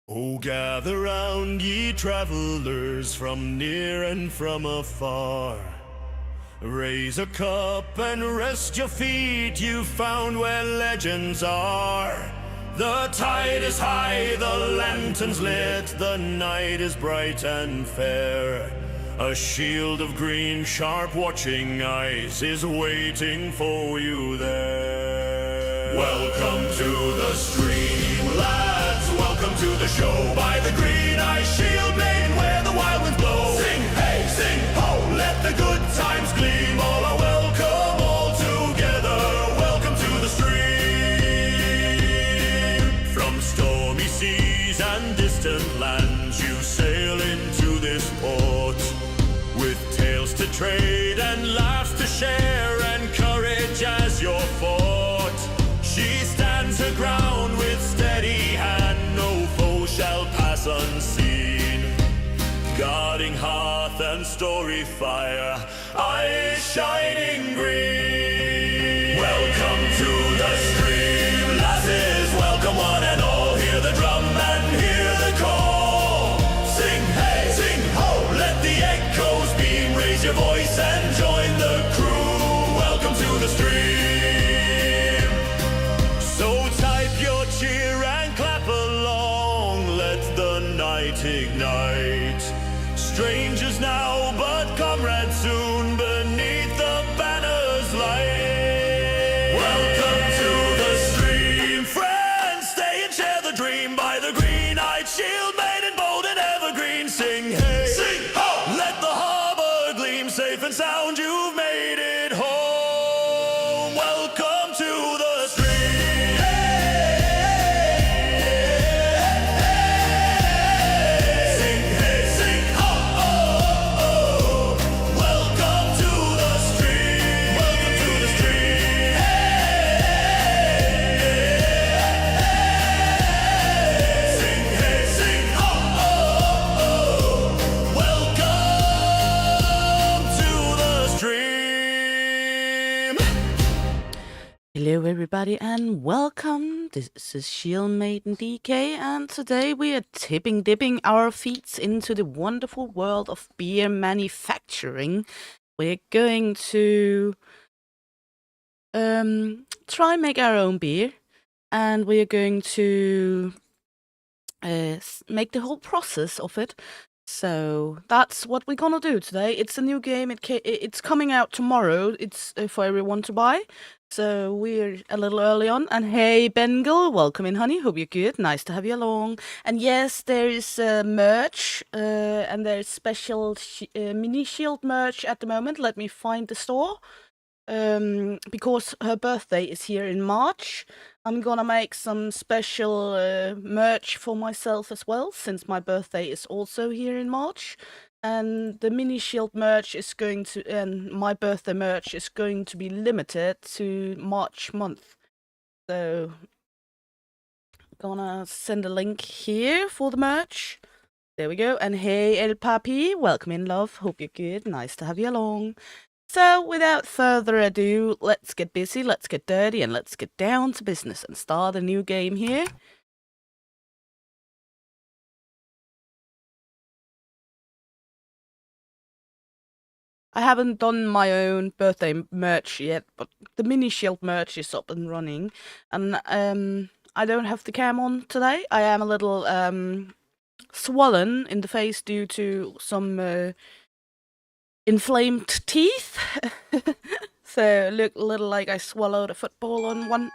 Oh, gather round, ye travelers from near and from afar. Raise a cup and rest your feet, you found where legends are. The tide is high, the lanterns lit, the night is bright and fair. A shield of green, sharp watching eyes is waiting for you there. Welcome to the stream, lads, welcome to the show. By the green eye shield maiden where the wild winds blow. Sing hey, sing ho, let the good times gleam. All are welcome, all together. Welcome to the stream. From stormy seas and distant lands you sail into this port, with tales to trade and laughs to share and courage as your fort. She stands her ground with steady hand, no foe shall pass unseen. Guarding hearth and story fire, eyes shining green. Welcome to the stream, lasses, welcome one and all. Hear the drum and hear the call. Sing hey, sing ho, let the echoes beam. Raise your voice and join the crew. Welcome to the stream. So type your cheer and clap along. Let the night ignite. Strangers now, but comrades soon beneath the banner's light. Welcome to the stream, friends. Stay and share the dream. By the green-eyed shield maiden, bold and evergreen. Sing hey, sing ho. Let the harbor gleam. Safe and sound, you've made it home. Welcome to the stream. Sing hey, sing ho. Welcome to the stream. Welcome to the stream. Sing hey, sing ho. Welcome to the stream. Hello everybody and welcome. This is Shield Maiden DK and today we are dipping our feet into the wonderful world of beer manufacturing. We're going to try make our own beer, and we are going to make the whole process of it. So that's what we're gonna do today. It's a new game. It's coming out tomorrow. It's for everyone to buy. So we're a little early on. And hey, Bengal, welcome in, honey. Hope you're good. Nice to have you along. And yes, there is merch, and there's special mini shield merch at the moment. Let me find the store. Because her birthday is here in March, I'm gonna make some special merch for myself as well, since my birthday is also here in March. And the mini shield merch is going to, and my birthday merch is going to be limited to March month. So, gonna send a link here for the merch. There we go. And hey, El Papi, welcome in, love. Hope you're good. Nice to have you along. So, without further ado, let's get busy, let's get dirty, and let's get down to business and start a new game here. I haven't done my own birthday merch yet, but the mini shield merch is up and running. And I don't have the cam on today. I am a little swollen in the face due to some inflamed teeth. So look a little like I swallowed a football on one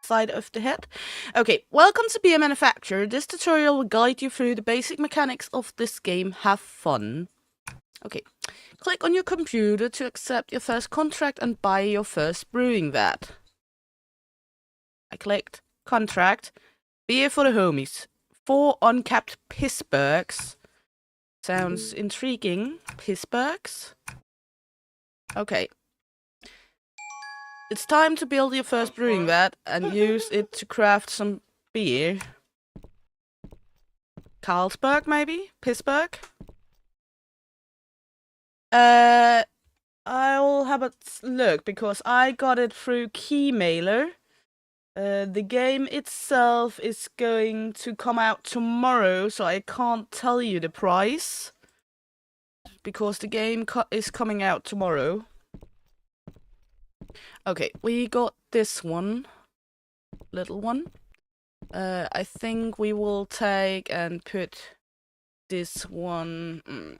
side of the head. Okay, welcome to Beer Manufacturer. This tutorial will guide you through the basic mechanics of this game. Have fun. Okay, click on your computer to accept your first contract and buy your first brewing vat. I clicked contract. Beer for the homies. 4 uncapped Pissbergs. Sounds intriguing. Pissbergs. Okay. It's time to build your first brewing vat and use it to craft some beer. Carlsberg, maybe? Pissberg? I'll have a look because I got it through Keymailer. The game itself is going to come out tomorrow, so I can't tell you the price. Because the game is coming out tomorrow. Okay, we got this one. Little one. I think we will take and put this one...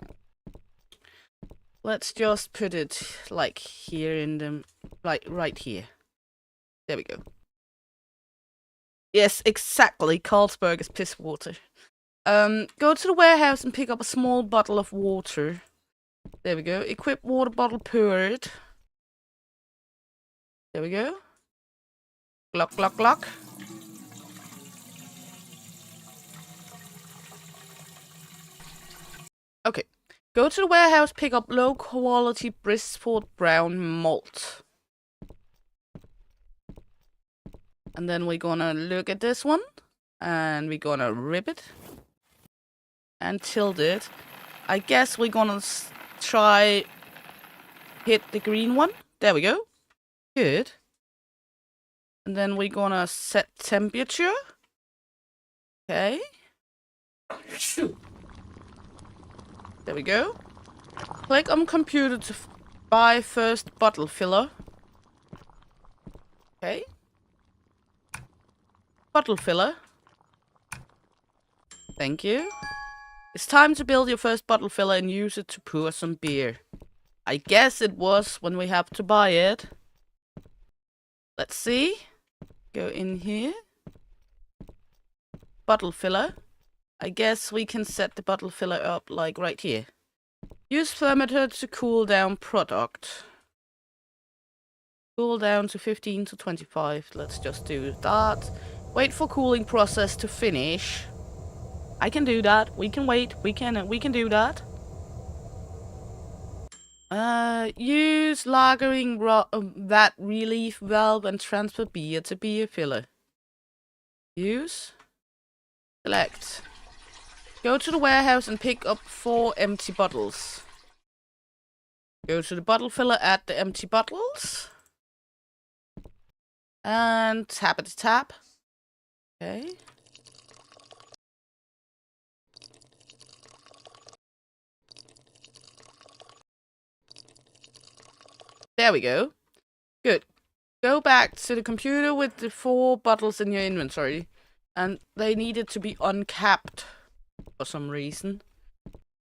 Let's just put it like here in the... like right here. There we go. Yes, exactly. Carlsberg is piss water. Go to the warehouse and pick up a small bottle of water. There we go. Equip water bottle poured. There we go. Glock, glock, glock. Okay. Go to the warehouse, pick up low quality Bristol brown malt. And then we're gonna look at this one. And we're gonna rip it. And tilt it. I guess we're gonna try hit the green one. There we go. Good. And then we're gonna set temperature. Okay. There we go. Click on computer to buy first bottle filler. Okay. Bottle filler. Thank you. It's time to build your first bottle filler and use it to pour some beer. I guess it was when we have to buy it. Let's see. Go in here. Bottle filler. I guess we can set the bottle filler up like right here. Use thermometer to cool down product. Cool down to 15 to 25. Let's just do that. Wait for cooling process to finish. I can do that. We can wait. We can do that. Use lagering vat relief valve and transfer beer to beer filler. Use. Select. Go to the warehouse and pick up 4 empty bottles. Go to the bottle filler, add the empty bottles. And tap at the tap. Okay. There we go. Good. Go back to the computer with the 4 bottles in your inventory. And they needed to be uncapped for some reason.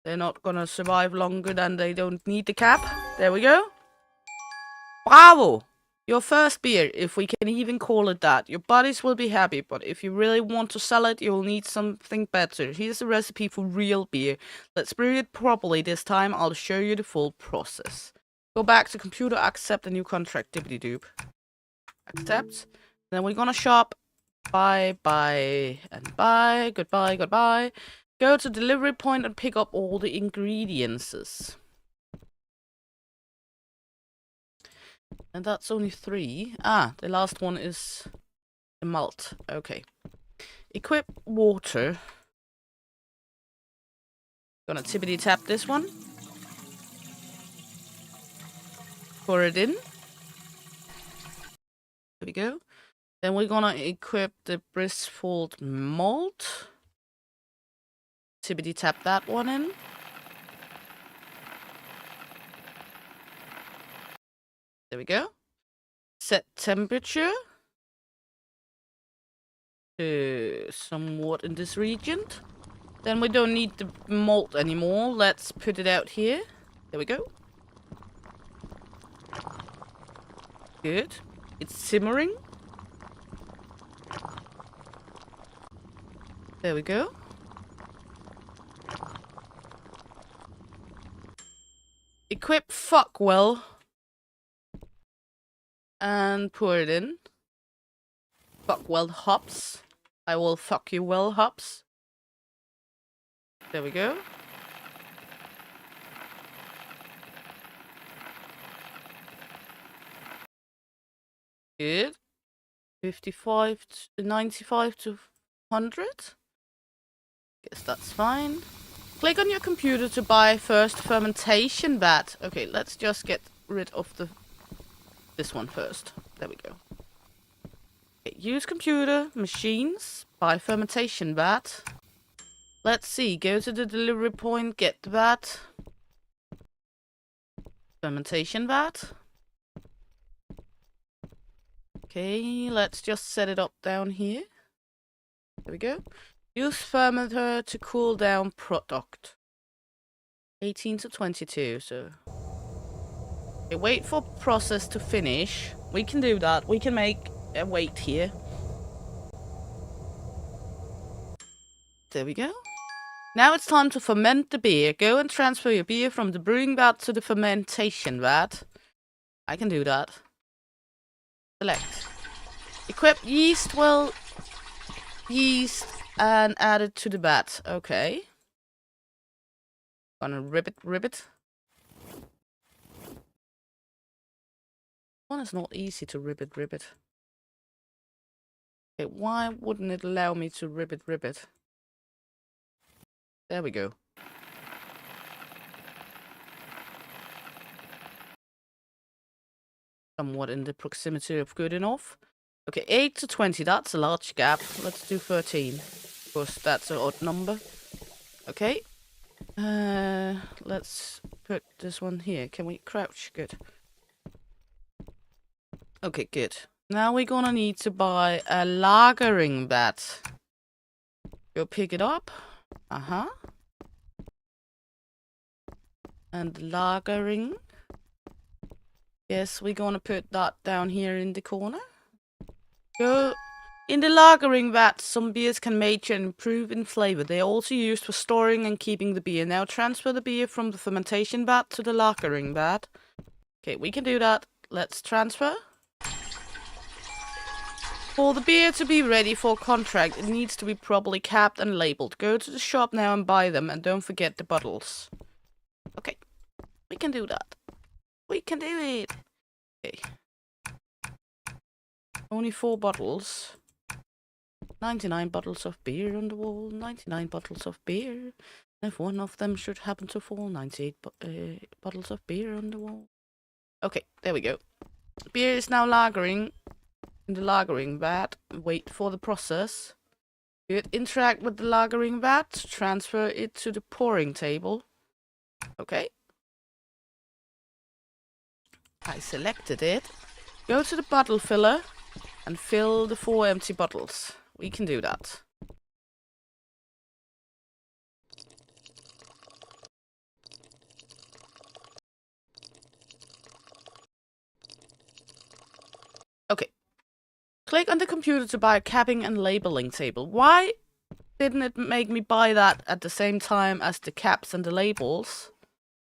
They're not gonna survive longer than they don't need the cap. There we go. Bravo! Your first beer, if we can even call it that. Your buddies will be happy, but if you really want to sell it, you'll need something better. Here's a recipe for real beer. Let's brew it properly this time. I'll show you the full process. Go back to computer, accept a new contract. Dibbity-doop. Accept. Then we're gonna shop. Buy, buy, and buy. Goodbye, goodbye. Go to delivery point and pick up all the ingredients. And that's only 3. Ah, the last one is the malt. Okay. Equip water. Gonna tippity tap this one. Pour it in. There we go. Then we're gonna equip the Bristol malt. Tippity tap that one in. There we go. Set temperature to somewhat in this region. Then we don't need the malt anymore. Let's put it out here. There we go. Good. It's simmering. There we go. Equip fuck well. And pour it in. Fuck well hops. I will fuck you well hops. There we go. Good. 55 to 95 to 100. Guess that's fine. Click on your computer to buy first fermentation vat. Okay, let's just get rid of this one first. There we go. Okay, use computer, machines, buy fermentation vat. Let's see, go to the delivery point, get the vat. Fermentation vat. Okay, let's just set it up down here. There we go. Use fermenter to cool down product. 18 to 22, so... Okay, wait for process to finish. We can do that. We can make a wait here. There we go. Now it's time to ferment the beer. Go and transfer your beer from the brewing vat to the fermentation vat. I can do that. Select. Equip yeast well. Yeast and add it to the vat. Okay. Gonna ribbit. One is not easy to ribbit. Okay, why wouldn't it allow me to ribbit? There we go. Somewhat in the proximity of good enough. Okay, 8 to 20, that's a large gap. Let's do 13. Of course, that's an odd number. Okay. Let's put this one here. Can we crouch? Good. Okay, good. Now we're gonna need to buy a lagering vat. Go pick it up. And lagering. Yes, we're gonna put that down here in the corner. Go. In the lagering vat, some beers can mature and improve in flavor. They are also used for storing and keeping the beer. Now transfer the beer from the fermentation vat to the lagering vat. Okay, we can do that. Let's transfer. For the beer to be ready for contract, it needs to be properly capped and labeled. Go to the shop now and buy them, and don't forget the bottles. Okay, we can do that. We can do it. Okay. Only 4 bottles. 99 bottles of beer on the wall. 99 bottles of beer. And if one of them should happen to fall, 98 bottles of beer on the wall. Okay, there we go. Beer is now lagering in the lagering vat. Wait for the process. Good. Interact with the lagering vat. Transfer it to the pouring table. Okay. I selected it. Go to the bottle filler and fill the 4 empty bottles. We can do that. Okay. Click on the computer to buy a capping and labeling table. Why didn't it make me buy that at the same time as the caps and the labels?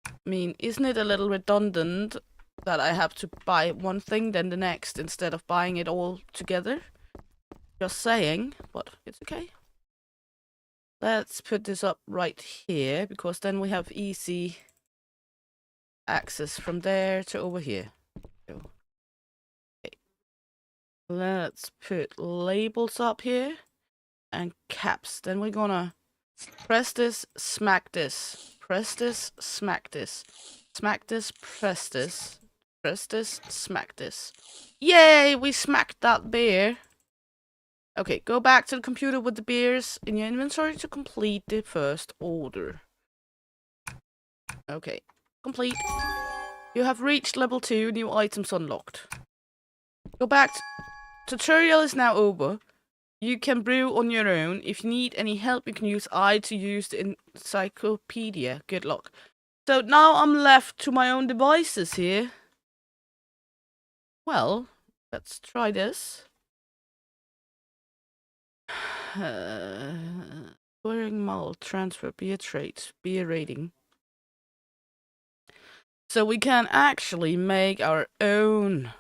I mean, isn't it a little redundant that I have to buy one thing then the next instead of buying it all together? Just saying, but it's okay. Let's put this up right here, because then we have easy access from there to over here. Okay. Let's put labels up here and caps. Then we're gonna press this, smack this, press this, smack this, smack this, press this, press this, smack this. Yay, we smacked that beer. Okay, go back to the computer with the beers in your inventory to complete the first order. Okay, complete. You have reached level 2, new items unlocked. Go back. Tutorial is now over. You can brew on your own. If you need any help, you can use I to use the encyclopedia. Good luck. So now I'm left to my own devices here. Well, let's try this. Pouring malt, transfer, beer traits, beer rating. So we can actually make our own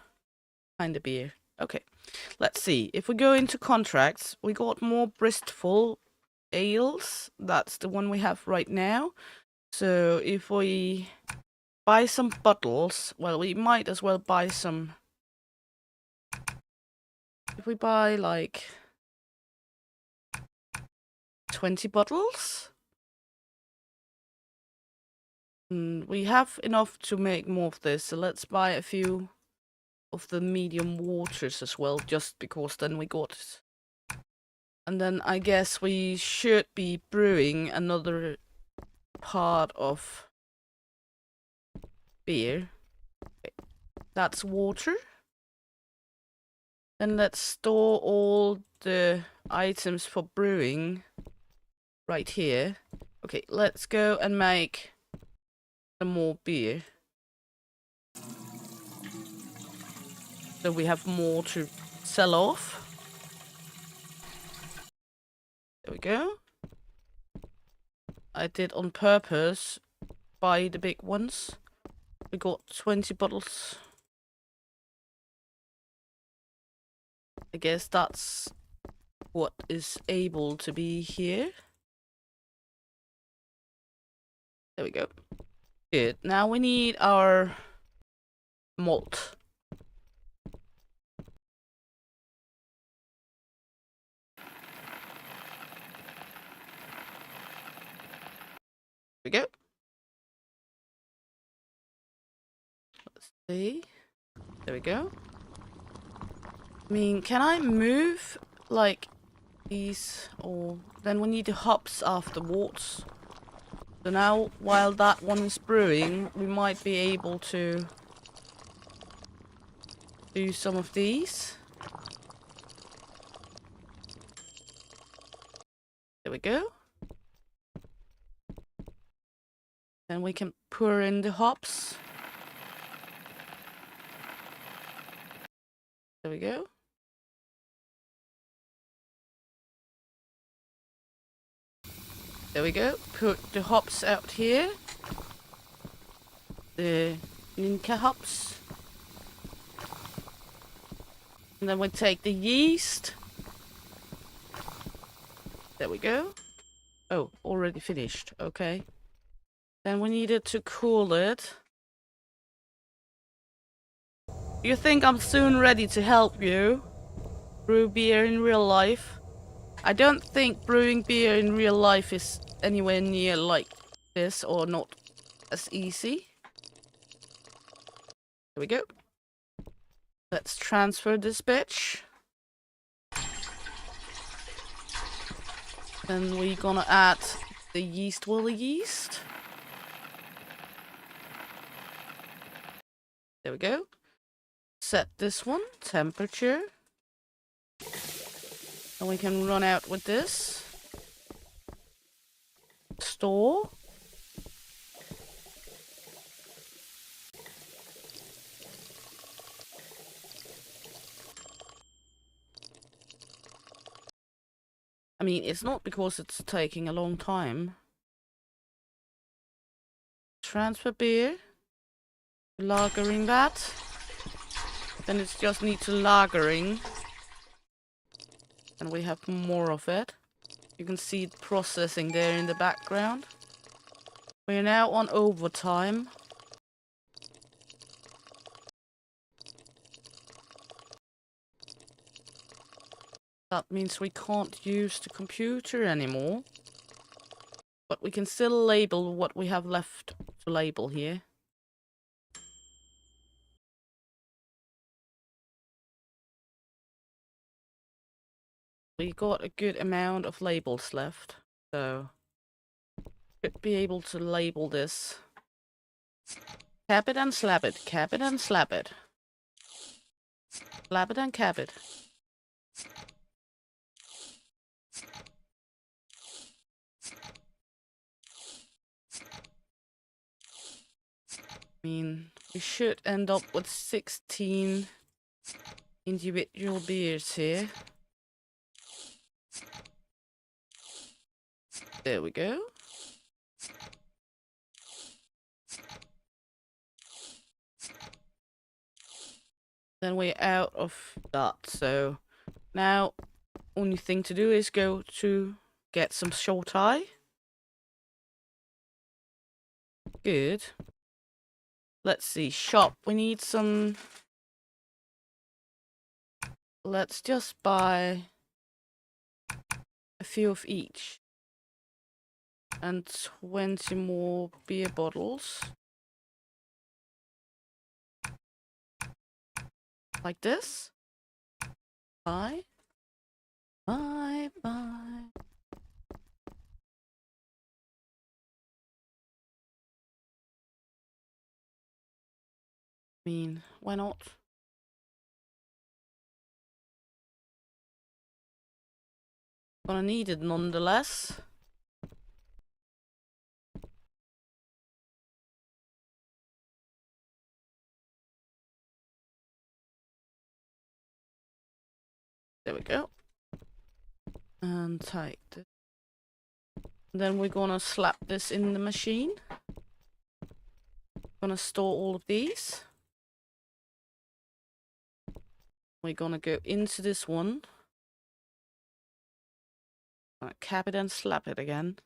kind of beer. Okay, let's see. If we go into contracts, we got more Bristol ales. That's the one we have right now. So if we buy some bottles, well, we might as well buy some. If we buy like 20 bottles, we have enough to make more of this. So let's buy a few of the medium waters as well, just because then we got it. And then I guess we should be brewing another part of beer. Okay. That's water. Then let's store all the items for brewing right here. Okay, let's go and make some more beer. So we have more to sell off. There we go. I did on purpose buy the big ones. We got 20 bottles. I guess that's what is able to be here. There we go. Good. Now we need our malt. There we go. Let's see. There we go. I mean, can I move like these? Or then we need the hops afterwards. So now, while that one is brewing, we might be able to do some of these. There we go. Then we can pour in the hops. There we go. There we go. Put the hops out here. The Ninka hops. And then we take the yeast. There we go. Oh, already finished. Okay. Then we needed to cool it. You think I'm soon ready to help you brew beer in real life? I don't think brewing beer in real life is anywhere near like this, or not as easy. There we go. Let's transfer this bitch. Then we're gonna add the yeast with the yeast. There we go. Set this one, temperature. And we can run out with this. Store. I mean, it's not because it's taking a long time. Transfer beer. Lagering that. Then it's just need to lagering. And we have more of it. You can see it processing there in the background. We are now on overtime. That means we can't use the computer anymore. But we can still label what we have left to label here. We got a good amount of labels left, so should be able to label this. Cap it and slap it, cap it and slap it. Slap it and cap it. I mean, we should end up with 16 individual beers here. There we go. Then we're out of that, so now only thing to do is go to get some short eye. Good. Let's see, shop. We need some. Let's just buy a few of each. And 20 more beer bottles. Like this. Bye. Bye, bye. I mean, why not? Gonna need it nonetheless. There we go. And take this. Then we're gonna slap this in the machine. Gonna store all of these. We're gonna go into this one. Cap it and slap it again.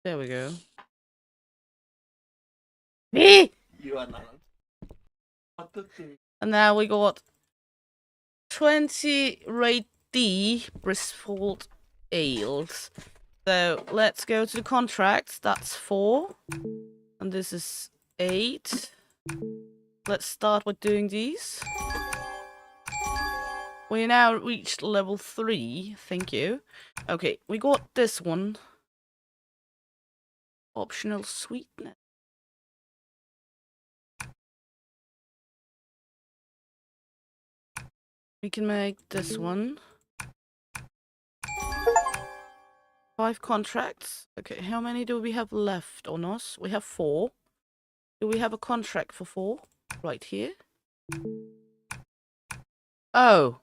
There we go. Me! You are not. And now we got 20 rate D Bristol ales. So let's go to the contracts. That's 4. And this is 8. Let's start with doing these. We now reached level 3. Thank you. Okay, we got this one. Optional sweetness. We can make this one. 5 contracts. Okay, how many do we have left on us? We have 4. Do we have a contract for 4? Right here. Oh.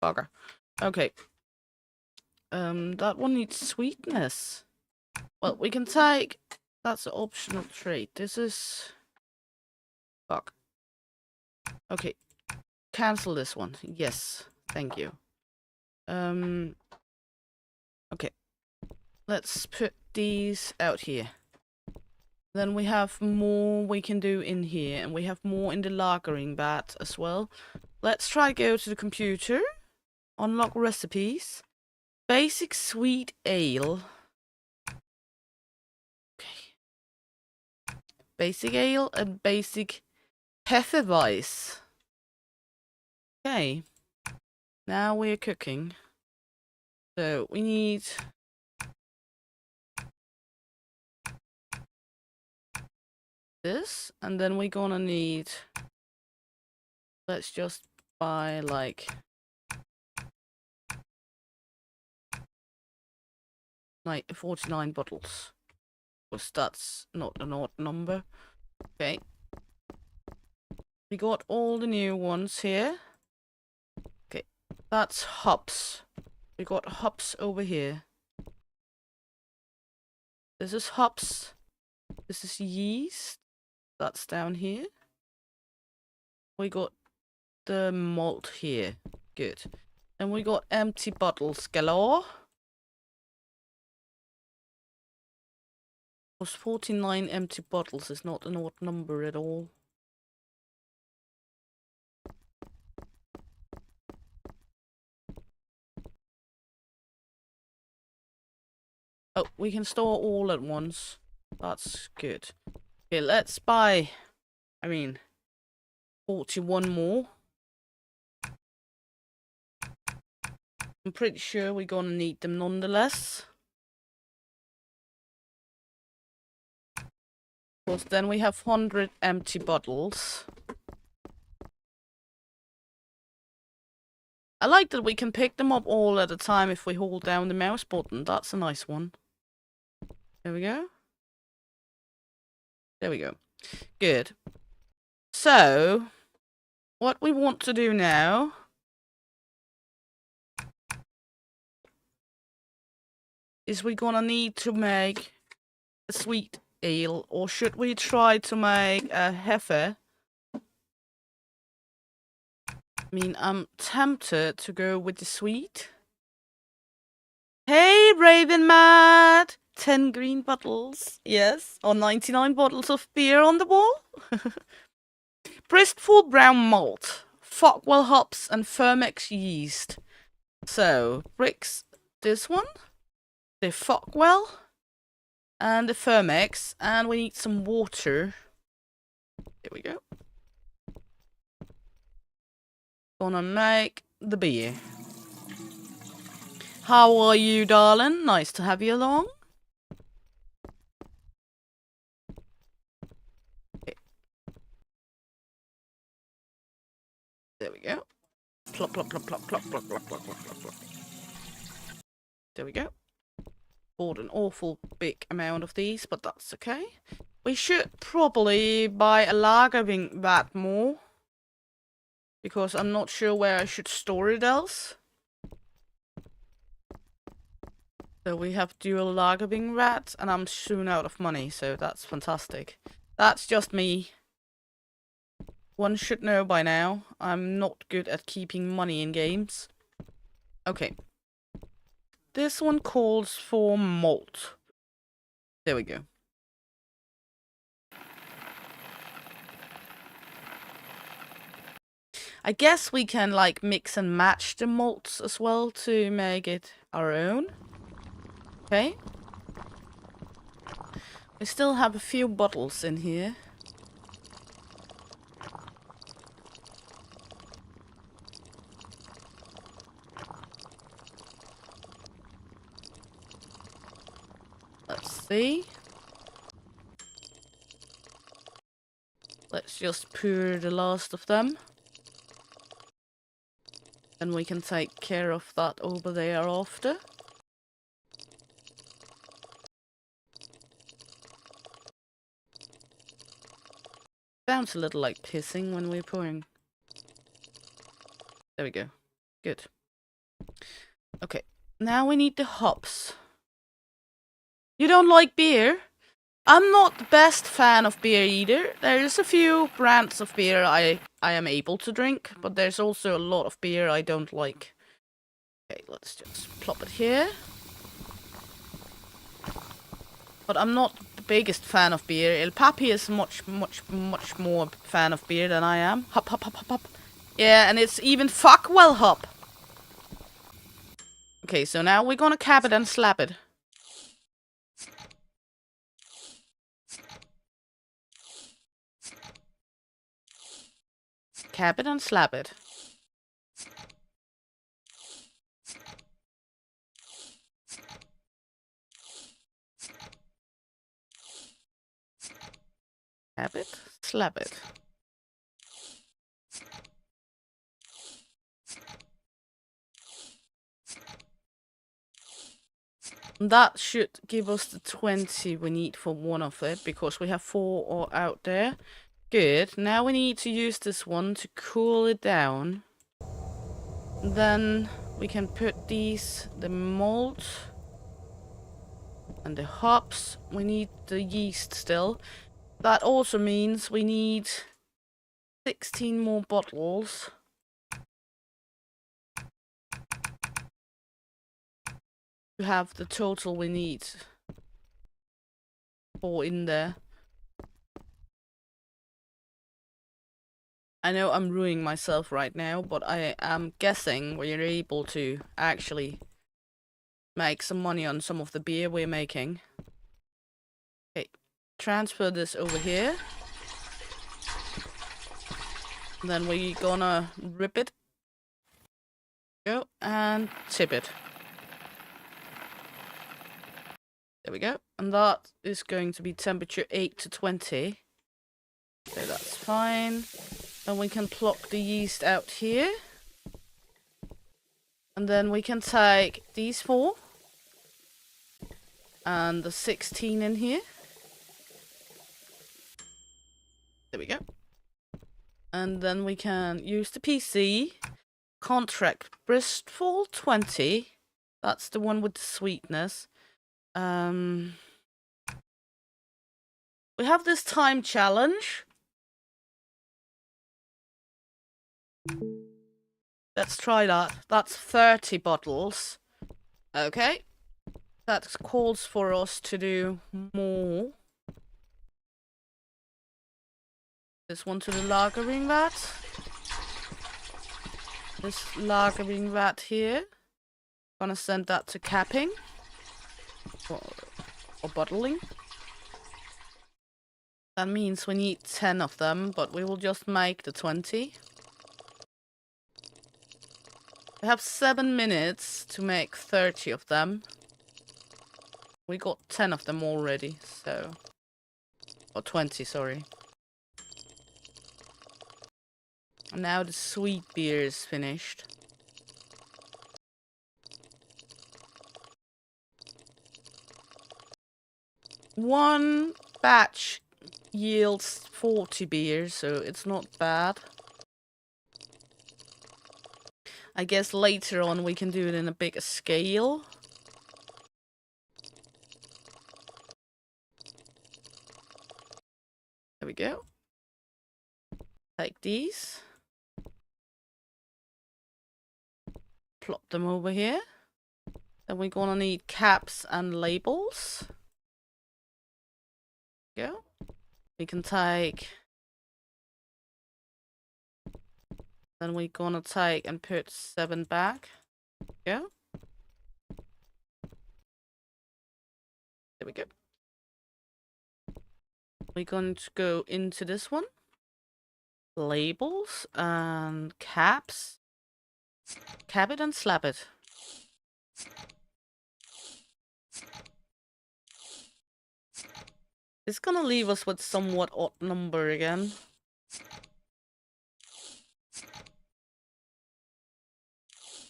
Bugger. Okay. That one needs sweetness. Well, we can take... That's an optional trait. This is... Fuck. Okay. Cancel this one. Yes. Thank you. Okay. Let's put these out here. Then we have more we can do in here. And we have more in the lagering vat as well. Let's try go to the computer. Unlock recipes. Basic sweet ale. Okay. Basic ale and basic Hefeweiss. Okay. Now we're cooking. So we need... this. And then we're gonna need... let's just buy like... 49 bottles. Because that's not an odd number. Okay. We got all the new ones here. Okay. That's hops. We got hops over here. This is hops. This is yeast. That's down here. We got the malt here. Good. And we got empty bottles galore. Was 49 empty bottles is not an odd number at all. Oh, we can store all at once. That's good. Okay, let's buy... 41 more. I'm pretty sure we're gonna need them nonetheless. Because then we have 100 empty bottles. I like that we can pick them up all at a time if we hold down the mouse button. That's a nice one. There we go. There we go. Good. So, what we want to do now is we're gonna need to make a sweet ale, or should we try to make a hefe? I'm tempted to go with the sweet. Hey, Raven Mad! 10 green bottles, yes, or 99 bottles of beer on the wall. Bristol brown malt, Fogwell hops, and Fermex yeast. So, bricks, this one, the Fogwell, And the Fermex. And we need some water. There we go. Gonna make the beer. How are you, darling? Nice to have you along. Okay. There we go. Plop, plop, plop, plop, plop, plop, plop, plop, plop, plop, plop. There we go. Bought an awful big amount of these, but that's okay. We should probably buy a lagering vat more. Because I'm not sure where I should store it else. So we have dual lagering vat, and I'm soon out of money, so that's fantastic. That's just me. One should know by now, I'm not good at keeping money in games. Okay. This one calls for malt. There we go. I guess we can like mix and match the malts as well to make it our own. Okay. We still have a few bottles in here. Let's see. Let's just pour the last of them. Then we can take care of that over there after. Sounds a little like pissing when we're pouring. There we go. Good. Okay. Now we need the hops. You don't like beer? I'm not the best fan of beer either. There's a few brands of beer I am able to drink, but there's also a lot of beer I don't like. Okay, let's just plop it here. But I'm not the biggest fan of beer. El Papi is much more fan of beer than I am. Hop, hop, hop, hop, hop. Yeah, and it's even fuck well hop. Okay, so now we're gonna cap it and slap it. Cap it and slap it. Cap it, slap it. That should give us the 20 we need for one of it, because we have 4 out there. Good. Now we need to use this one to cool it down. Then we can put these, the malt and the hops. We need the yeast still. That also means we need 16 more bottles. To have the total we need for in there. I know I'm ruining myself right now, but I am guessing we're able to actually make some money on some of the beer we're making. Okay, transfer this over here. Then we're gonna rip it. Go and tip it. There we go. And that is going to be temperature 8 to 20. So that's fine. And we can pluck the yeast out here. And then we can take these 4. And the 16 in here. There we go. And then we can use the PC. Contract Bristol 20. That's the one with the sweetness. We have this time challenge. Let's try that. That's 30 bottles. Okay. That calls for us to do more. This one to the lagering vat. This lagering vat here. Gonna send that to capping. or bottling. That means we need 10 of them, but we will just make the 20. We have 7 minutes to make 30 of them. We got 10 of them already, so... Or 20, sorry. And now the sweet beer is finished. One batch yields 40 beers, so it's not bad. I guess later on we can do it in a bigger scale. There we go. Take these. Plop them over here. Then we're gonna need caps and labels. Go. We can take... Then we're gonna take and put 7 back. Go. There we go. We're going to go into this one. Labels and caps. Cap it and slap it. It's gonna leave us with somewhat odd number again.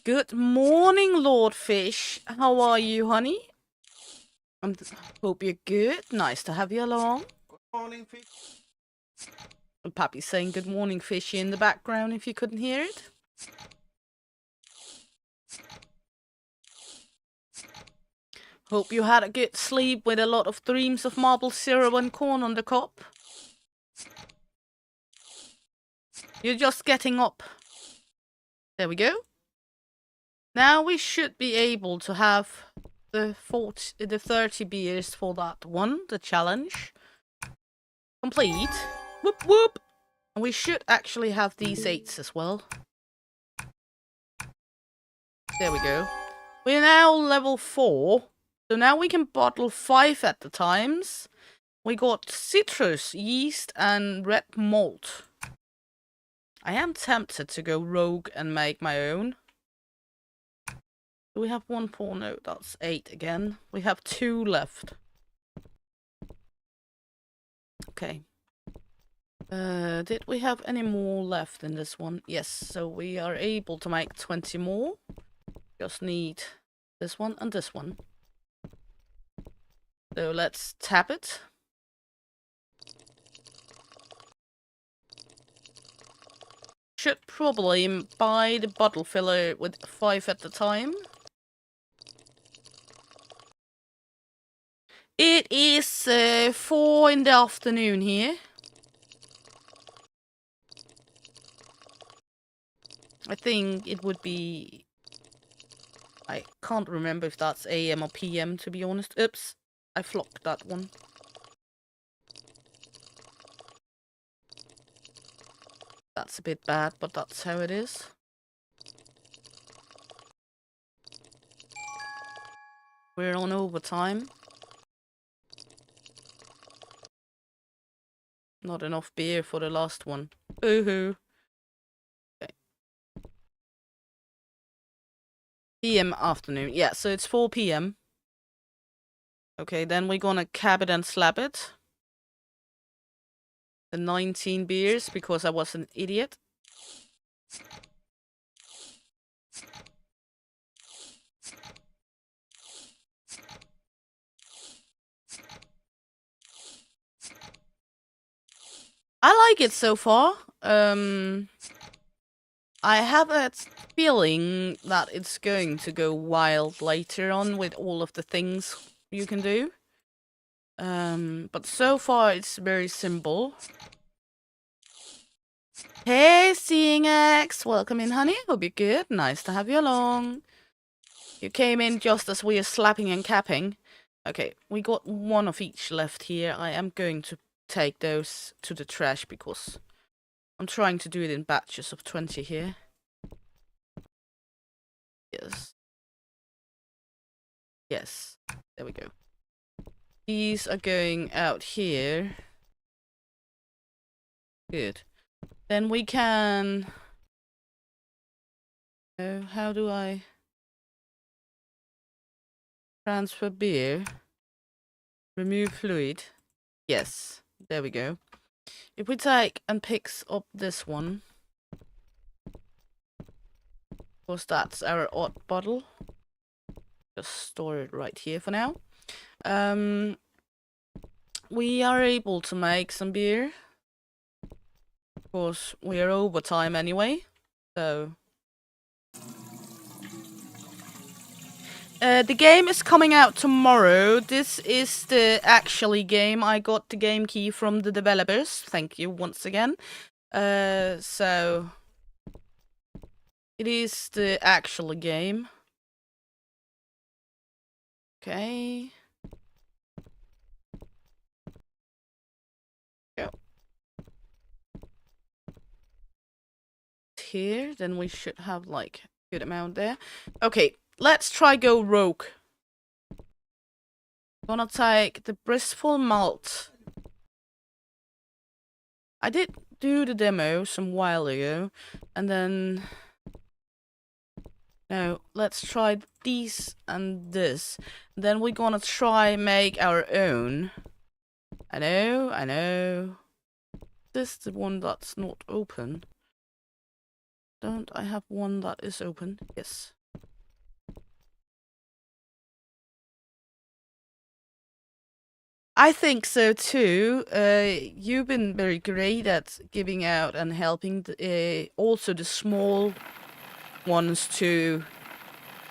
Good morning, Lord Fish. How are you, honey? Hope you're good. Nice to have you along. Good morning, Fish. And Pappy's saying good morning, Fishy, in the background if you couldn't hear it. Hope you had a good sleep with a lot of dreams of maple syrup and corn on the cob. You're just getting up. There we go. Now we should be able to have the 30 beers for that one, the challenge. Complete. Whoop whoop. And we should actually have these 8s as well. There we go. We're now level 4. So now we can bottle 5 at the times. We got citrus, yeast, and red malt. I am tempted to go rogue and make my own. Do we have 1 pour? No, that's 8 again. We have 2 left. Okay. Did we have any more left in this one? Yes, so we are able to make 20 more. Just need this one and this one. So let's tap it. Should probably buy the bottle filler with 5 at the time. It is 4 in the afternoon here. I think it would be... I can't remember if that's AM or PM, to be honest. Oops, I flopped that one. That's a bit bad, but that's how it is. We're on overtime. Not enough beer for the last one. Boo-hoo. Okay. PM afternoon. Yeah, so it's 4 PM. Okay, then we're gonna cab it and slap it. The 19 beers, because I was an idiot. I like it so far. I have a feeling that it's going to go wild later on with all of the things you can do. But so far it's very simple. Hey, Seeing X! Welcome in, honey. Hope you're good. Nice to have you along. You came in just as we are slapping and capping. Okay, we got 1 of each left here. I am going to take those to the trash because I'm trying to do it in batches of 20 here. Yes. Yes. There we go. These are going out here. Good. Then we can... how do I... transfer beer? Remove fluid. Yes. There we go. If we take and picks up this one... of course, that's our odd bottle. Just store it right here for now. We are able to make some beer. Of course, we are over time anyway, so... the game is coming out tomorrow. This is the actually game. I got the game key from the developers. Thank you once again. So... it is the actual game. Okay. Go. Here, then we should have like a good amount there. Okay, let's try go rogue. Gonna take the Bristol malt. I did do the demo some while ago, and then... no, let's try these and this. Then we're gonna try make our own. I know. This is the one that's not open. Don't I have one that is open? Yes. I think so too. You've been very great at giving out and helping also the small ones to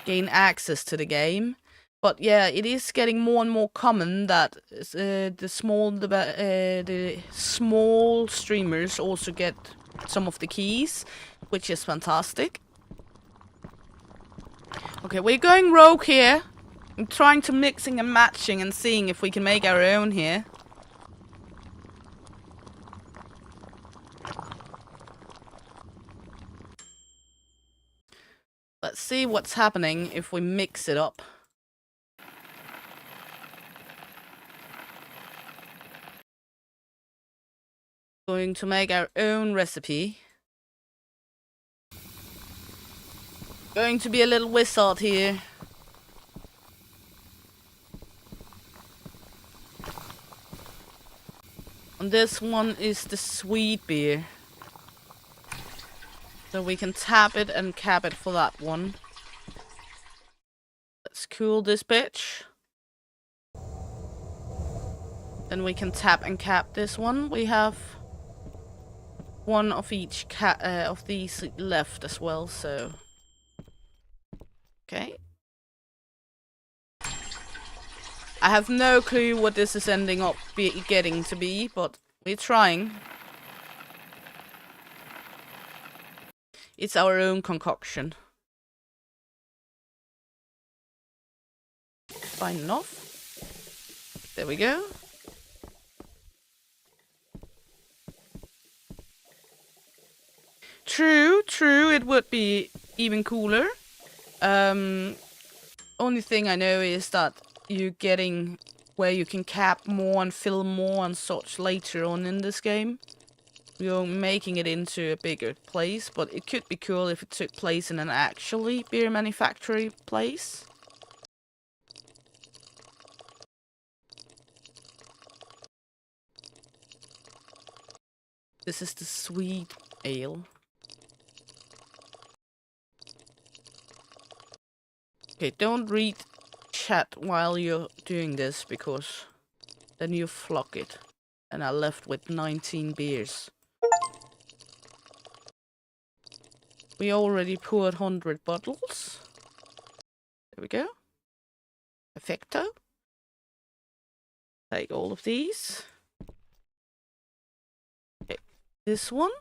gain access to the game. But yeah, it is getting more and more common that the small streamers also get some of the keys, which is fantastic. Okay, we're going rogue here. I'm trying to mixing and matching and seeing if we can make our own here. Let's see what's happening if we mix it up. Going to make our own recipe. Going to be a little wizard here. And this one is the sweet beer. So we can tap it and cap it for that one. Let's cool this bitch. Then we can tap and cap this one. We have one of each of these left as well, so... okay. I have no clue what this is ending up getting to be, but we're trying. It's our own concoction. Fine enough. There we go. True, it would be even cooler. Only thing I know is that you're getting where you can cap more and fill more and such later on in this game. You're making it into a bigger place, but it could be cool if it took place in an actually beer manufactory place. This is the sweet ale. Okay, don't read chat while you're doing this, because then you flock it. And I left with 19 beers. We already poured 100 bottles. There we go. Perfecto. Take all of these. Okay, this one.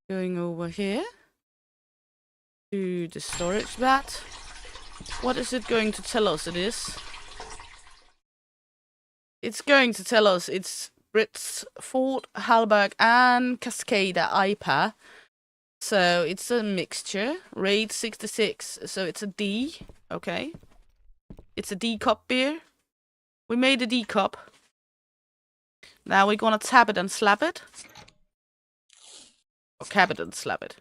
Going over here. To the storage vat. What is it going to tell us it is? It's going to tell us it's Brits, Ford, Hallberg and Cascada IPA. So it's a mixture. Rate 66. So it's a D. Okay. It's a D cup beer. We made a D cup. Now we're gonna tap it and slap it. Or cap it and slap it.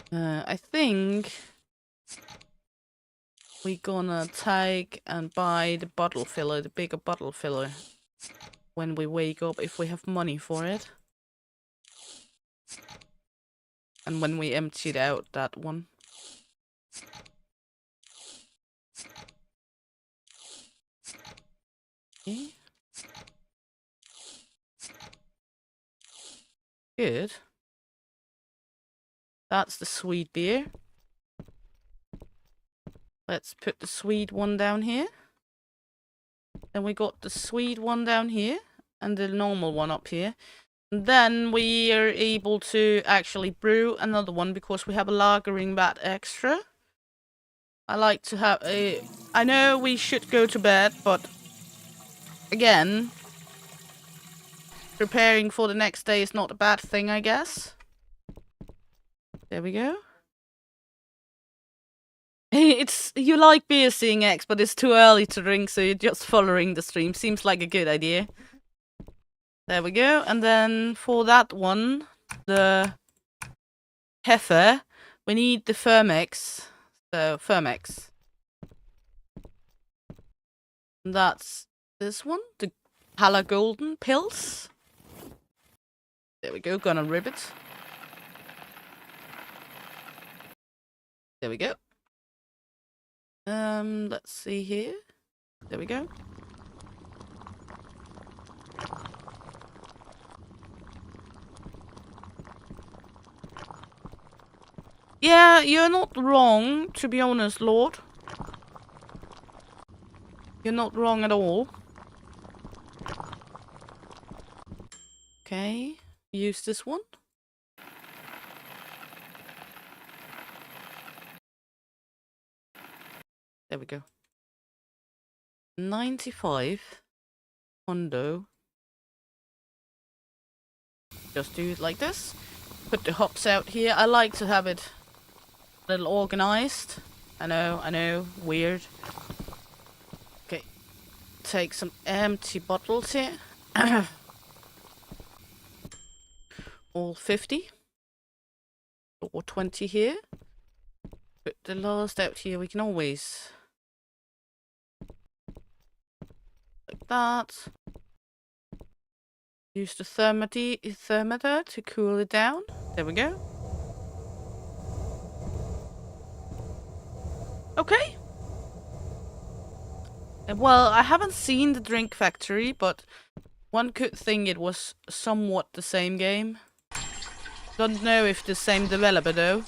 I think we're gonna take and buy the bottle filler, the bigger bottle filler, when we wake up, if we have money for it. And when we emptied out that one. Okay. Good. That's the sweet beer. Let's put the sweet one down here. Then we got the sweet one down here. And the normal one up here. And then we are able to actually brew another one because we have a lagering vat extra. I like to have a... I know we should go to bed, but... Again... Preparing for the next day is not a bad thing, I guess. There we go. It's... You like beer, seeing X, but it's too early to drink, so you're just following the stream. Seems like a good idea. There we go. And then for that one, the heifer, we need the Fermex. So, Fermex. And that's this one, the Pala Golden Pills. There we go, gonna rip it. There we go. Let's see here. There we go. Yeah, you're not wrong, to be honest, Lord. You're not wrong at all. Okay, use this one. There we go. 95. Hondo. Just do it like this. Put the hops out here. I like to have it a little organized. I know, weird. Okay, take some empty bottles here. All 50. Or 20 here. Put the last out here. We can always... like that. Use the thermometer to cool it down. There we go. Okay. Well, I haven't seen the Drink Factory, but one could think it was somewhat the same game. Don't know if the same developer though.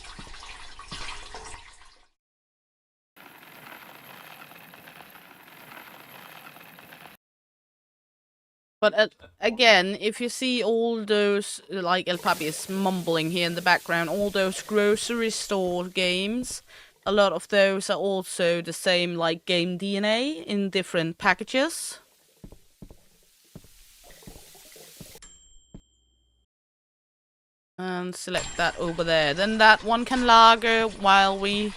But again, if you see all those, like El Papi is mumbling here in the background, all those grocery store games, a lot of those are also the same, like, game DNA in different packages. And select that over there. Then that one can lager while we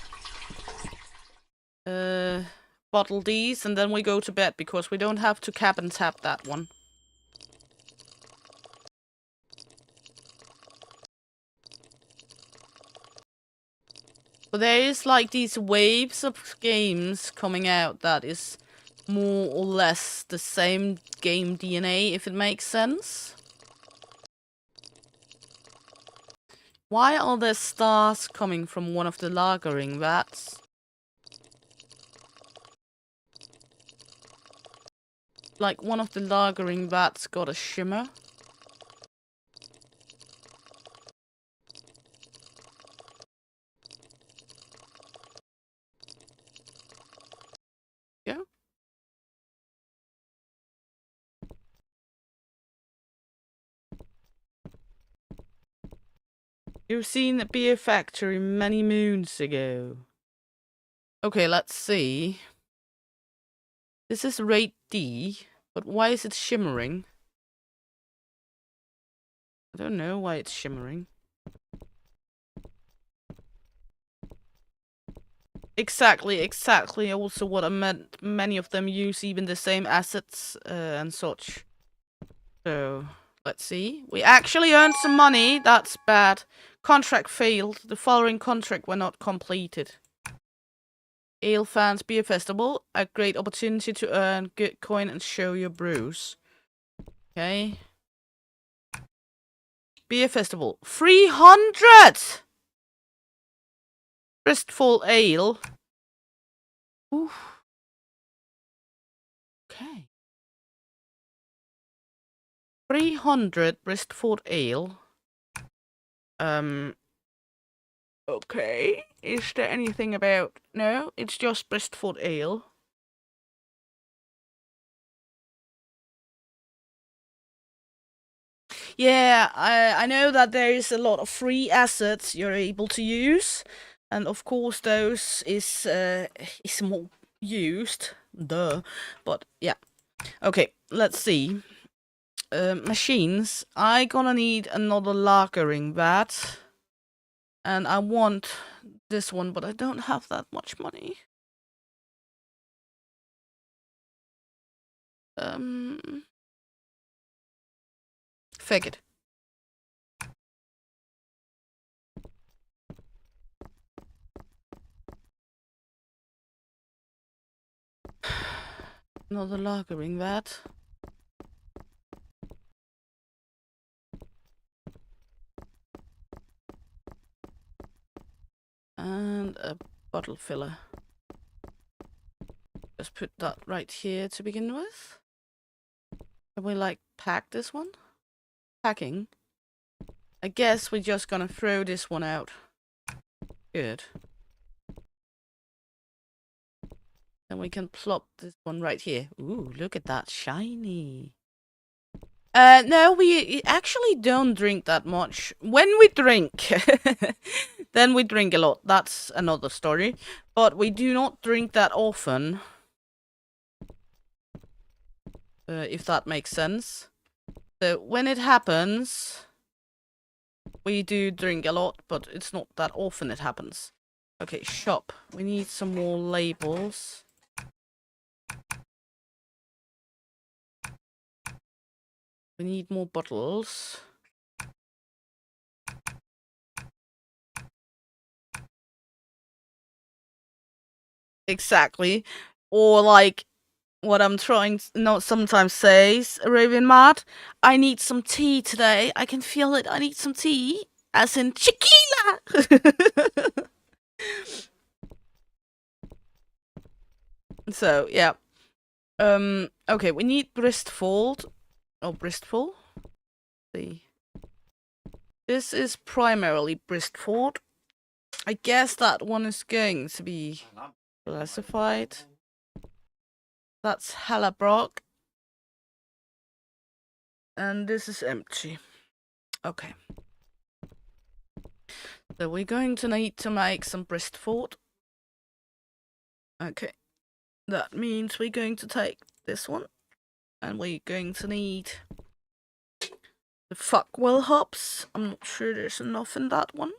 bottle these, and then we go to bed because we don't have to cap and tap that one. But there is like these waves of games coming out that is more or less the same game DNA, if it makes sense. Why are there stars coming from one of the lagering vats? Like one of the lagering vats got a shimmer. Yeah. You've seen the beer factory many moons ago. Okay, let's see. This is rate D, but why is it shimmering? I don't know why it's shimmering. Exactly. Also what I meant. Many of them use even the same assets and such. So, let's see. We actually earned some money. That's bad. Contract failed. The following contract were not completed. Ale Fans Beer Festival. A great opportunity to earn good coin and show your brews. Okay. Beer Festival. 300! Bristol Ale. Oof. Okay. 300 Bristol Ale. Okay. Is there anything about... No, it's just Bristol Ale. Yeah, I know that there is a lot of free assets you're able to use. And of course those is more used. Duh. But yeah. Okay, let's see. Machines. I gonna need another lagering vat. And I want this one, but I don't have that much money. Fake it. Another lagering vat. And a bottle filler. Just put that right here to begin with. Can we like pack this one? Packing. I guess we're just gonna throw this one out. Good. Then we can plop this one right here. Ooh, look at that, shiny. No, we actually don't drink that much. When we drink, then we drink a lot. That's another story. But we do not drink that often. If that makes sense. So when it happens, we do drink a lot, but it's not that often it happens. Okay, shop. We need some more labels. We need more bottles. Exactly. Or like what I'm trying to not sometimes says, Arabian Mad. I need some tea today. I can feel it. I need some tea. As in tequila. So yeah. Okay, we need Bristol. Oh, Bristol. See. This is primarily Bristol. I guess that one is going to be classified. That's Hellabrock. And this is empty. Okay. So we're going to need to make some Bristol. Okay. That means we're going to take this one. And we're going to need the Fuckwell hops. I'm not sure there's enough in that one.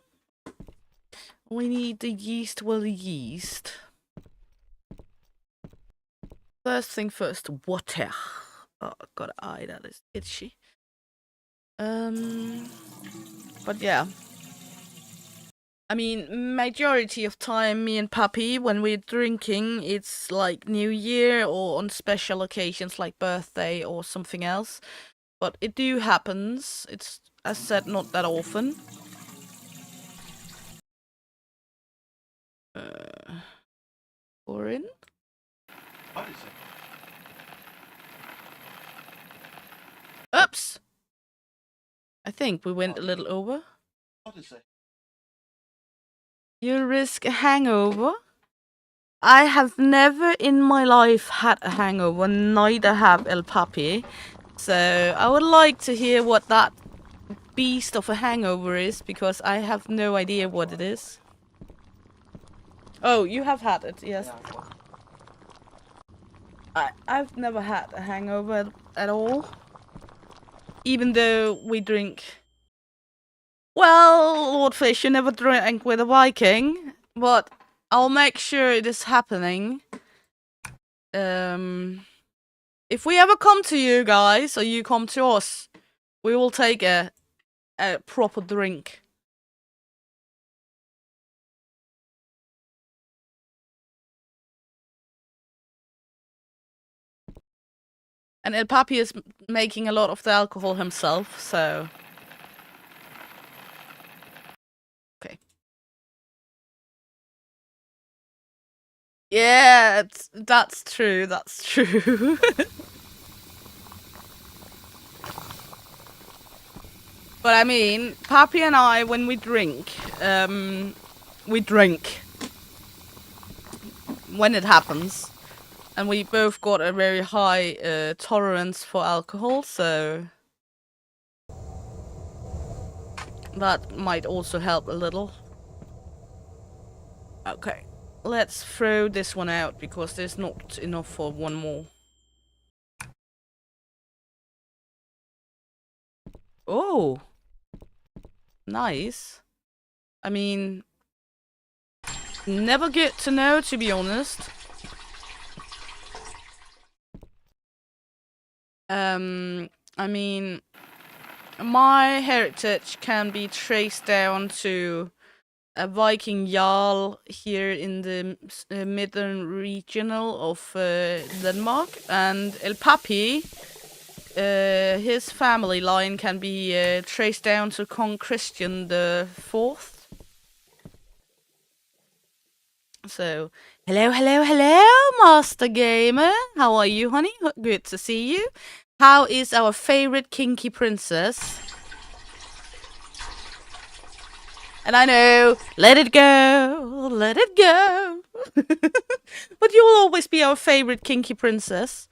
We need the yeast. First thing first, water. Oh, got an eye that is itchy. But yeah. I mean, majority of time, me and Papi, when we're drinking, it's like New Year or on special occasions like birthday or something else. But it do happens. It's, as said, not that often. Pour in. What is it? Oops! I think we went a little over. What is it? You risk a hangover. I have never in my life had a hangover, neither have El Papi. So I would like to hear what that beast of a hangover is, because I have no idea what it is. Oh, you have had it, yes. I've never had a hangover at all. Even though we drink Well, Lord Fish, you never drank with a Viking, but I'll make sure it is happening. If we ever come to you guys, or you come to us, we will take a proper drink. And El Papi is making a lot of the alcohol himself, so... Okay. Yeah, that's true, that's true. But I mean, Papi and I, when we drink, we drink. When it happens. And we both got a very high tolerance for alcohol, so... that might also help a little. Okay, let's throw this one out, because there's not enough for one more. Oh! Nice. I mean... never get to know, to be honest. I mean... my heritage can be traced down to a Viking Jarl here in the midern regional of Denmark, and El Papi, his family line can be traced down to Kong Christian the IV. So, hello, Master Gamer. How are you, honey? Good to see you. How is our favorite kinky princess? And I know, let it go, let it go. But you will always be our favorite kinky princess.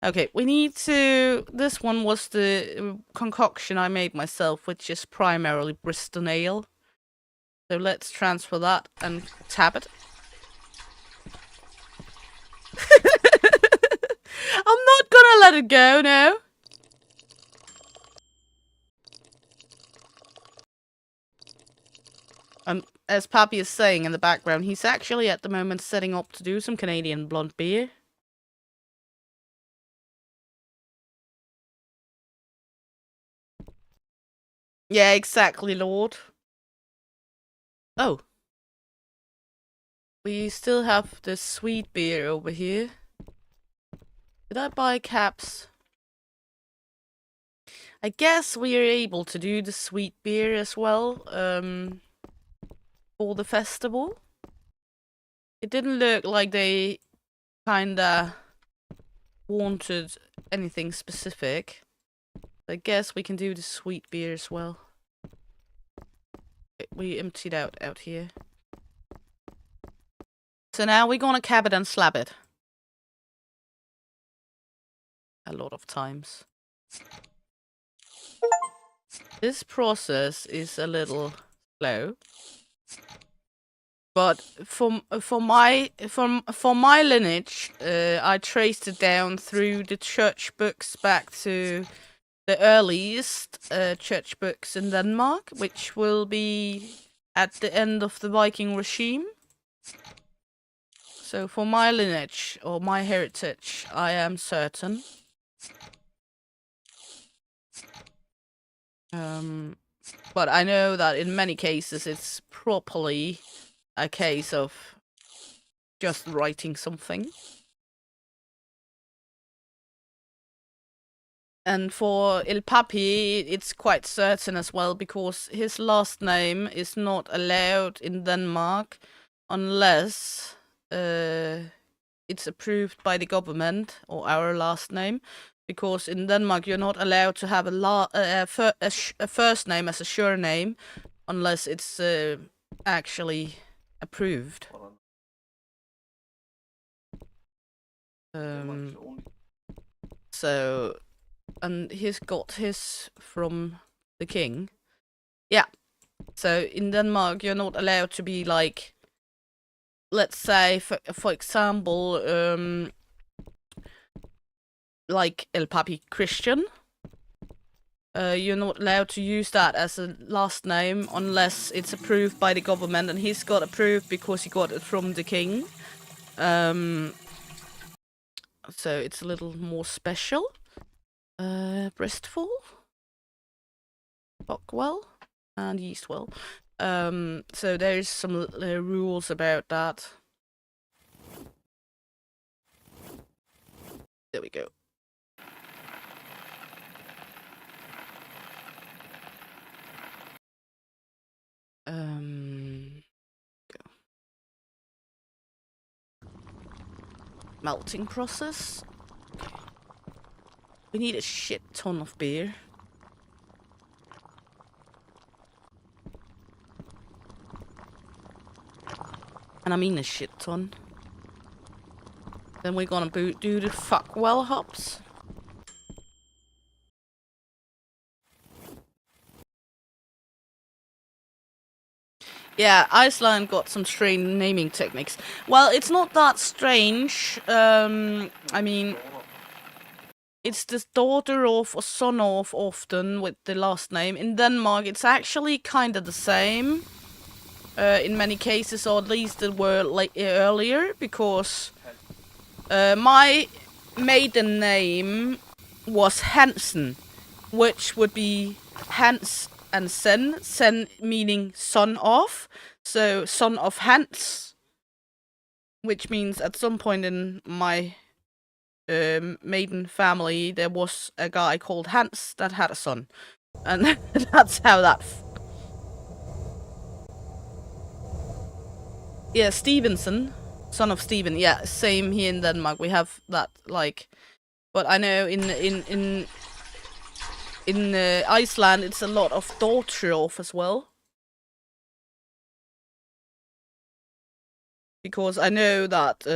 Okay, we need to... this one was the concoction I made myself, which is primarily Bristol ale. So let's transfer that and tap it. I'm not gonna let it go, no. As Papi is saying in the background, he's actually at the moment setting up to do some Canadian blonde beer. Yeah, exactly, Lord. Oh. We still have the sweet beer over here. Did I buy caps? I guess we are able to do the sweet beer as well, for the festival. It didn't look like they kinda wanted anything specific. I guess we can do the sweet beer as well. We emptied out here. So now we're gonna cap it and slap it. A lot of times. This process is a little slow. But for my lineage, I traced it down through the church books back to the earliest church books in Denmark, which will be at the end of the Viking regime. So for my lineage, or my heritage, I am certain. But I know that in many cases it's properly a case of just writing something. And for El Papi, it's quite certain as well, because his last name is not allowed in Denmark unless it's approved by the government, or our last name. Because in Denmark, you're not allowed to have a first name as a surname unless it's actually approved. So, and he's got his from the king. Yeah. So in Denmark, you're not allowed to be like, let's say, for example, like El Papi Christian. you're not allowed to use that as a last name unless it's approved by the government, and he's got approved because he got it from the king. So it's a little more special. Breastful, Buckwell, and Yeastwell. So there's some rules about that. There we go. Go. Melting process. Okay. We need a shit ton of beer. And I mean a shit ton. Then we're gonna do the Fuckwell hops. Yeah, Iceland got some strange naming techniques. Well, it's not that strange. I mean, it's the daughter of or son of often with the last name. In Denmark, it's actually kind of the same. In many cases, or at least it were like earlier, because my maiden name was Hansen, which would be Hans and Sen meaning son of, so son of Hans, which means at some point in my maiden family there was a guy called Hans that had a son, and that's how that. Yeah, Stevenson, son of Stephen. Yeah, same here in Denmark. We have that, like, but I know in Iceland it's a lot of daughter of as well. Because I know that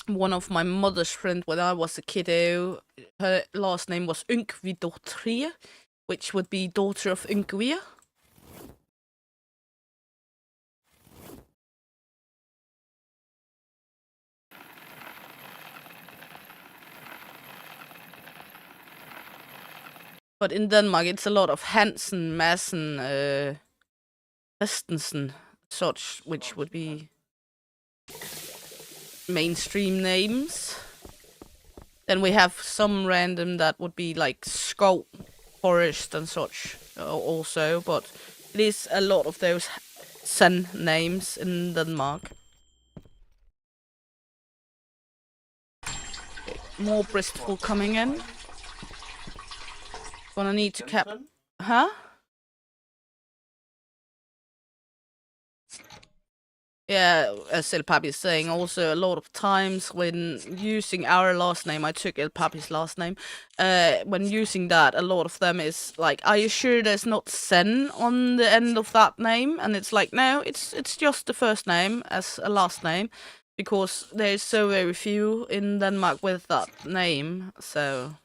one of my mother's friends when I was a kiddo, her last name was Yngvidóttir, which would be daughter of Yngvi. But in Denmark, it's a lot of Hansen, Madsen, Christensen, such, which would be mainstream names. Then we have some random that would be like Skov, Forest, and such also. But it is a lot of those Sen names in Denmark. Okay, more Bristol coming in. Gonna need to cap. Huh? Yeah, as El Papi is saying, also a lot of times when using our last name, I took El Papi's last name. When using that, a lot of them is like, "Are you sure there's not Sen on the end of that name?" And it's like, no, it's just the first name as a last name, because there's so very few in Denmark with that name. So.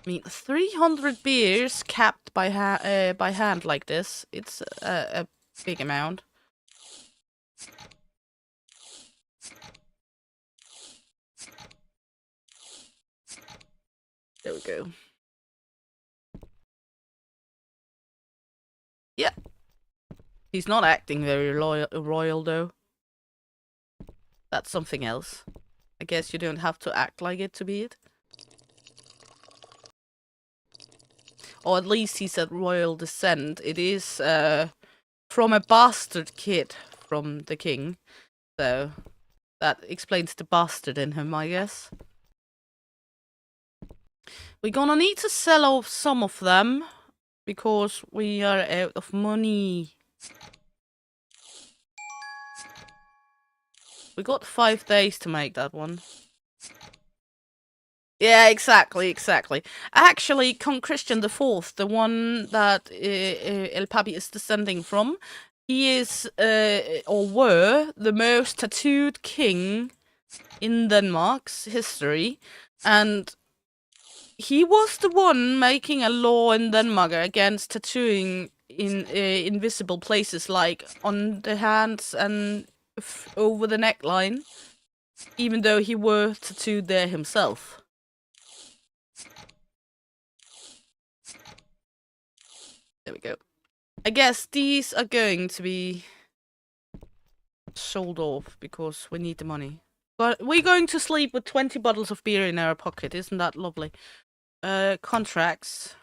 I mean, 300 beers capped by hand like this. It's a big amount. There we go. Yeah. He's not acting very royal though. That's something else. I guess you don't have to act like it to be it. Or at least he's of royal descent. It is from a bastard kid from the king. So that explains the bastard in him, I guess. We're gonna need to sell off some of them because we are out of money. We got 5 days to make that one. Yeah, exactly. Actually, Kong Christian IV, the one that El Papi is descending from, he is, or were, the most tattooed king in Denmark's history, and he was the one making a law in Denmark against tattooing in invisible places, like on the hands and over the neckline, even though he were tattooed there himself. I guess these are going to be sold off because we need the money. But we're going to sleep with 20 bottles of beer in our pocket. Isn't that lovely? Contracts.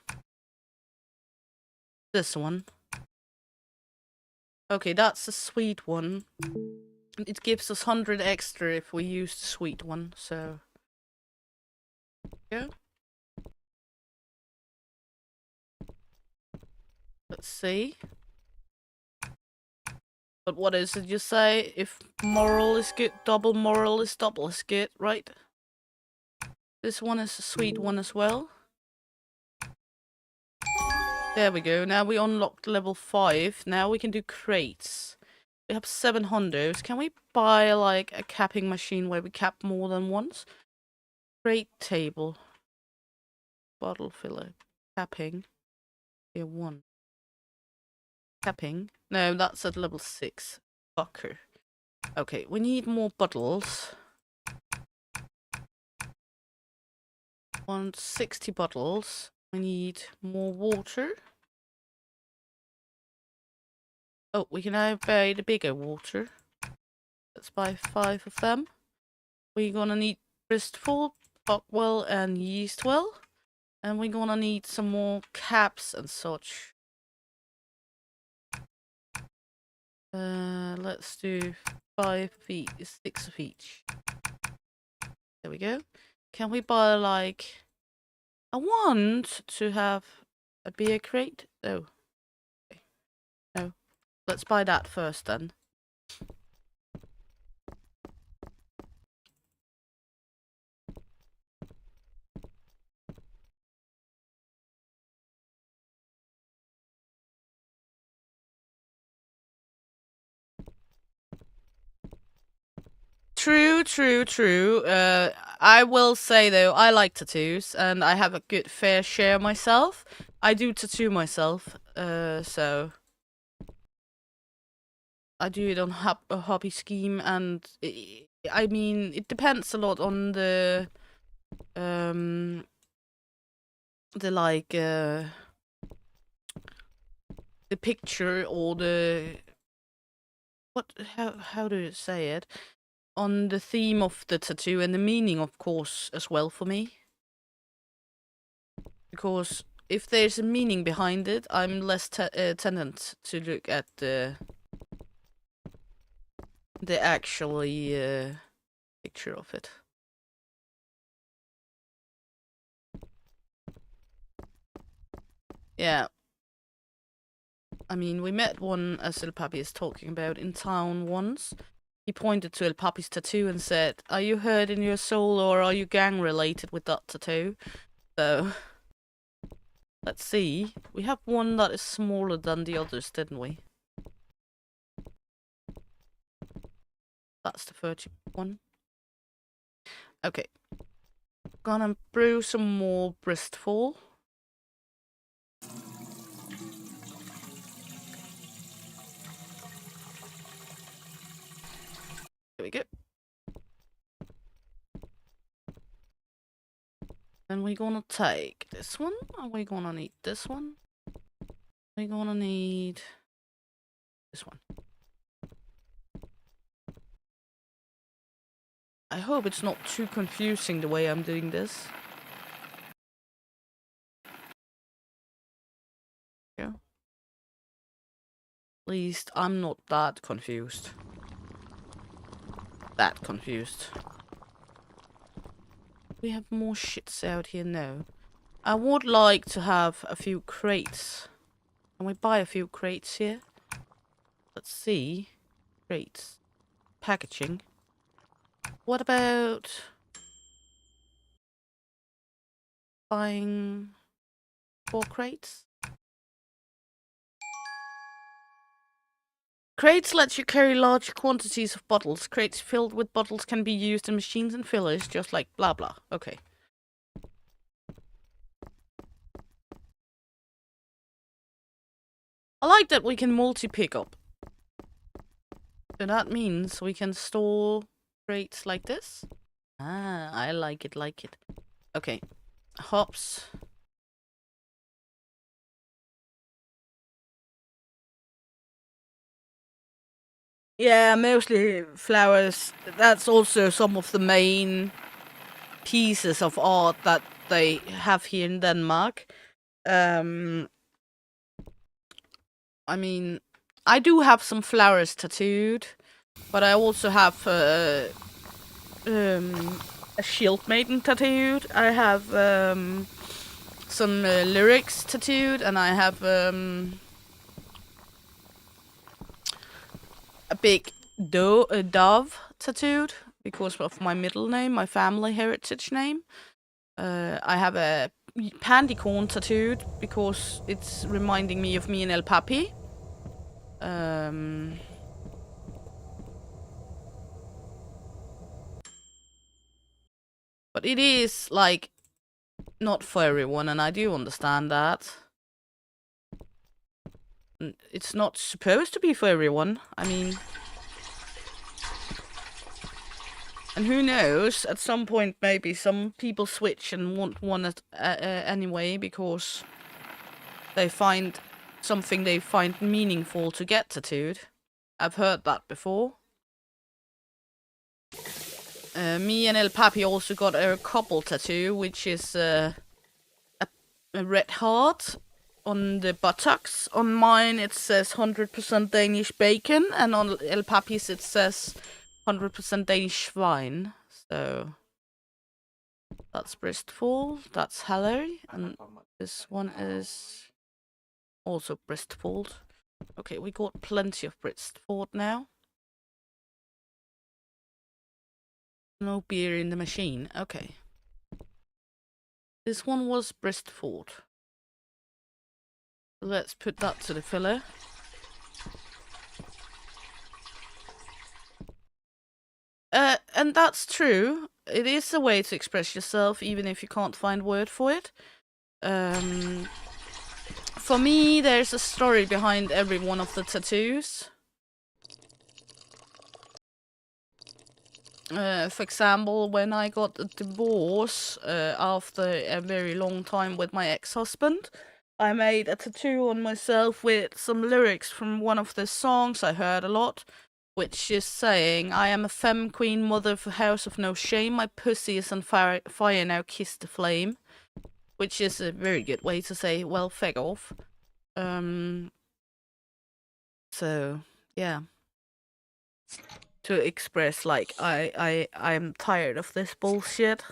This one. Okay, that's a sweet one. It gives us 100 extra if we use the sweet one, so... Yeah. Let's see. But what is it you say? If moral is good, double moral is double is good, right? This one is a sweet one as well. There we go. Now we unlocked level 5. Now we can do crates. We have 700. Can we buy like a capping machine where we cap more than once? Crate table. Bottle filler. Capping. Here, 1. Capping. No, that's at level 6. Fucker. Okay, we need more bottles. 160 bottles. We need more water. Oh, we can now buy the bigger water. Let's buy 5 of them. We're gonna need Bristol, Hockwell, and Yeastwell. And we're gonna need some more caps and such. Let's do 5 of each, 6 of each. There we go. Can we buy like... I want to have a beer crate. Oh. Okay. No. Let's buy that first then. True, true, true. I will say though, I like tattoos and I have a good fair share myself. I do tattoo myself, so I do it on a hobby scheme, and I mean it depends a lot on the like the picture or the how do you say it, on the theme of the tattoo and the meaning, of course, as well for me. Because if there's a meaning behind it, I'm less tendent to look at the actually picture of it. Yeah. I mean, we met one, as El Papi is talking about, in town once. He pointed to El Papi's tattoo and said, "Are you hurt in your soul or are you gang related with that tattoo?" So, let's see. We have one that is smaller than the others, didn't we? That's the 31. Okay. Gonna brew some more Bristol. There we go. Then we're gonna take this one, and we're gonna need this one. We're gonna need this one. I hope it's not too confusing the way I'm doing this. Yeah. At least I'm not that confused. We have more shits out here now. I would like to have a few crates. Can we buy a few crates here? Let's see. Crates. Packaging. What about buying 4 crates? Crates let you carry large quantities of bottles. Crates filled with bottles can be used in machines and fillers, just like blah blah. Okay. I like that we can multi-pick up. So that means we can store crates like this. Ah, I like it, Okay. Hops. Yeah, mostly flowers. That's also some of the main pieces of art that they have here in Denmark. I mean, I do have some flowers tattooed, but I also have a shield maiden tattooed. I have some lyrics tattooed, and I have a big dove tattooed because of my middle name, my family heritage name. I have a pandicorn tattooed because it's reminding me of me and El Papi. But it is like not for everyone, and I do understand that. It's not supposed to be for everyone. I mean, and who knows? At some point, maybe some people switch and won't want it anyway because they find something they find meaningful to get tattooed. I've heard that before. Me and El Papi also got a couple tattoo, which is a red heart on the buttocks. On mine it says 100% Danish bacon, and on El Papi's it says 100% Danish swine. So that's Bristol, that's Haller, and this one is also Bristol. Okay, we got plenty of Bristol now. No beer in the machine. Okay. This one was Bristol. Let's put that to the filler. And that's true. It is a way to express yourself, even if you can't find word for it. For me, there's a story behind every one of the tattoos. For example, when I got a divorce after a very long time with my ex-husband, I made a tattoo on myself with some lyrics from one of the songs I heard a lot, which is saying, I am a femme queen, mother of a house of no shame, my pussy is on fire, now kiss the flame. Which is a very good way to say, well, feg off. So, yeah. To express, like, I'm tired of this bullshit.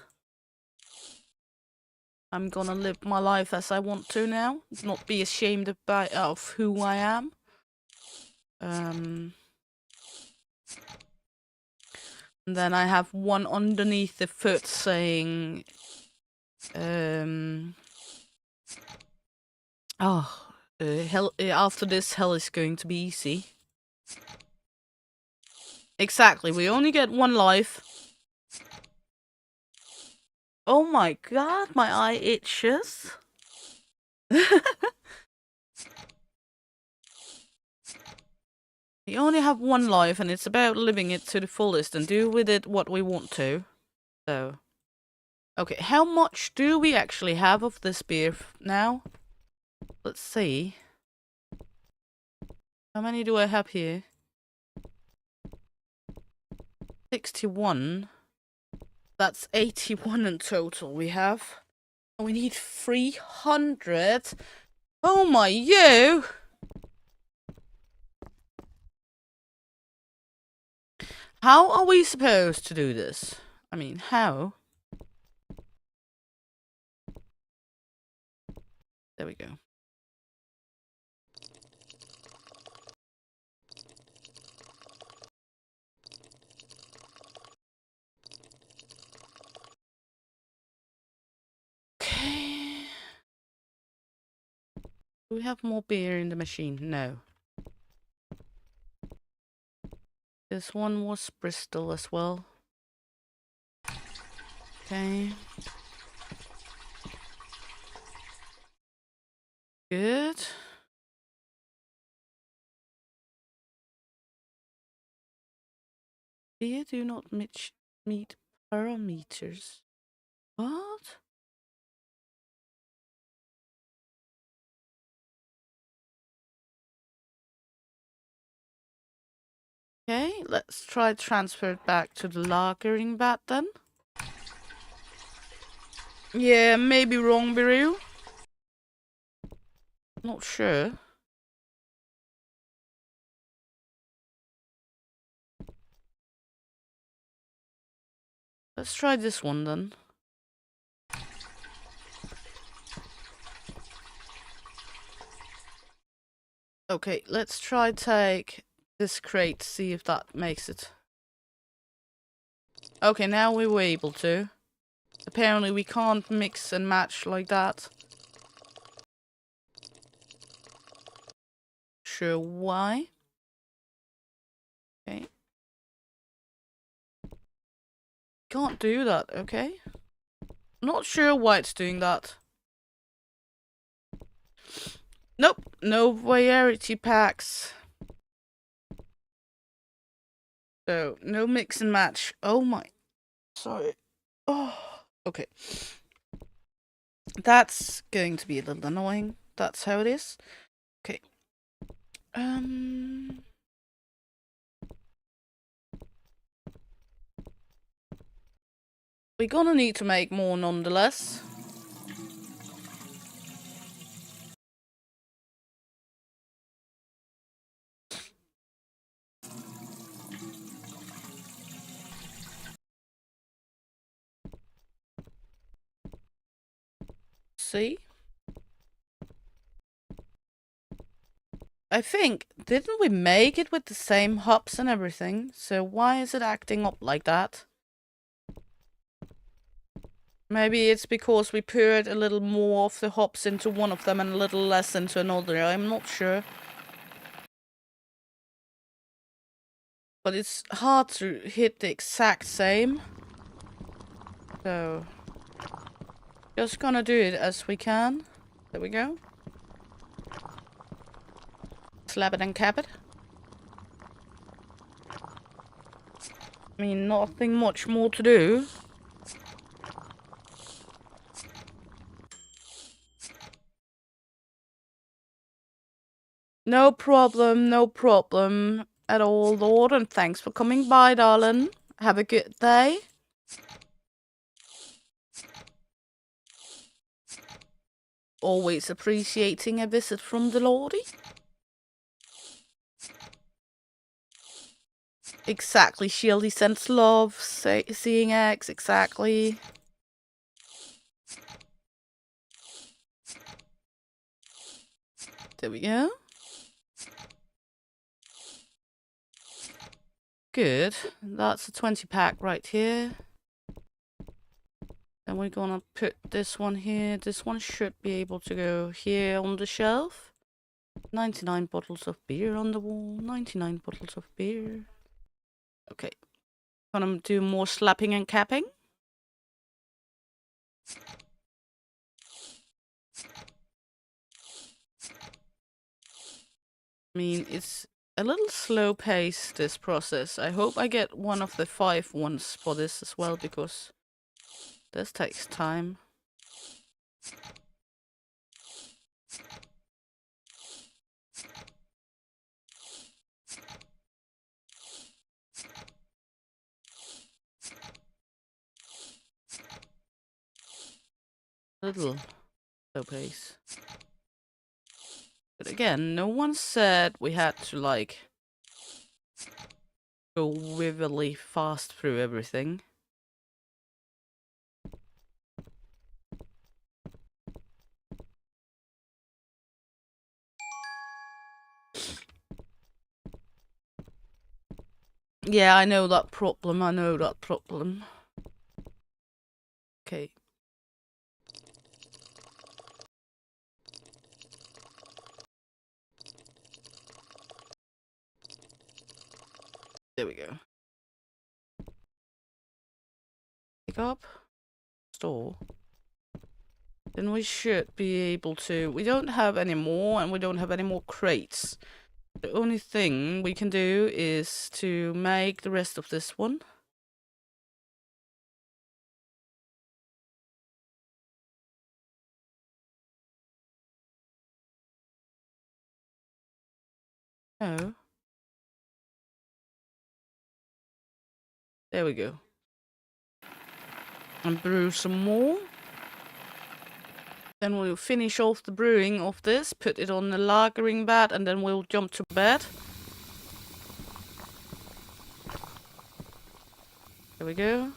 I'm gonna live my life as I want to now. Not be ashamed of who I am. And then I have one underneath the foot saying, hell, after this, hell is going to be easy. Exactly, we only get one life. Oh my god, my eye itches. We only have one life, and it's about living it to the fullest and do with it what we want to. So, okay, how much do we actually have of this beer now? Let's see. How many do I have here? 61. That's 81 in total we have. And we need 300. Oh my you! How are we supposed to do this? I mean, how? There we go. Okay. Do we have more beer in the machine? No. This one was Bristol as well. Okay. Good. Beer do not meet parameters. What? Okay, let's try transfer it back to the lagering vat then. Yeah, maybe wrong, Brew. Not sure. Let's try this one then. Okay, let's try take this crate, see if that makes it. Okay, now we were able to. Apparently we can't mix and match like that. Sure why. Okay. Can't do that, okay? Not sure why it's doing that. Nope, no variety packs. So, no mix and match. Oh my. Sorry. Oh, okay. That's going to be a little annoying. That's how it is. Okay. We're gonna need to make more nonetheless. See? I think, didn't we make it with the same hops and everything? So why is it acting up like that? Maybe it's because we poured a little more of the hops into one of them and a little less into another. I'm not sure. But it's hard to hit the exact same. So, just gonna do it as we can. There we go. Slap it and cap it. I mean, nothing much more to do. No problem at all, Lord, and thanks for coming by, darling. Have a good day. Always appreciating a visit from the Lordy. Exactly, Shieldy sends love, seeing X, exactly. There we go. Good. That's a 20 pack right here. Then we're gonna put this one here. This one should be able to go here on the shelf. 99 bottles of beer on the wall. 99 bottles of beer. Okay. Gonna do more slapping and capping. I mean, it's a little slow pace, this process. I hope I get one of the 5 ones for this as well, because this takes time. Little slow pace. But again, no one said we had to, like, go vividly fast through everything. Yeah, I know that problem. Okay. There we go. Pick up. Store. Then we should be able to... We don't have any more, and we don't have any more crates. The only thing we can do is to make the rest of this one. Oh. There we go. And brew some more. Then we'll finish off the brewing of this, put it on the lagering bed, and then we'll jump to bed. There we go.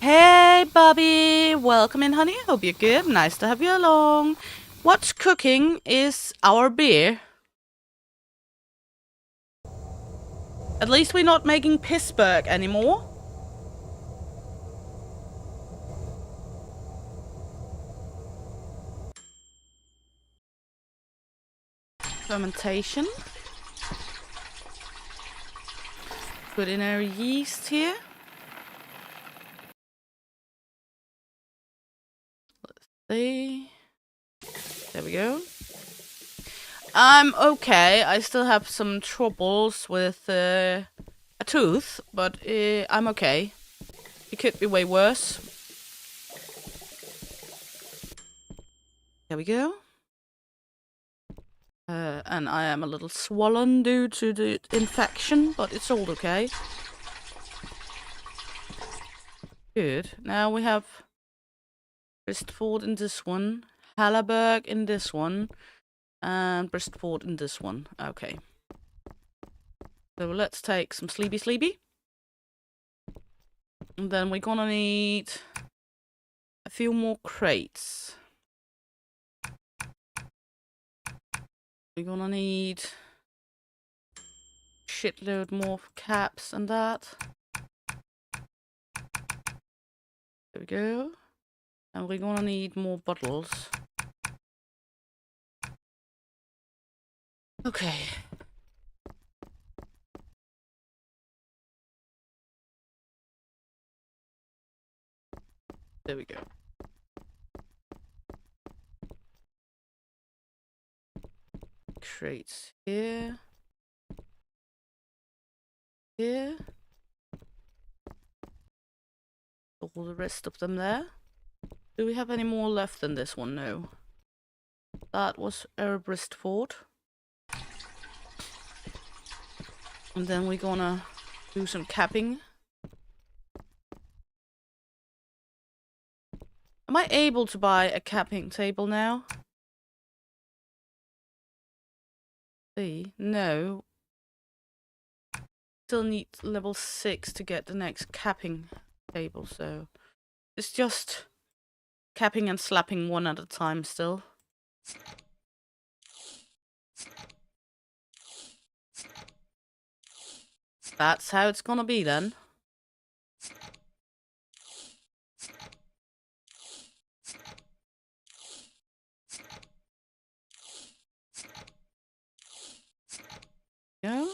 Hey, Bobby! Welcome in, honey. Hope you're good. Nice to have you along. What's cooking is our beer. At least we're not making Pittsburgh anymore. Fermentation. Put in our yeast here. Let's see. There we go. I'm okay. I still have some troubles with a tooth, but I'm okay. It could be way worse. There we go. And I am a little swollen due to the infection, but it's all okay. Good. Now we have Bristford in this one, Halleberg in this one, and Bristford in this one. Okay. So let's take some Sleepy. And then we're gonna need a few more crates. We're gonna need shitload more caps and that. There we go. And we're gonna need more bottles. Okay. There we go. Crates here. Here. All the rest of them there. Do we have any more left than this one? No. That was our Bristford. And then we're gonna do some capping. Am I able to buy a capping table now? See? No. Still need level 6 to get the next capping table, so it's just capping and slapping one at a time still. That's how it's gonna be then. Go.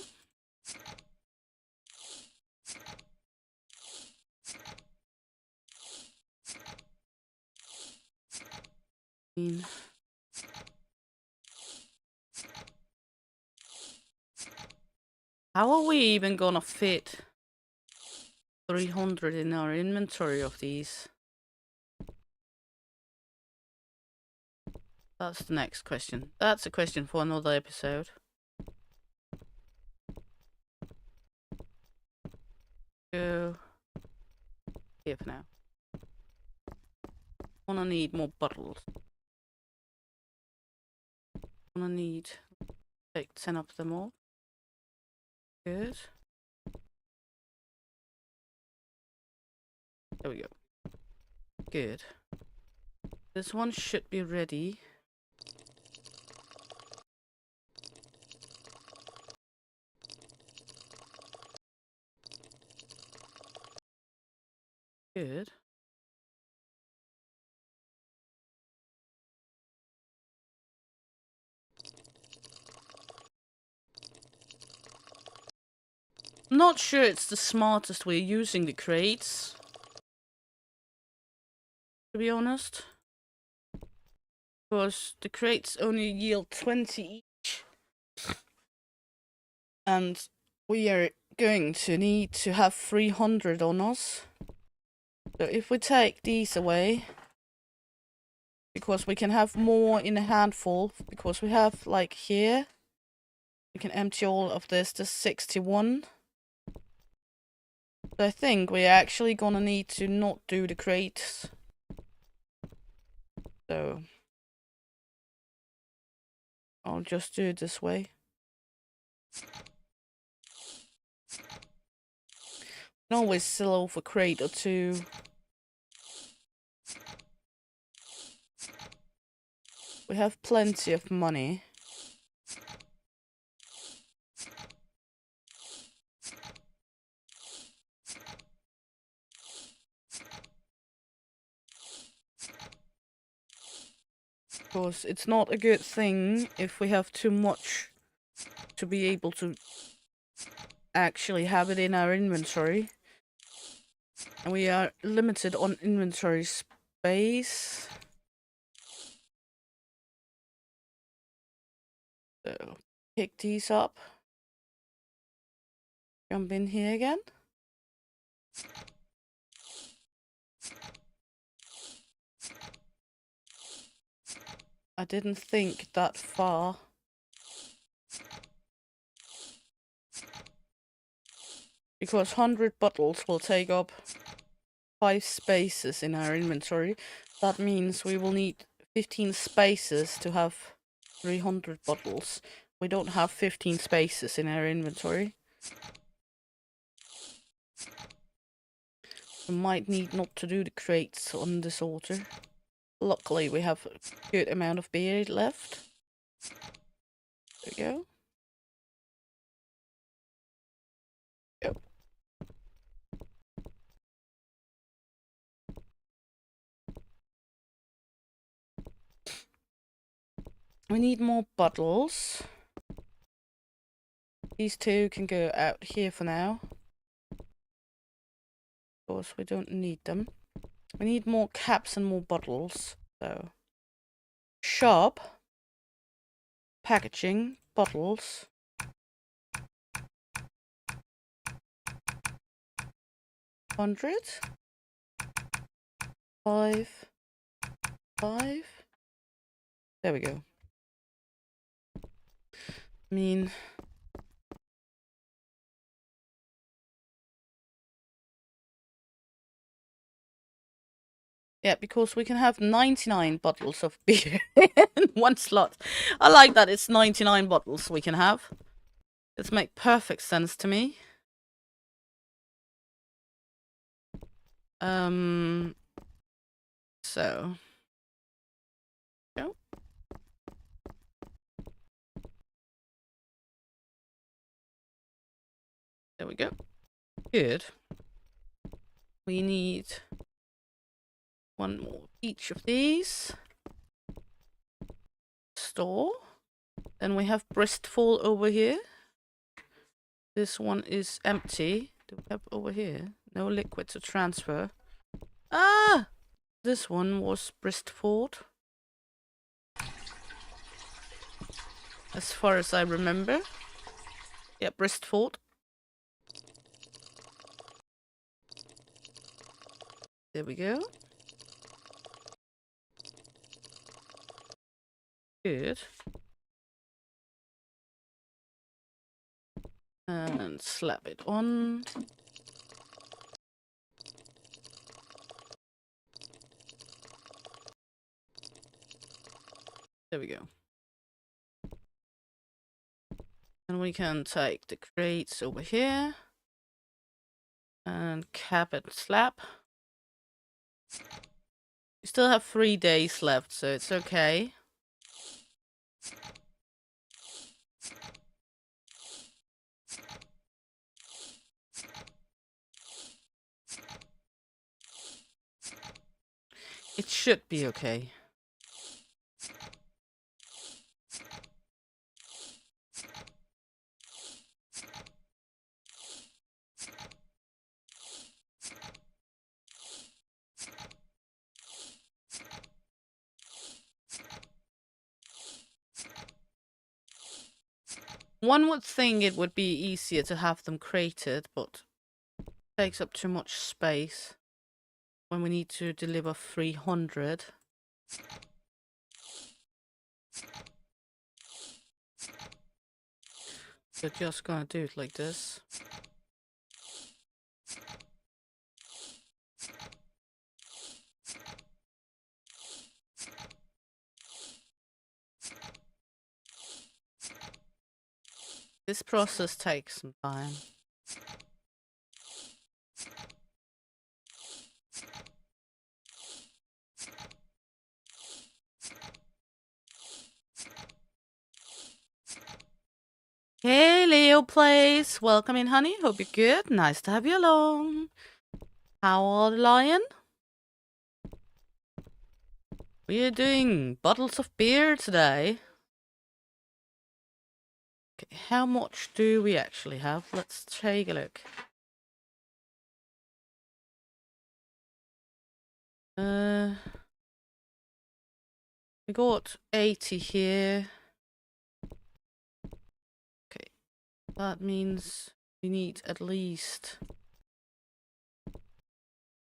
How are we even gonna fit 300 in our inventory of these? That's the next question. That's a question for another episode. Go here for now. Gonna need more bottles. Gonna need take 10 of them all. Good. There we go. Good. This one should be ready. Good. Not sure it's the smartest way using the crates, to be honest. Because the crates only yield 20 each. And we are going to need to have 300 on us. So if we take these away, because we can have more in a handful, because we have like here We can empty all of this. There's 61. So I think we're actually gonna need to not do the crates. So I'll just do it this way. Can always sell off a crate or two. We have plenty of money. Of course, it's not a good thing if we have too much to be able to actually have it in our inventory. And we are limited on inventory space. So, pick these up. Jump in here again. I didn't think that far. Because 100 bottles will take up 5 spaces in our inventory. That means we will need 15 spaces to have 300 bottles. We don't have 15 spaces in our inventory. We might need not to do the crates on this order. Luckily, we have a good amount of beer left. There we go. Go. We need more bottles. These two can go out here for now. Of course, we don't need them. We need more caps and more bottles. So, shop, packaging, bottles. 100. 5. 5. There we go. I mean, yeah, because we can have 99 bottles of beer in one slot. I like that it's 99 bottles we can have. This makes perfect sense to me. So. Go. There we go. Good. We need one more each of these. Store. Then we have Bristol over here. This one is empty. Do we have over here? No liquid to transfer. Ah! This one was Bristol. As far as I remember. Yeah, Bristol. There we go. Good. And slap it on. There we go. And we can take the crates over here. And cap and slap. We still have 3 days left, so it's okay. It should be okay. One would think it would be easier to have them crated, but it takes up too much space when we need to deliver 300. We're just gonna do it like this. This process takes some time. Hey, Leo Plays. Welcome in, honey. Hope you're good. Nice to have you along. How are the lion? We are doing bottles of beer today. Okay, how much do we actually have? Let's take a look. We got 80 here. Okay, that means we need at least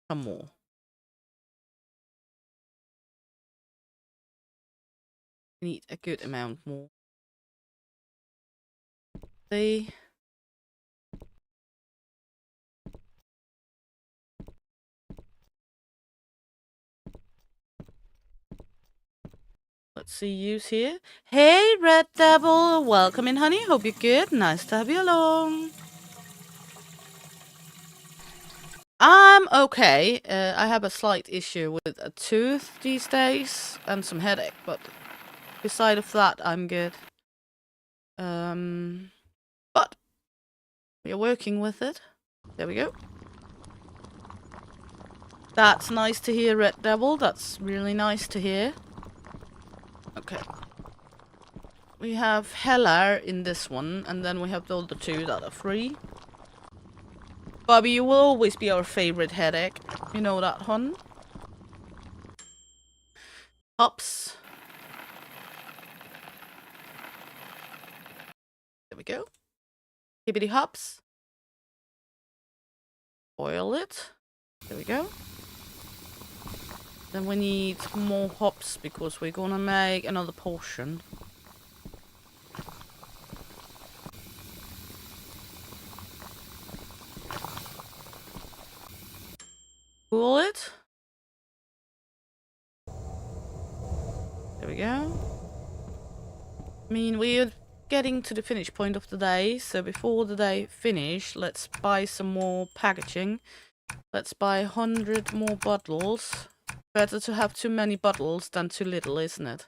some more. We need a good amount more. Let's see who's here. Hey, Red Devil. Welcome in, honey. Hope you're good. Nice to have you along. I'm okay. I have a slight issue with a tooth these days and some headache, but beside of that, I'm good. But we are working with it. There we go. That's nice to hear, Red Devil. That's really nice to hear. Okay. We have Hellar in this one, and then we have the other two that are free. Bobby, you will always be our favorite headache. You know that, hun? Hops. There we go. Hibbity hops. Boil it. There we go. Then we need more hops because we're gonna make another potion. Cool it. There we go. I mean, we're getting to the finish point of the day, so before the day finish, let's buy some more packaging. Let's buy 100 more bottles. Better to have too many bottles than too little, isn't it?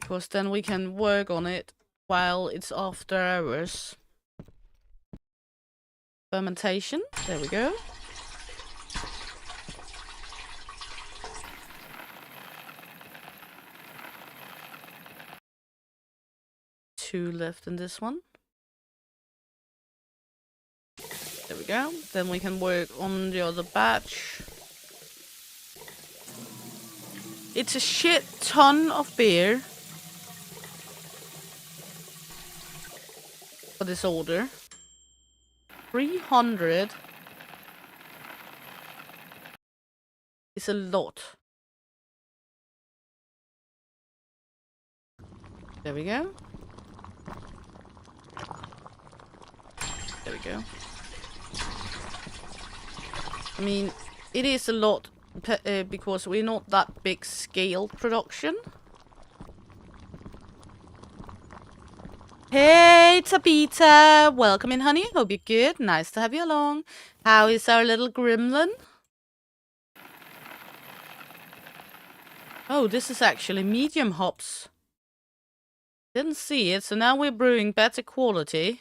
Because then we can work on it while it's after hours. Fermentation, there we go. Two left in this one. There we go. Then we can work on the other batch. It's a shit ton of beer for this order. 300 is a lot. There we go. There we go. I mean, it is a lot because we're not that big scale production. Hey, Tabita! Welcome in, honey. Hope you're good. Nice to have you along. How is our little gremlin? Oh, this is actually medium hops. Didn't see it, so now we're brewing better quality.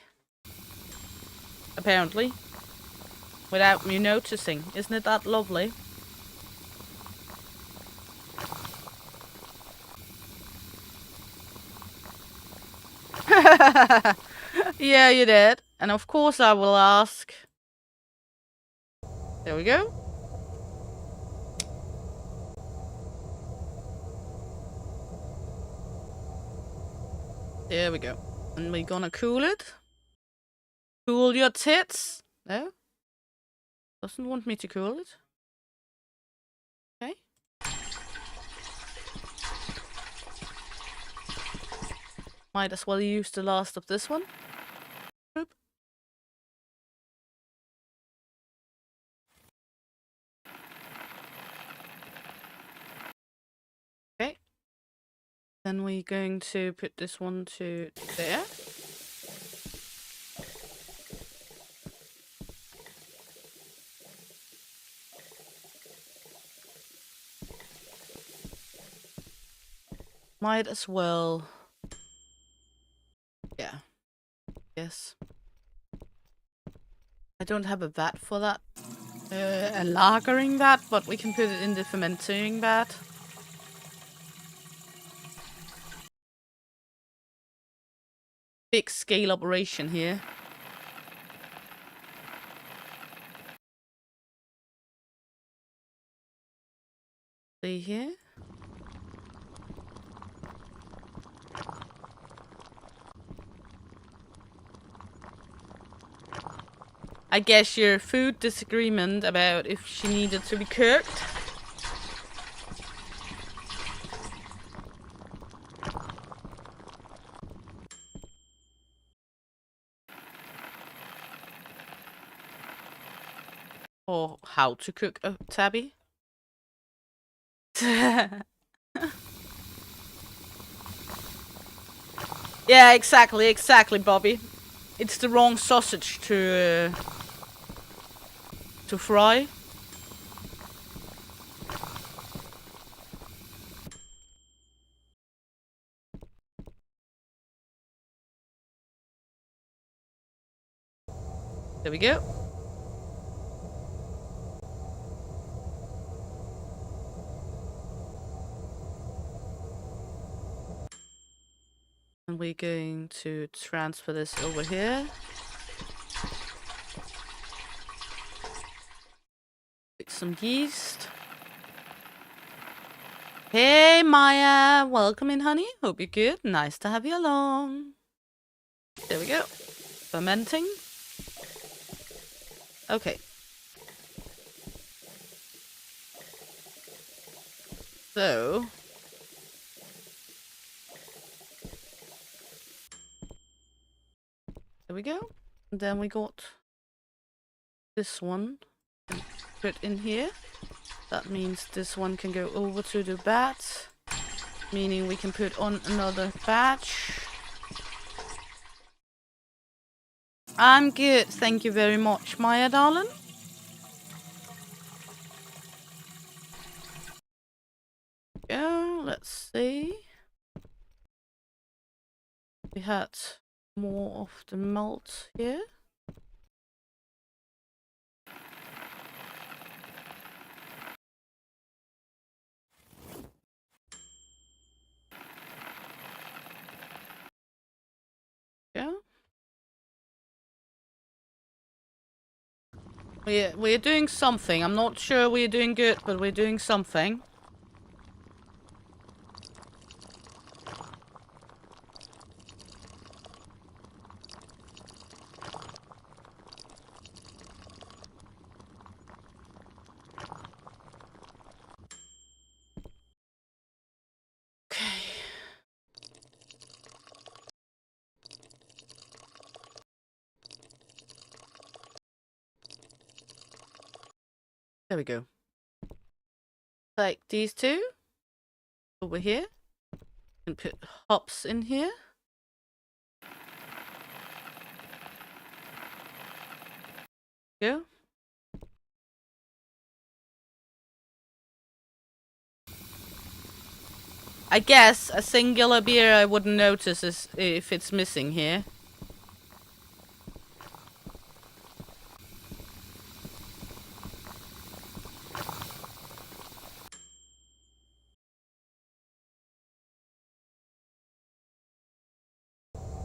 Apparently. Without me noticing. Isn't it that lovely? Yeah, you did. And of course I will ask. There we go. There we go. And we're gonna cool it. Cool your tits. No? Doesn't want me to cool it. Okay. Might as well use the last of this one. Oop. Okay. Then we're going to put this one to there. Might as well. Yeah. Yes. I don't have a vat for that. A lagering vat, but we can put it in the fermenting vat. Big scale operation here. See here. I guess your food disagreement about if she needed to be cooked. Or how to cook a tabby. Yeah, exactly, Bobby. It's the wrong sausage to fry. There we go. And we're going to transfer this over here. Pick some yeast. Hey Maya, welcome in, honey. Hope you're good. Nice to have you along. There we go. Fermenting. Okay. So there we go. And then we got this one. Put in here. That means this one can go over to the vat. Meaning we can put on another batch. I'm good. Thank you very much, Maya, darling. Yeah, let's see. We had more of the malt here. Yeah. We're doing something. I'm not sure we're doing good, but we're doing something. Okay. There we go. Like these two over here. And put hops in here. Go. I guess a singular beer I wouldn't notice is if it's missing here.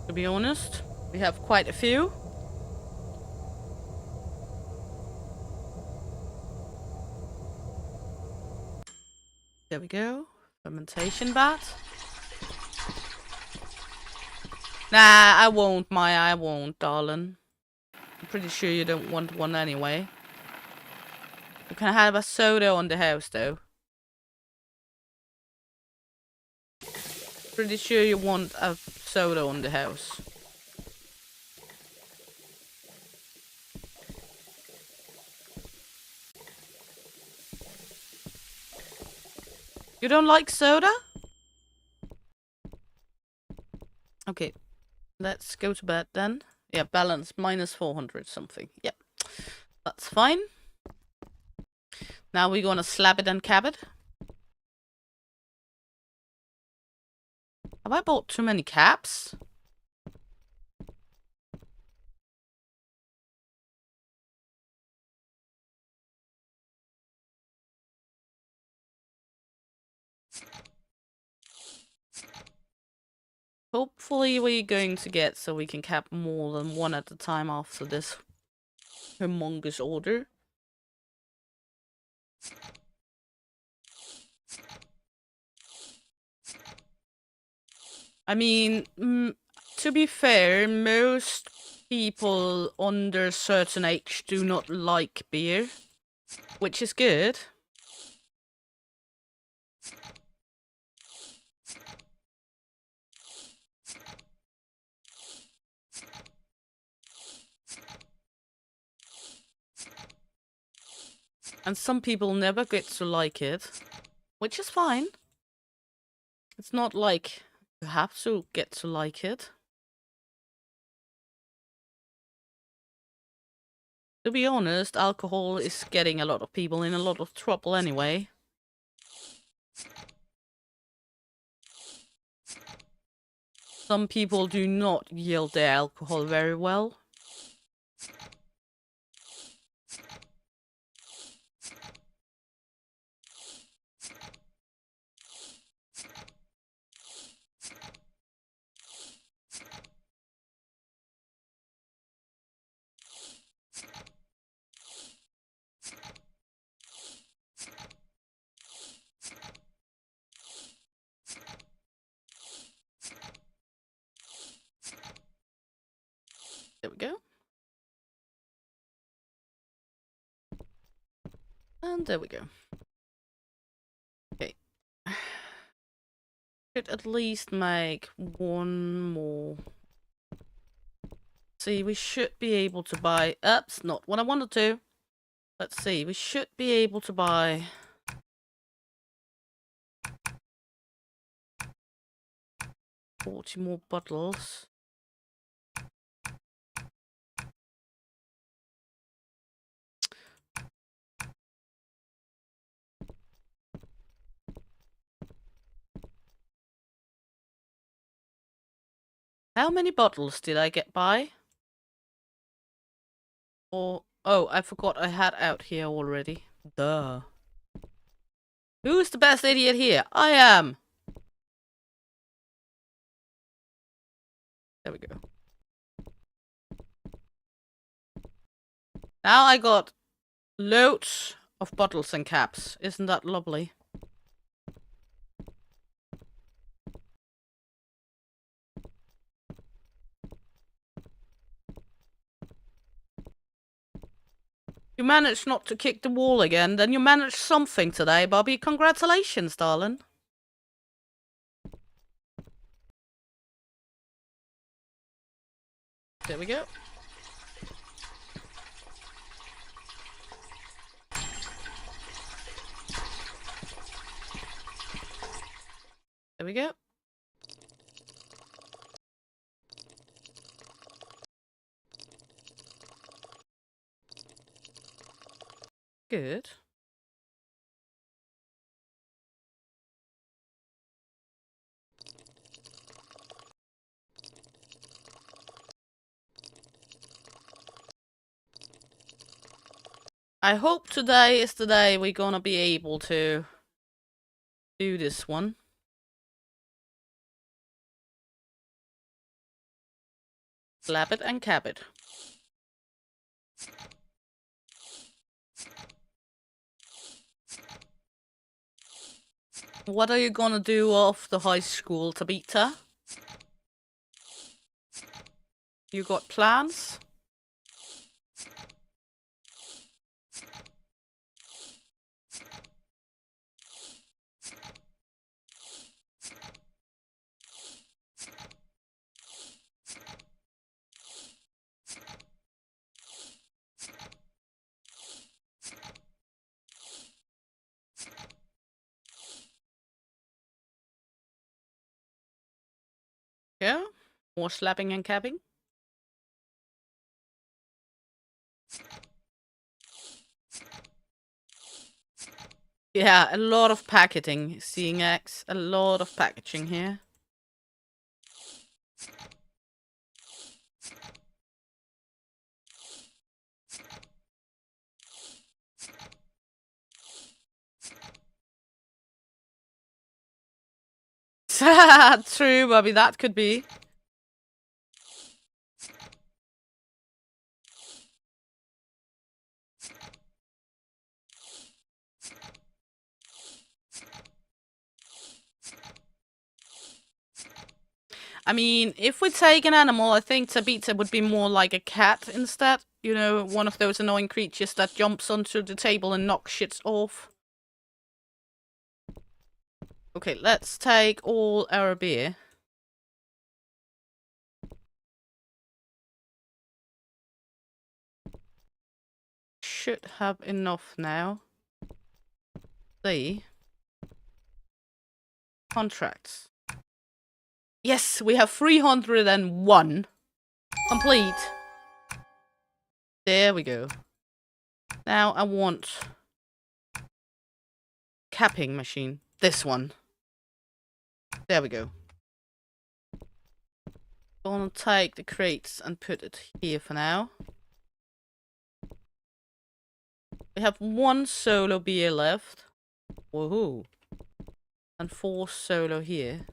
To be honest, we have quite a few. There we go. Fermentation vat. Nah, I won't, Maya. I won't, darling. I'm pretty sure you don't want one anyway. You can have a soda on the house, though. Pretty sure you want a soda on the house. You don't like soda? Okay, let's go to bed then. Yeah, balance minus 400 something. Yep, that's fine. Now we're gonna slab it and cap it. Have I bought too many caps? Hopefully we're going to get so we can cap more than one at a time after this humongous order. I mean, to be fair, most people under a certain age do not like beer, which is good. And some people never get to like it, which is fine. It's not like you have to get to like it. To be honest, alcohol is getting a lot of people in a lot of trouble anyway. Some people do not yield their alcohol very well. There we go. And there we go. Okay. Should at least make one more. See, we should be able to buy... Oops, not what I wanted to. Let's see, we should be able to buy... 40 more bottles. How many bottles did I get by? Or... Oh, I forgot I had out here already. Duh. Who's the best idiot here? I am! There we go. Now I got loads of bottles and caps. Isn't that lovely? You managed not to kick the wall again, then you managed something today, Bobby. Congratulations, darling. There we go. There we go. Good. I hope today is the day we're gonna be able to do this one. Slap it and cap it. What are you gonna do after high school, Tabitha? You got plans? go. More slapping and capping. Yeah, a lot of packaging, seeing X. A lot of packaging here. True, Bobby, that could be. I mean, if we take an animal, I think Tabitha would be more like a cat instead. You know, one of those annoying creatures that jumps onto the table and knocks shit off. Okay, let's take all our beer. Should have enough now. See. Contracts. Yes, we have 301. Complete. There we go. Now I want capping machine. This one. There we go. Gonna take the crates and put it here for now. We have 1 solo beer left. Woohoo. And 4 solo here.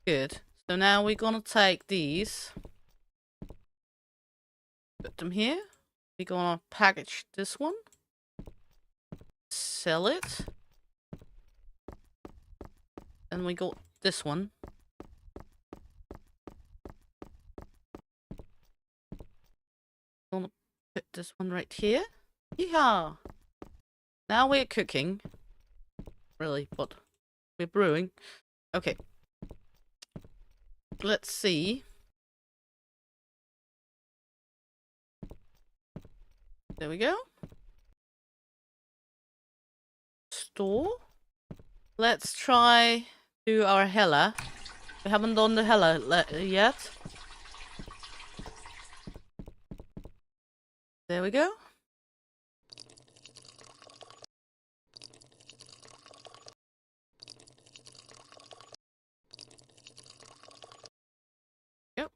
Good. So now we're gonna take these. Put them here. We're gonna package this one. Sell it. And we got this one. Gonna put this one right here. Yeehaw! Now we're cooking. Really, but we're brewing. Okay. Let's see. There we go. Store. Let's try do our Hella. We haven't done the Hella yet. There we go. Yep.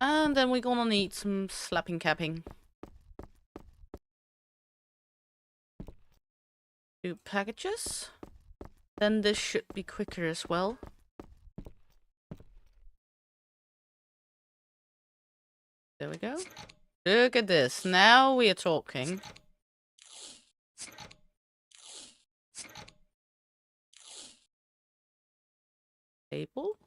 And then we're gonna need some slapping capping. 2 packages. Then this should be quicker as well. There we go. Look at this. Now we are talking. Table.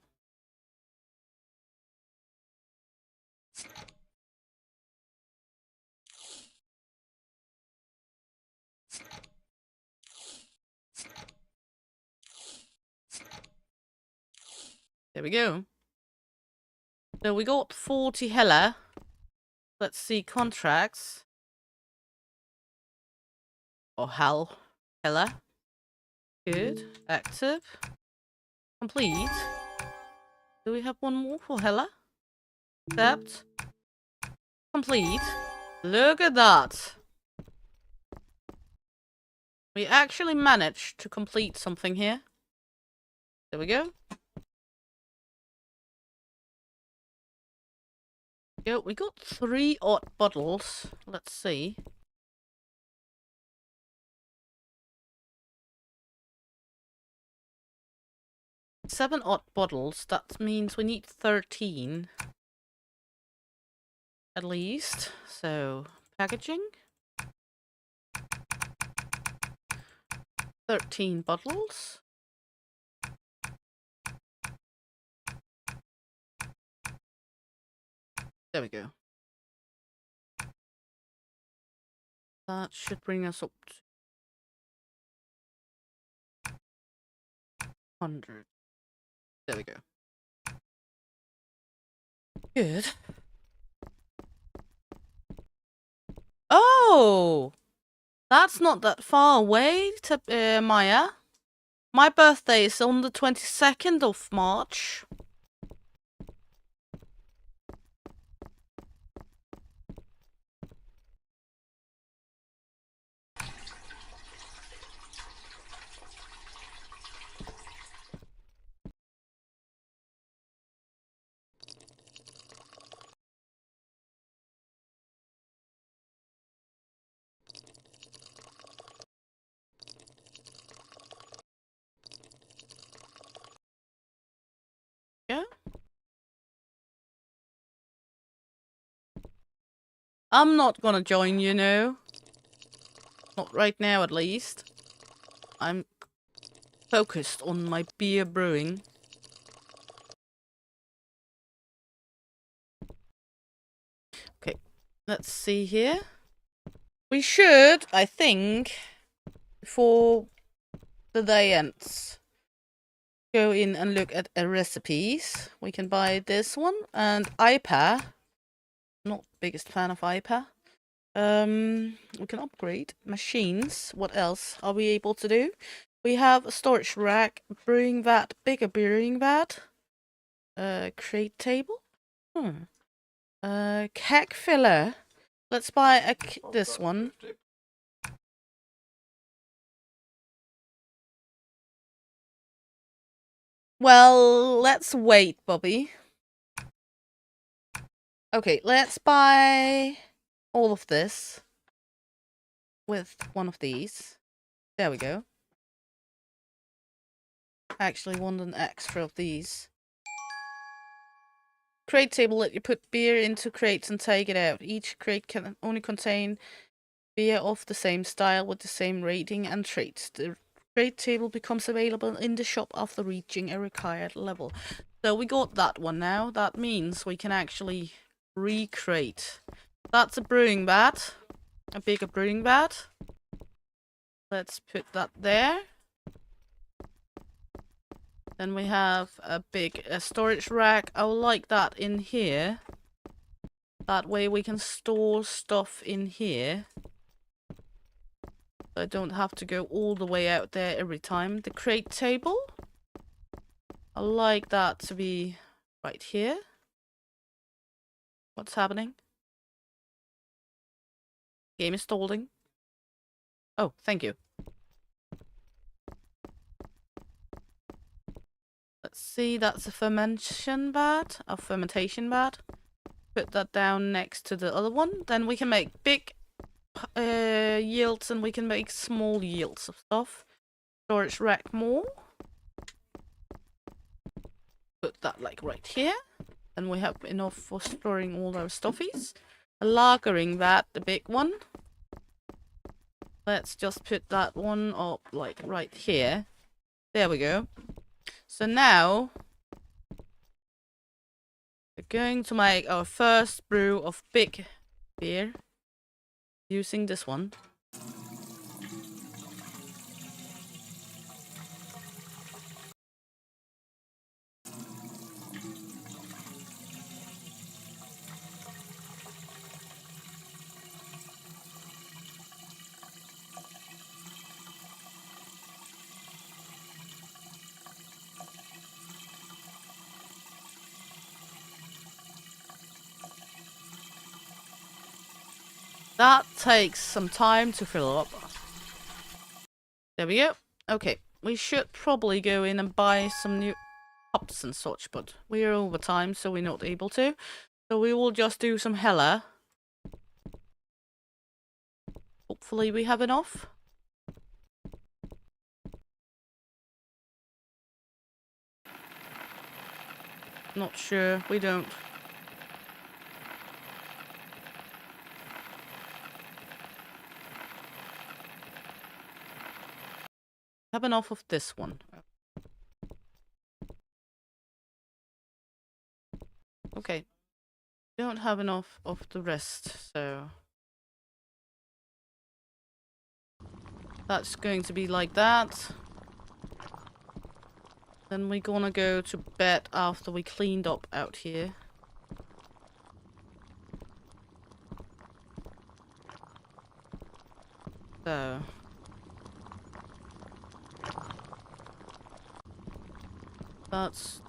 There we go. So we got 40 Hella. Let's see contracts. Oh, Hella. Good. Active. Complete. Do we have one more for Hella? Accept. Complete. Look at that. We actually managed to complete something here. There we go. We got 3 odd bottles. Let's see. Seven odd bottles. That means we need 13. At least. So, packaging. 13 bottles. There we go. That should bring us up to 100. There we go. Good. Oh! That's not that far away, Maya. My birthday is on the 22nd of March. Yeah? I'm not gonna join you, no. Not right now, at least. I'm focused on my beer brewing. Okay, let's see here. We should, I think, before the day ends, go in and look at recipes. We can buy this one and IPA. Not biggest fan of IPA. We can upgrade machines. What else are we able to do? We have a storage rack, brewing vat, bigger brewing vat, crate table. Keg filler. Let's buy this one. Well, let's wait, Bobby. Okay, let's buy all of this with one of these. There we go. I actually want an extra of these. Crate table, let you put beer into crates and take it out. Each crate can only contain beer of the same style with the same rating and traits. The crate table becomes available in the shop after reaching a required level. So we got that one now. That means we can actually recrate. That's a brewing vat. A bigger brewing vat. Let's put that there. Then we have a big storage rack. I would like that in here. That way we can store stuff in here. I don't have to go all the way out there every time. The crate table. I like that to be right here. What's happening? Game is stalling. Oh, thank you. Let's see, that's a fermentation vat. A fermentation vat. Put that down next to the other one. Then we can make big yields and we can make small yields of stuff. Storage rack more. Put that like right here. And we have enough for storing all our stuffies. A lagering vat, the big one. Let's just put that one up like right here. There we go. So now we're going to make our first brew of big beer using this one. That takes some time to fill up. There we go. Okay, we should probably go in and buy some new cups and such, but we're over time, so we're not able to. So we will just do some hella. Hopefully we have enough. Not sure, we don't. Have enough of this one. Okay. Don't have enough of the rest, so that's going to be like that. Then we're gonna go to bed after we cleaned up out here. So. That's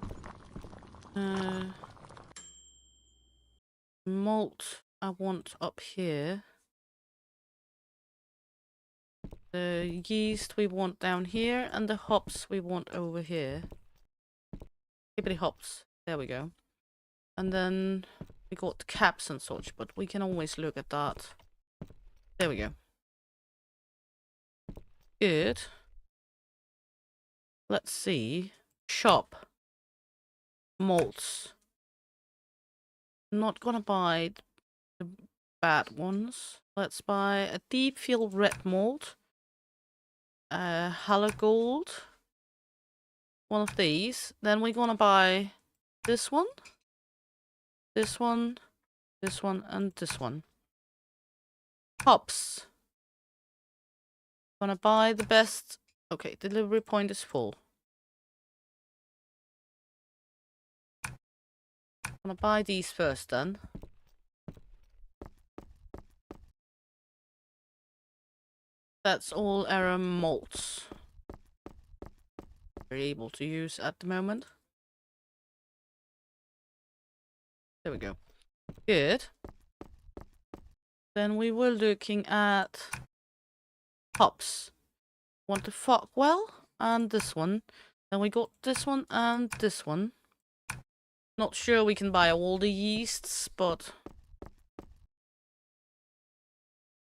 malt I want up here. The yeast we want down here, and the hops we want over here. Maybe hops. There we go. And then we got the caps and such, but we can always look at that. There we go. Good. Let's see. Shop. Malts. Not gonna buy the bad ones. Let's buy a deep field red malt. Hello Gold. One of these. Then we're gonna buy this one, this one, this one, and this one. Hops. Gonna buy the best. Okay, delivery point is full. Gonna buy these first then. That's all our malts we're able to use at the moment. There we go. Good. Then we were looking at hops. Want the Fogwell and this one. Then we got this one and this one. Not sure we can buy all the yeasts, but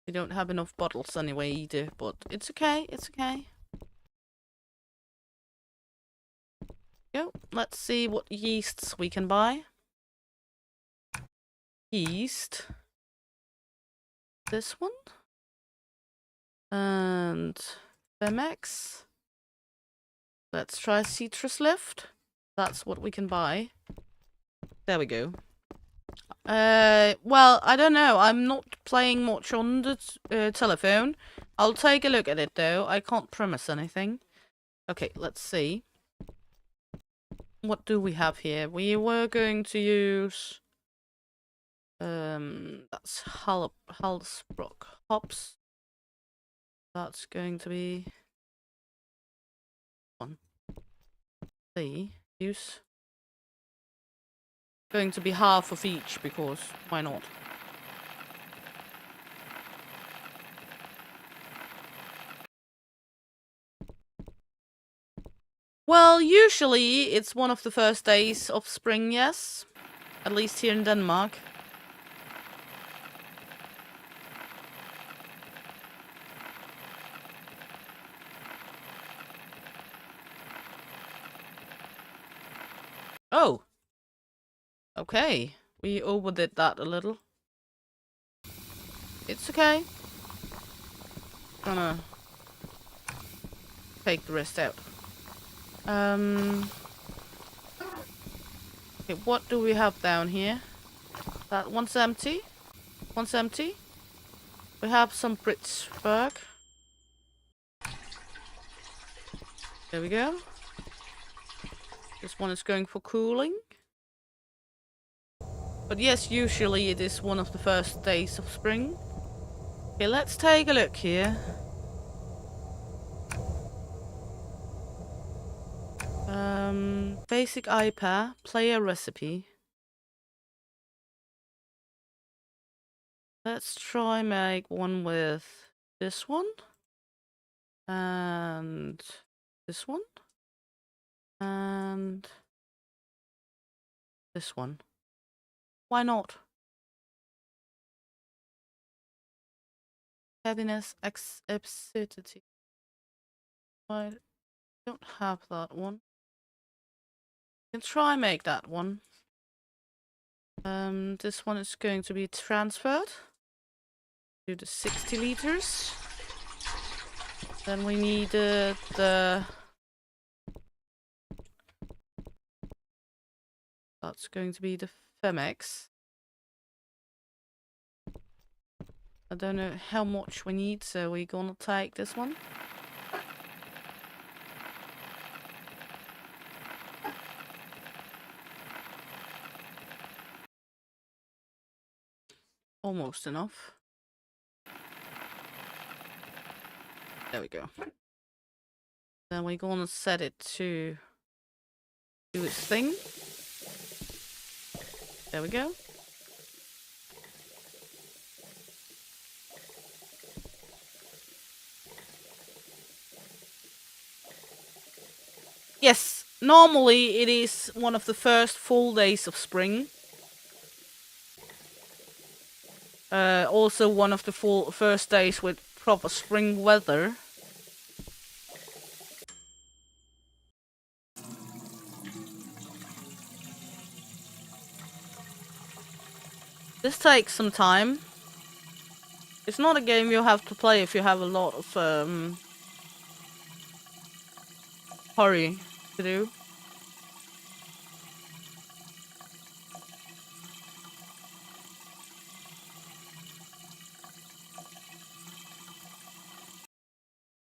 we don't have enough bottles anyway either, but it's okay, it's okay. Go. Let's see what yeasts we can buy. Yeast. This one. And Femex. Let's try Citrus Lift. That's what we can buy. There we go. Well, I don't know. I'm not playing much on the telephone. I'll take a look at it though. I can't promise anything. Okay, let's see. What do we have here? We were going to use that's Halsbrook hops. That's going to be one. See, use. Going to be half of each because why not? Well, usually it's one of the first days of spring, yes. At least here in Denmark. Oh. Okay. We overdid that a little. It's okay. Gonna take the rest out. Okay, what do we have down here? That one's empty. One's empty. We have some Britsberg. There we go. This one is going for cooling. But yes, usually it is one of the first days of spring. Okay, let's take a look here. Basic IPA, player recipe. Let's try make one with this one. And this one. And this one. Why not? Heaviness, acidity. I don't have that one. Can try make that one. This one is going to be transferred to the 60 liters. Then we need the that's going to be the Femex. I don't know how much we need, so we're gonna take this one. almost enough. There we go. Then we're gonna set it to do its thing. There we go. Yes, normally it is one of the first full days of spring. Also one of the first days with proper spring weather. This takes some time. It's not a game you have to play if you have a lot of hurry to do.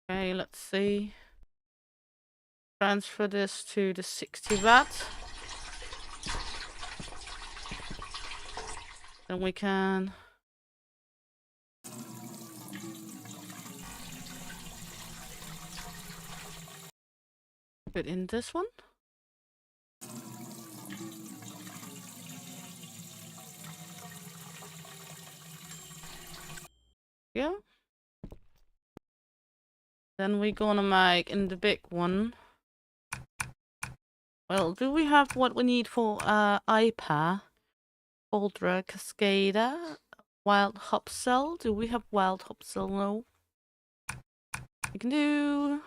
Okay, let's see. Transfer this to the 60 watt. Then we can put in this one. Yeah. Then we're gonna make in the big one. Well, do we have what we need for IPA? Ultra Cascada? Wild Hop Cell? Do we have Wild Hop Cell? No. We can do...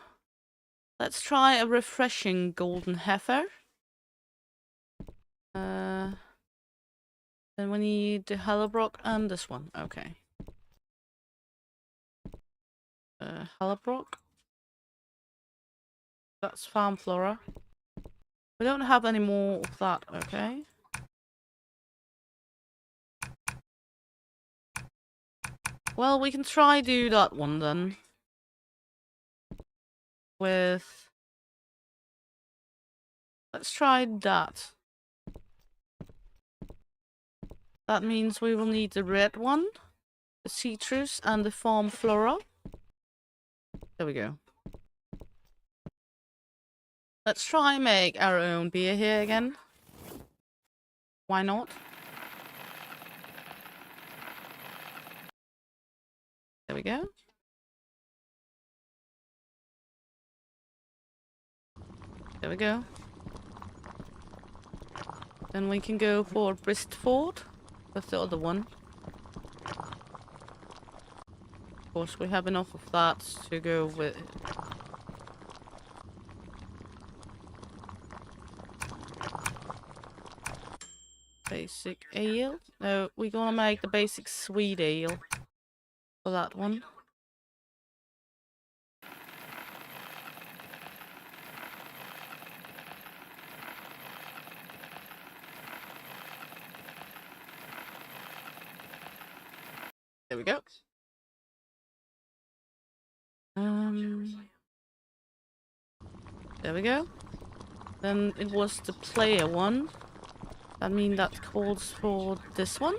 Let's try a refreshing Golden Heifer. Then we need the Hellebrock and this one. Okay. Hellebrock. That's Farm Flora. We don't have any more of that, okay. Well, we can try do that one then. With... Let's try that. That means we will need the red one, the citrus, and the Farm Flora. There we go. Let's try and make our own beer here again. Why not? There we go. There we go. Then we can go for Bristford with the other one. Of course, we have enough of that to go with. Basic ale. No, we're gonna make the basic sweet ale for that one. There we go. There we go. Then it was the player one. I mean, that calls for this one.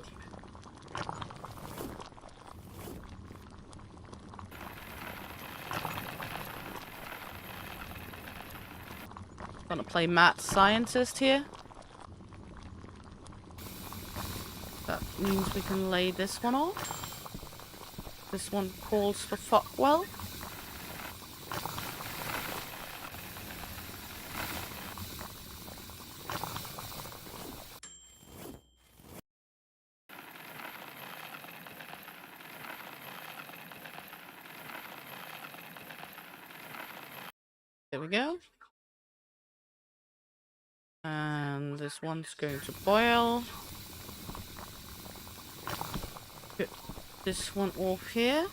Gonna play mad scientist here. That means we can lay this one off. This one calls for Fuckwell. There we go. And this one's going to boil. Put this one off here.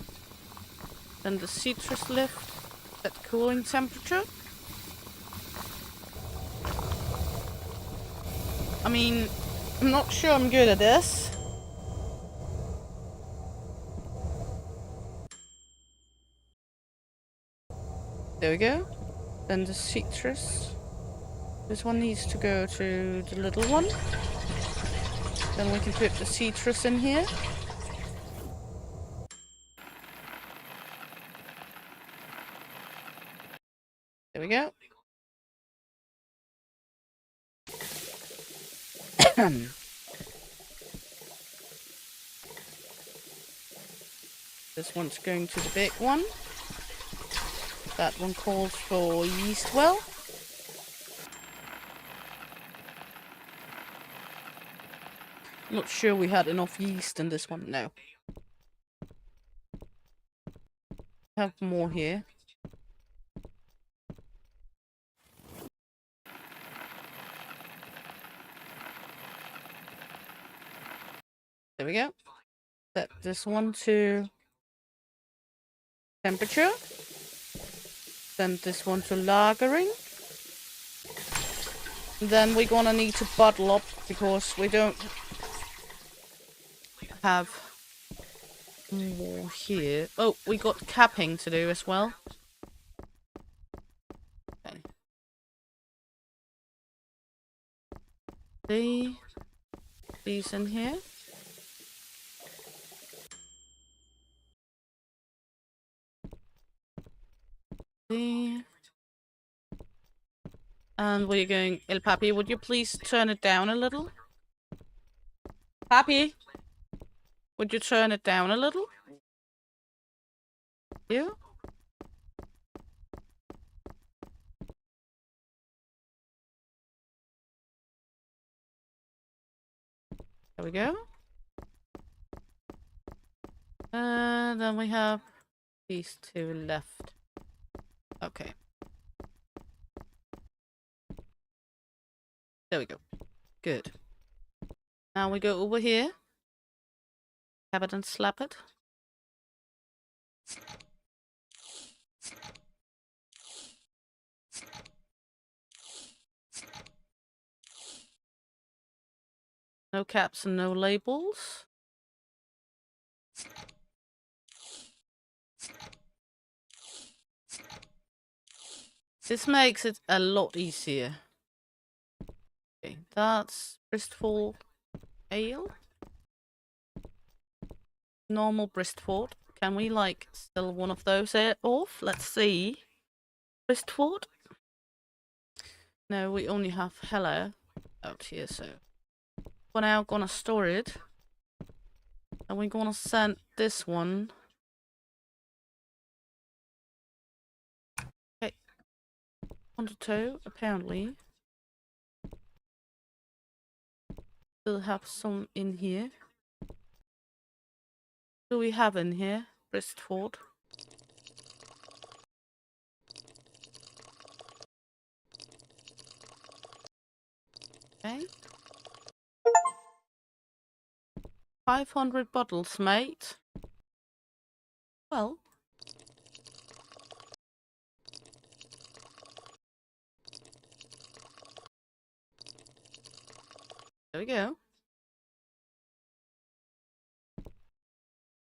Then the citrus lift at cooling temperature. I mean, I'm not sure I'm good at this. There we go. Then the citrus. This one needs to go to the little one. Then we can put the citrus in here. There we go. This one's going to the big one. That one calls for yeast well. Not sure we had enough yeast in this one. No. Have more here. There we go. Set this one to temperature. Send this one to lagering. Then we're gonna need to bottle up because we don't have more here. Oh, we got capping to do as well. Okay. These in here. And we're going... El Papi, would you please turn it down a little? Papi? Would you turn it down a little? You? There we go. Then we have these two left. Okay. There we go. Good. Now we go over here. Tap it and slap it. No caps and no labels. This makes it a lot easier. Okay, that's Bristol Ale. Normal Bristford. Can we, like, sell one of those off? Let's see. Bristford? No, we only have Hello out here, so we're now gonna store it. And we're gonna send this one. Okay. 102, apparently. Still have some in here. Do we have in here? Bristford. Okay. 500 bottles, mate. Well. There we go.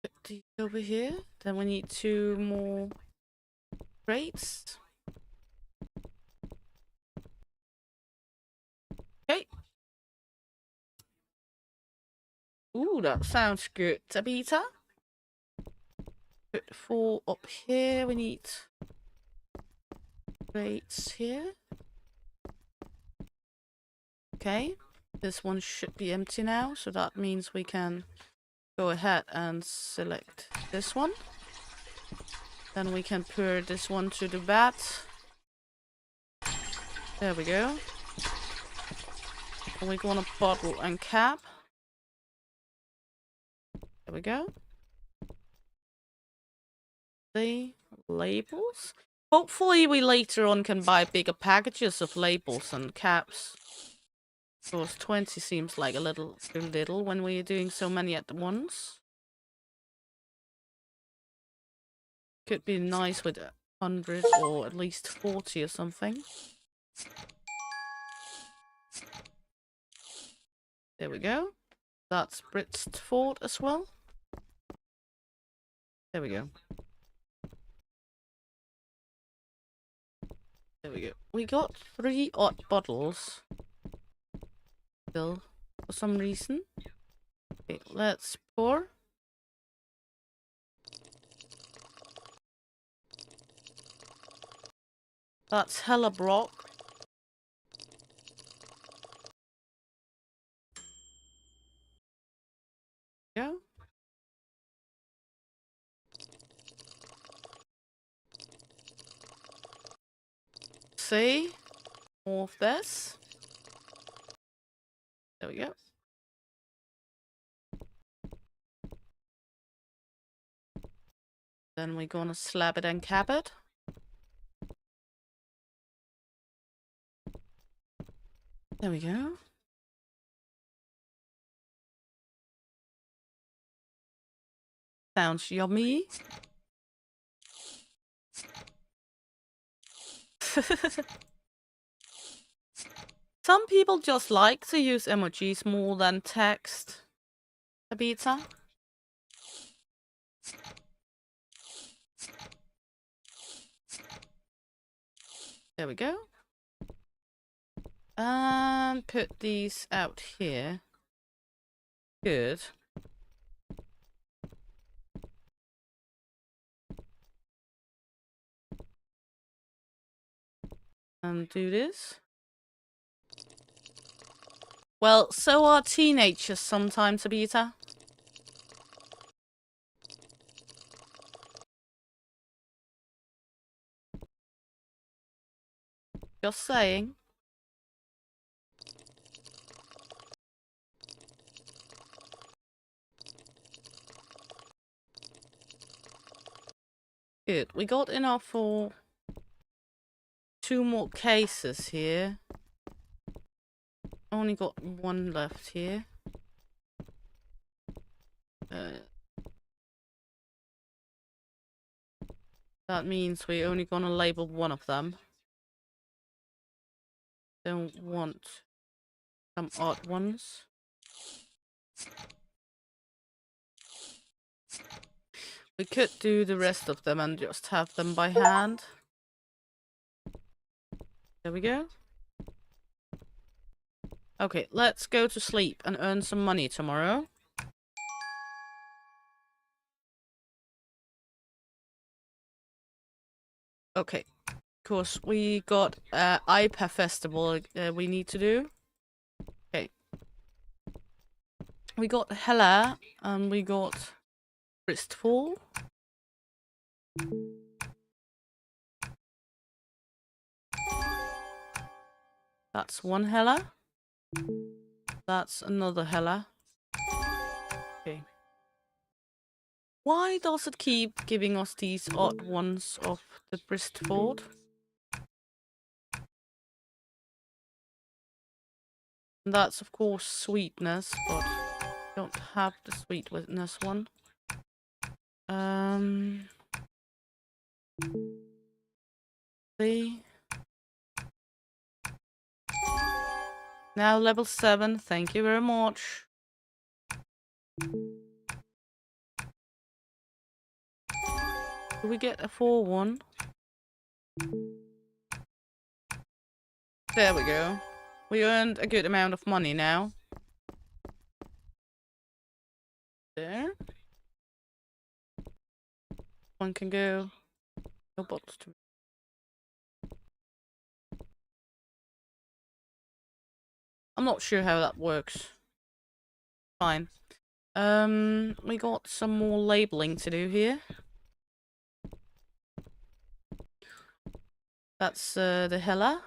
Put these over here. Then we need 2 more crates. Okay. Ooh, that sounds good. Tabita. Put 4 up here. We need crates here. Okay. This one should be empty now, so that means we can go ahead and select this one. Then we can pour this one to the vat. There we go. And we're gonna bottle and cap. There we go. The labels. Hopefully we later on can buy bigger packages of labels and caps. Because 20 seems like a little too little when we're doing so many at once. Could be nice with 100 or at least 40 or something. There we go. That's Bristford as well. There we go. There we go. We got 3 odd bottles. Still, for some reason. Okay, let's pour. That's hella brock. Yeah. See? More of this. There we go. Then we're gonna slab it and cap it. There we go. Sounds yummy. Some people just like to use emojis more than text. Tabitha? There we go. And put these out here. Good. And do this. Well, so are teenagers sometimes, Tabitha. Just saying. Good. We got enough for 2 more cases here. Only got 1 left here. That means we're only gonna label 1 of them. Don't want some odd ones. We could do the rest of them and just have them by hand. There we go. Okay, let's go to sleep and earn some money tomorrow. Okay, of course, we got IPA festival we need to do. Okay. We got Hella and we got Wristful. That's 1 Hella. That's another Hella. Okay. Why does it keep giving us these odd ones of the Bristford? That's of course sweetness, but I don't have the sweetness one. See. Now level 7, thank you very much. Do we get a 4 one? There we go. We earned a good amount of money now. There. One can go. No bottles to. I'm not sure how that works. Fine. We got some more labeling to do here. That's the Hella.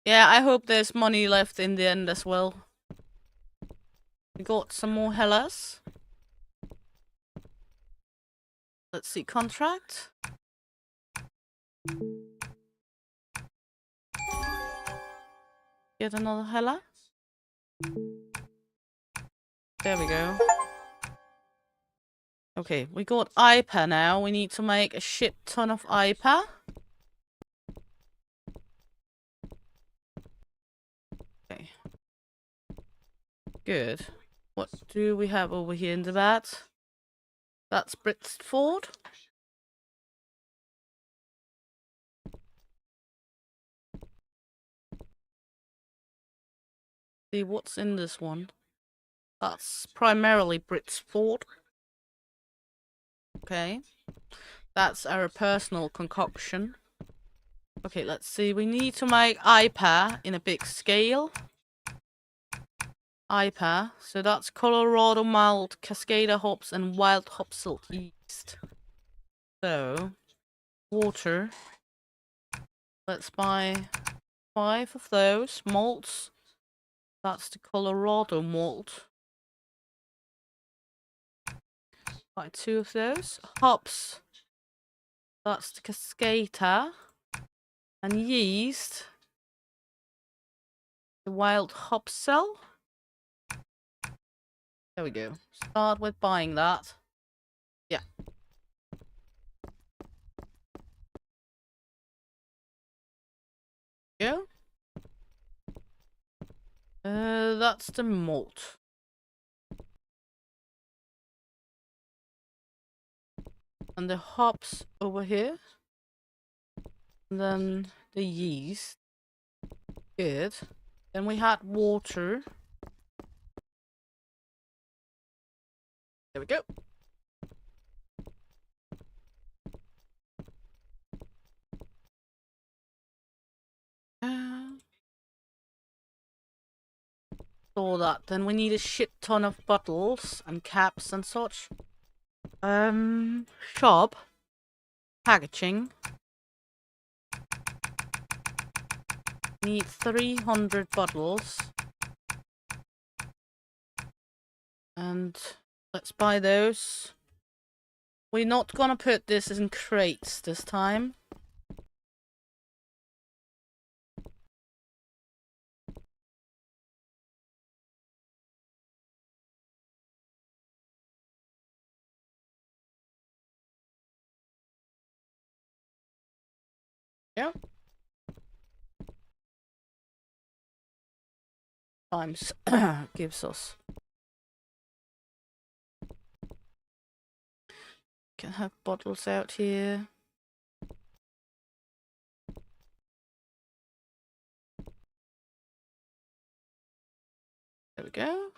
Yeah, I hope there's money left in the end as well. We got some more Hellas. Let's see, contract. Get another Hella. There we go. Okay, we got IPA now. We need to make a shit ton of IPA. Okay. Good. What do we have over here in the vat? That's Britford. See what's in this one. That's primarily Britsport. Okay. That's our personal concoction. Okay, let's see. We need to make IPA in a big scale. IPA. So that's Colorado malt, Cascada hops, and wild hop salt yeast. So, water. Let's buy 5 of those. Malts. That's the Colorado malt. Buy 2 of those. Hops. That's the Cascada. And yeast. The wild hop cell. There we go. Start with buying that. Yeah. Yeah. That's the malt. And the hops over here. And then the yeast. Good. Then we had water. There we go. All that. Then we need a shit ton of bottles and caps and such. Shop. Packaging. Need 300 bottles. And let's buy those. We're not gonna put this in crates this time. Yeah. Times gives us. Can have bottles out here. There we go.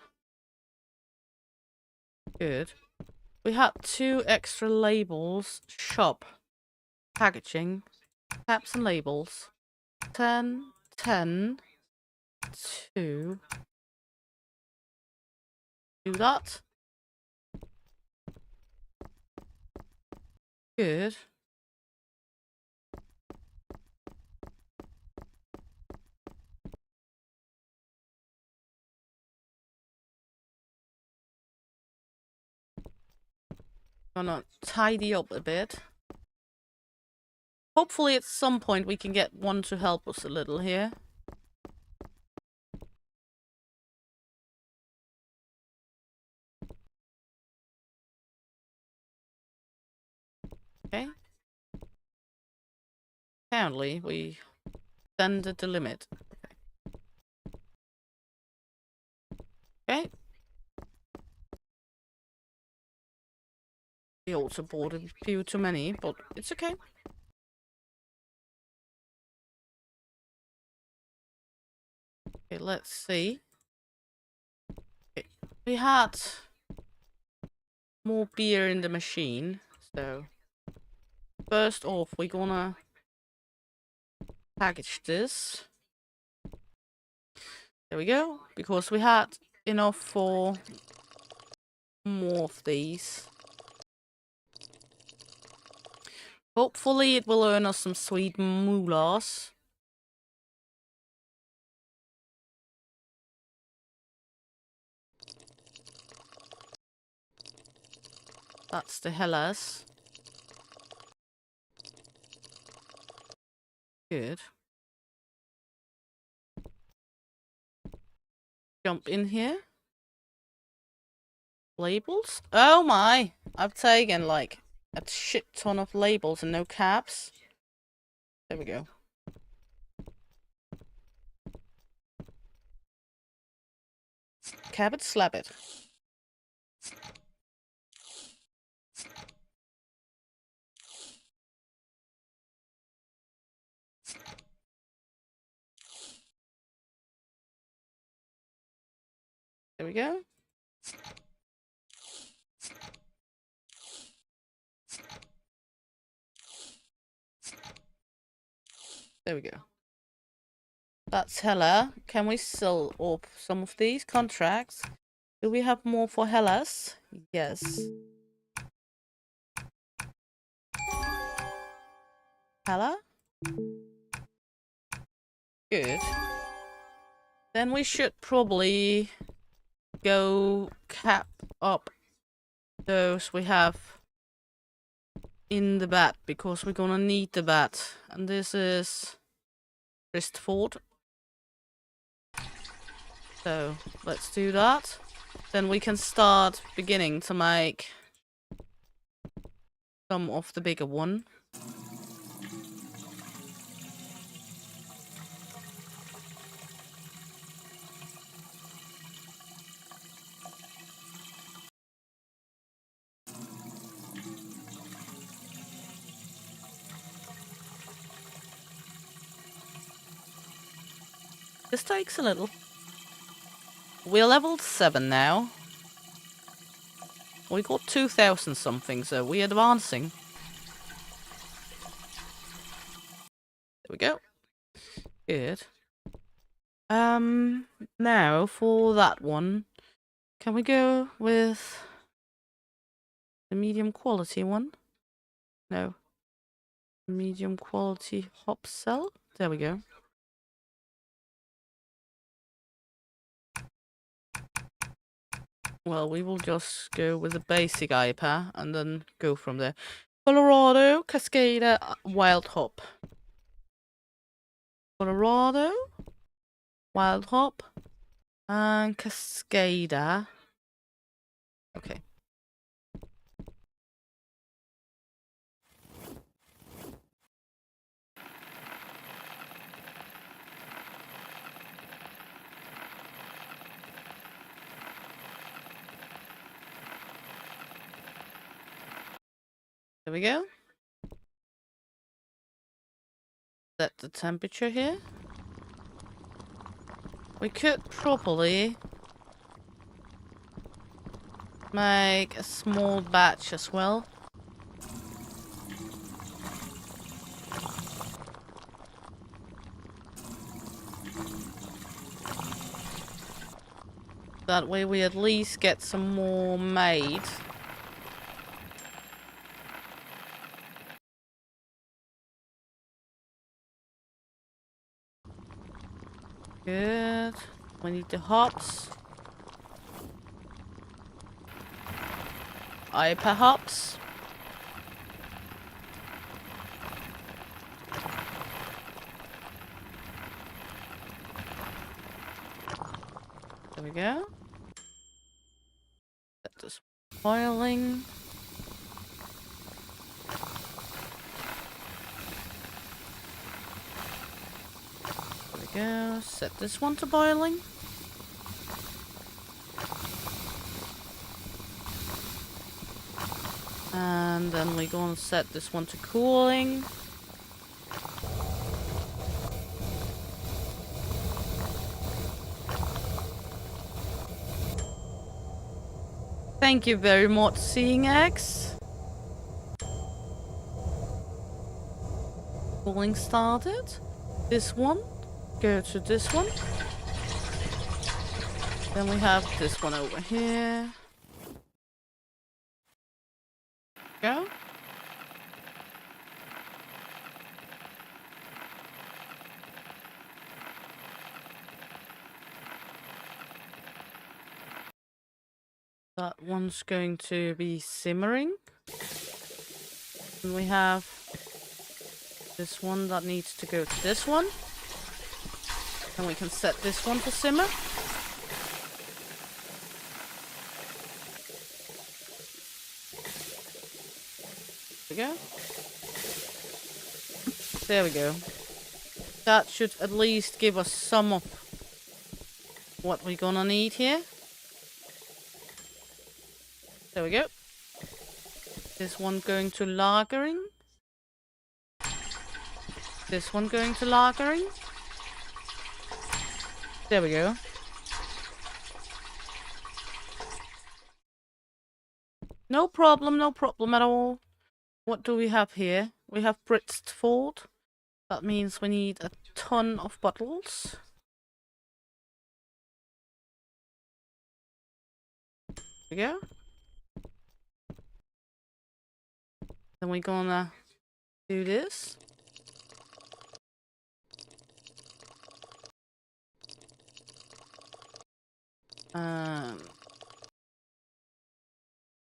Good. We had 2 extra labels. Shop. Packaging. Caps and labels. 10, 10, 2. Do that. Good. Gonna tidy up a bit. Hopefully at some point we can get one to help us a little here. Okay. Apparently we extended the limit. Okay. We also bought a few too many, but it's okay. Okay, let's see. Okay. We had more beer in the machine, so first off we're gonna package this. There we go, because we had enough for more of these. Hopefully it will earn us some sweet moolahs. That's the Hellas. Good. Jump in here. Labels? Oh my! I've taken like a shit ton of labels and no caps. There we go. Cap it, slap it. There we go. There we go. That's hella. Can we sell up some of these contracts? Do we have more for Hellas? Yes. Hella? Good. Then we should probably go cap up those we have in the bat, because we're gonna need the bat. And this is Christford. So let's do that. Then we can start beginning to make some of the bigger one. This takes a little. We're level 7 now. We got 2,000 something, so we're advancing. There we go. Good. Now for that one, can we go with the medium quality one? No. Medium quality hop cell. There we go. Well, we will just go with the basic IPA and then go from there. Colorado, Cascada, Wild Hop. Colorado, Wild Hop, and Cascada. Okay. There we go. Set the temperature here. We could probably make a small batch as well. That way we at least get some more made. Good. We need the hops. IPA hops. There we go. Set this boiling. There we go. Set this one to boiling. And then we're gonna set this one to cooling. Thank you very much, Seeing X. Cooling started. This one. Go to this one. Then we have this one over here. Go. That one's going to be simmering. And we have this one that needs to go to this one. And we can set this one to simmer. There we go. There we go. That should at least give us some of what we're gonna need here. There we go. This one going to lagering. This one going to lagering. There we go. No problem at all. What do we have here? We have Britstford. That means we need a ton of bottles. There we go. Then we're gonna do this.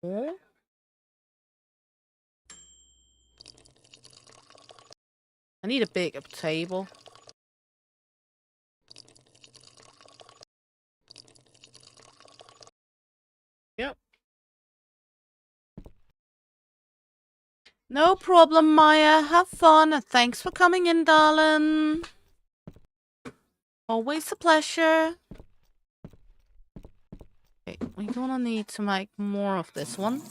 More. I need a bigger table. Yep. No problem, Maya. Have fun, and thanks for coming in, darling. Always a pleasure. Okay, we're gonna need to make more of this one.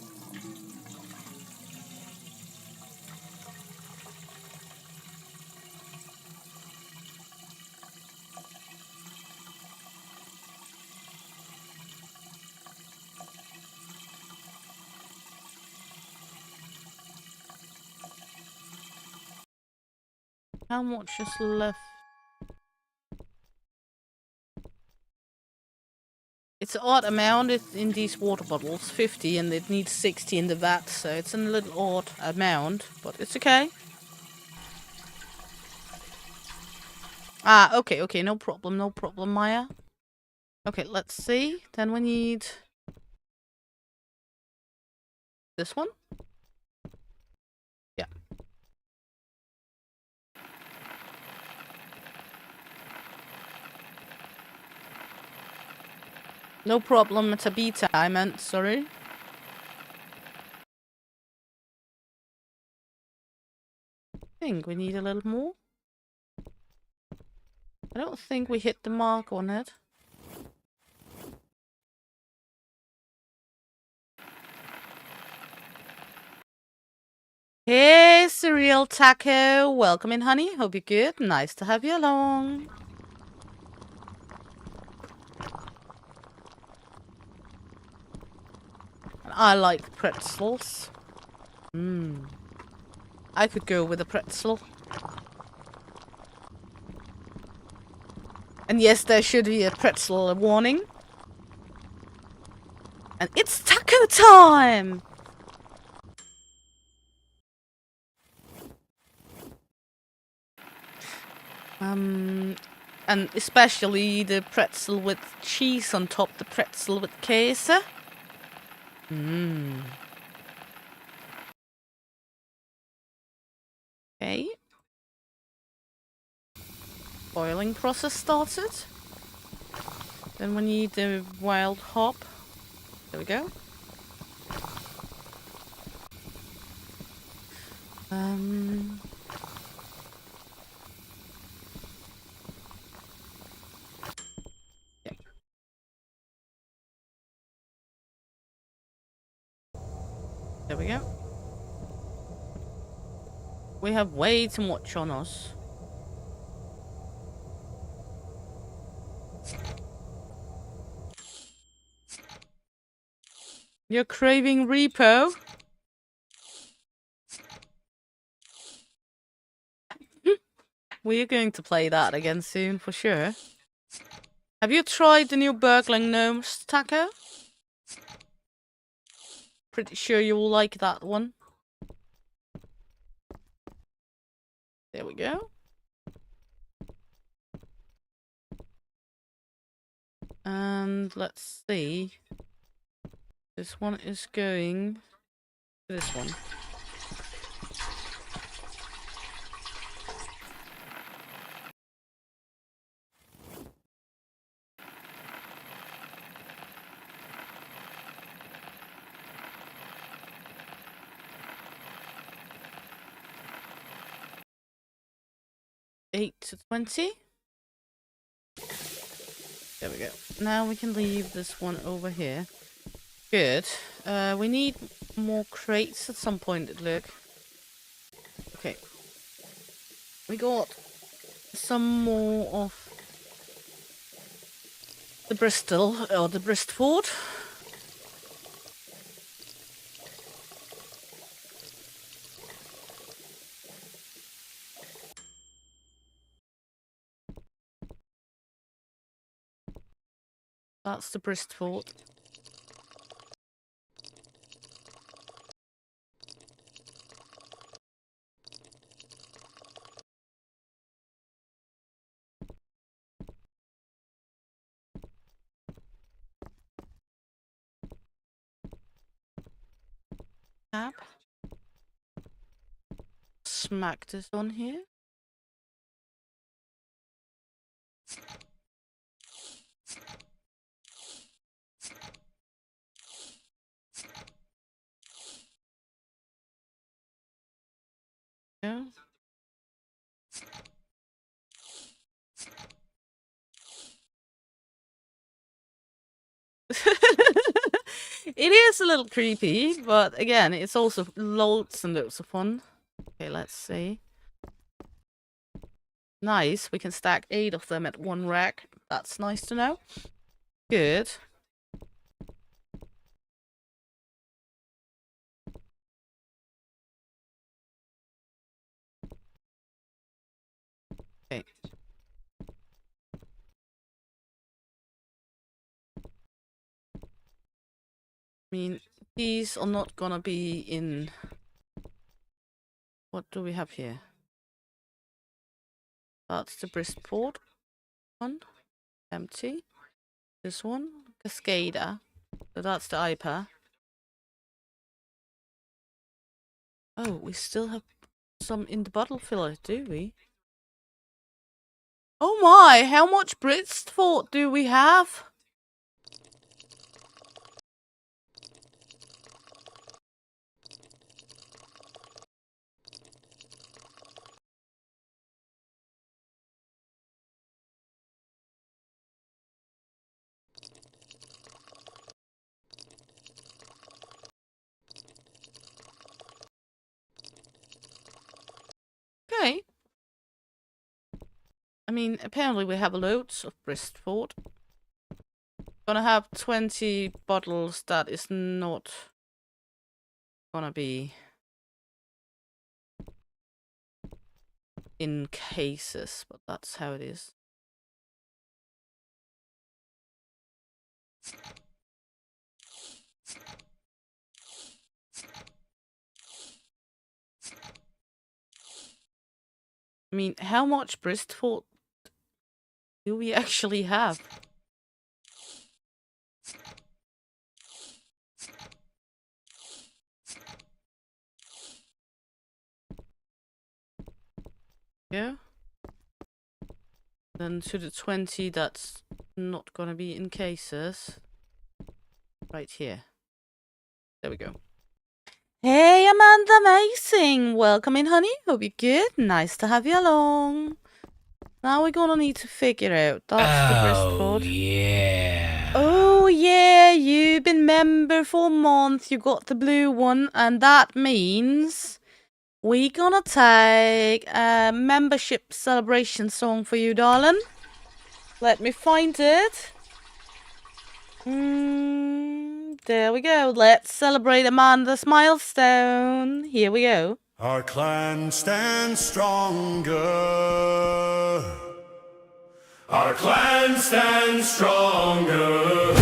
How much is left? It's an odd amount in these water bottles, 50, and it needs 60 in the vat, so it's a little odd amount, but it's okay. Ah, okay, no problem, Maya. Okay, let's see. Then we need this one. Yeah. No problem, it's a beta, I meant, sorry. I think we need a little more. I don't think we hit the mark on it. Hey, Cereal Taco. Welcome in, honey. Hope you're good. Nice to have you along. I like pretzels. I could go with a pretzel. And yes, there should be a pretzel warning. And it's taco time! And especially the pretzel with cheese on top, the pretzel with queso. Okay. Boiling process started. Then we need the wild hop. There we go. Yeah. There we go. We have way too much on us. You're craving repo? We're going to play that again soon, for sure. Have you tried the new Burgling Gnomes, Taco? Pretty sure you'll like that one. There we go. And let's see. This one is going to this one. Eight to 20. There we go. Now we can leave this one over here. Good. We need more crates at some point, it look. Okay. We got some more of the Bristol, or the Bristford. That's the Brist fort. Tab. Smack this on here. Yeah. It is a little creepy, but again, it's also loads and loads of fun. Okay, let's see. Nice, we can stack 8 of them at one rack. That's nice to know. Good. Okay. I mean, these are not gonna be in... What do we have here? That's the Brist port one. Empty. This one. Cascada. So that's the IPA. Oh, we still have some in the bottle filler, do we? Oh my, how much Brist fort do we have? Okay. I mean, apparently we have loads of Brist fort. Gonna have 20 bottles that is not gonna be in cases, but that's how it is. I mean, how much Brist fort do we actually have? Yeah. Then to the 20 that's not gonna be in cases. Right here. There we go. Hey Amanda Amazing! Welcome in, honey. Hope you're good. Nice to have you along. Now we're gonna need to figure out. That's the Brist fort. Yeah. Oh yeah, you've been member for a month. You got the blue one, and that means we're gonna take a membership celebration song for you, darling. Let me find it. There we go. Let's celebrate Amanda's milestone. Here we go. Our clan stands stronger. Our clan stands stronger.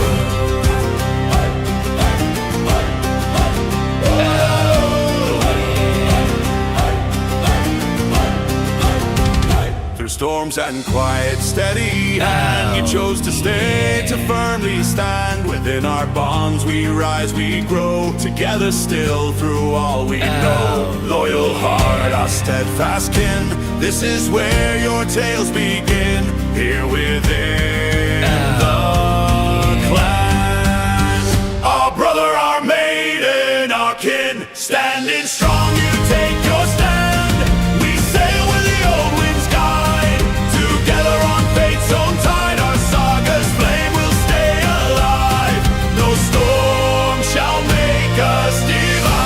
Through storms and quiet, steady hand, you chose to stay, to firmly stand. Within our bonds we rise, we grow, together still through all we know. Loyal heart, our steadfast kin, this is where your tales begin. Here within the clan, our brother, our maiden, our kin, standing strong, you take your stand. We sail where the old winds guide, together on fate's own tide. Our saga's flame will stay alive, no storm shall make us divide.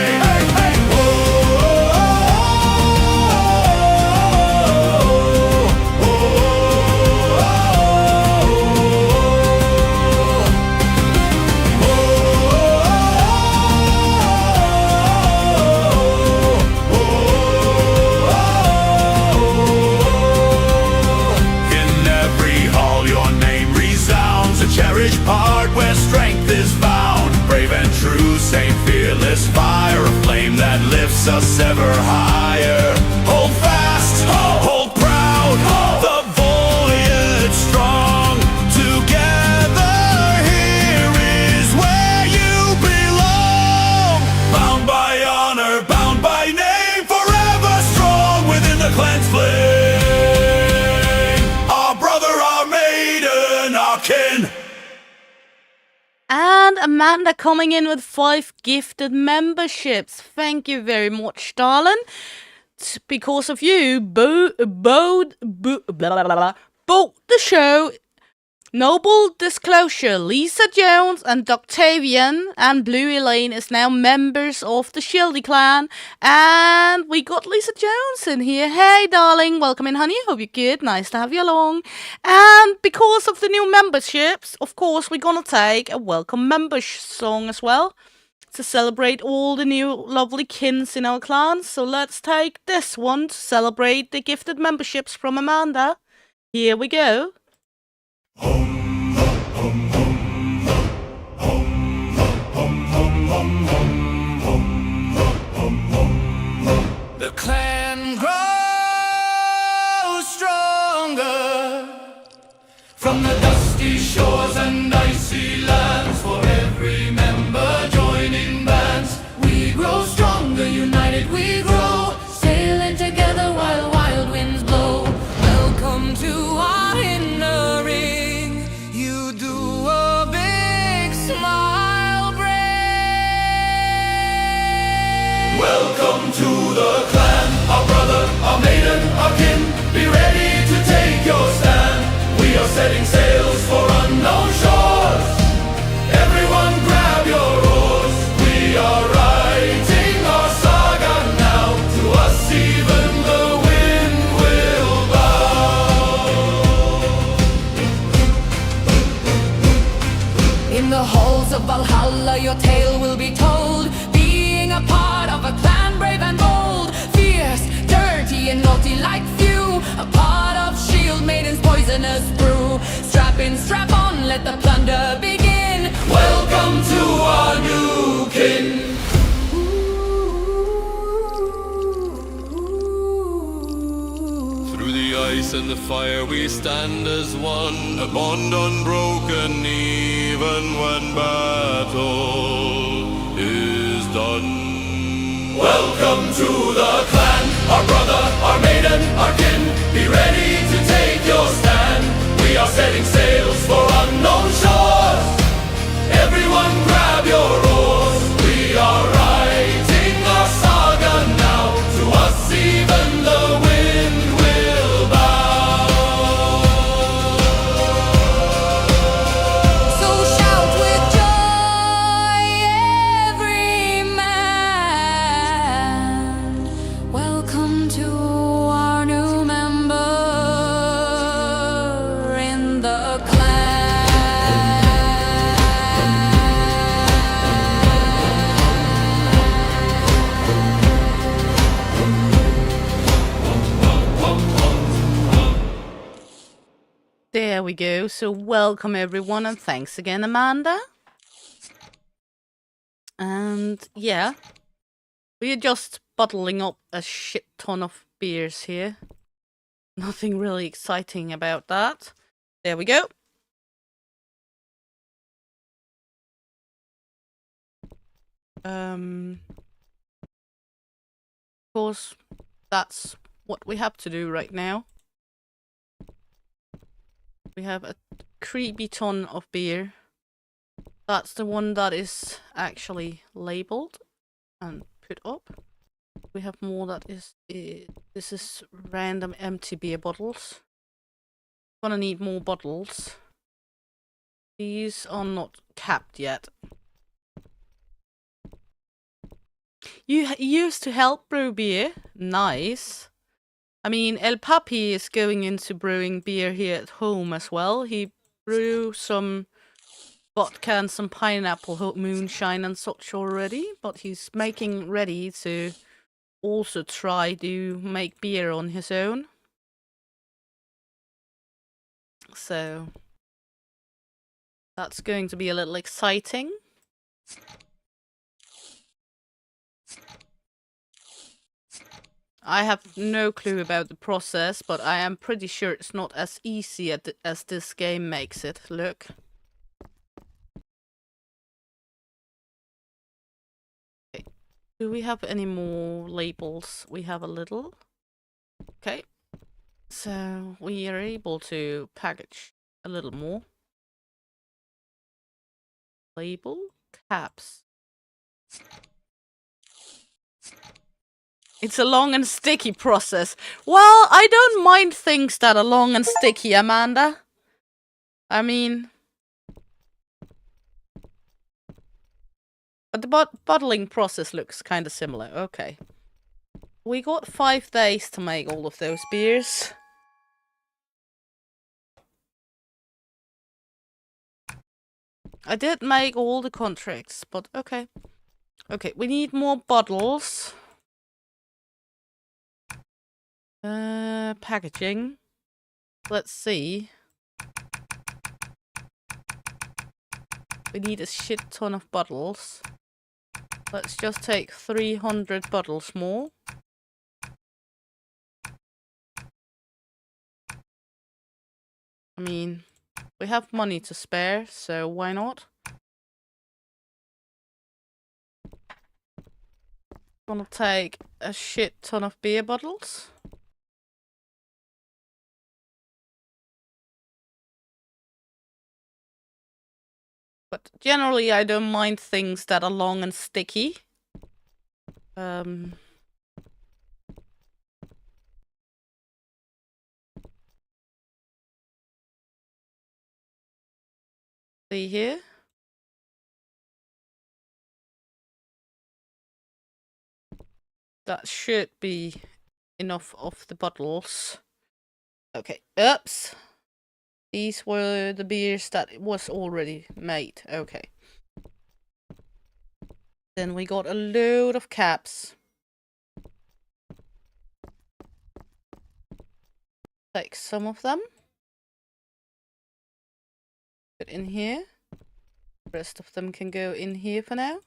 Hey, hey. Oh, oh, oh, oh, oh, oh. Amanda coming in with 5 gifted memberships. Thank you very much, darling. Because of you, bought the show. Noble Disclosure, Lisa Jones and Octavian and Blue Elaine is now members of the Shieldy clan. And we got Lisa Jones in here. Hey, darling, welcome in, honey. Hope you're good. Nice to have you along. And because of the new memberships, of course, we're gonna take a welcome members song as well to celebrate all the new lovely kins in our clan. So let's take this one to celebrate the gifted memberships from Amanda. Here we go. The clan grows stronger from the dusty shores and icy lands. For every member joining bands, we grow stronger, united we grow, sailing together while wild winds blow. Welcome to our inner ring. You do a big smile bring. Welcome to the clan, our brother, our maiden, our kin. Be ready to take your stand. We are setting sails for unknown shores. Everyone grab your oars. We are writing our saga now. To us even the wind will bow. In the halls of Valhalla your tale will be told. Being a part of a clan brave and bold, fierce, dirty and naughty like few. A part of shield maiden's poisonous brew. Strap in, strap on, let the plunder begin. Welcome to our new kin. Through the ice and the fire we stand as one, a bond unbroken even when battle is done. Welcome to the clan, our brother, our maiden, our kin. Be ready to take your stand. We are setting sails for unknown shores. Everyone grab your oars. We are writing our saga now. To us even the wind will bow. So shout with joy, every man. Welcome to our new member in the clan. There we go. So welcome everyone and thanks again, Amanda. And yeah, we are just bottling up a shit ton of beers here. Nothing really exciting about that. There we go. Of course, that's what we have to do right now. We have a creepy ton of beer. That's the one that is actually labeled and put up. We have more that is, this is random empty beer bottles. Gonna need more bottles. These are not capped yet. You used to help brew beer. Nice. I mean, El Papi is going into brewing beer here at home as well. He brew some vodka and some pineapple moonshine and such already, but he's making ready to also try to make beer on his own. So that's going to be a little exciting. I have no clue about the process, but I am pretty sure it's not as easy as this game makes it look. Okay. Do we have any more labels? We have a little. Okay. So we are able to package a little more. Label. caps. It's a long and sticky process. Well, I don't mind things that are long and sticky, Amanda. I mean... But the bottling process looks kind of similar. Okay. We got 5 days to make all of those beers. I did make all the contracts, but okay. Okay, we need more bottles. Packaging. Let's see. We need a shit ton of bottles. Let's just take 300 bottles more. I mean, we have money to spare, so why not? Gonna take a shit ton of beer bottles. But generally, I don't mind things that are long and sticky. See here. That should be enough of the bottles. Okay, oops. These were the beers that was already made. Okay. Then we got a load of caps. Take some of them. Put in here. The rest of them can go in here for now.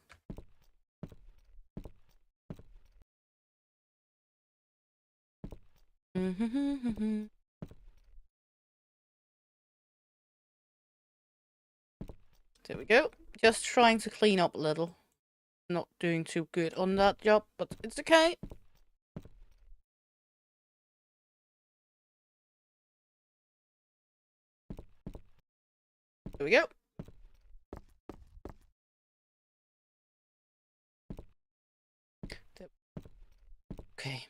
There we go. Just trying to clean up a little. Not doing too good on that job, but it's okay. There we go. Okay.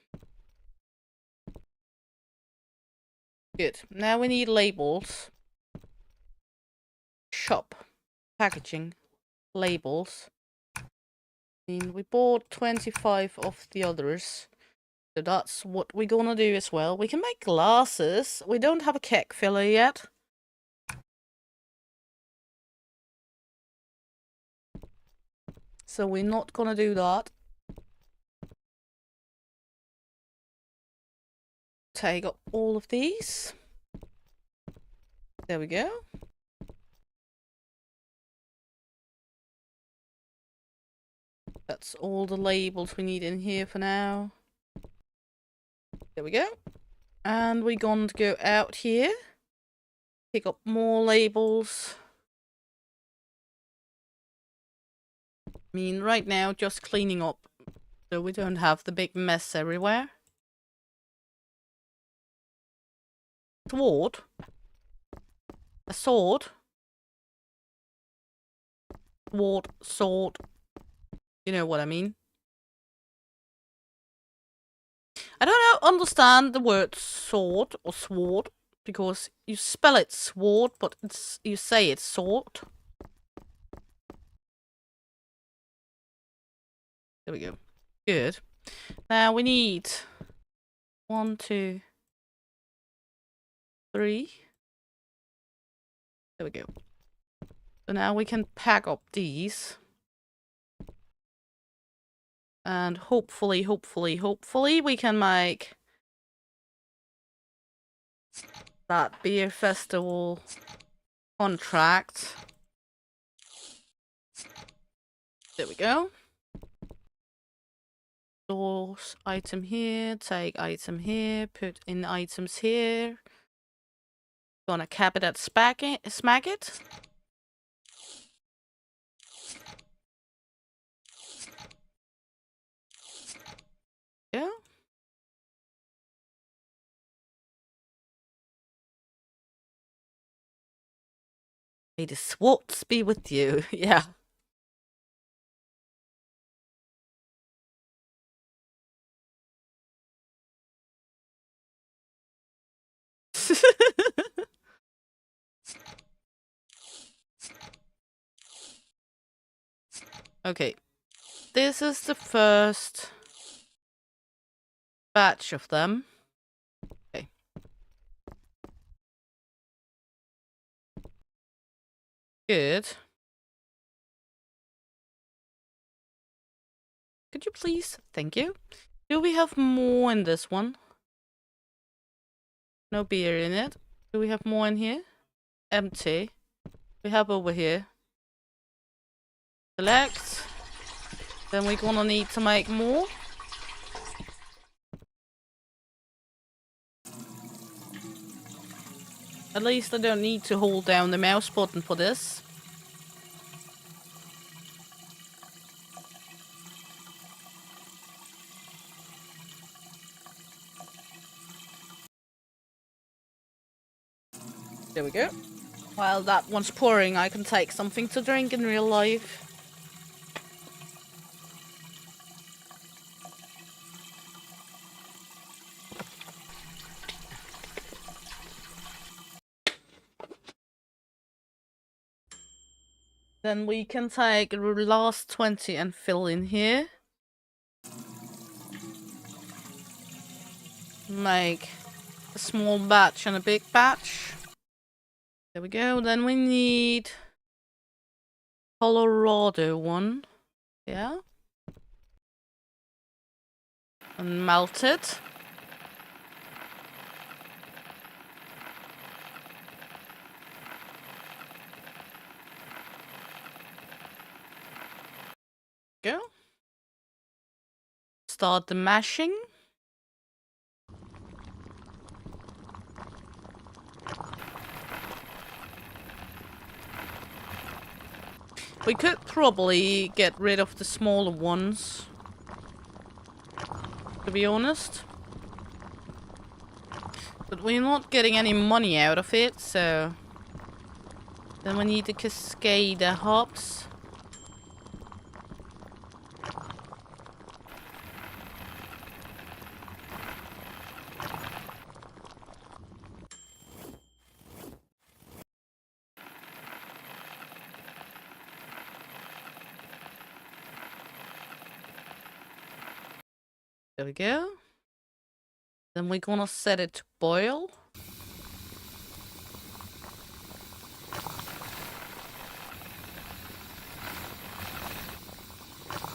Good. Now we need labels. Shop. Packaging. Labels. I mean, we bought 25 of the others. So that's what we're gonna do as well. We can make glasses. We don't have a keg filler yet. So we're not gonna do that. Take up all of these. There we go. That's all the labels we need in here for now. There we go. And we're going to go out here. Pick up more labels. I mean, right now, just cleaning up so we don't have the big mess everywhere. Sword. A sword. Sword, sword. You know what I mean. I don't understand the word sword or sword because you spell it sword, but you say it's sword. There we go. Good. Now we need 1, 2, 3. There we go. So now we can pack up these. And hopefully we can make that beer festival contract. There we go. Source item here, take item here, put in items here. Gonna cap it at smack it. Yeah. May the swarts be with you. Yeah. Okay. This is the first batch of them. Okay. Good. Could you please? Thank you. Do we have more in this one? No beer in it. Do we have more in here? Empty. We have over here. Select. Then we're gonna need to make more. At least I don't need to hold down the mouse button for this. There we go. While that one's pouring, I can take something to drink in real life. Then we can take the last 20 and fill in here. Make a small batch and a big batch. There we go. Then we need Colorado one. Yeah. And melt it. Go. Start the mashing. We could probably get rid of the smaller ones, to be honest. But we're not getting any money out of it, so... Then we need the Cascade hops. There we go. Then we're gonna set it to boil.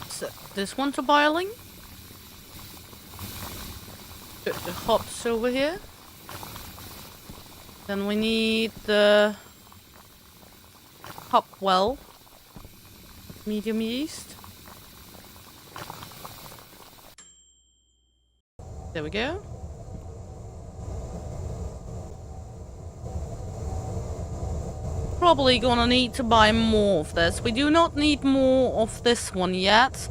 Set this one to boiling. Put the hops over here. Then we need the hop well. Medium yeast. There we go. Probably gonna need to buy more of this. We do not need more of this one yet.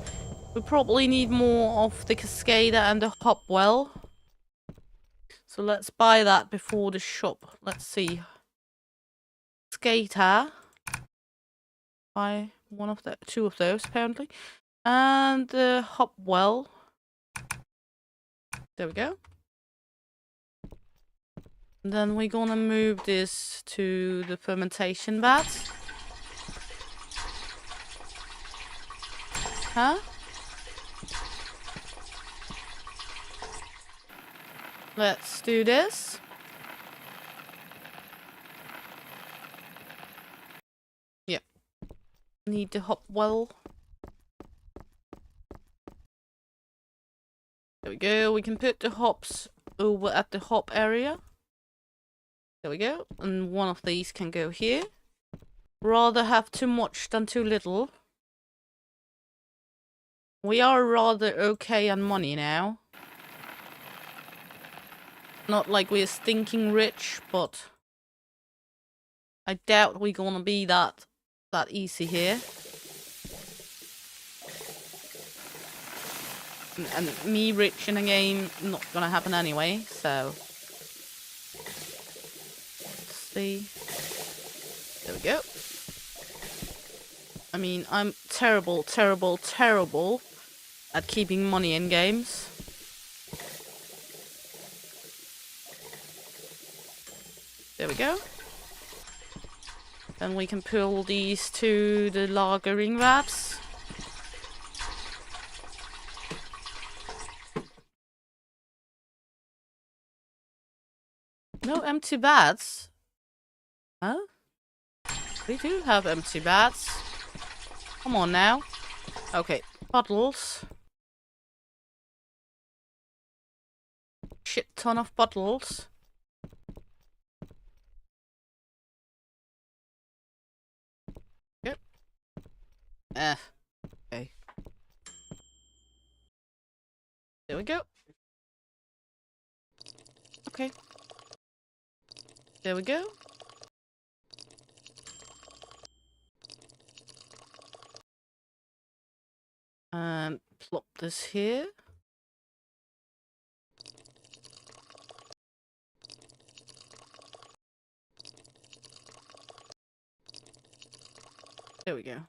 We probably need more of the Cascada and the Hopwell. So let's buy that before the shop. Let's see. Skater. Buy one of the two of those apparently. And the Hopwell. There we go. And then we're gonna move this to the fermentation vat. Huh? Let's do this. Yep. Need the hop well. There we go. We can put the hops over at the hop area. There we go. And one of these can go here. Rather have too much than too little. We are rather okay on money now. Not like we're stinking rich, but I doubt we're gonna be that easy here. And me rich in a game, not gonna happen anyway, so... Let's see. There we go. I mean, I'm terrible at keeping money in games. There we go. Then we can pull these to the lagering vats. No empty bats. Huh? We do have empty bats. Come on now. Okay, bottles. Shit ton of bottles. Yep. Okay. There we go. Okay. There we go. And plop this here. There we go.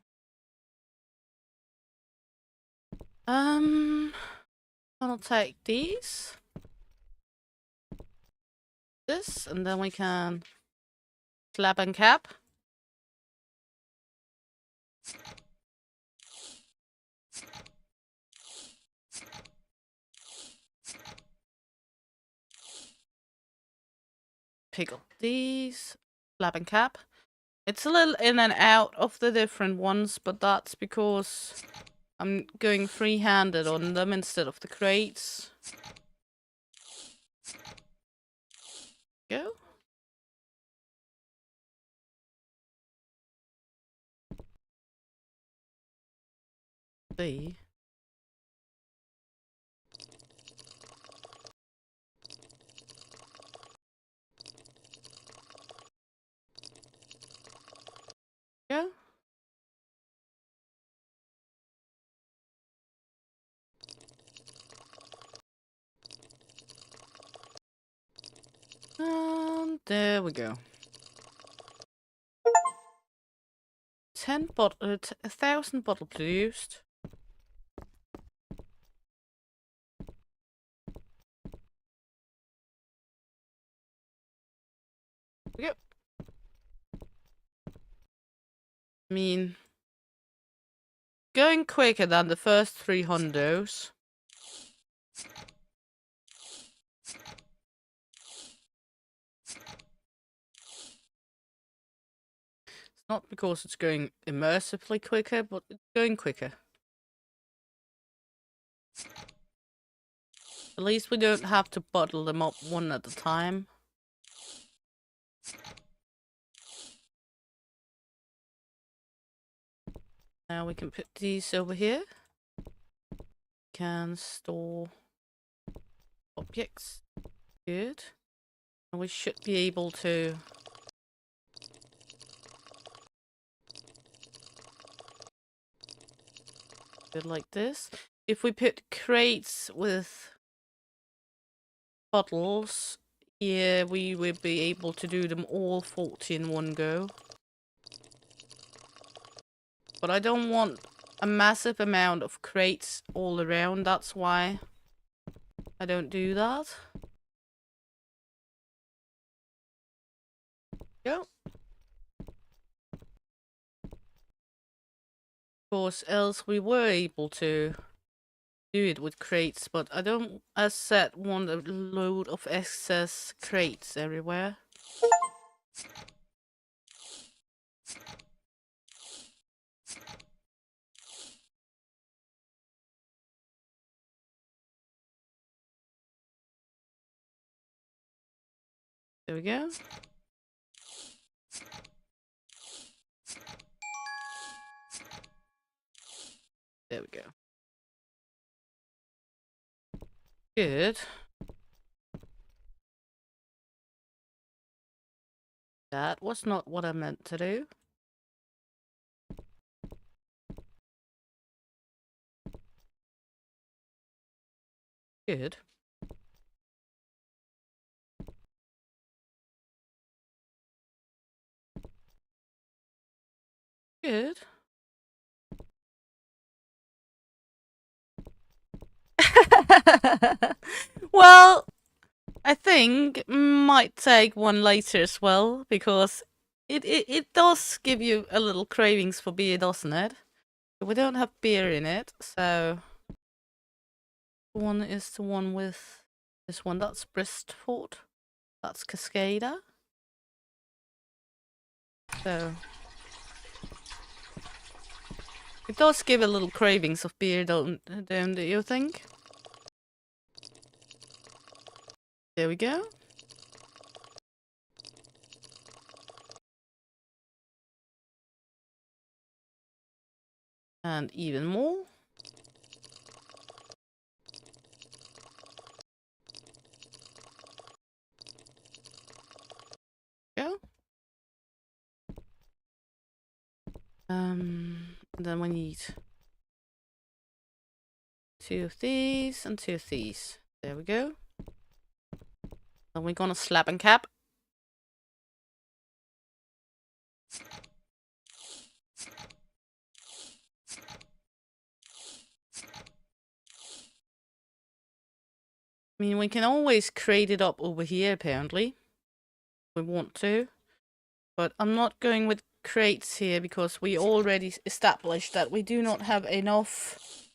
I'll take these. This, and then we can slap and cap. Pick up these, slap and cap. It's a little in and out of the different ones, but that's because I'm going free-handed on them instead of the crates. Go. B. Go. And there we go. 1,000 bottle produced. There we go. I mean, going quicker than the first 3 hundos. It's not because it's going immersively quicker, but it's going quicker. At least we don't have to bottle them up one at a time. Now we can put these over here. Can store objects. Good. And we should be able to do it like this. If we put crates with bottles here, we will be able to do them all 40 in one go. But I don't want a massive amount of crates all around, that's why I don't do that. Go. Of course, else we were able to do it with crates, but I don't, as said, want a load of excess crates everywhere. There we go. There we go. Good. That was not what I meant to do. Good. Good. Well, I think might take one later as well, because it does give you a little cravings for beer, doesn't it? But we don't have beer in it, so one is the one with this one. That's Bristford. That's Cascada. So it does give a little cravings of beer, don't you think? There we go. And even more. Go. Then we need 2 of these and 2 of these. There we go. Then we're gonna slap and cap. I mean, we can always crate it up over here, apparently. We want to. But I'm not going with crates here because we already established that we do not have enough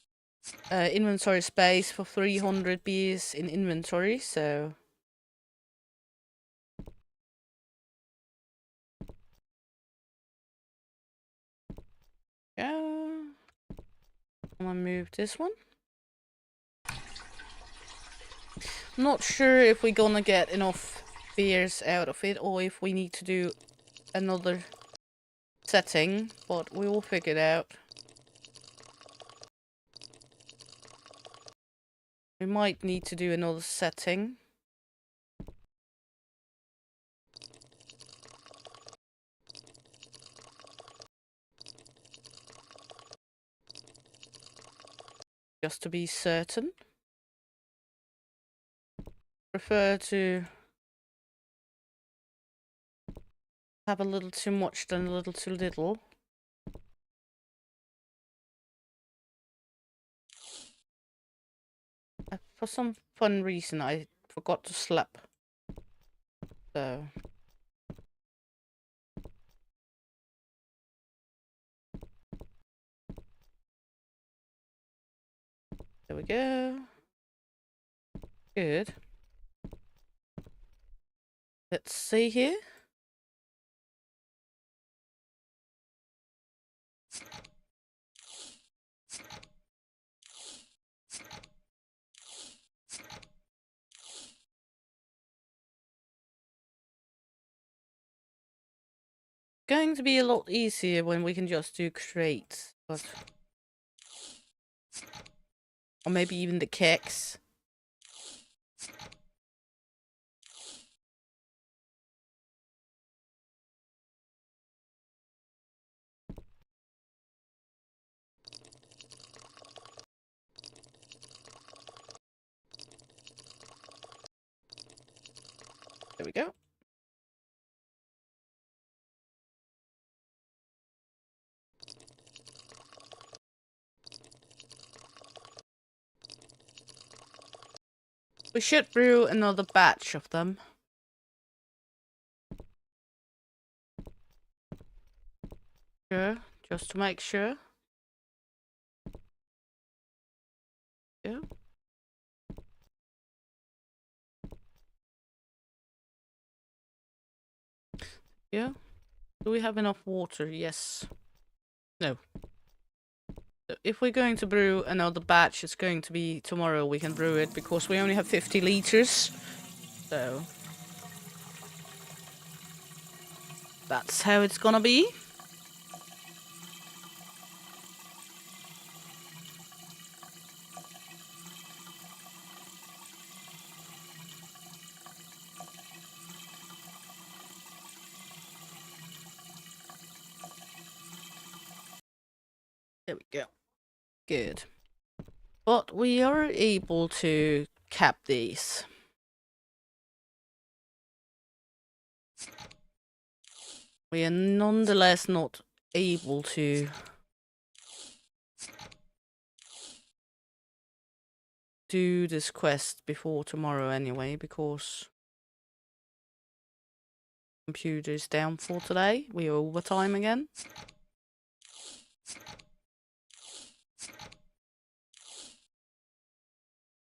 inventory space for 300 beers in inventory, so... Yeah. I'm gonna move this one. Not sure if we're gonna get enough beers out of it or if we need to do another setting, but we will figure it out. We might need to do another setting. Just to be certain. Prefer to have a little too much than a little too little. For some fun reason, I forgot to slap. So... there we go. Good. Let's see here. Going to be a lot easier when we can just do crates, but... or maybe even the kegs. There we go. We should brew another batch of them. Sure, just to make sure. Yeah. Yeah. Do we have enough water? Yes. No. So if we're going to brew another batch, it's going to be tomorrow we can brew it because we only have 50 liters. So... that's how it's gonna be. There we go. Good. But we are able to cap these. We are nonetheless not able to do this quest before tomorrow anyway, because computer is down for today. We are overtime again.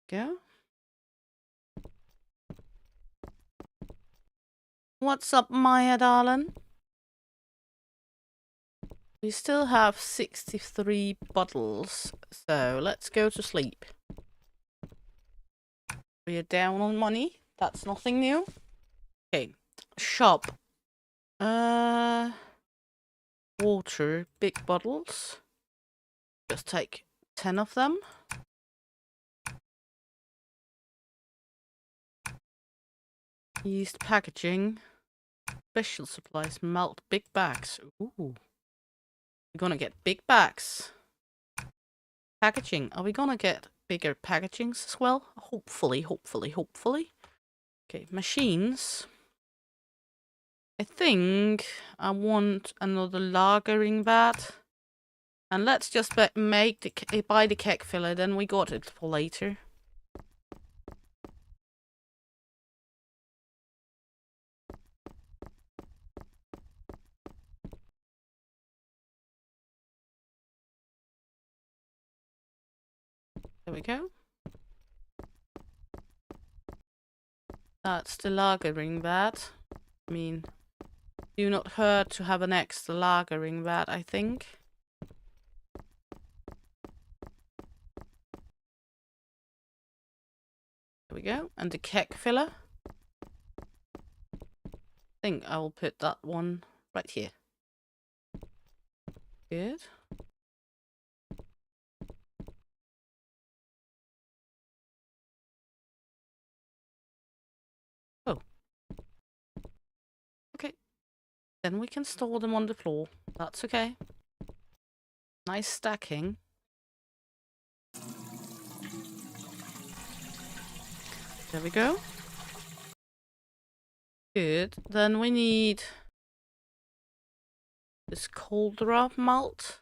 Go. What's up, Maya, darling? We still have 63 bottles, so let's go to sleep. We are down on money. That's nothing new. Okay, shop. Water, big bottles. Just take 10 of them. Yeast packaging. Special supplies, malt, big bags. Ooh. We're gonna get big bags. Packaging. Are we gonna get bigger packagings as well? Hopefully, hopefully, hopefully. Okay, machines. I think I want another lagering vat. And let's just buy the keg filler, then we got it for later. There we go. That's the lagering vat. I mean, do not hurt to have an extra lagering vat, I think. There we go. And the keg filler. I think I will put that one right here. Good. Oh. Okay. Then we can store them on the floor. That's okay. Nice stacking. There we go. Good. Then we need this cauldron malt.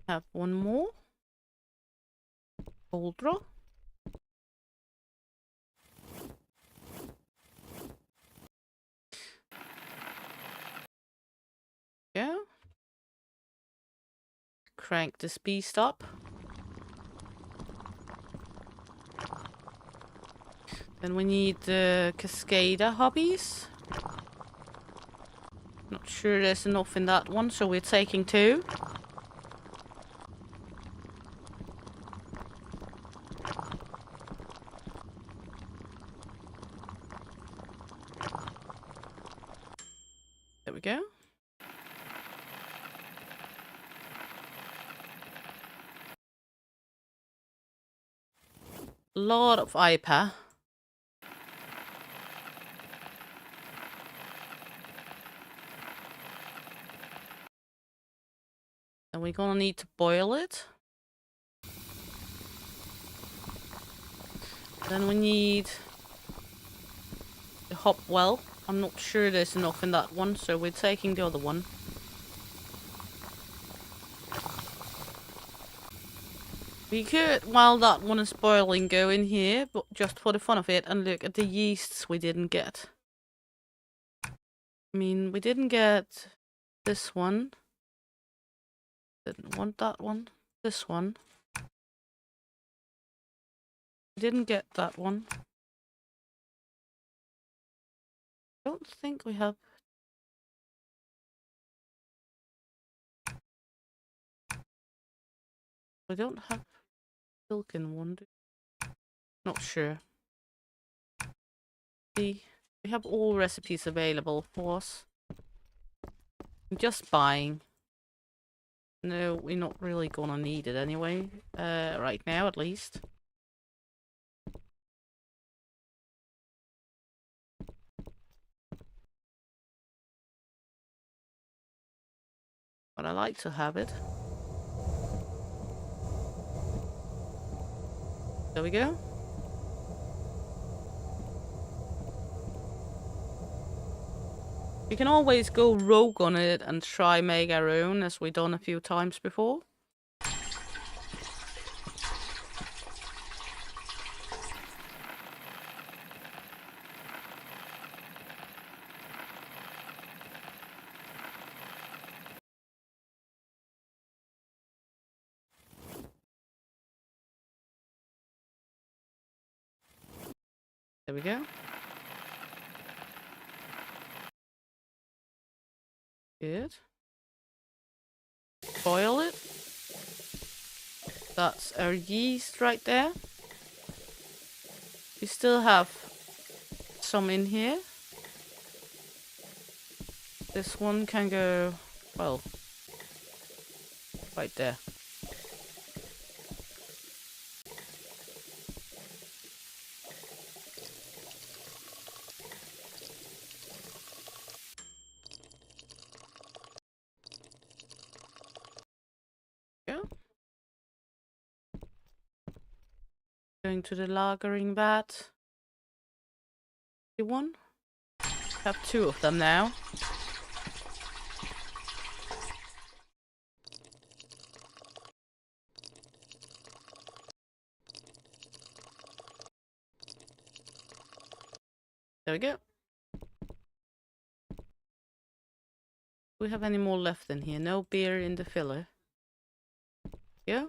Have one more. Cauldron. Go. Crank this beast up. Then we need the Cascada hobbies. Not sure there's enough in that one, so we're taking 2. There we go. Lot of IPA. And we're gonna need to boil it. Then we need the hop well. I'm not sure there's enough in that one, so we're taking the other one. We could, while that one is boiling, go in here, but just for the fun of it, and look at the yeasts we didn't get. I mean, we didn't get this one. Didn't want that one. This one. Didn't get that one. Don't think we have. We don't have silken one. Not sure. We have all recipes available for us. I'm just buying. No, we're not really gonna need it anyway. Right now at least. But I like to have it. There we go. We can always go rogue on it and try make our own, as we've done a few times before. There we go. Good. Boil it. That's our yeast right there. We still have some in here. This one can go, well, right there. Go. Going to the lagering vat. One. Have two of them now. There we go. Do we have any more left in here? No beer in the filler. Yeah.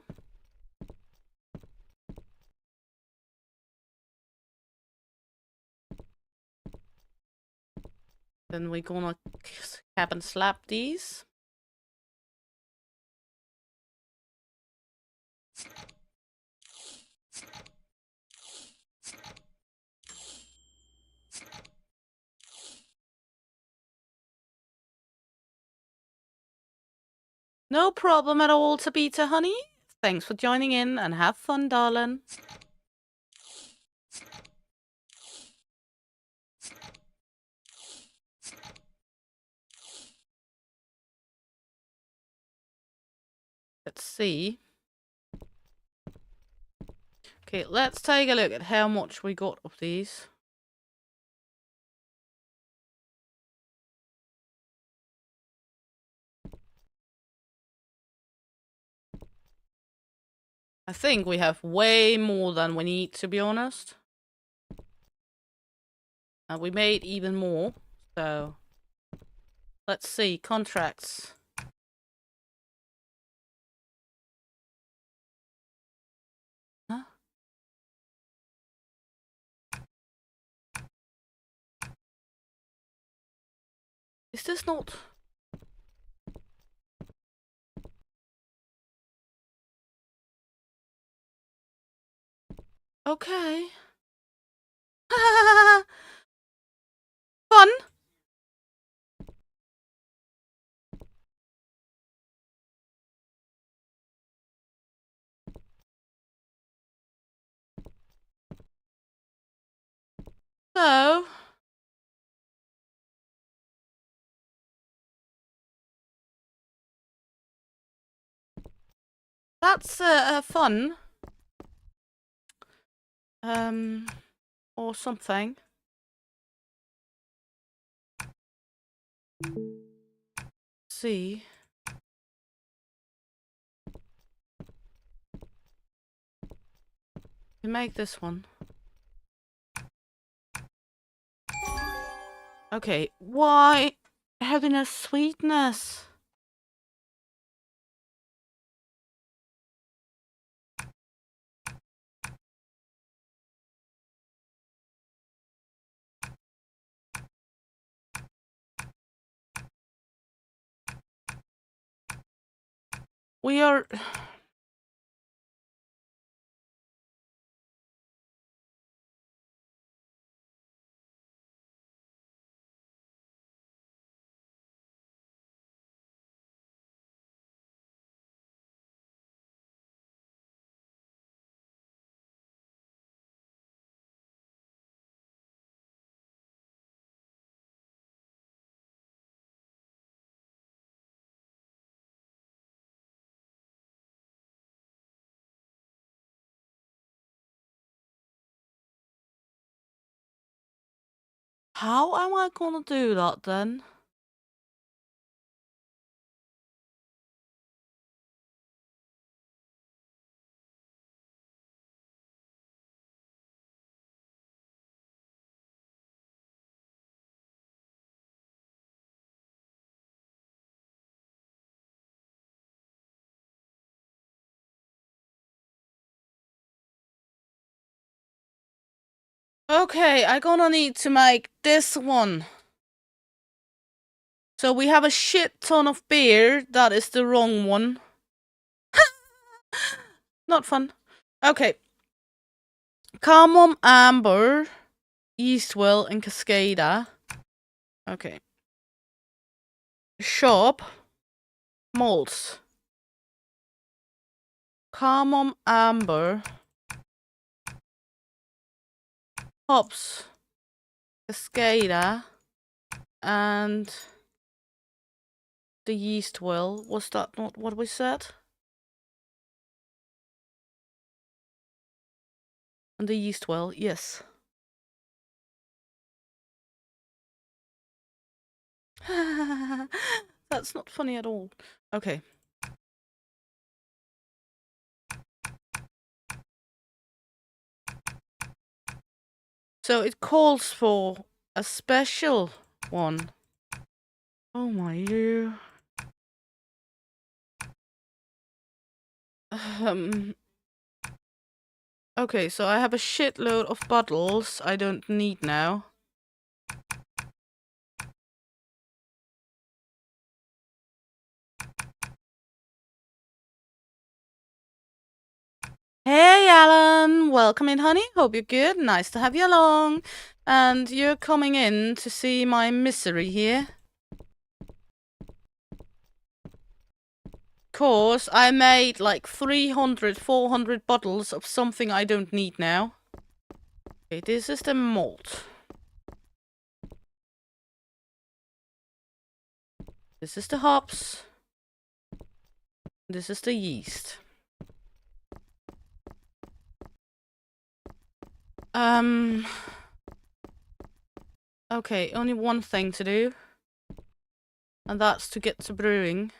Then we're gonna cap and slap these. No problem at all, Tabita, honey. Thanks for joining in and have fun, darling. Let's see. Okay, let's take a look at how much we got of these. I think we have way more than we need, to be honest. And we made even more, so let's see. Contracts. Huh? Is this not... Okay. Fun. So... that's fun. Or something. See. We make this one. Okay, why having a sweetness? We are... How am I gonna do that then? Okay, I'm gonna need to make this one. So we have a shit ton of beer. That is the wrong one. Not fun. Okay. Cardamom, amber, Eastwell, and Cascada. Okay. Shop, malts. Cardamom, amber, hops, Cascada, and the yeast well. Was that not what we said? And the yeast well, yes. That's not funny at all. Okay. So it calls for a special one. Oh my you. Okay, so I have a shitload of bottles I don't need now. Hey Alan, welcome in honey, hope you're good, nice to have you along. And you're coming in to see my misery here. Cause I made like 300, 400 bottles of something I don't need now. Okay, this is the malt. This is the hops. This is the yeast. Okay, only one thing to do. And that's to get to brewing.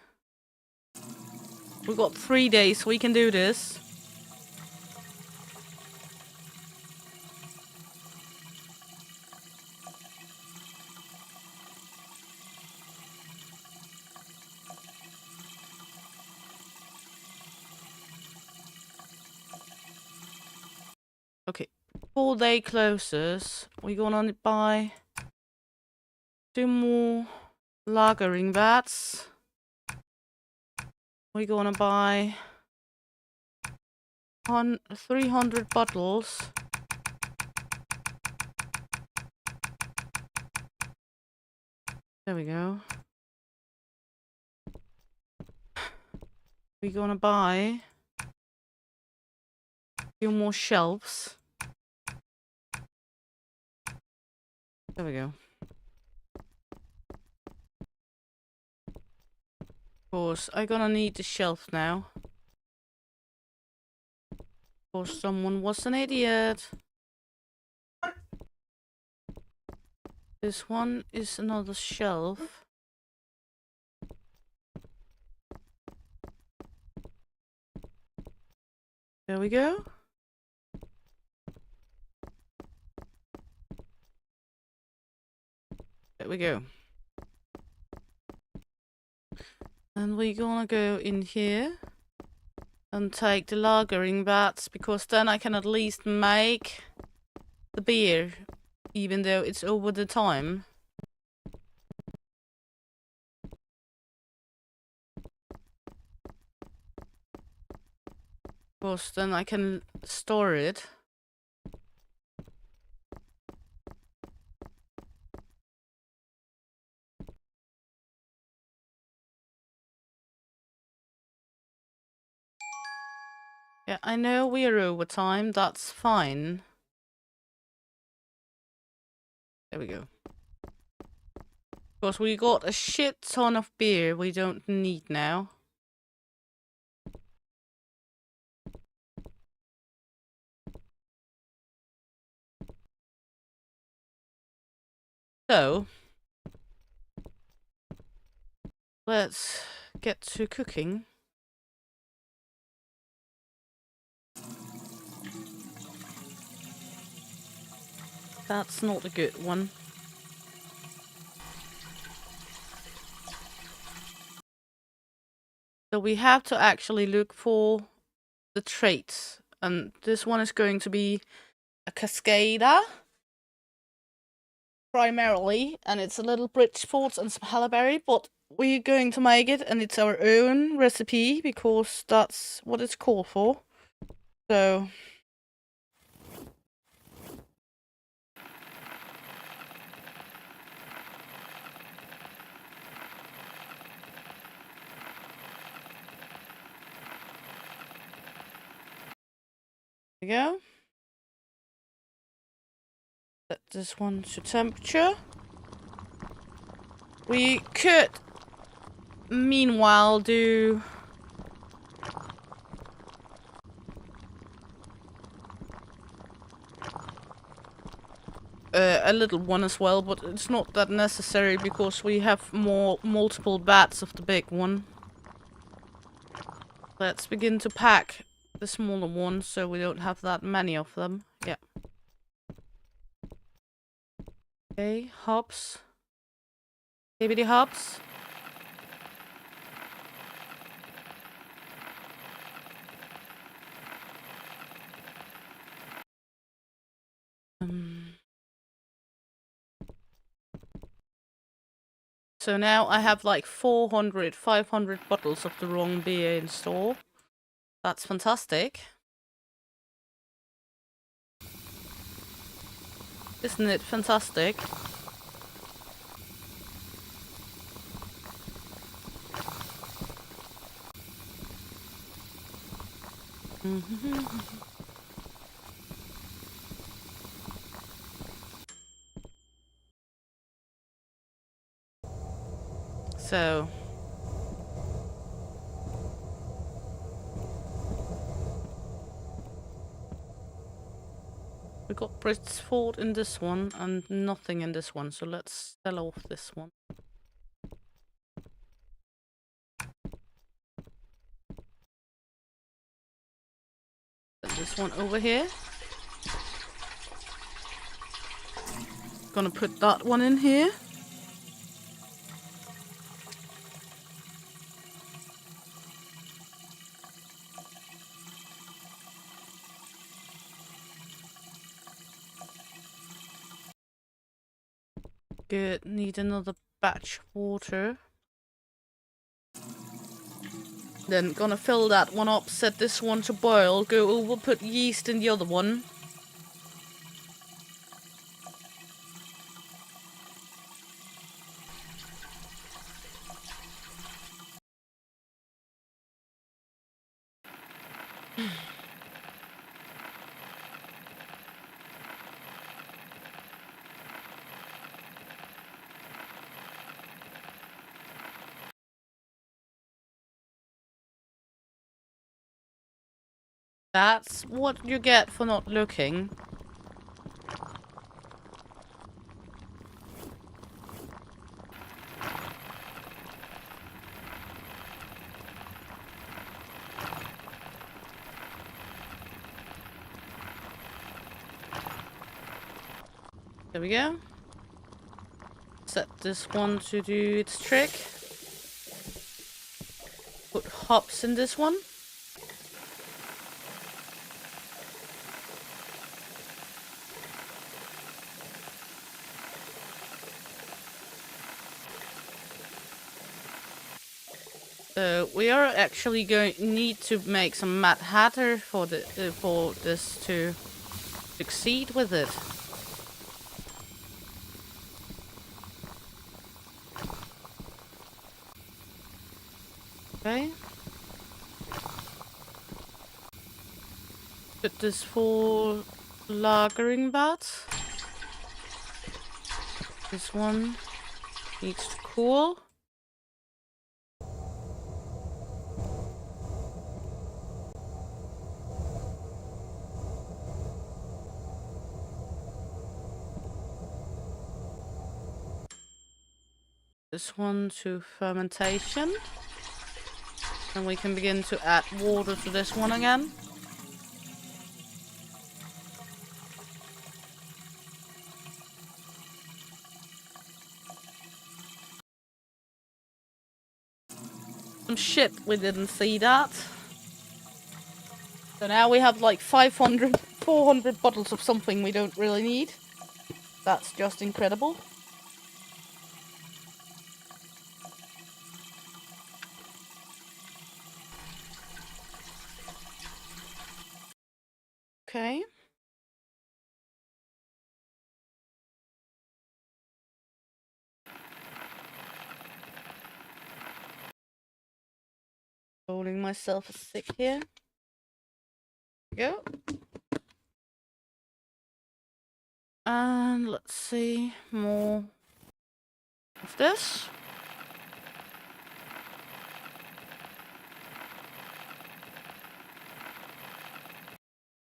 We've got 3 days, so we can do this. Okay, 4 day closes. We're gonna buy 2 more lagering vats. We're gonna buy 300 bottles. There we go. We're gonna buy a few more shelves. There we go. Of course, I'm gonna need the shelf now. Of course, someone was an idiot. This one is another shelf. There we go. There we go. And we're gonna go in here and take the lagering vats, because then I can at least make the beer, even though it's over the time. Of course, then I can store it. Yeah, I know we're over time, that's fine. There we go. Of course, we got a shit ton of beer we don't need now. So, let's get to cooking. That's not a good one. So we have to actually look for the traits. And this one is going to be a Cascada. primarily, and it's a little Bridgeport and some Hallaberry, but we're going to make it, and it's our own recipe because that's what it's called for. So there we go. Set this one to temperature. We could, meanwhile, do a little one as well, but it's not that necessary because we have multiple bats of the big one. Let's begin to pack the smaller ones so we don't have that many of them. Yeah. Okay, hops. Baby hops. So now I have like 400, 500 bottles of the wrong beer in store. That's fantastic. Isn't it fantastic? So we got Bridgeport in this one and nothing in this one, so let's sell off this one. Put this one over here. Gonna put that one in here. Good, need another batch of water. Then gonna fill that one up, set this one to boil, go over, put yeast in the other one. That's what you get for not looking. There we go. Set this one to do its trick. Put hops in this one. So we are actually going need to make some Mad Hatter for the for this to succeed with it. Okay. Put this for lagering vat. This one needs to cool. This one to fermentation. And we can begin to add water to this one again. Some shit, we didn't see that. So now we have like 500, 400 bottles of something we don't really need. That's just incredible. Okay. Rolling myself a stick here. There we go. And let's see, more of this.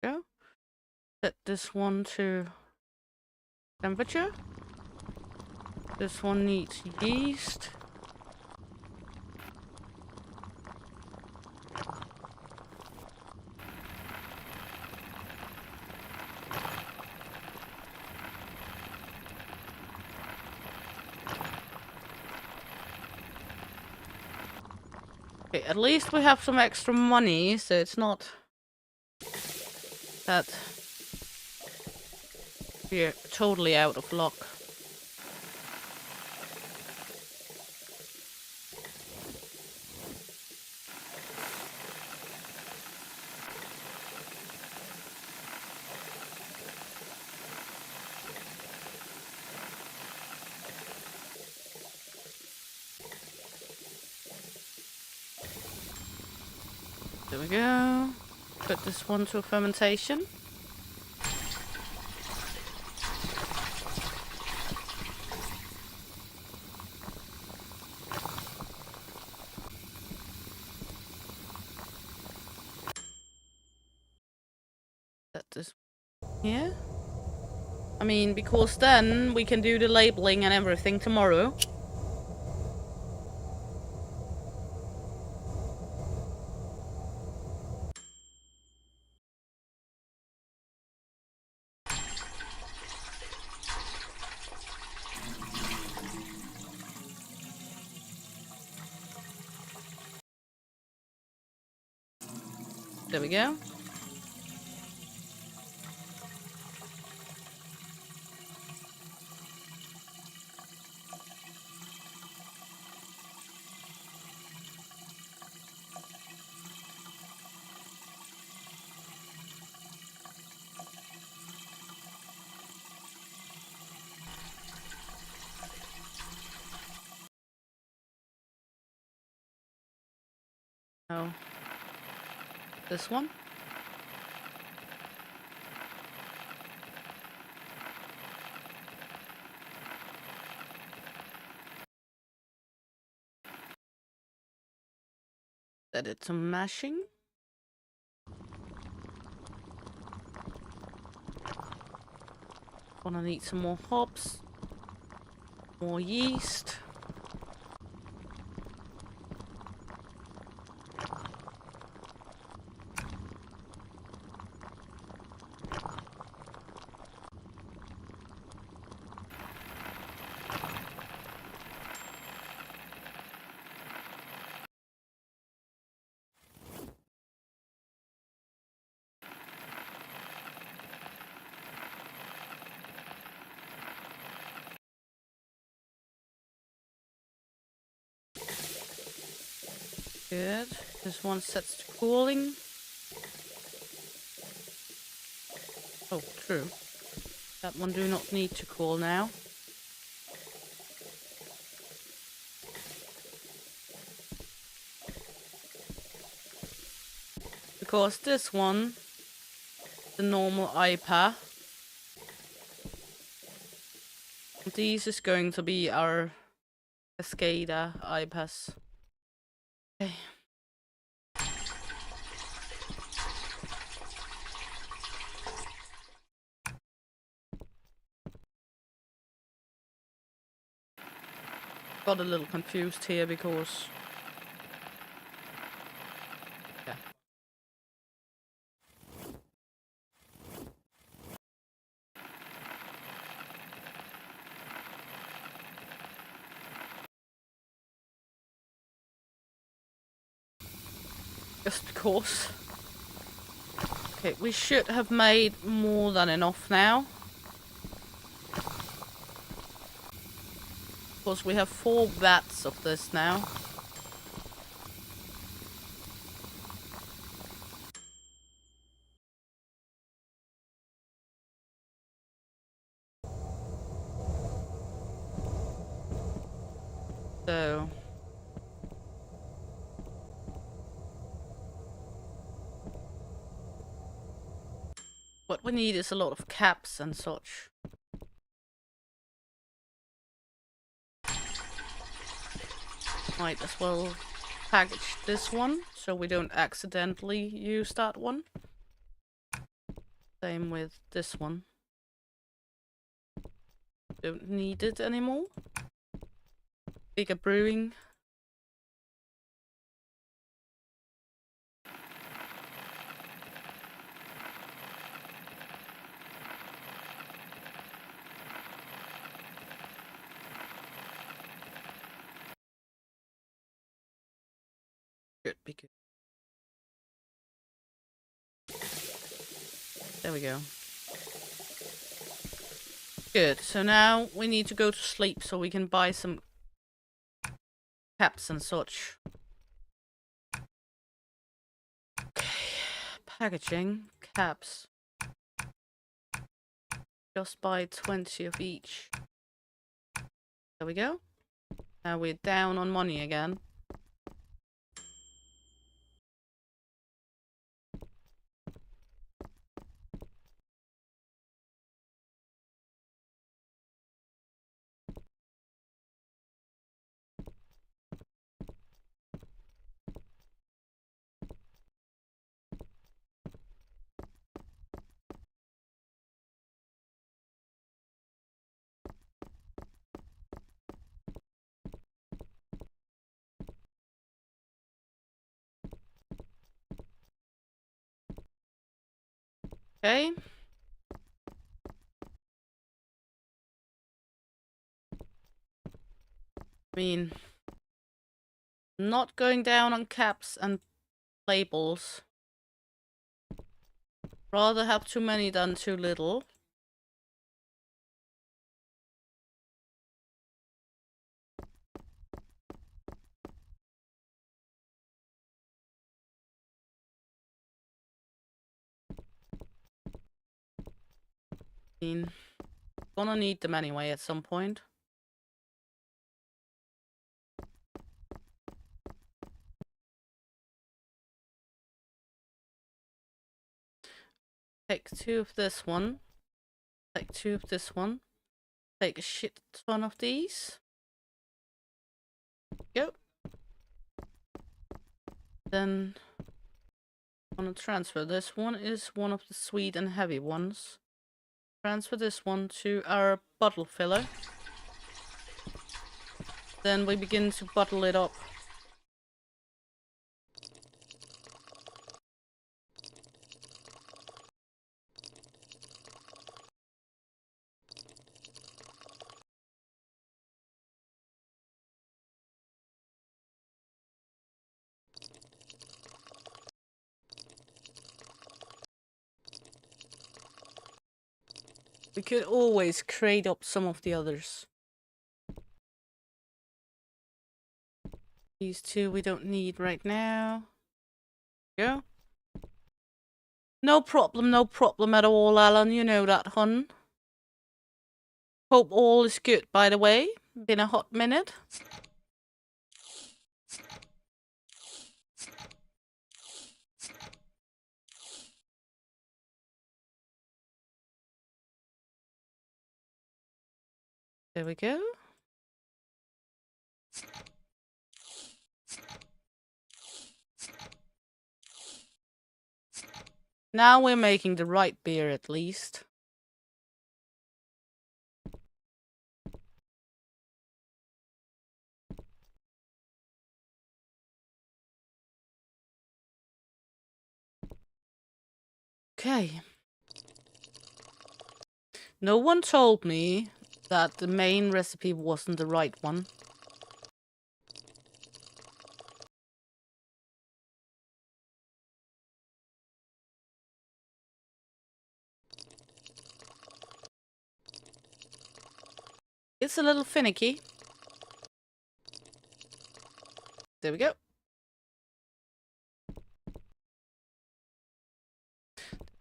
Go. Set this one to temperature. This one needs yeast. Okay, at least we have some extra money, so it's not that we're totally out of luck. There we go. Put this one to fermentation. Set this here. I mean, because then we can do the labeling and everything tomorrow. There we go. Oh. This one. Set it to mashing. Gonna need some more hops. More yeast. Good. This one sets to cooling. Oh, true. That one do not need to cool now. Because this one, the normal IPA. This is going to be our Cascada IPAs. Okay. Got a little confused here because... yeah. Just because. Okay, we should have made more than enough now. Of course, we have 4 vats of this now. So... what we need is a lot of caps and such. Might as well package this one so we don't accidentally use that one. Same with this one. Don't need it anymore. Bigger brewing. Should be good. There we go. Good. So now we need to go to sleep so we can buy some caps and such. Okay. Packaging. Caps. Just buy 20 of each. There we go. Now we're down on money again. Okay. I mean, not going down on caps and labels. Rather have too many than too little. I mean, gonna need them anyway at some point. Take 2 of this one. Take 2 of this one. Take a shit ton of these. Go. Then I'm gonna transfer. This one is one of the sweet and heavy ones. Transfer this one to our bottle filler. Then we begin to bottle it up. We could always crate up some of the others. These 2 we don't need right now. Go. No problem at all, Alan. You know that, hun. Hope all is good, by the way. Been a hot minute. There we go. Now we're making the right beer, at least. Okay. No one told me that the main recipe wasn't the right one. It's a little finicky. There we go.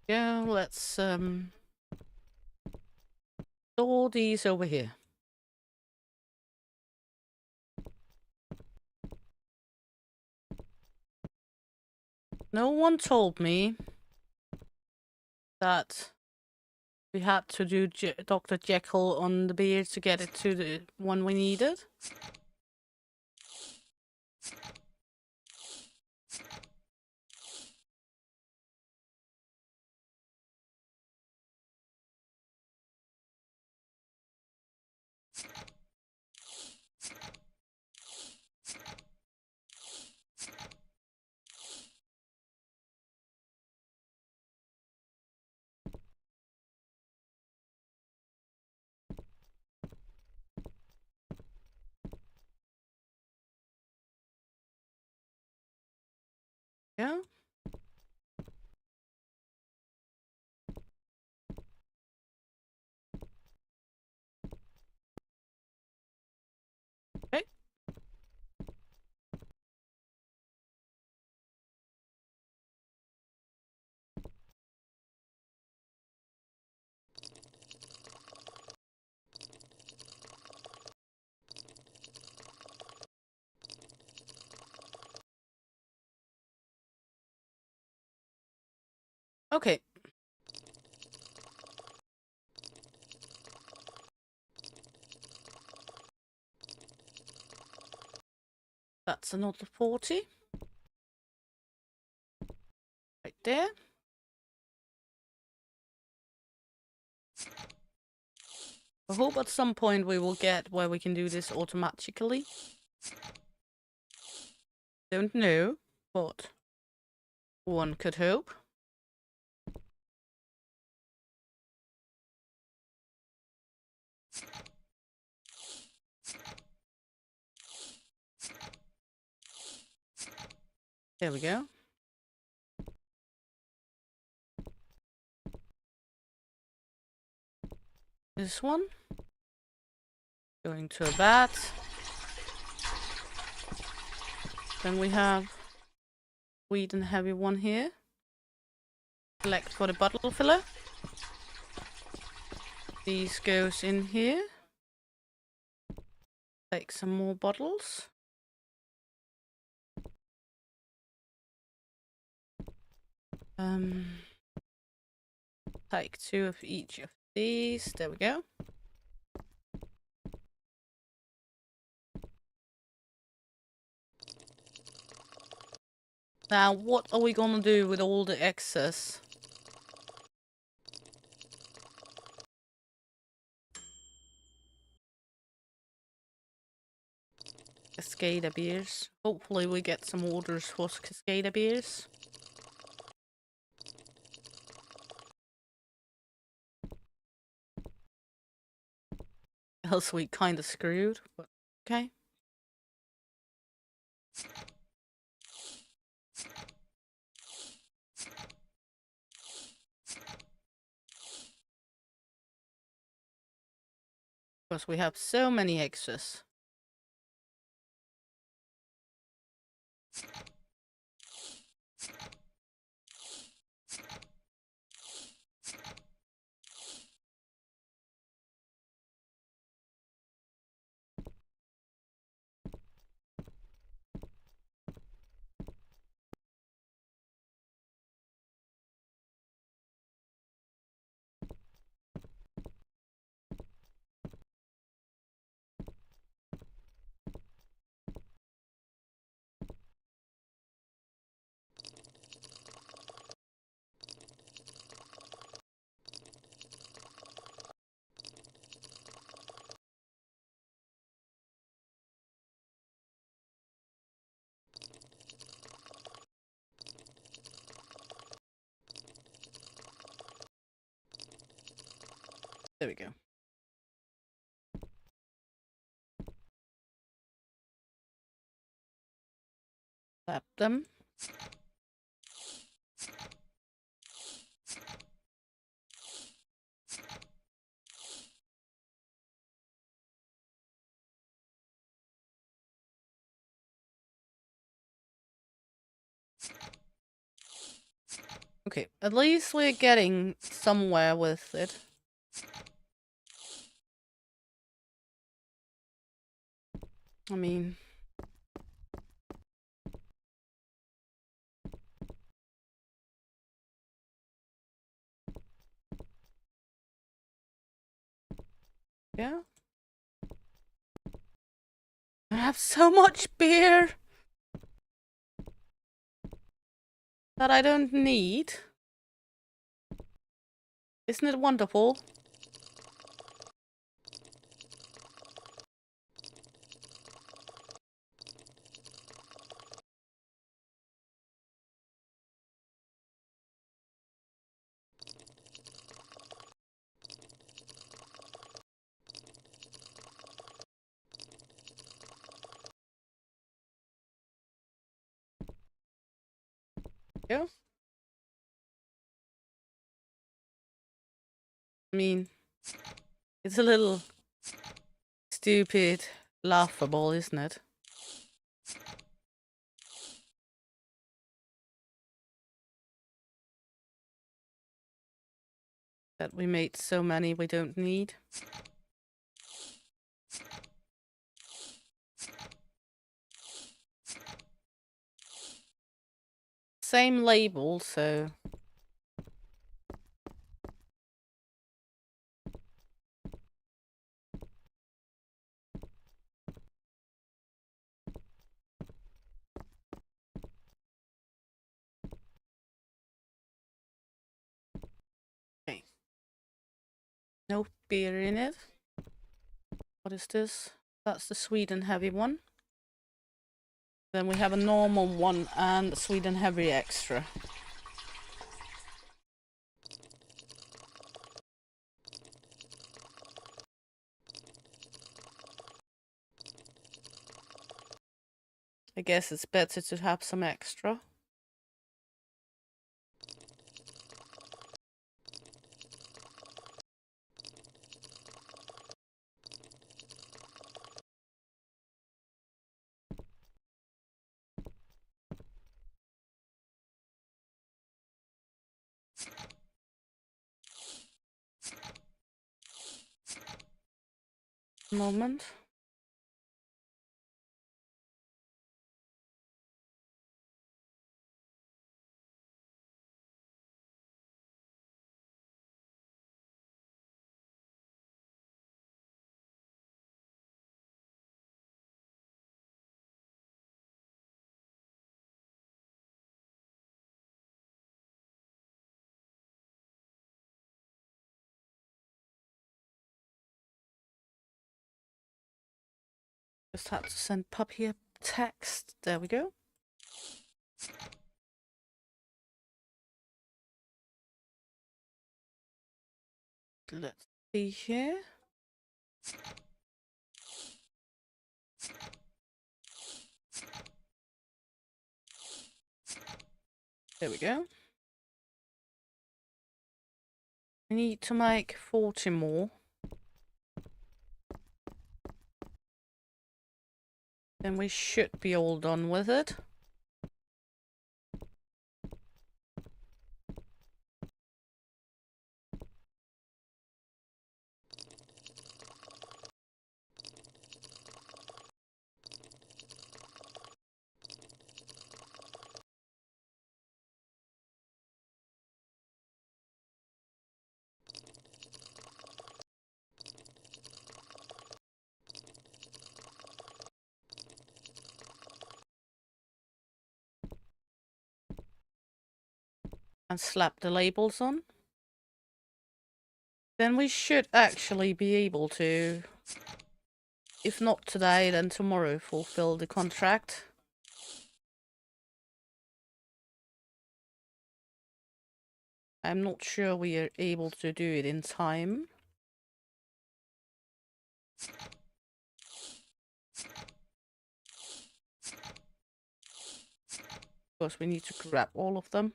Yeah, let's store these over here. No one told me that we had to do Dr. Jekyll on the beer to get it to the one we needed. Yeah. Okay. Okay. That's another 40. Right there. I hope at some point we will get where we can do this automatically. Don't know, but one could hope. There we go. This one. Going to a vat. Then we have sweet and heavy one here. Select for the bottle filler. These goes in here. Take some more bottles. Take 2 of each of these. There we go. Now, what are we gonna do with all the excess? Cascada beers. Hopefully we get some orders for Cascada beers. Else we kinda screwed, but okay. Because we have so many extras. There we go. Tap them. Okay, at least we're getting somewhere with it. I mean... yeah. I have so much beer that I don't need. Isn't it wonderful? Yeah. I mean, it's a little stupid, laughable, isn't it? That we made so many we don't need. Same label, so... okay. No beer in it. What is this? That's the sweet and heavy one. Then we have a normal one and sweet and heavy extra. I guess it's better to have some extra. Moment. Just had to send Puppy a text. There we go. Let's see here. There we go. I need to make 40 more. Then we should be all done with it. And slap the labels on. Then we should actually be able to, if not today, then tomorrow, fulfill the contract. I'm not sure we are able to do it in time. Of course, we need to grab all of them.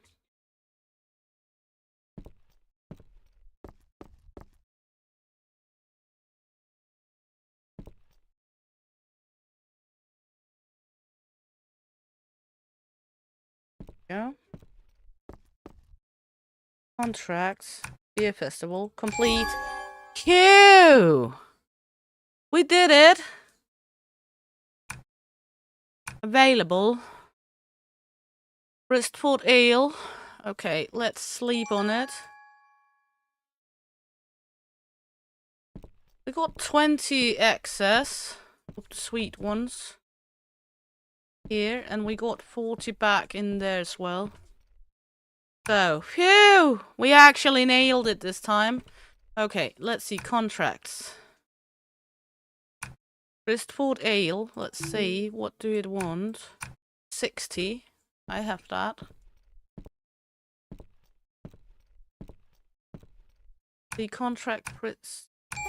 Yeah. Contracts. Beer festival. Complete. Q! We did it! Available. Bristford Ale. Okay, let's sleep on it. We got 20 excess of the sweet ones here, and we got 40 back in there as well. So, phew! We actually nailed it this time. Okay, let's see. Contracts. Bristford Ale. Let's see. What do it want? 60. I have that. The contract Brits.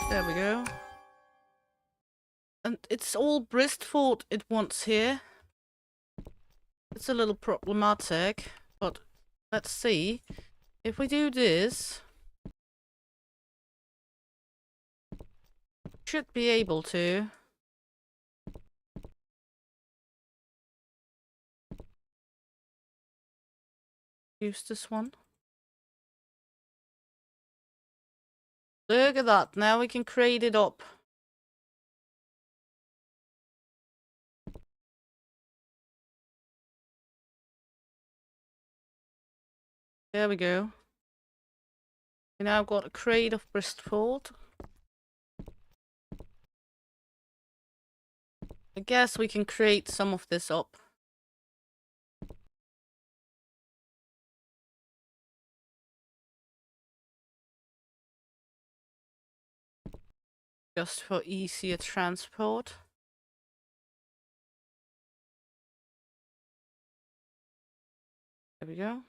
There we go. And it's all Bristford it wants here. It's a little problematic, but let's see. If we do this, should be able to. Use this one. Look at that. Now we can create it up. There we go. We now got a crate of Bristford. I guess we can create some of this up. Just for easier transport. There we go.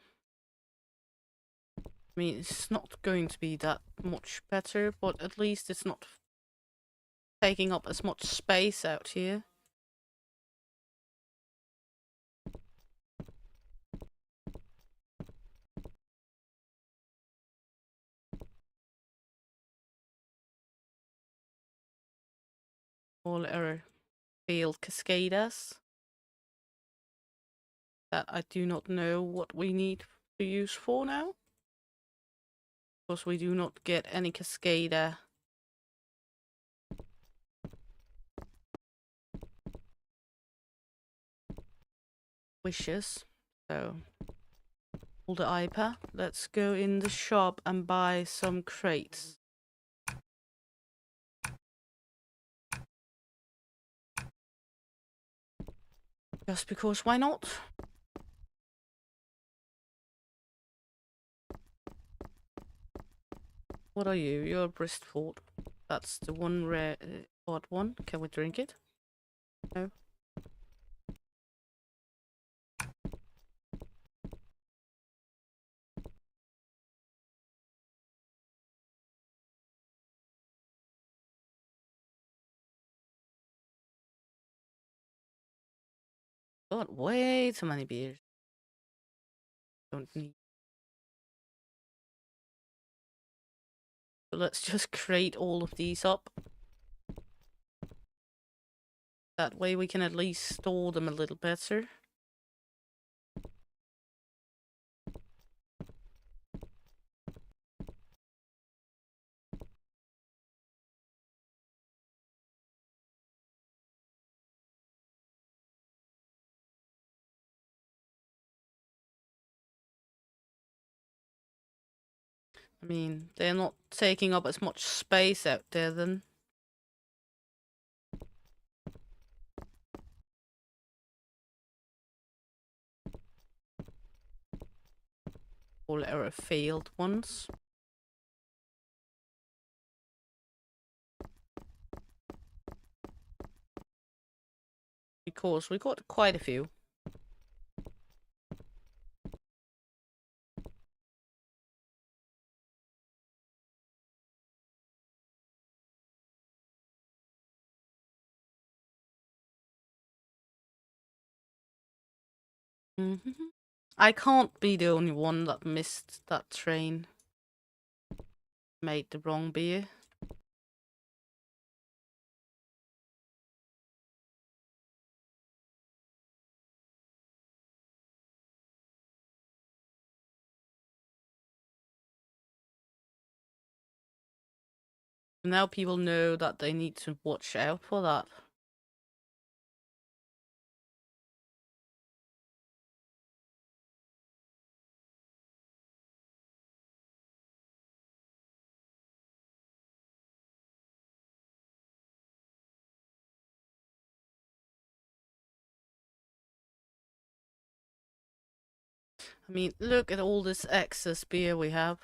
I mean, it's not going to be that much better, but at least it's not taking up as much space out here. All our failed cascaders that I do not know what we need to use for now. Because we do not get any cascader wishes. So, all the IPA. Let's go in the shop and buy some crates. Just because, why not? What are you? You're a Bristford. That's the one rare odd one. Can we drink it? No. Got way too many beers. Don't need. So let's just crate all of these up. That way we can at least store them a little better. I mean, they're not taking up as much space out there then. All our failed ones. Because we got quite a few. I can't be the only one that missed that train. Made the wrong beer. Now people know that they need to watch out for that. I mean, look at all this excess beer we have.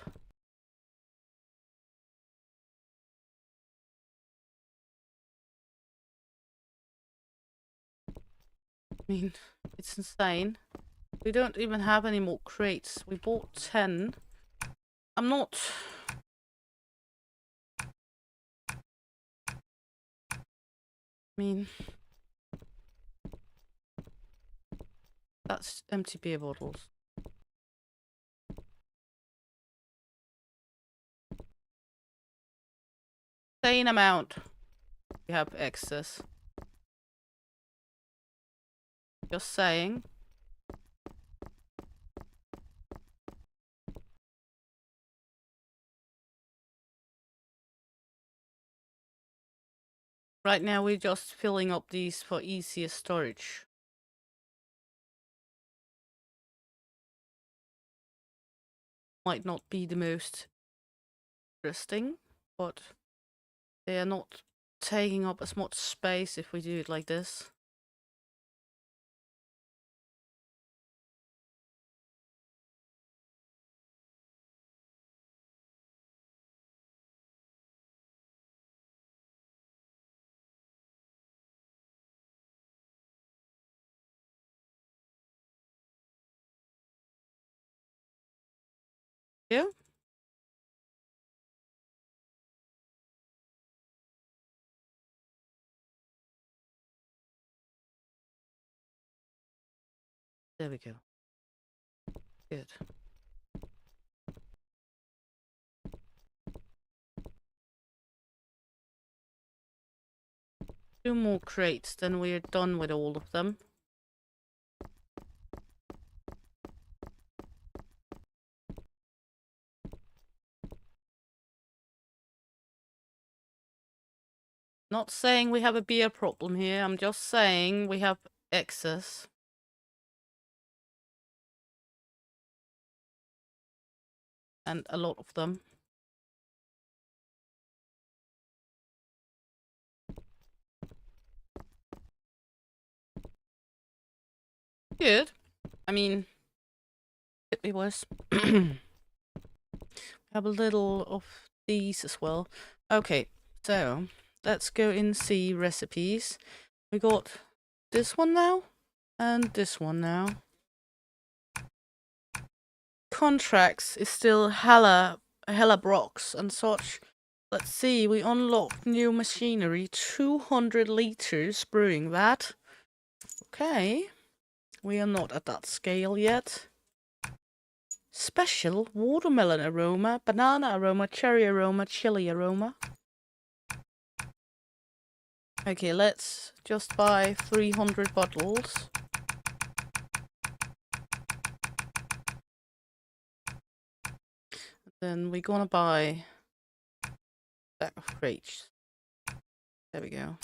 I mean, it's insane. We don't even have any more crates. We bought 10. I'm not... I mean... That's empty beer bottles. Insane amount. We have excess. Just saying. Right now we're just filling up these for easier storage. Might not be the most interesting, but they are not taking up as much space if we do it like this. Yeah? There we go. Good. 2 more crates, then we're done with all of them. Not saying we have a beer problem here, I'm just saying we have excess. And a lot of them. Good. I mean, could be worse. Have a little of these as well. Okay, so let's go and see recipes. We got this one now and this one now. Contracts is still hella brocks and such. Let's see, we unlocked new machinery, 200 liters brewing that. Okay, we are not at that scale yet. Special watermelon aroma, banana aroma, cherry aroma, chili aroma. Okay, let's just buy 300 bottles. Then we're gonna buy that of crates. There we go.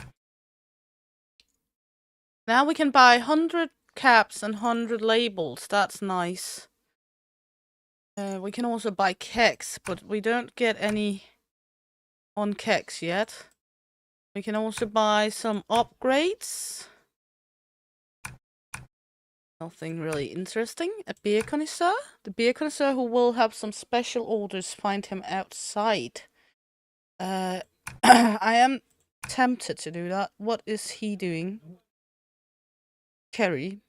Now we can buy 100 caps and 100 labels. That's nice. We can also buy kegs, but we don't get any on kegs yet. We can also buy some upgrades. Nothing really interesting. A beer connoisseur? The beer connoisseur who will have some special orders, find him outside. I am tempted to do that. What is he doing? Kerry.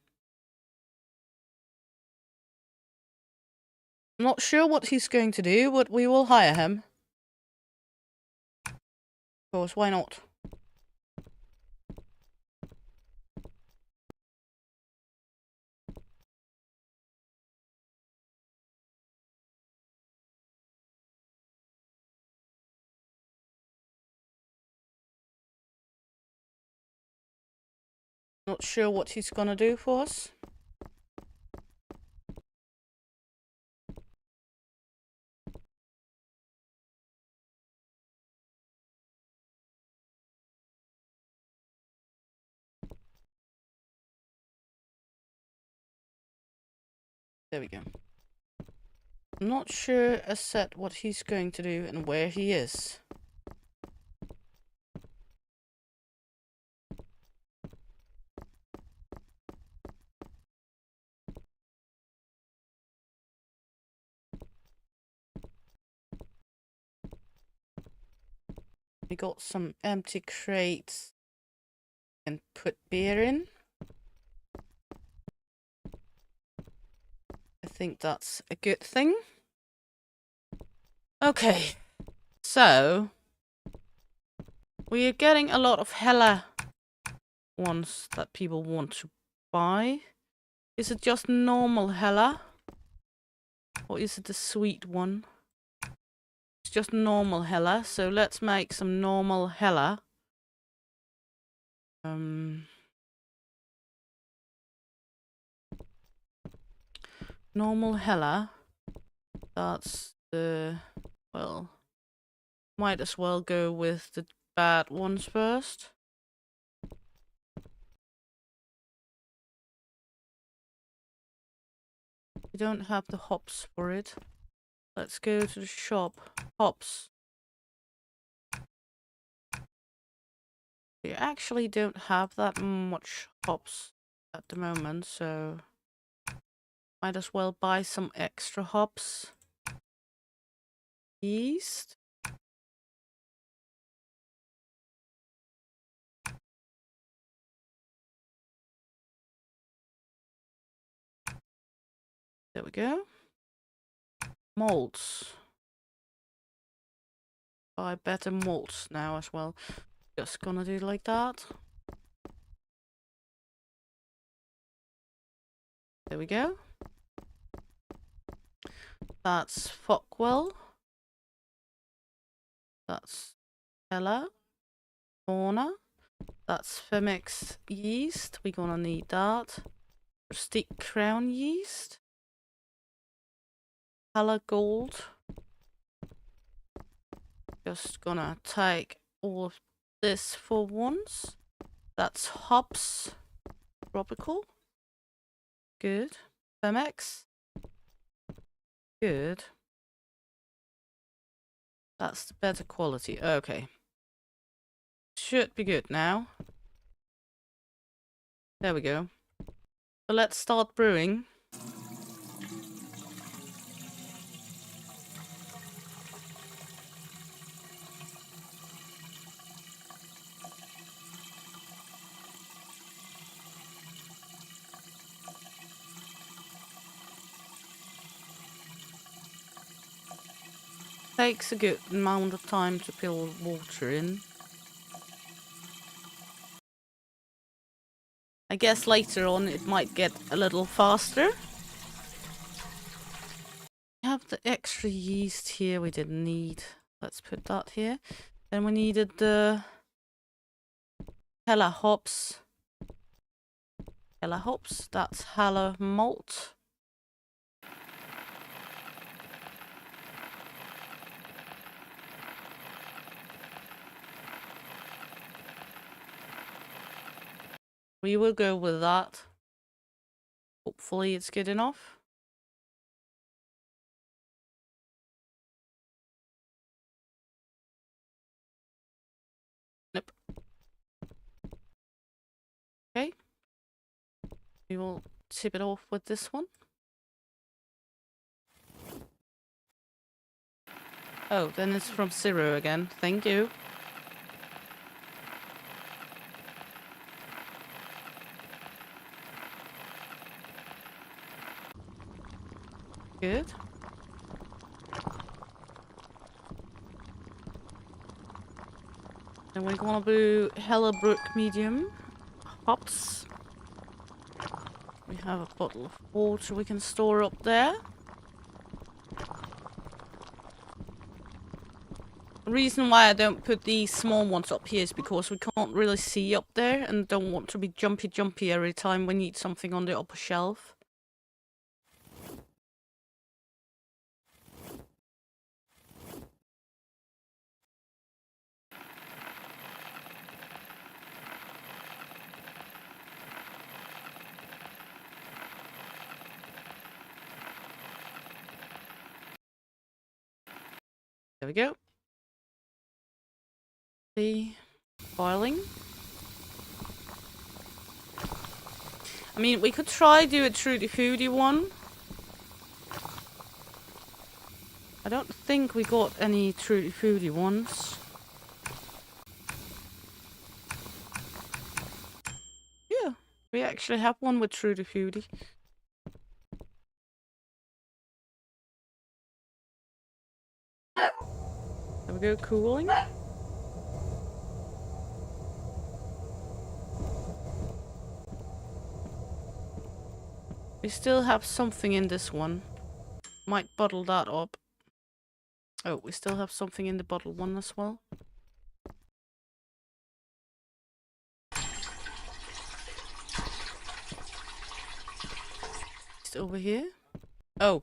I'm not sure what he's going to do, but we will hire him. Of course, why not? Not sure what he's gonna do for us. There we go. I'm not sure as set what he's going to do and where he is. We got some empty crates and put beer in. I think that's a good thing. Okay, so we are getting a lot of hella ones that people want to buy. Is it just normal hella? Or is it the sweet one? It's just normal hella, so let's make some normal hella. Normal hella. That's the... well, might as well go with the bad ones first. We don't have the hops for it. Let's go to the shop. Hops. We actually don't have that much hops at the moment, so might as well buy some extra hops. Yeast. There we go. Malts. Buy better malts now as well. Just gonna do it like that. There we go. That's Fockwell. That's Hella. Fauna. That's Femix yeast. We're gonna need that. Rustic Crown yeast. Hella Gold. Just gonna take all of this for once. That's hops. Tropical. Good. Femix. Good. That's the better quality. Okay. Should be good now. There we go. So let's start brewing. Takes a good amount of time to fill water in. I guess later on it might get a little faster. We have the extra yeast here we didn't need. Let's put that here. Then we needed the Hella hops. Hella hops, that's Hella malt. We will go with that. Hopefully it's good enough. Nope. Okay. We will tip it off with this one. Oh, then it's from zero again. Thank you. Good. And we're gonna do Hellebrook medium hops. We have a bottle of water we can store up there. The reason why I don't put these small ones up here is because we can't really see up there and don't want to be jumpy every time we need something on the upper shelf. There we go. The boiling. I mean, we could try do a Trudy Foodie one. I don't think we got any Trudy Foodie ones. Yeah, we actually have one with Trudy Foodie. There we go, cooling. We still have something in this one. Might bottle that up. Oh, we still have something in the bottle one as well. It's over here. Oh,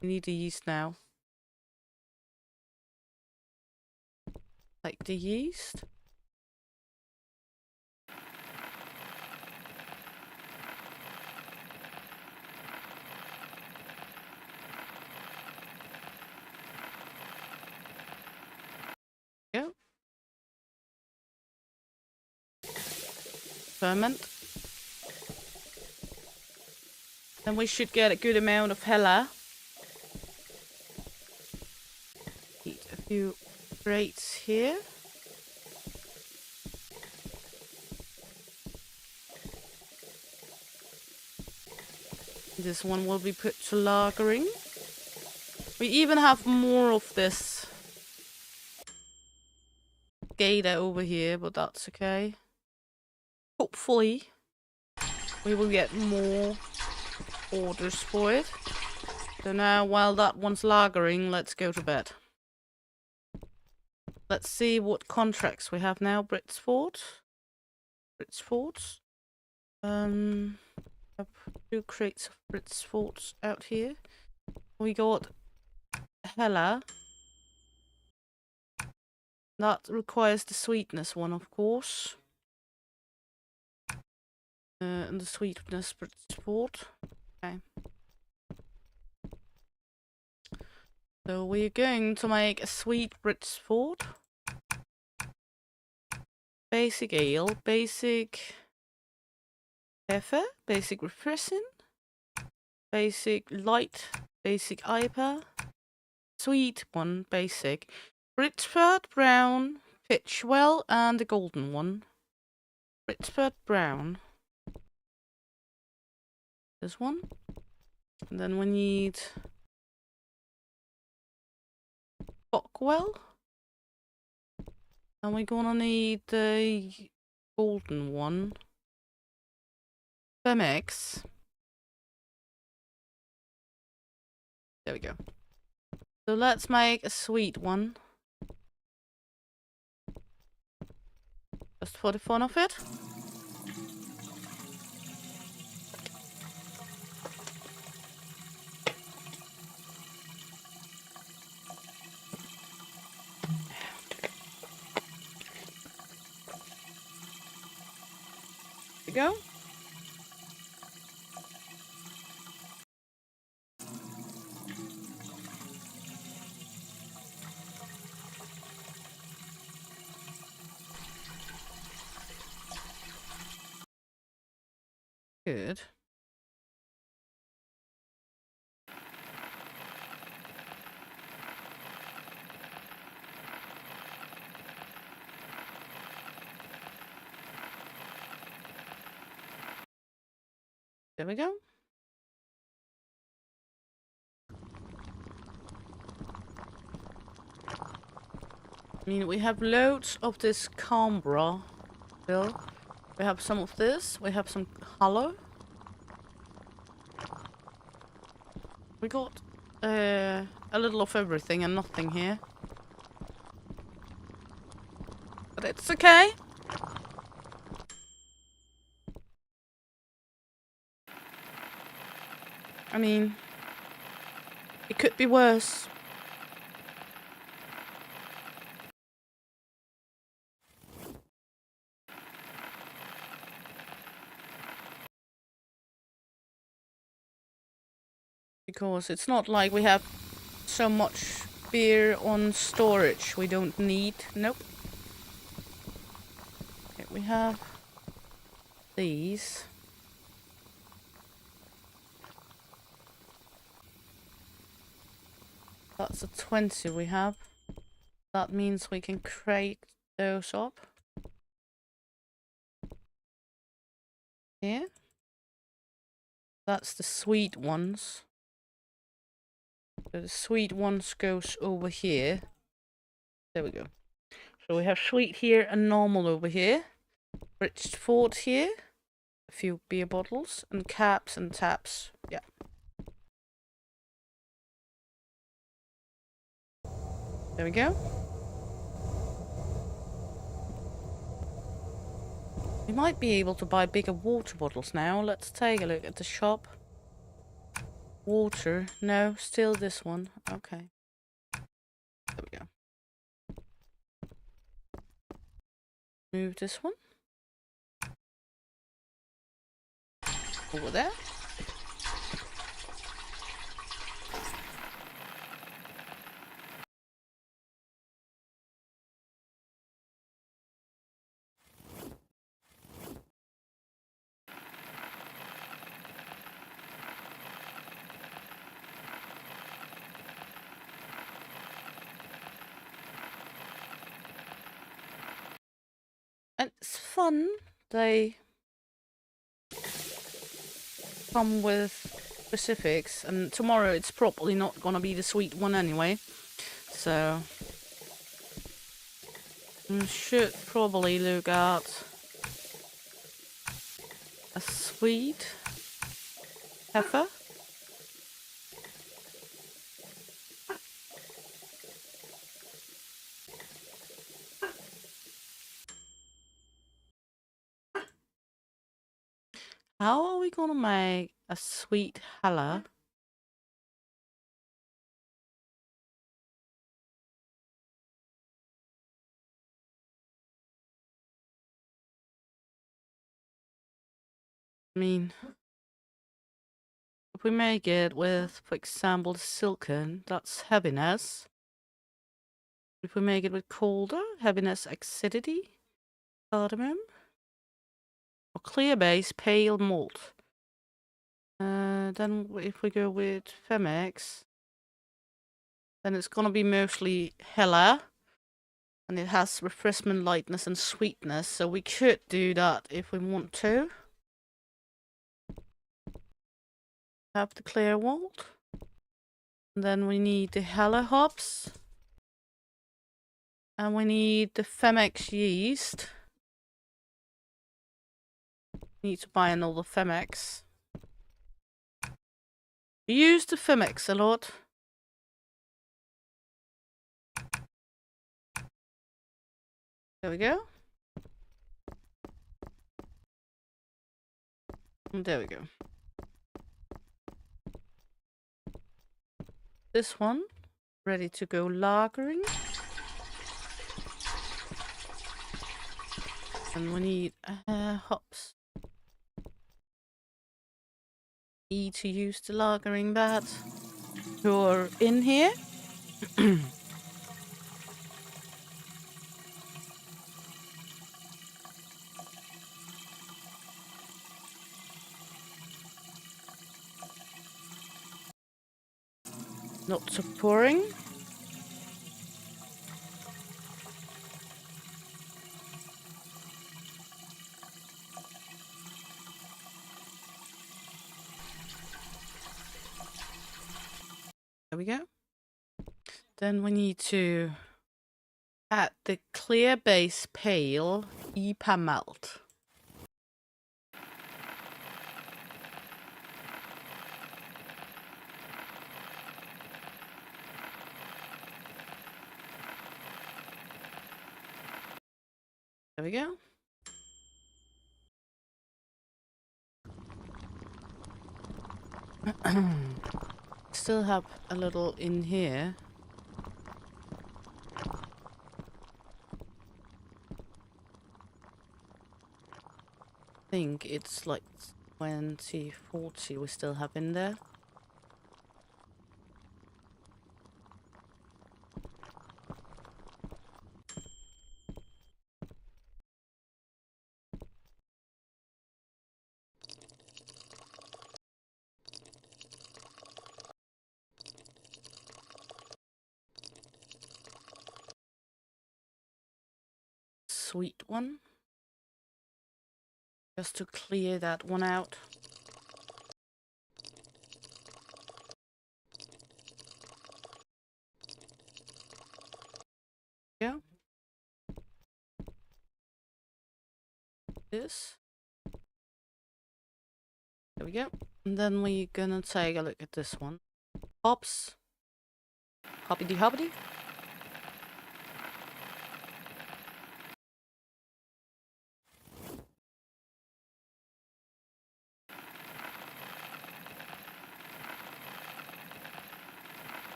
we need the yeast now. Like the yeast. Go. Ferment. Then we should get a good amount of hella. Eat a few crates here. This one will be put to lagering. We even have more of this Gator over here, but that's okay. Hopefully, we will get more orders for it. So now, while that one's lagering, let's go to bed. Let's see what contracts we have now. Britsford. Have 2 crates of Britsfords out here. We got Hella. That requires the sweetness one, of course. And the sweetness Britsford. Okay. So we're going to make a sweet Britsford. Basic ale, basic heifer, basic refreshing, basic light, basic IPA, sweet one, basic, Britsford brown, Pitchwell, and the golden one. Britsford brown. This one. And then we need Bockwell. And we're gonna need the golden one. Bemex. There we go. So let's make a sweet one. Just for the fun of it. There we go. Good. There we go. I mean, we have loads of this Canberra still. We have some of this. We have some hollow. We got a little of everything and nothing here. But it's okay. I mean, it could be worse. Because it's not like we have so much beer on storage. We don't need. Nope. Okay, we have these. That's a 20 we have. That means we can crate those up. Here. That's the sweet ones. So the sweet ones goes over here. There we go. So we have sweet here and normal over here. Rich fort here. A few beer bottles and caps and taps. Yeah. There we go. We might be able to buy bigger water bottles now. Let's take a look at the shop. Water. No, still this one. Okay. There we go. Move this one. Over there. And it's fun. They come with specifics, and tomorrow it's probably not gonna be the sweet one anyway. So we should probably look at a sweet heifer. How are we gonna make a sweet hella? I mean, if we make it with, for example, silken, that's heaviness. If we make it with colder, heaviness, acidity, cardamom, or clear base, pale malt. Then if we go with Femex, then it's gonna be mostly hella, and it has refreshment, lightness, and sweetness. So we could do that if we want to. Have the clear malt. And then we need the hella hops. And we need the Femex yeast. Need to buy another Femex. We use the Femex a lot. There we go. And there we go. This one, ready to go lagering. And we need hops. E to use the lagering that. You're in here. Not so pouring. There we go. Then we need to add the clear base pale IPA malt. There we go. Still have a little in here. I think it's like 20, 40 we still have in there. sweet one. Just to clear that one out. Yeah. This. There we go. And then we're gonna take a look at this one. Hops. Hoppity hoppity.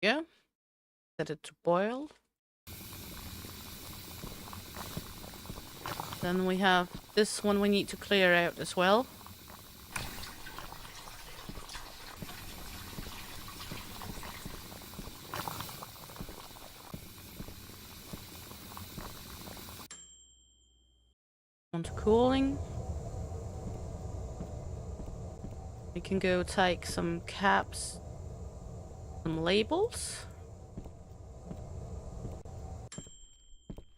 Yeah. Set it to boil. Then we have this one we need to clear out as well. On to cooling. We can go take some caps, some labels.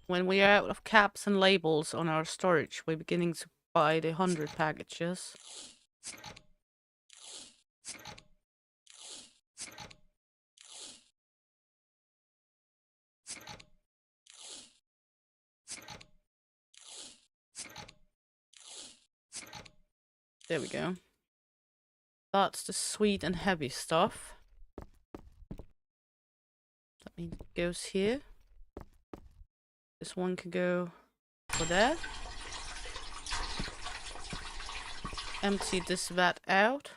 When we are out of caps and labels on our storage, we're beginning to buy the 100 packages. There we go. That's the sweet and heavy stuff. That means it goes here. This one can go for there. Empty this vat out.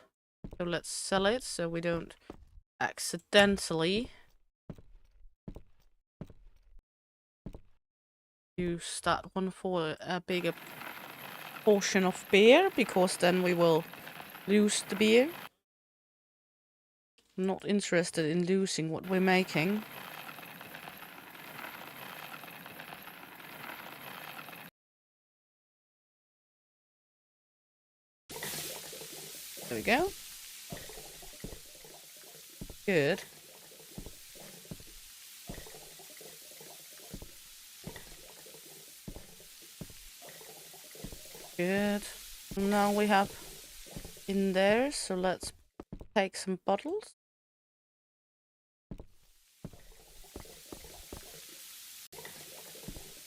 So let's sell it so we don't accidentally use that one for a bigger portion of beer, because then we will lose the beer. I'm not interested in losing what we're making. There we go. Good. Good. Now we have in there, so let's take some bottles.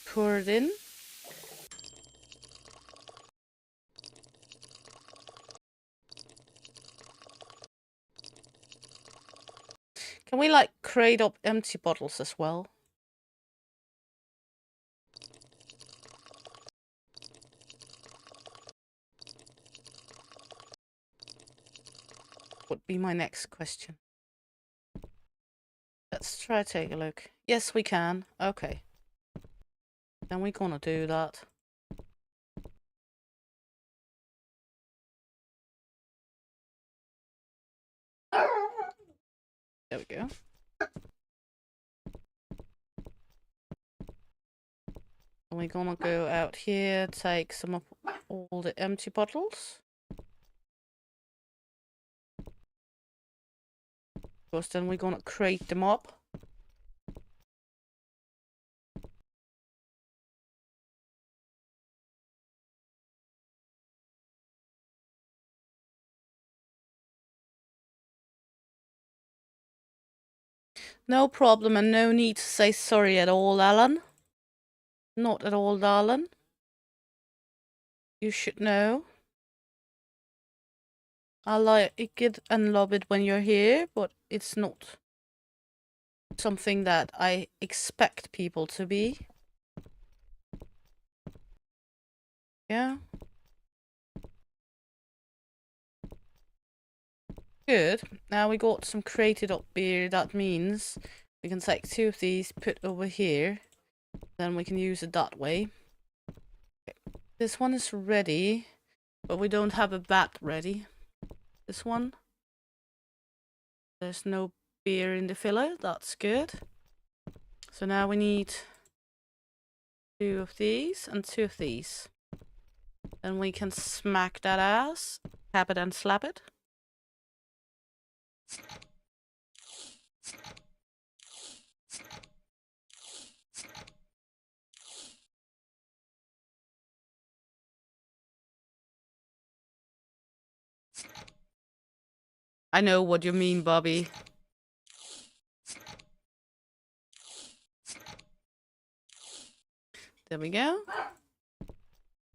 Pour it in. Can we like crate up empty bottles as well? Would be my next question. Let's try to take a look. Yes, we can. Okay. Then we're gonna do that. There we go. And we're gonna go out here, take some of all the empty bottles. Because then we're gonna crate them up. No problem, and no need to say sorry at all, Alan. Not at all, darling. You should know. I like it and love it when you're here, but it's not something that I expect people to be. Yeah. Good. Now we got some crated up beer. That means we can take 2 of these, put over here. Then we can use it that way. Okay. This one is ready, but we don't have a vat ready. This one. There's no beer in the filler. That's good. So now we need 2 of these and 2 of these. Then we can smack that ass, tap it and slap it. I know what you mean, Bobby. There we go.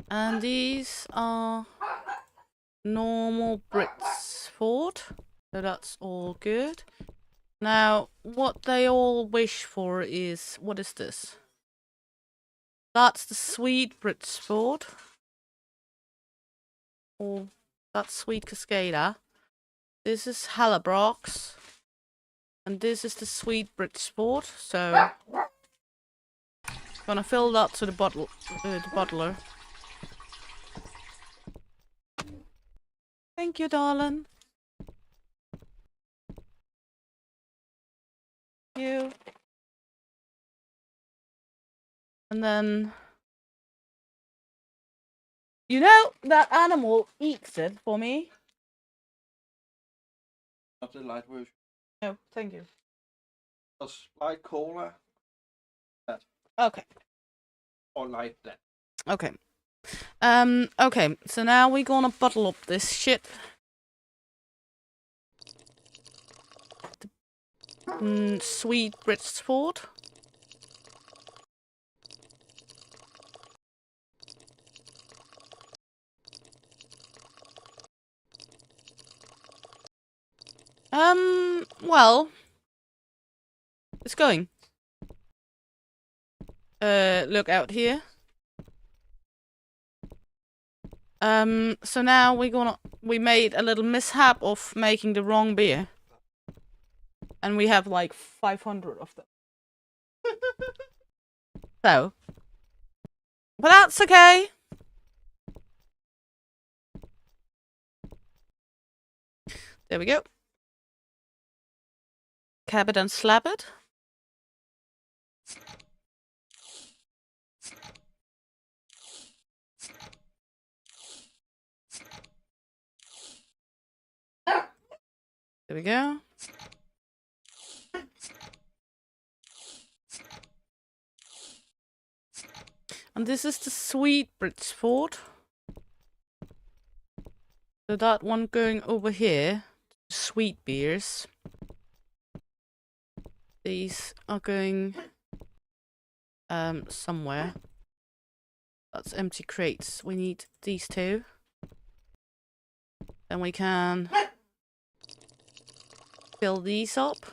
And these are normal Brits Ford. So that's all good. Now, what they all wish for is... What is this? That's the sweet Brits Ford. Or that's Sweet Cascada. This is Halabrox. And this is the sweet Brits Ford. So... Gonna fill that to the bottle, the bottler. Thank you, darling. You. And then... You know, that animal eats it for me. Not the light version. No, thank you. Just light cola. That. Okay. Or light that. Okay. Okay, so now we're gonna bottle up this shit. Sweet Brits Ford. Well, it's going. Look out here. So now we made a little mishap of making the wrong beer. And we have like 500 of them. So. But that's okay. There we go. Cap it and slap it. There we go. And this is the sweet Brits Ford. So that one going over here. Sweet beers. These are going somewhere. That's empty crates. We need these two. Then we can fill these up.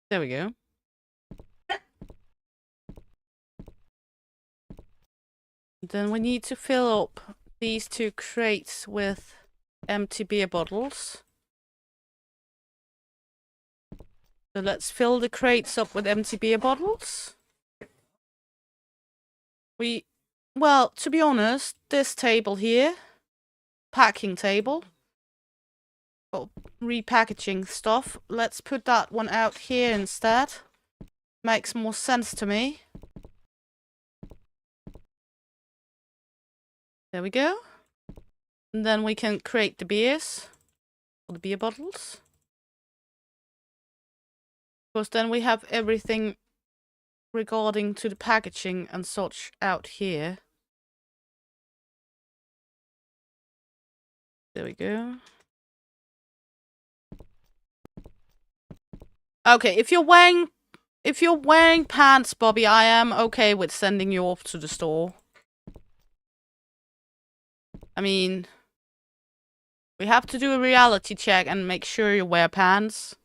There we go. Then we need to fill up these two crates with empty beer bottles. So let's fill the crates up with empty beer bottles. Well, to be honest, this table here, packing table, got repackaging stuff. Let's put that one out here instead. Makes more sense to me. There we go. And then we can create the beers, or the beer bottles. Because then we have everything regarding to the packaging and such out here. There we go. Okay, if you're wearing pants, Bobby, I am okay with sending you off to the store. I mean, we have to do a reality check and make sure you wear pants.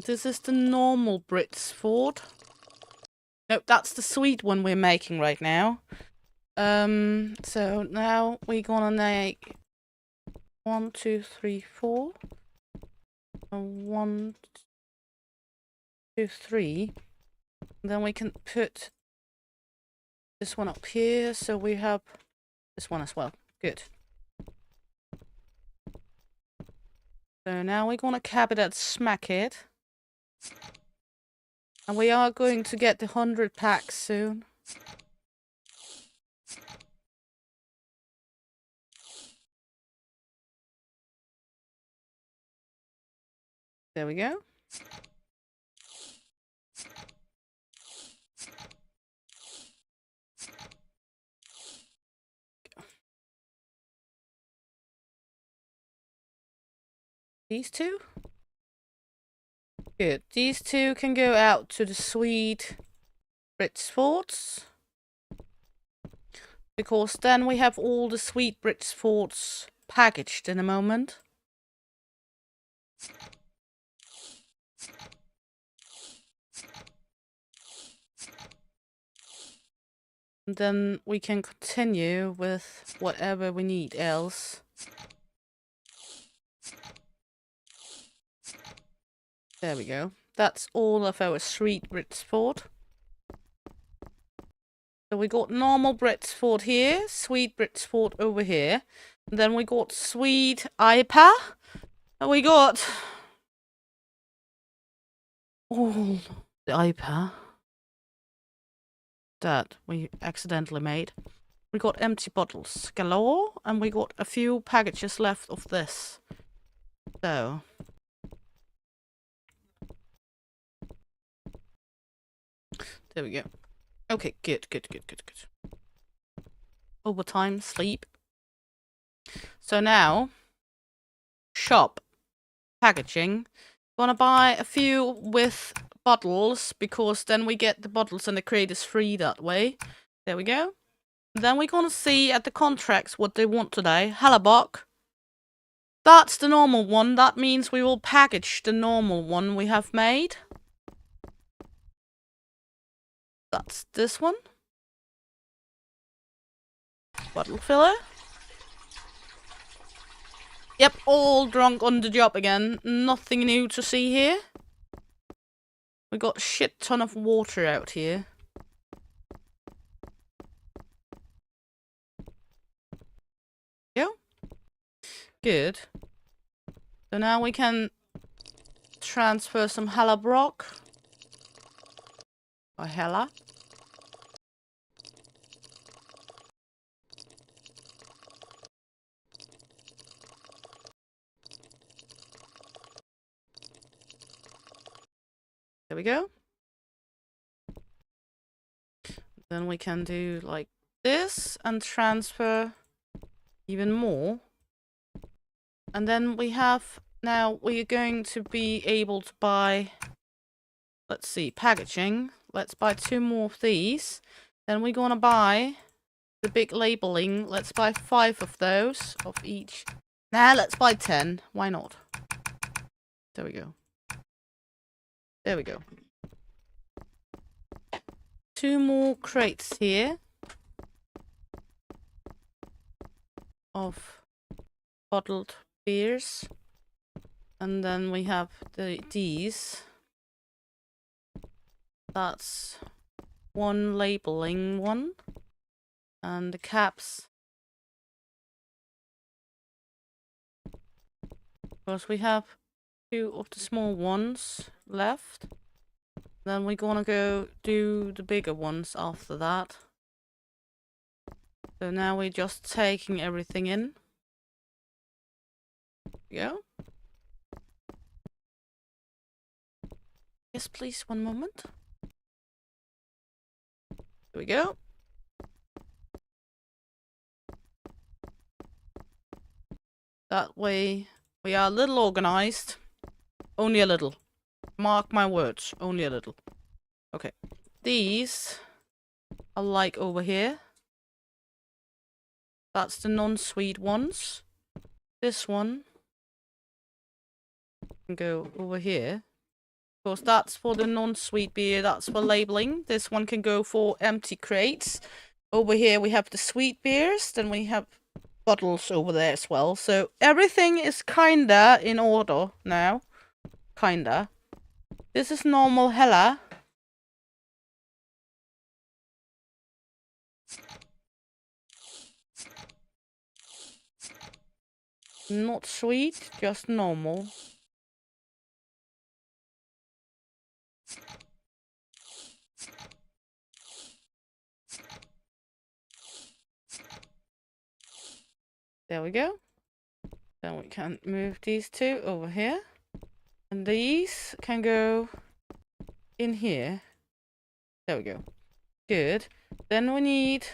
This is the normal Brits Ford. Nope, that's the sweet one we're making right now. So now we're gonna make 1, 2, 3, 4. 1, 2, 3. And then we can put this one up here, so we have this one as well. Good. So now we're gonna cap it and smack it. And we are going to get the 100 packs soon. There we go. These two? Good. These two can go out to the sweet Brits forts. Because then we have all the sweet Brits forts packaged in a moment. And then we can continue with whatever we need else. There we go. That's all of our sweet Brits fort. So we got normal Brits fort here, sweet Brits fort over here. And then we got sweet IPA. And we got all the IPA that we accidentally made. We got empty bottles galore, and we got a few packages left of this. So there we go. Okay, good. Overtime, sleep. So now, shop, packaging. Gonna buy a few with bottles, because then we get the bottles and the crate is free that way. There we go. Then we're gonna see at the contracts what they want today. Hallebuck. That's the normal one. That means we will package the normal one we have made. That's this one. Bottle filler. Yep, all drunk on the job again. Nothing new to see here. We got a shit ton of water out here. Go. Good. So now we can transfer some Hellabrock. Or Hella. There we go. Then we can do like this and transfer even more. And then we have, now we're going to be able to buy, let's see, packaging. Let's buy 2 more of these. Then we're gonna buy the big labeling. Let's buy 5 of those, of each. Nah, let's buy 10. Why not? There we go. There we go. 2 more crates here of bottled beers. And then we have these. That's 1 labeling one. And the caps. Because we have 2 of the small ones left. Then we're gonna go do the bigger ones after that. So now we're just taking everything in. There we go. Yes, please, 1 moment. There we go. That way we are a little organized. Only a little. Mark my words, only a little. Okay. These are like over here. That's the non-sweet ones. This one can go over here. Of course, that's for the non-sweet beer. That's for labeling. This one can go for empty crates. Over here we have the sweet beers. Then we have bottles over there as well. So everything is kinda in order now. Kinda. This is normal Hella. Not sweet, just normal. There we go. Then we can move these two over here. And these can go in here. There we go. Good. Then we need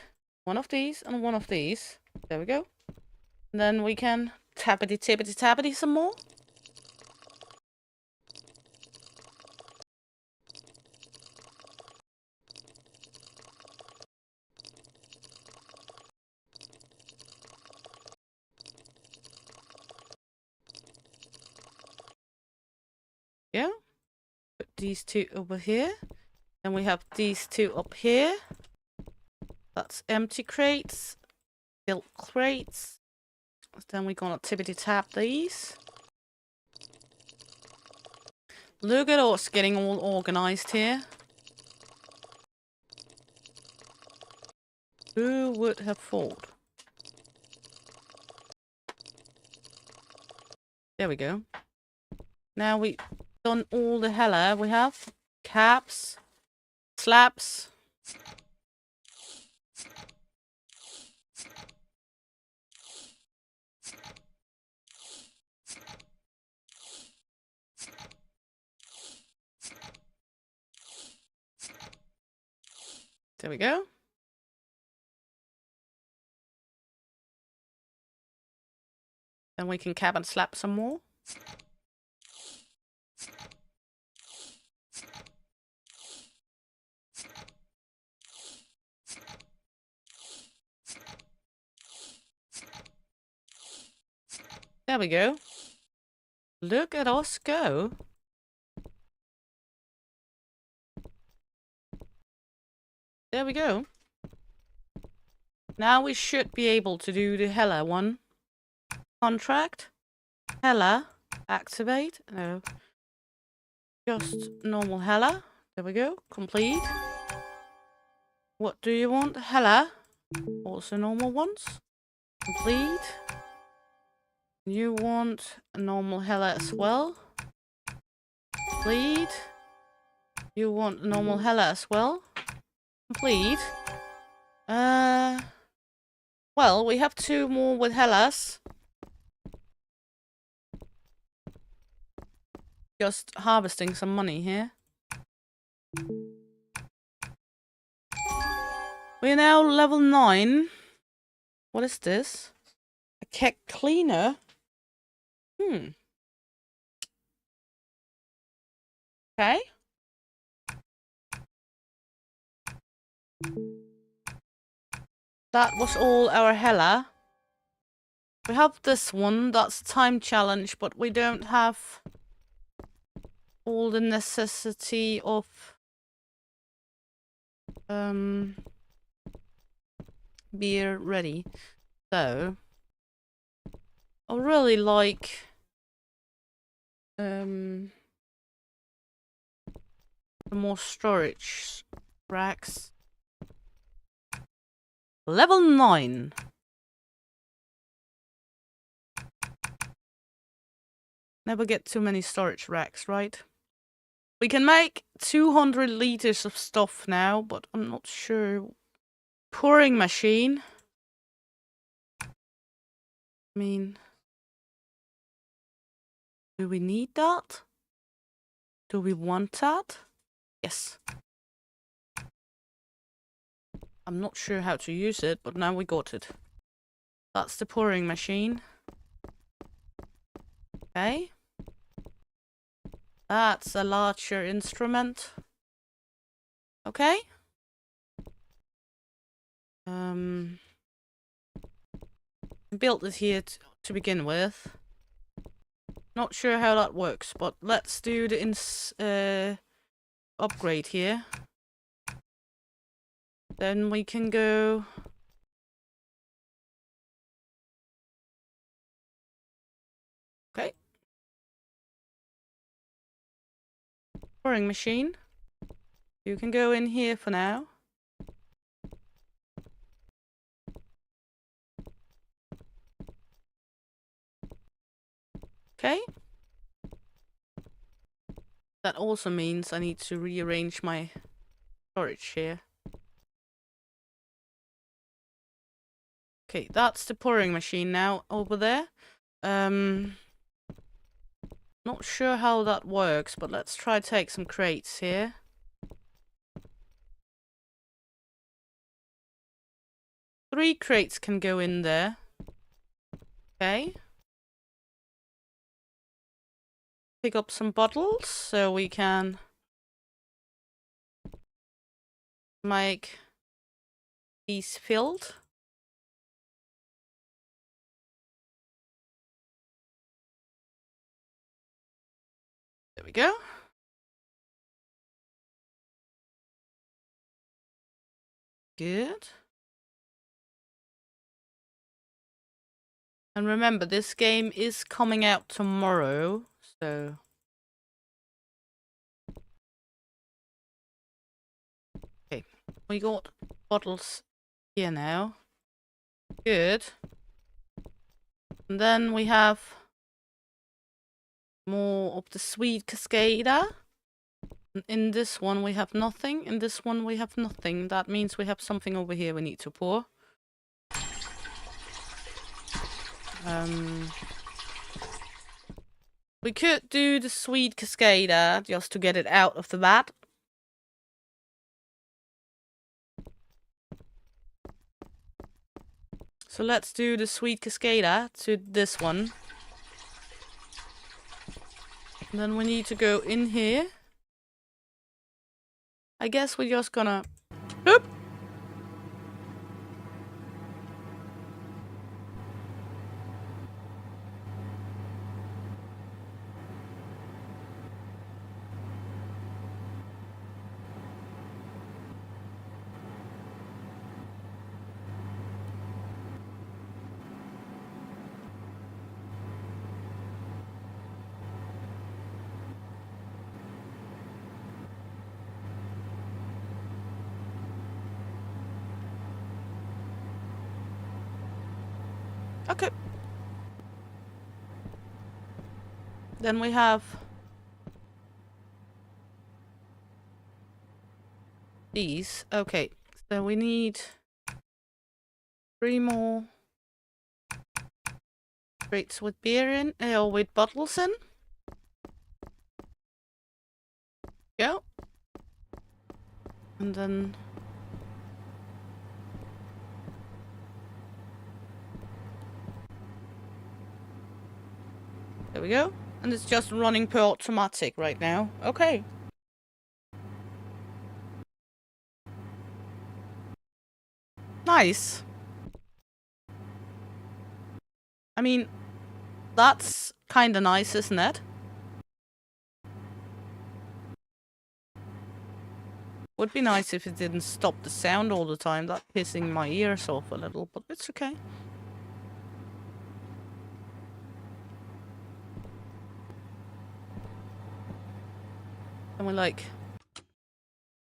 one of these and one of these. There we go. And then we can tappity tippity tappity some more. Yeah. Put these two over here. Then we have these two up here. That's empty crates. Filled crates. Then we're gonna tippity tap these. Look at us getting all organized here. Who would have thought? There we go. Now we've done all the hella. We have caps, slaps. There we go. Then we can cap and slap some more. There we go. Look at us go. There we go. Now we should be able to do the hella one. Contract. Hella. Activate. No. Just normal hella. There we go. Complete. What do you want? Hella. Also normal ones. Complete. You want a normal hella as well. Complete. You want a normal hella as well. Complete. Well, we have two more with hellas. Just harvesting some money here. We're now level 9. What is this? A keg cleaner? Okay. That was all our hella. We have this one, that's time challenge, but we don't have all the necessity of beer ready. So I really like the more storage racks. Level 9. Never get too many storage racks, right? We can make 200 liters of stuff now, but I'm not sure. Pouring machine. I mean, do we need that? Do we want that? Yes. I'm not sure how to use it, but now we got it. That's the pouring machine. Okay. That's a larger instrument. Okay. Built it here to begin with. Not sure how that works, but let's do the upgrade here. Then we can go. Okay. Pouring machine. You can go in here for now. Okay. That also means I need to rearrange my storage here. Okay, that's the pouring machine now over there. Not sure how that works, but let's try to take some crates here. Three crates can go in there. Okay. Pick up some bottles so we can make these filled. There we go. Good. And remember, this game is coming out tomorrow, so... Okay, we got bottles here now. Good. And then we have more of the sweet cascada. In this one we have nothing. In this one we have nothing. That means we have something over here we need to pour. We could do the sweet cascada just to get it out of the vat. So let's do the sweet cascada to this one. And then we need to go in here. I guess we're just gonna... Boop! Okay. Then we have these. Okay, so we need 3 more crates with beer in, or with bottles in. Go. And then... There we go. And it's just running per automatic right now. Okay. Nice. I mean, that's kinda nice, isn't it? Would be nice if it didn't stop the sound all the time. That's pissing my ears off a little, but it's okay. And we like...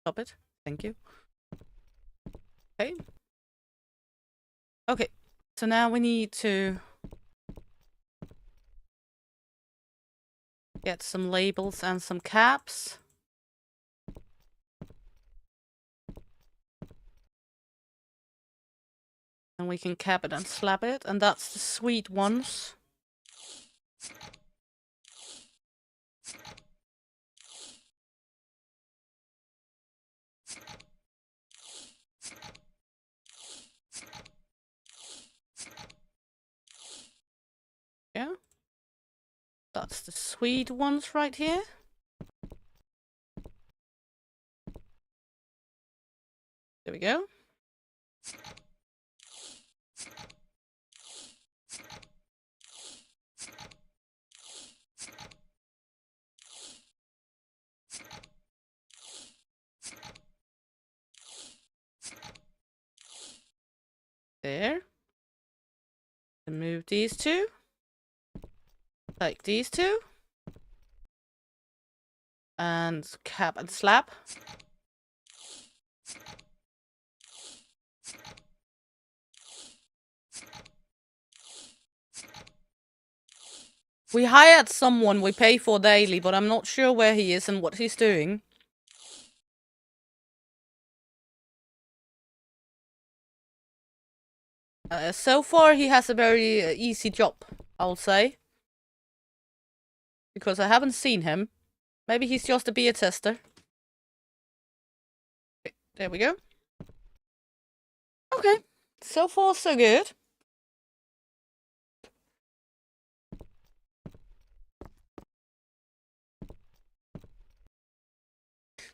Stop it. Thank you. Okay. Okay. So now we need to... get some labels and some caps. And we can cap it and slap it. And that's the sweet ones. Yeah. That's the sweet ones right here. There we go. There. And move these two. Like these two. And cap and slap. We hired someone we pay for daily, but I'm not sure where he is and what he's doing. So far, he has a very easy job, I'll say. Because I haven't seen him. Maybe he's just a beer tester. Okay, there we go. Okay, so far so good.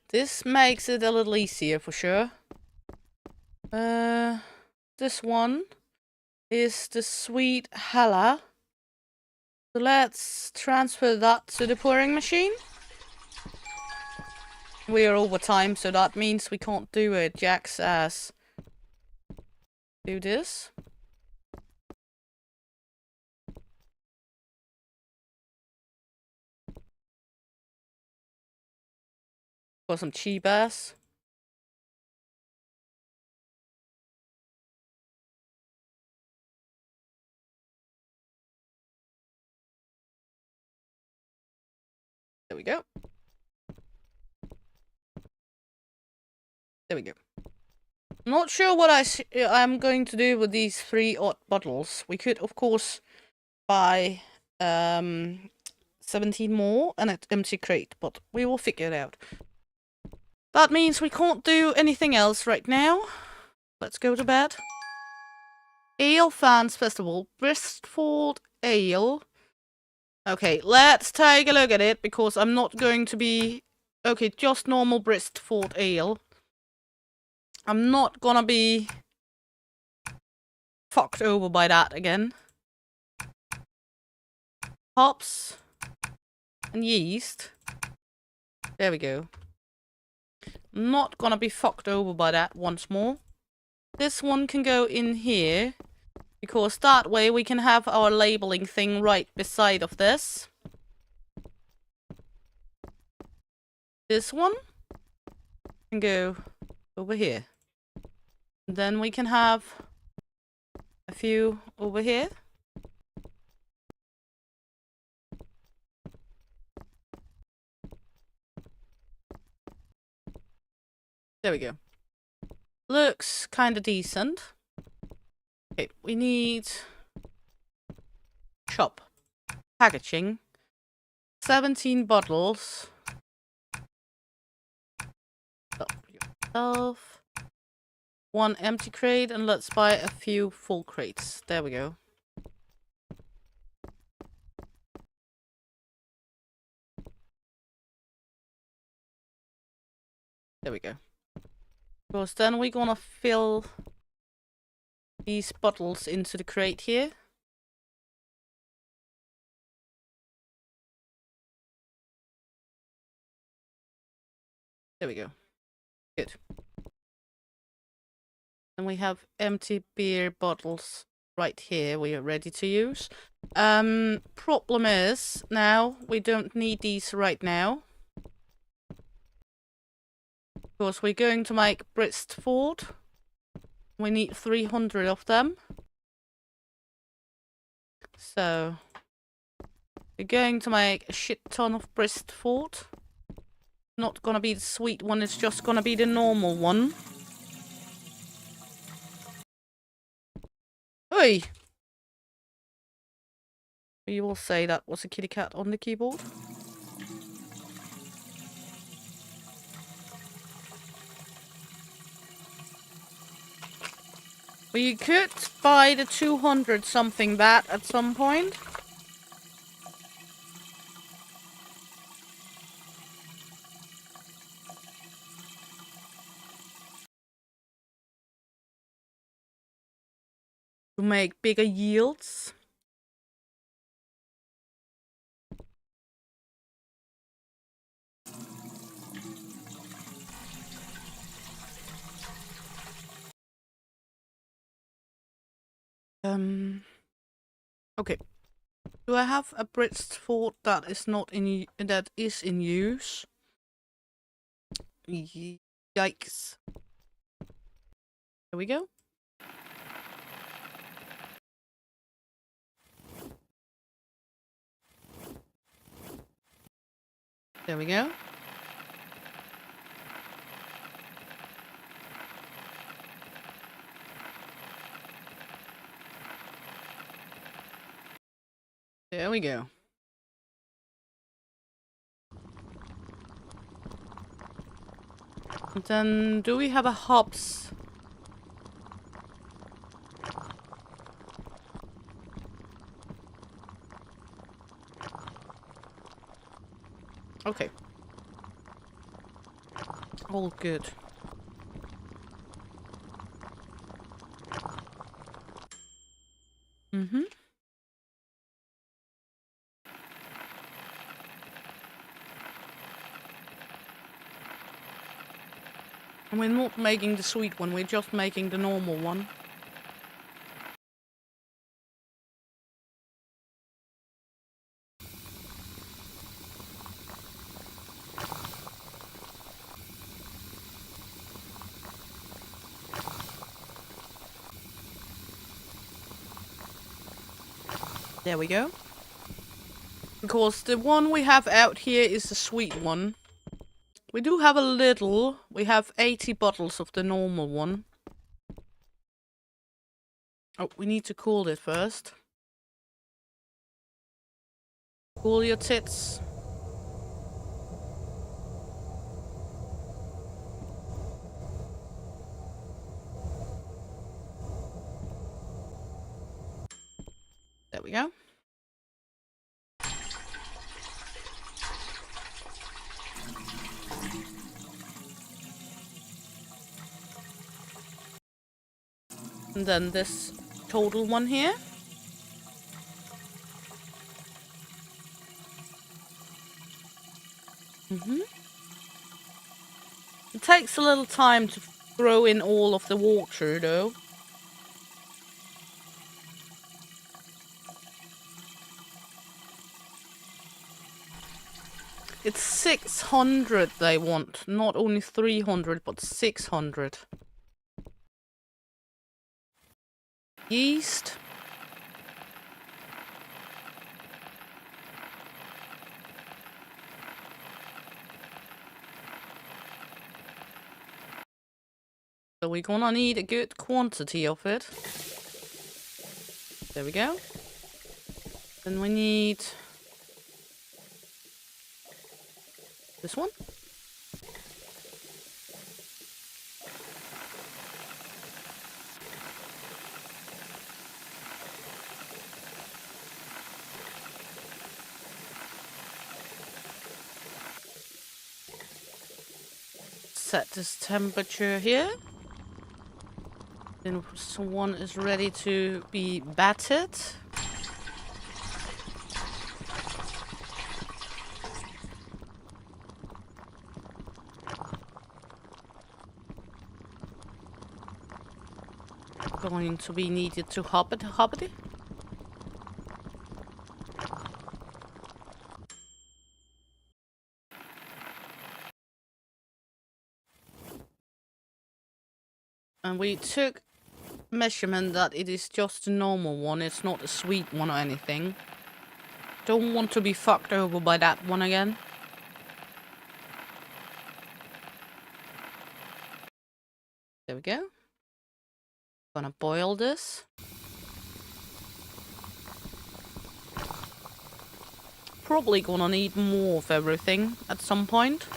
This makes it a little easier for sure. This one is the sweet Hella. So let's transfer that to the pouring machine. We are over time, so that means we can't do it. Jack's ass. Do this. For some cheap ass. There we go. There we go. Not sure what I'm going to do with these 3 odd bottles. We could, of course, buy 17 more and an empty crate, but we will figure it out. That means we can't do anything else right now. Let's go to bed. Ale Fans Festival. Bristol Ale. Okay, let's take a look at it, because I'm not going to be... Okay, just normal Bristol Ale. I'm not gonna be fucked over by that again. Hops and yeast. There we go. I'm not gonna be fucked over by that once more. This one can go in here, because that way we can have our labeling thing right beside of this. This one can go over here. Then we can have a few over here. There we go. Looks kind of decent. Okay, we need shop packaging. 17 bottles. Stop yourself. 1 empty crate, and let's buy a few full crates. There we go. There we go. Because then we're gonna fill these bottles into the crate here. There we go. Good. And we have empty beer bottles right here we are ready to use. Problem is, now we don't need these right now. Because we're going to make Bristol. We need 300 of them. So, we're going to make a shit ton of Bristol. Not gonna be the sweet one, it's just gonna be the normal one. Oi! You will say that was a kitty cat on the keyboard. We could buy the 200 something bat at some point. To make bigger yields. Okay. Do I have a Bristol that is not in that is in use? Yikes. There we go. There we go. There we go. And then, do we have a hops? Okay. All good. Mm-hmm. And we're not making the sweet one, we're just making the normal one. There we go. Because the one we have out here is the sweet one. We do have a little. We have 80 bottles of the normal one. Oh, we need to cool it first. Cool your tits. There we go. And then this total one here. It takes a little time to throw in all of the water, though. It's 600 they want, not only 300, but 600. Yeast. So we're gonna need a good quantity of it. There we go. Then we need this one. Set this temperature here. Then one is ready to be battered. Going to be needed to hop it. And we took measurement that it is just a normal one, it's not a sweet one or anything. Don't want to be fucked over by that one again. There we go. Gonna boil this. Probably gonna need more of everything at some point.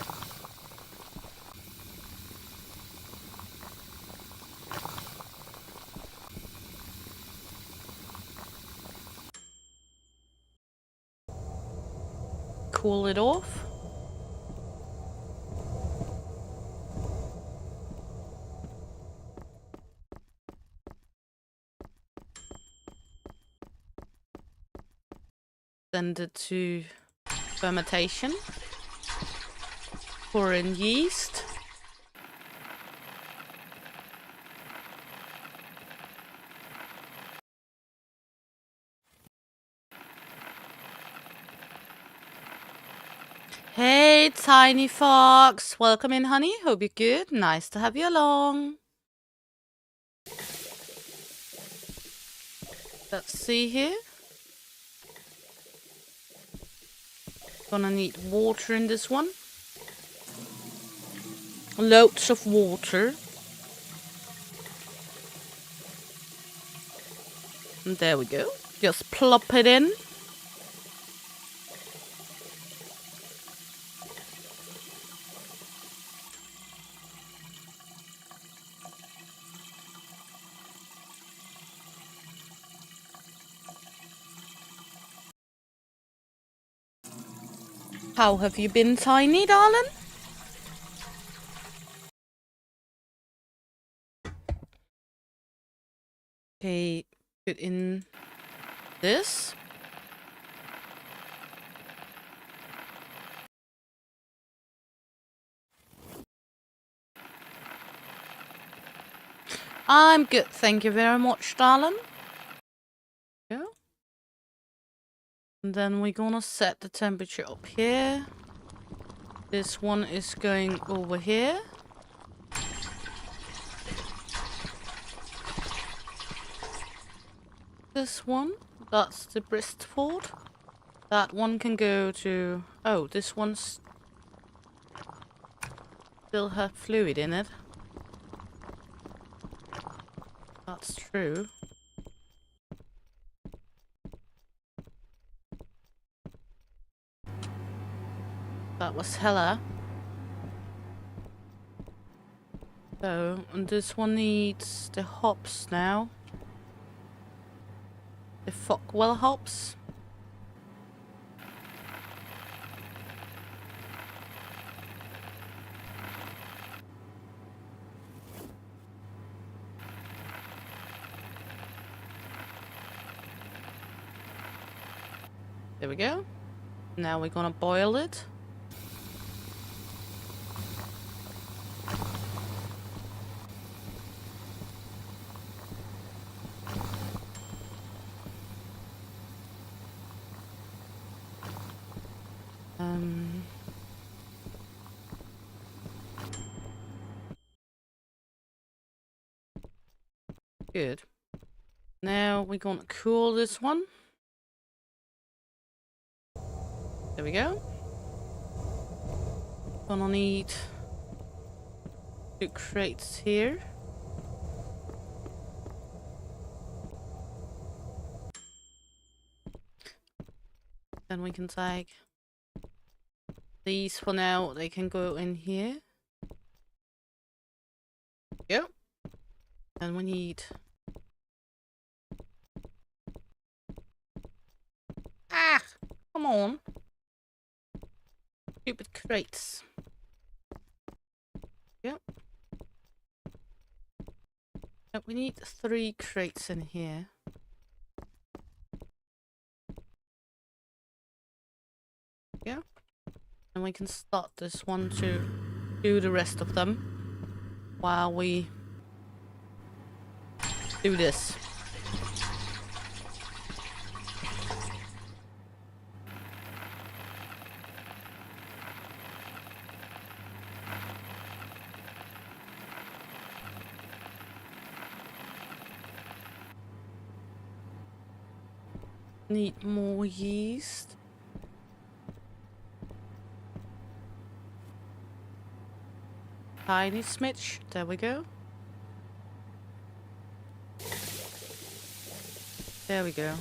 Cool it off. Send it to fermentation. Pour in yeast. Hey, Tiny Fox. Welcome in, honey. Hope you're good. Nice to have you along. Let's see here. Gonna need water in this one. Loads of water. And there we go. Just plop it in. How have you been, Tiny, darling? Okay, put in this. I'm good, thank you very much, darling. Yeah. And then we're gonna set the temperature up here. This one is going over here. This one, that's the breastford. That one can go to... Oh, this one's still have fluid in it. That's true. That was hella. So, and this one needs the hops now. The Fockwell hops. There we go. Now we're gonna boil it. Good. Now we're gonna cool this one. There we go. Gonna need 2 crates here. Then we can take these for now. They can go in here. Yep. And we need... Ah! Come on. Stupid crates. Yep. Yep, we need 3 crates in here. Yeah. And we can start this one to do the rest of them while we do this. Need more yeast. Tiny smidge. There we go. There we go.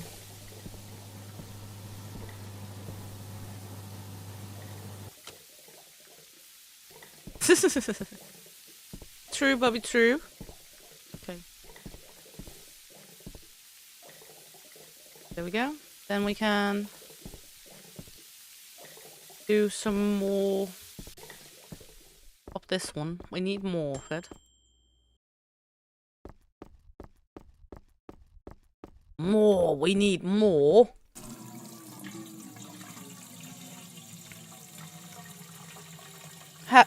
True, Bobby, true. Okay. There we go. Then we can do some more of this one. We need more of it. More. We need more.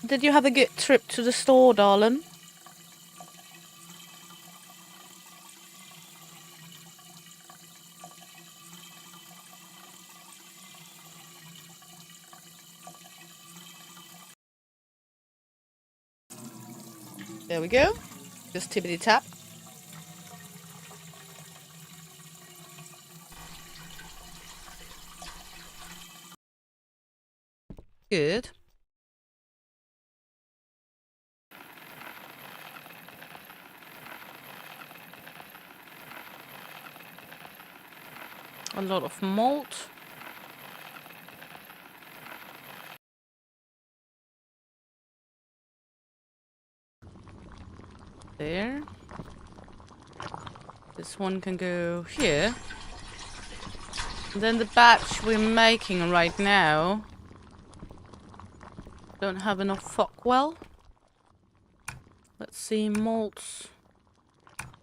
Did you have a good trip to the store, darling? There we go. Just tippity tap. Good. A lot of malt. There. This one can go here. And then the batch we're making right now Don't have enough fuckwell. Let's see, malts.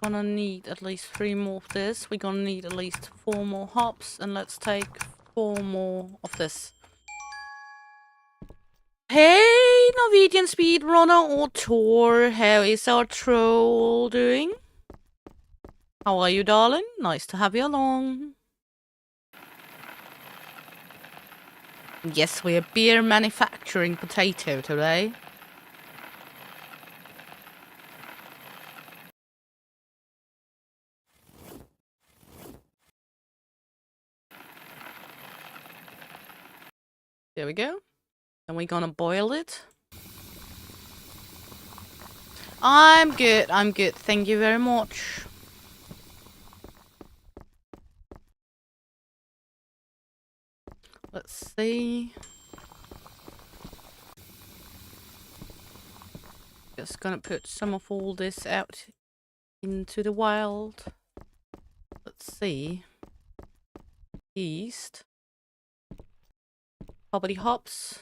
Gonna need at least 3 more of this. We're gonna need at least 4 more hops, and let's take 4 more of this. Hey, Norwegian speedrunner or tour, how is our troll doing? How are you, darling? Nice to have you along. Yes, we're beer manufacturing potato today. There we go. And we're gonna boil it. I'm good, thank you very much. Let's see. Just gonna put some of all this out into the wild. Let's see. Yeast. Hoppity hops.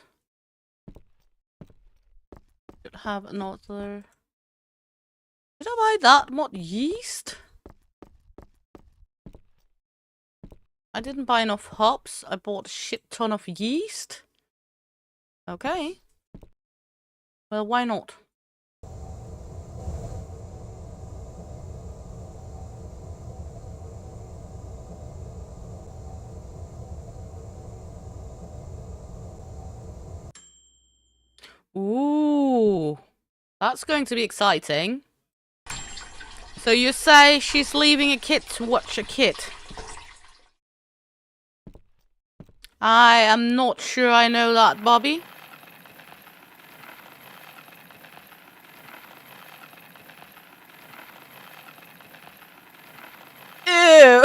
Should have another. Did I buy that much yeast? I didn't buy enough hops. I bought a shit ton of yeast. Okay. Well, why not? Ooh. That's going to be exciting. So you say she's leaving a kid to watch a kid? I am not sure I know that, Bobby. Ew.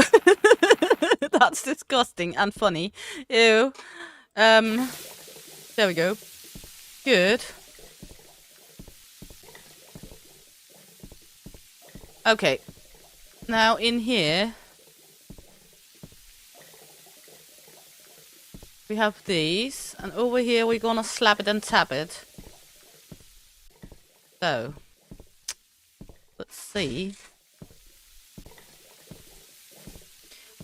That's disgusting and funny. Ew. There we go. Good. Okay. Now in here we have these, and over here we're gonna slap it and tap it. So let's see.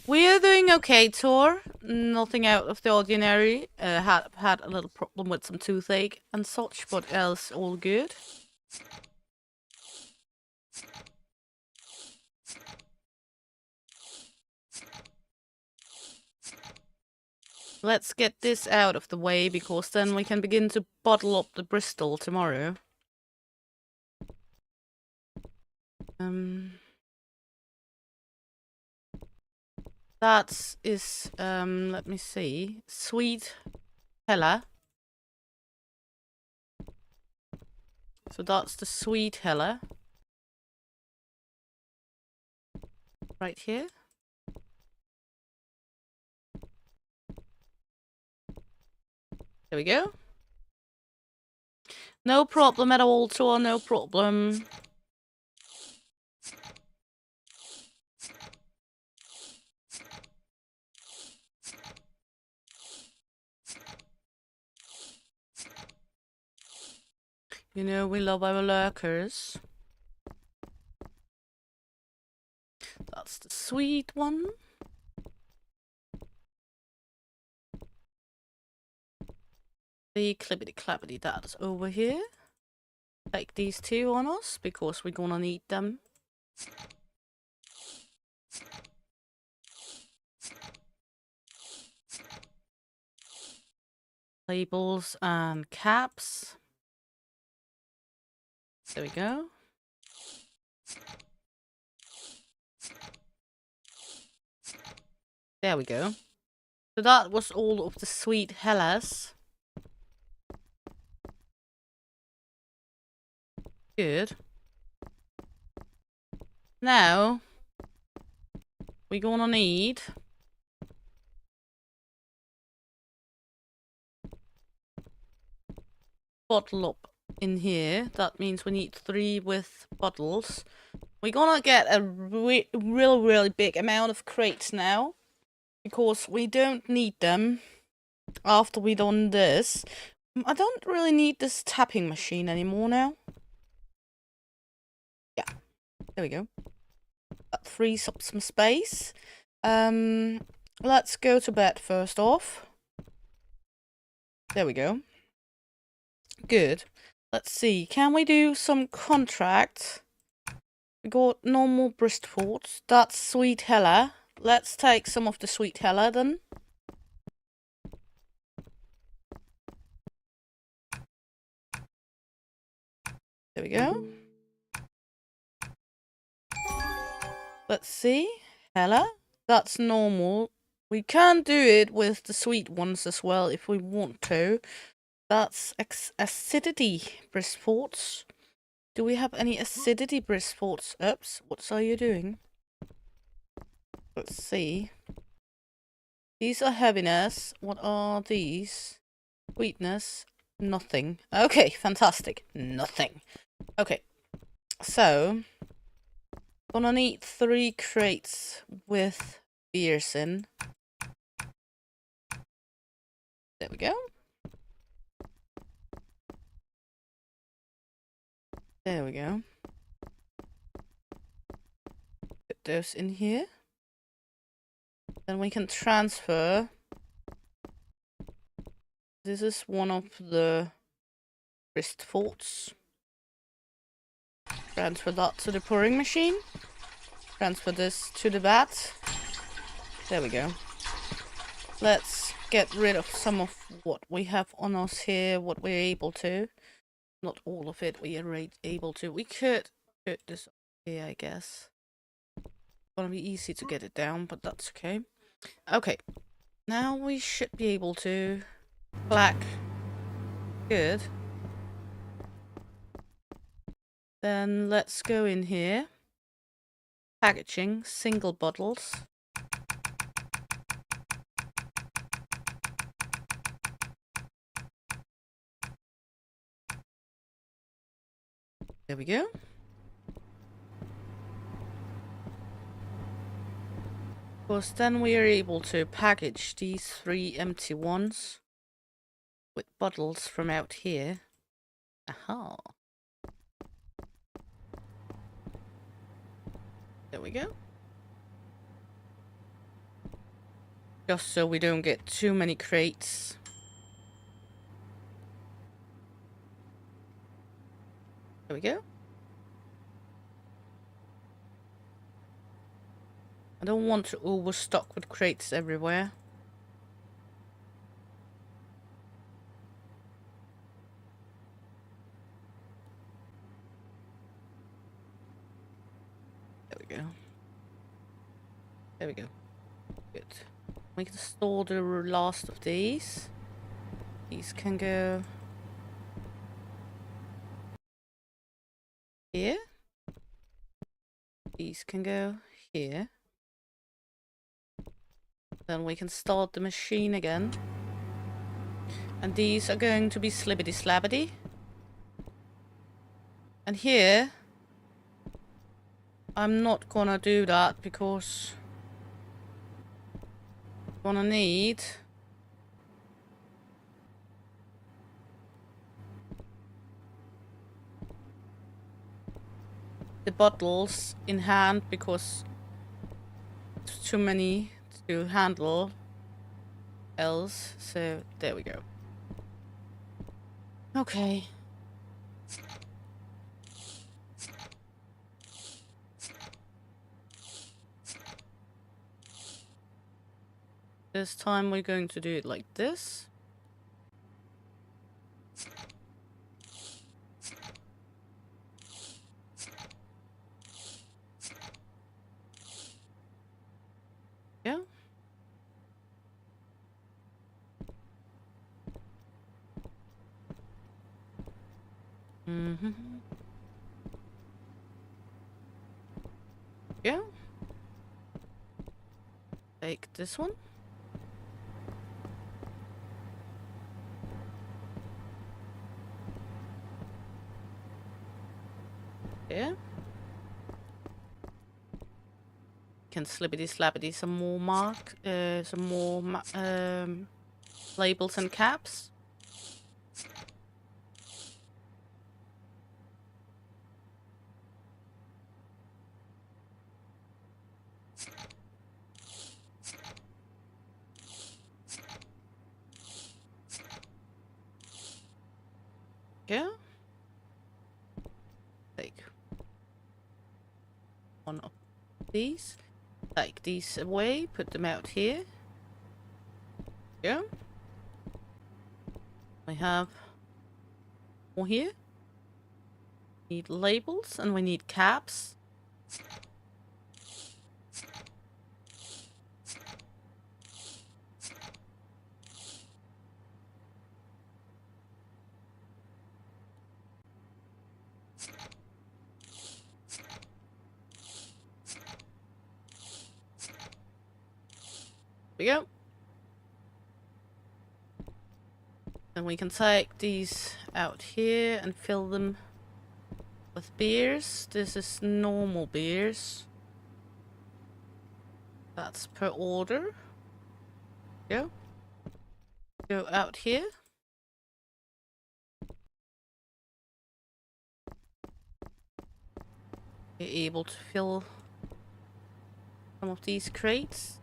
We're doing okay, Tor. Nothing out of the ordinary. Had a little problem with some toothache and such, but else all good. Let's get this out of the way, because then we can begin to bottle up the Bristol tomorrow. That is, let me see, sweet hella. So that's the sweet hella. Right here. There we go. No problem at all, Tor, no problem. You know, we love our lurkers. That's the sweet one. The clippity clappity that is over here. Take these two on us, because we're gonna need them. Labels and caps. There we go. There we go. So that was all of the sweet hellas. Good. Now, we're gonna need bottle up in here. That means we need 3 with bottles. We're gonna get a really big amount of crates now, because we don't need them after we done this. I don't really need this tapping machine anymore now. Yeah, there we go. That frees up some space. Let's go to bed first off. There we go. Good. Let's see. Can we do some contract? We got normal Bristforts. That's sweet hella. Let's take some of the sweet hella then. There we go. Let's see. Hella. That's normal. We can do it with the sweet ones as well if we want to. That's acidity Bristforts. Do we have any acidity Bristforts? Oops, what are you doing? Let's see. These are heaviness. What are these? Sweetness. Nothing. Okay, fantastic. Nothing. Okay, so gonna need 3 crates with beers in. There we go. There we go. Put those in here. Then we can transfer. This is one of the Bristforts. Transfer that to the pouring machine. Transfer this to the vat. There we go. Let's get rid of some of what we have on us here, what we're able to. Not all of it we are able to. We could put this up here, I guess. Gonna be easy to get it down, but that's okay. Okay. Now we should be able to... Black. Good. Then let's go in here. Packaging, single bottles. There we go. Of course, then we are able to package these 3 empty ones with bottles from out here. Aha. There we go. Just so we don't get too many crates. There we go. I don't want to overstock with crates everywhere. There we go. There we go. Good. We can store the last of these. These can go here. These can go here. Then we can start the machine again. And these are going to be slibbity slabbity. And here, I'm not gonna do that because I'm gonna need the bottles in hand because it's too many to handle else. So there we go. Okay. This time we're going to do it like this. Yeah. Mm-hmm. Yeah. Take this one. Yeah. Can slippity slappity some more labels and caps. Yeah. Take one of these. Take these away. Put them out here. Yeah. We have more here. Need labels and we need caps. There we go. Then we can take these out here and fill them with beers. This is normal beers. That's per order. Go. Go out here. You're able to fill some of these crates.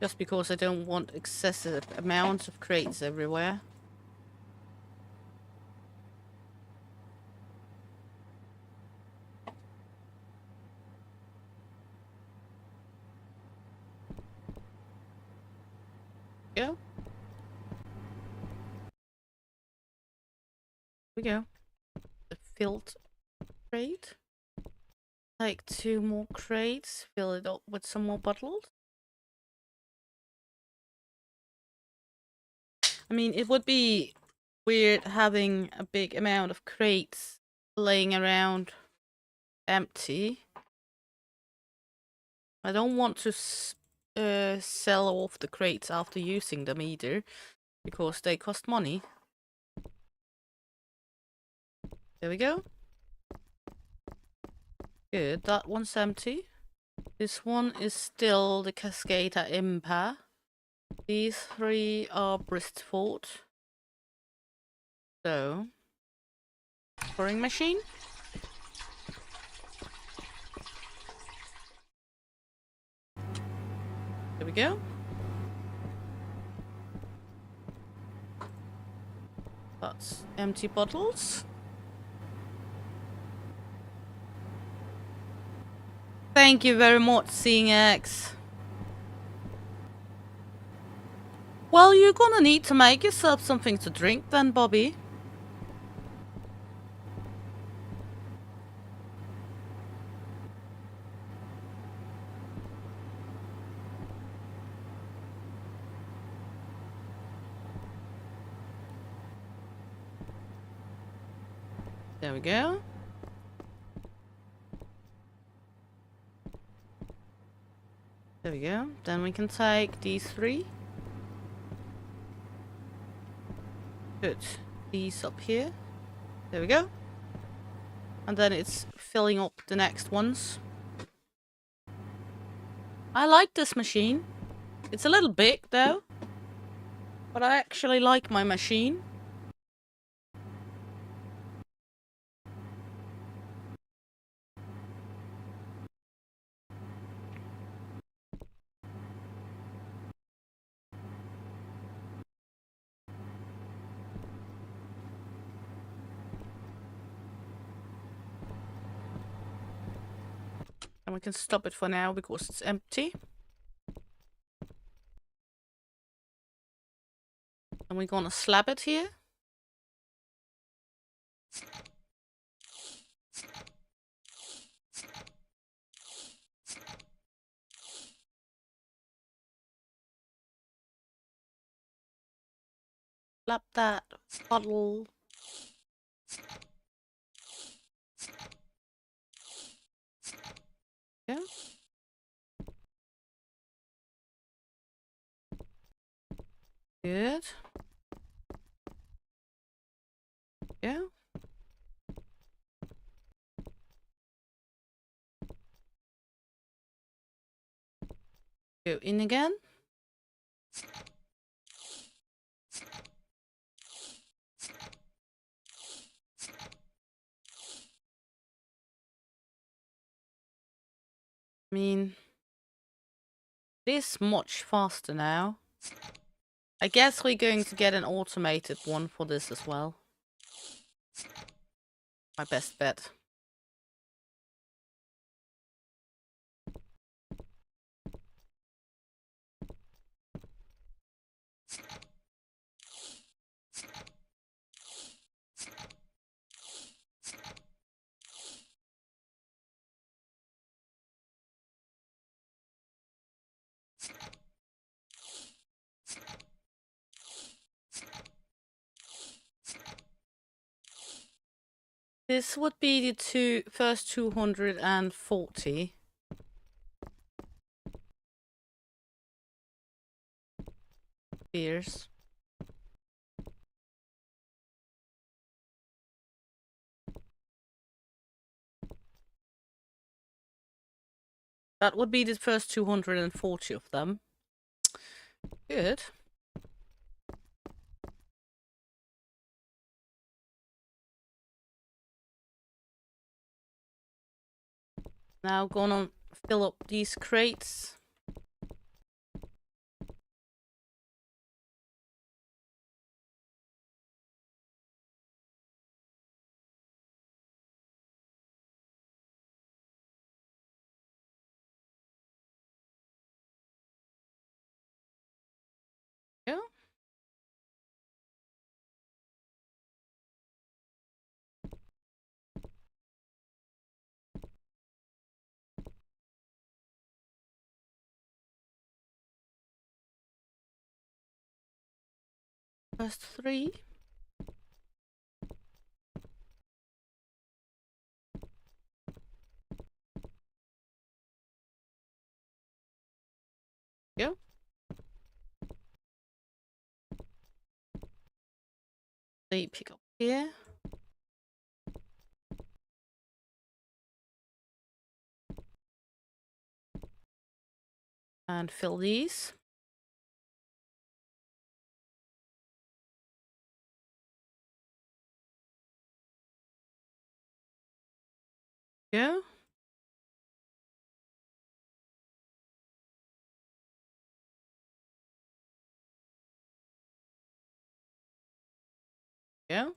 Just because I don't want excessive amounts of crates everywhere. Go. Here we go. The filled crate. Take 2 more crates, fill it up with some more bottles. I mean, it would be weird having a big amount of crates laying around empty. I don't want to sell off the crates after using them either, because they cost money. There we go. Good, that one's empty. This one is still the Cascada Impa. These 3 are Bristford. So, pouring machine. There we go. That's empty bottles. Thank you very much, Seeing X. Well, you're gonna need to make yourself something to drink then, Bobby. There we go. There we go. Then we can take these 3. Put these up here. There we go. And then it's filling up the next ones. I like this machine. It's a little big though. But I actually like my machine. And we can stop it for now because it's empty. And we're gonna slap it here. Slap that bottle. Yeah. Good. Yeah. Go in again. I mean, it is much faster now. I guess we're going to get an automated one for this as well. My best bet. This would be the first 240. Beers. That would be the first 240 of them. Good. Now gonna fill up these crates. Yeah. First 3. Yeah. They pick up here. And fill these. Yeah. Yeah.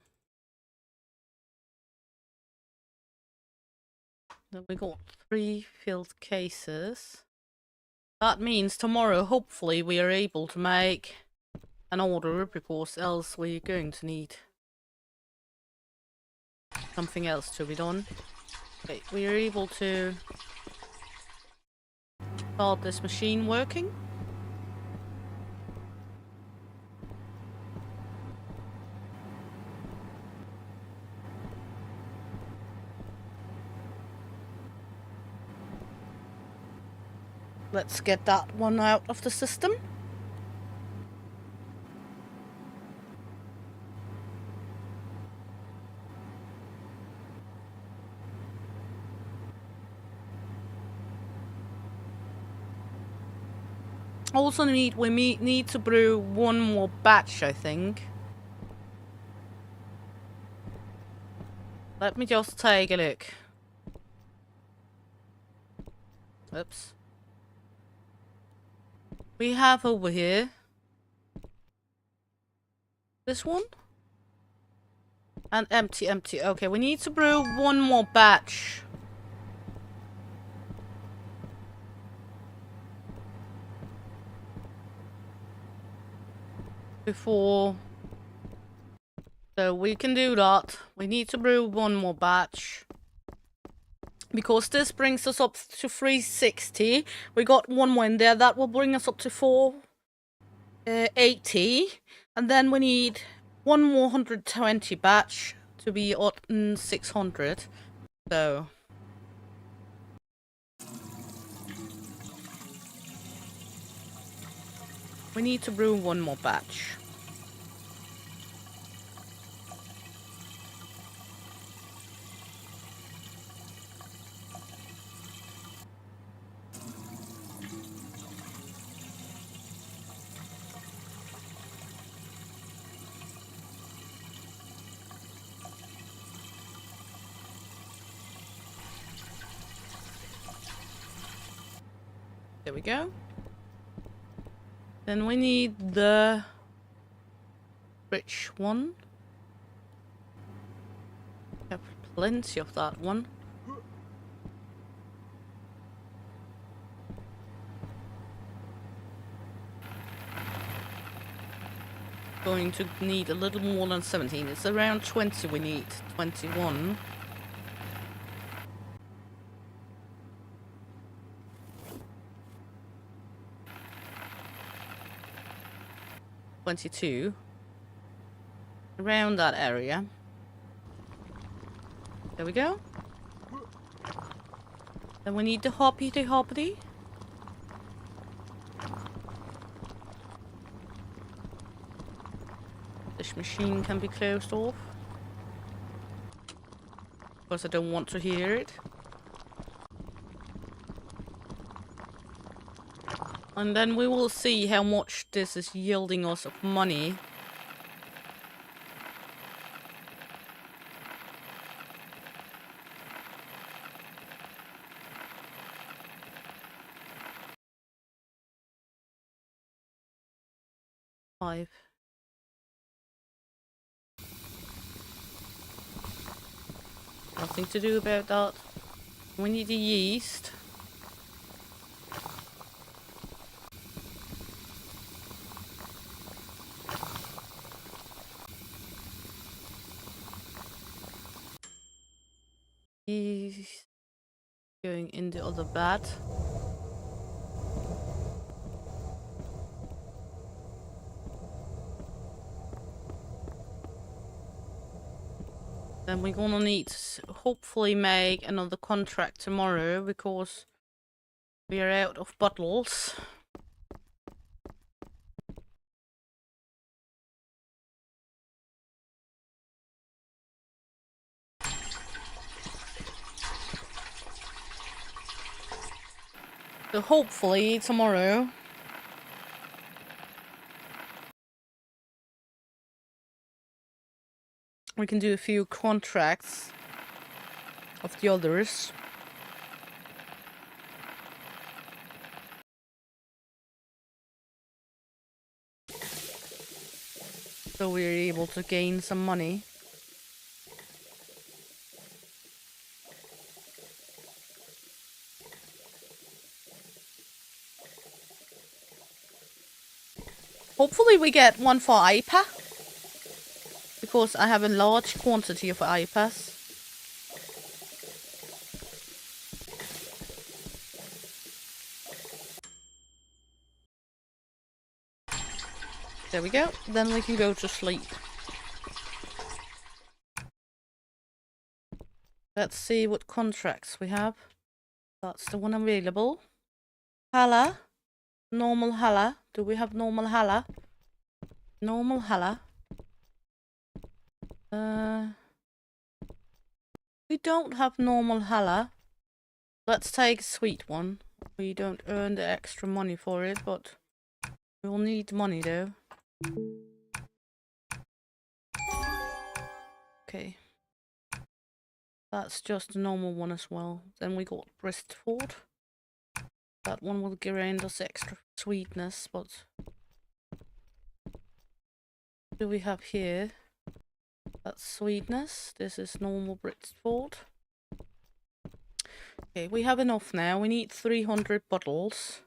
Then we got 3 filled cases. That means tomorrow, hopefully, we are able to make an order, because else we're going to need something else to be done. Okay, we are able to start this machine working. Let's get that one out of the system. Also we need to brew one more batch, I think. Let me just take a look. Oops. We have over here this one. And empty. Okay, we need to brew one more batch. Before... So we can do that. We need to brew one more batch. Because this brings us up to 360. We got one more in there. That will bring us up to 480. And then we need one more 120 batch to be on 600. So... we need to brew one more batch. There we go. Then we need the rich one. We have plenty of that one. Going to need a little more than 17. It's around 20 we need. 21. Around that area. There we go. Then we need the hoppity hoppity. This machine can be closed off. Because I don't want to hear it. And then we will see how much this is yielding us of money. Five. Nothing to do about that. We need the yeast. He's going in the other vat. Then we're gonna need to hopefully make another contract tomorrow because we are out of bottles. So hopefully tomorrow we can do a few contracts of the others. So we're able to gain some money. Hopefully we get one for IPA. Because I have a large quantity of IPAs. There we go. Then we can go to sleep. Let's see what contracts we have. That's the one available. Hala. Normal Hala. Do we have normal Hala? Normal Hala. We don't have normal Hala. Let's take a sweet one. We don't earn the extra money for it, but we'll need money though. Okay. That's just a normal one as well. Then we got Bristford. That one will grant us extra sweetness, but what do we have here? That's sweetness. This is normal Bristford. Okay, we have enough now. We need 300 bottles.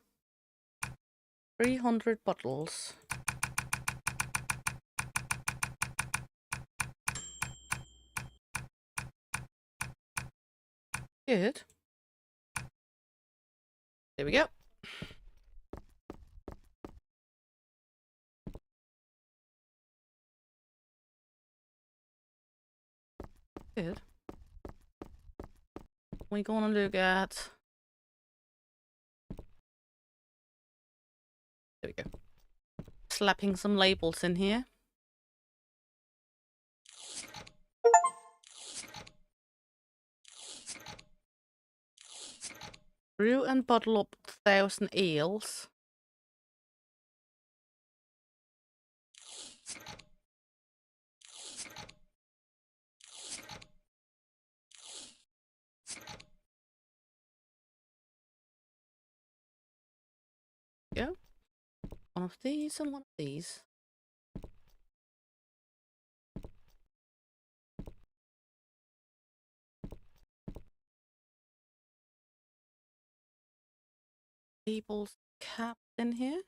300 bottles. Good. There we go. Good. We're gonna look at... There we go. Slapping some labels in here. Brew and bottle up 1,000 ales. Go. One of these and one of these. Labels capped in here.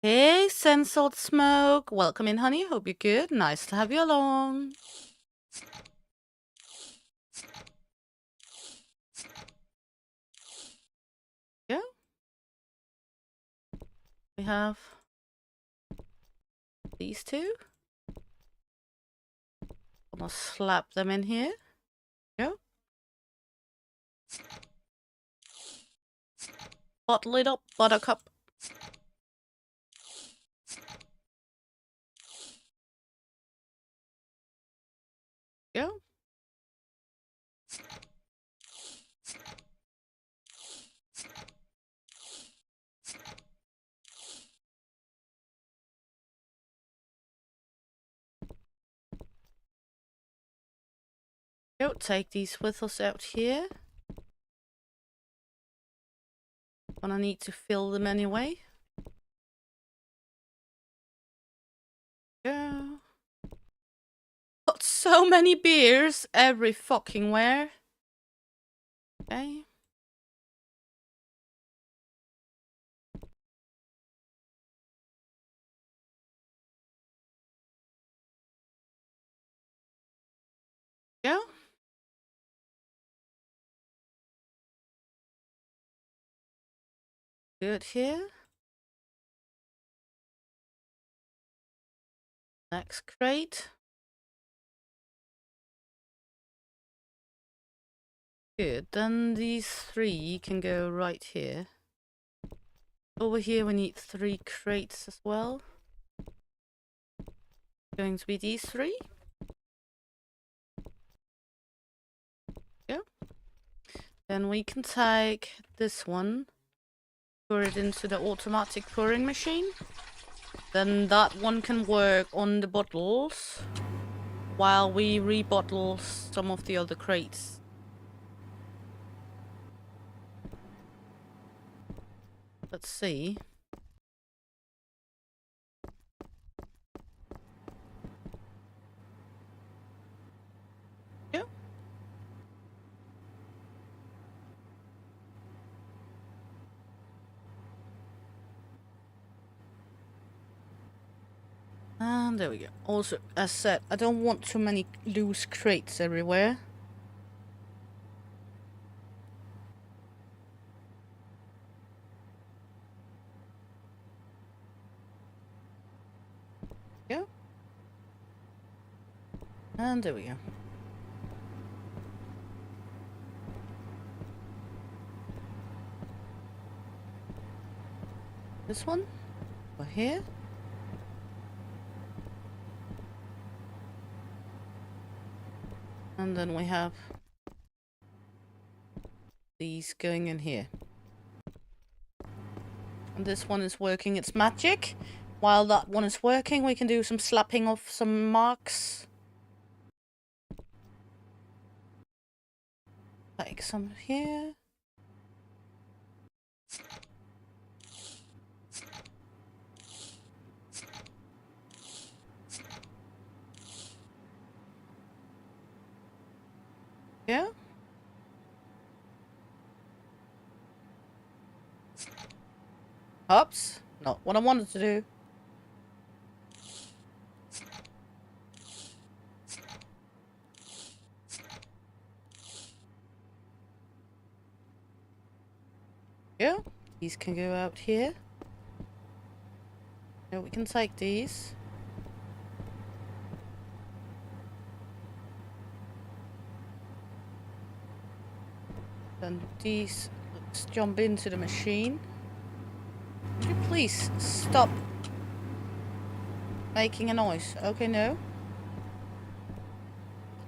Hey, Censored Smoke. Welcome in, honey. Hope you're good. Nice to have you along. Yeah. We have these two. I'm gonna slap them in here. Yeah. Bottle it up, buttercup. Yeah. Go, take these with us out here. Gonna need to fill them anyway. Yeah. Got so many beers every fucking where. Okay. Yeah. Good here. Next crate. Good. Then these three can go right here. Over here we need 3 crates as well. Going to be these 3. Yeah. Then we can take this one, pour it into the automatic pouring machine. Then that one can work on the bottles while we rebottle some of the other crates. Let's see. Yeah. And there we go. Also, as said, I don't want too many loose crates everywhere. Yeah. And there we go. This one over here. And then we have these going in here. And this one is working its magic. While that one is working, we can do some slapping of some marks. Take some here. Yeah. Oops. Not what I wanted to do. Yeah. These can go out here. Yeah, we can take these. Then these, let's jump into the machine. Would you please stop making a noise? Okay, no.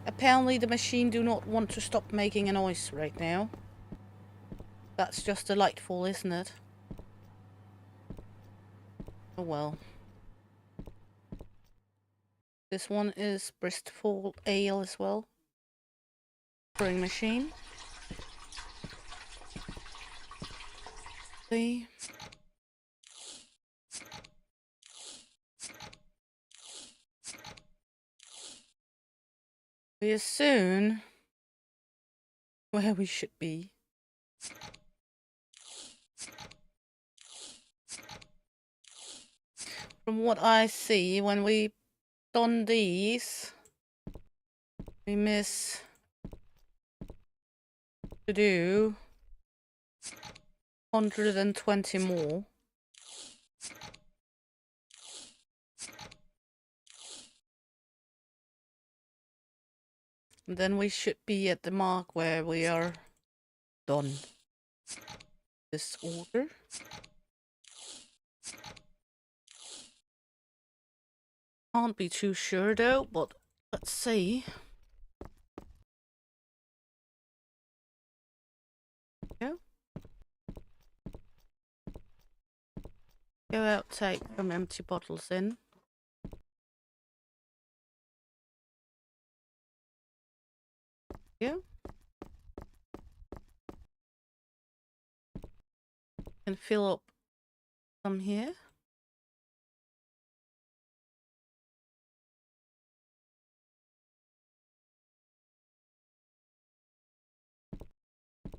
Apparently the machine do not want to stop making a noise right now. That's just delightful, isn't it? Oh well. This one is Bristol Ale as well. Brewing machine. See. We are soon where we should be. From what I see, when we done these, we miss to do 120 more. And then we should be at the mark where we are done this order. Can't be too sure though, but let's see. Go. Go out, take some empty bottles in. Go. And fill up some here.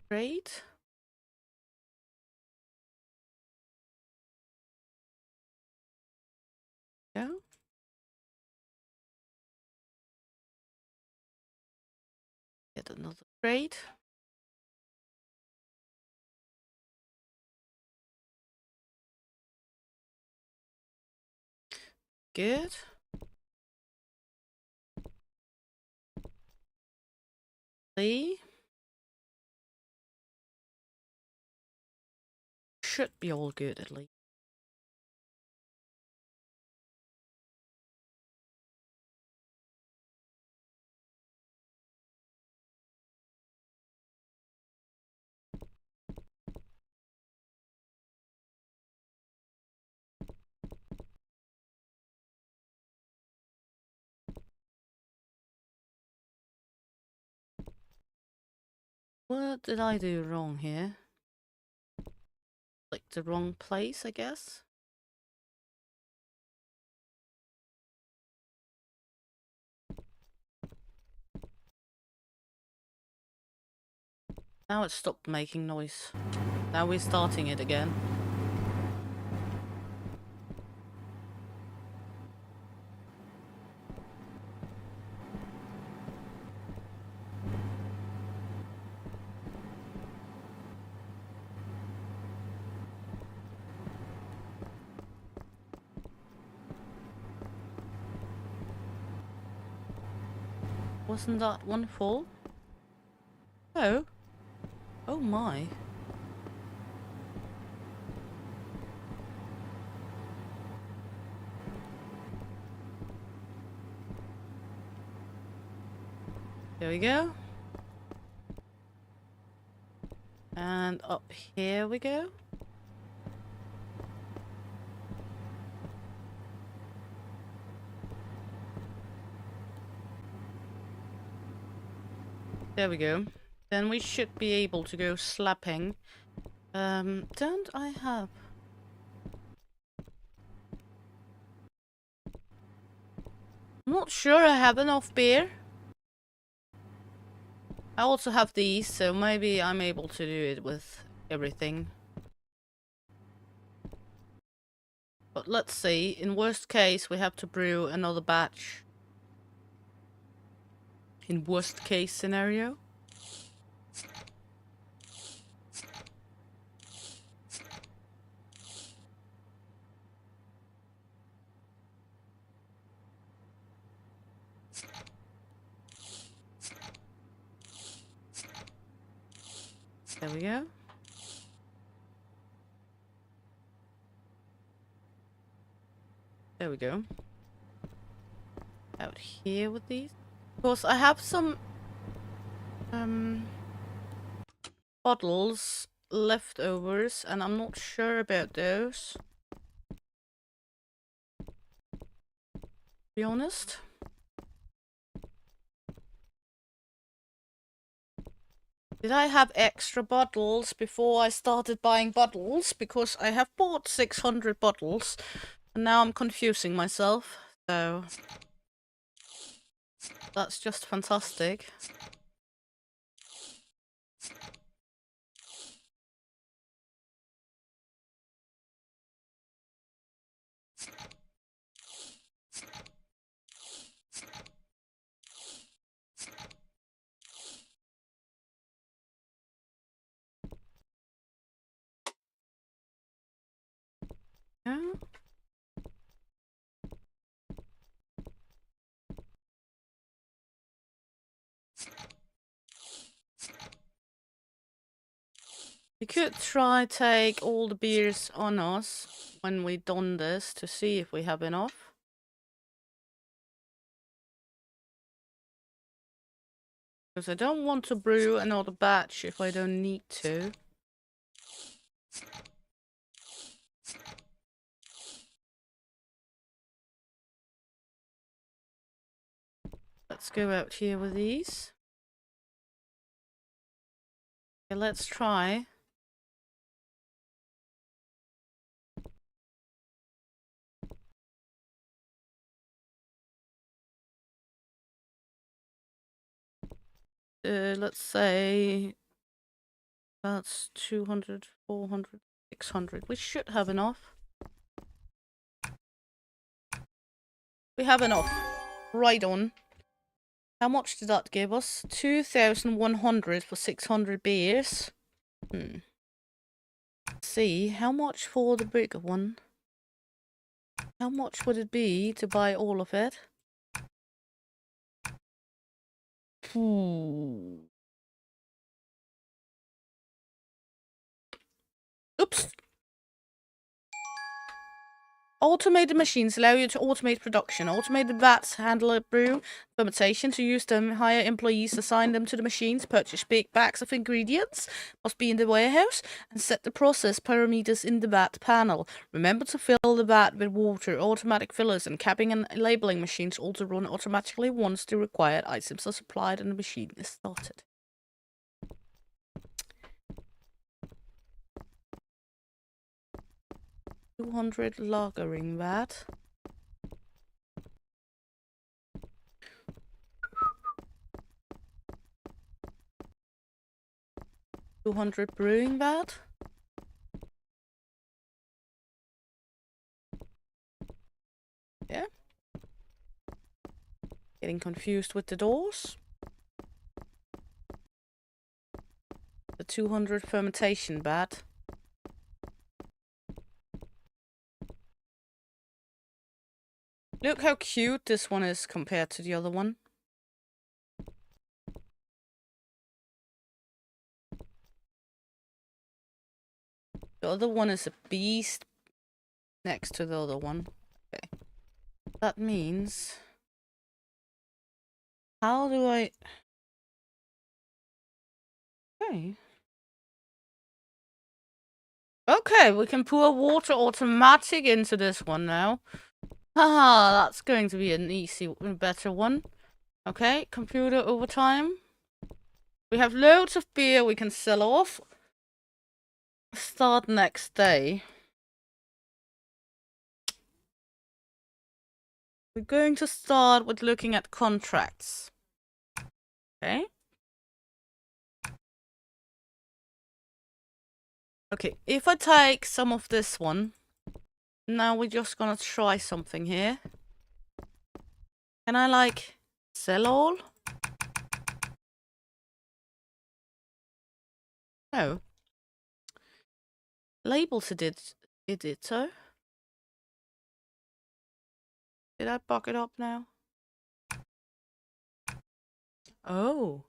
Great. Go. Get another crate. Good. See. Should be all good at least. What did I do wrong here? Like the wrong place, I guess. Now it stopped making noise. Now we're starting it again. Wasn't that one full? Oh. Oh my. There we go. And up here we go. There we go. Then we should be able to go slapping. Don't I have... I'm not sure I have enough beer. I also have these, so maybe I'm able to do it with everything. But let's see. In worst case, we have to brew another batch. In worst case scenario. There we go. There we go. Out here with these. Of course, I have some bottles leftovers, and I'm not sure about those. To be honest. Did I have extra bottles before I started buying bottles? Because I have bought 600 bottles, and now I'm confusing myself, so that's just fantastic. Yeah. We could try take all the beers on us when we done this to see if we have enough. Because I don't want to brew another batch if I don't need to. Let's go out here with these. Okay, let's try. Let's say that's 200, 400, 600. We should have enough. We have enough. Right on. How much did that give us? 2,100 for 600 beers. Let's see, how much for the bigger one? How much would it be to buy all of it? Oops. Automated machines allow you to automate production. Automated vats handle brew fermentation. To use them, hire employees, assign them to the machines, purchase big bags of ingredients, must be in the warehouse, and set the process parameters in the vat panel. Remember to fill the vat with water. Automatic fillers and capping and labeling machines also run automatically once the required items are supplied and the machine is started. $200 lagering vat. 200 brewing vat. Yeah. Getting confused with the doors. The 200 fermentation vat. Look how cute this one is compared to the other one. The other one is a beast next to the other one. Okay. That means... How do I... Okay. Okay, we can pour water automatic into this one now. Haha, that's going to be an easy, better one. Okay, computer overtime. We have loads of beer we can sell off. Start next day. We're going to start with looking at contracts. Okay. Okay, if I take some of this one, now we're just gonna try something here. Can I, like, sell all? No. Labels it did so. Did I buck it up now? Oh.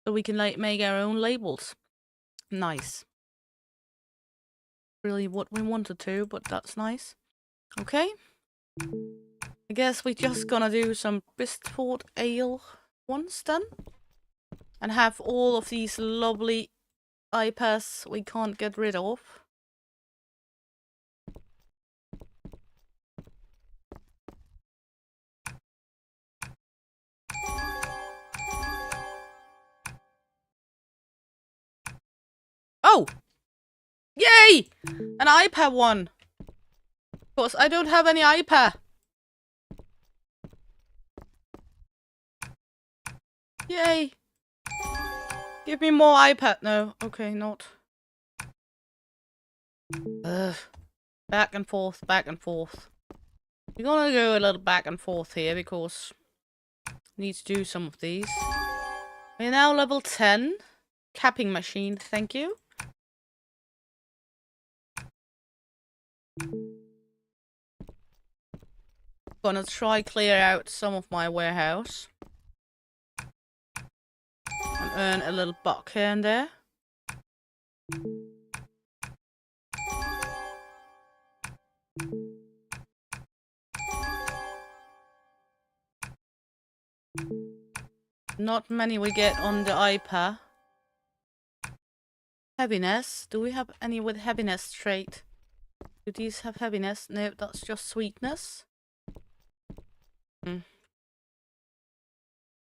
So we can, like, make our own labels. Nice. Really what we wanted to, but that's nice. Okay. I guess we're just gonna do some Bistford Ale ones then. And have all of these lovely iPads we can't get rid of. Oh! Yay! An iPad one. Of course, I don't have any iPad. Yay! Give me more iPad. No, okay, not. Ugh. Back and forth, back and forth. We're gonna go a little back and forth here because I need to do some of these. We're now level 10. Capping machine, thank you. Gonna try clear out some of my warehouse. And earn a little buck here and there. Not many we get on the iPad. Heaviness. Do we have any with heaviness trait? Do these have heaviness? No, that's just sweetness.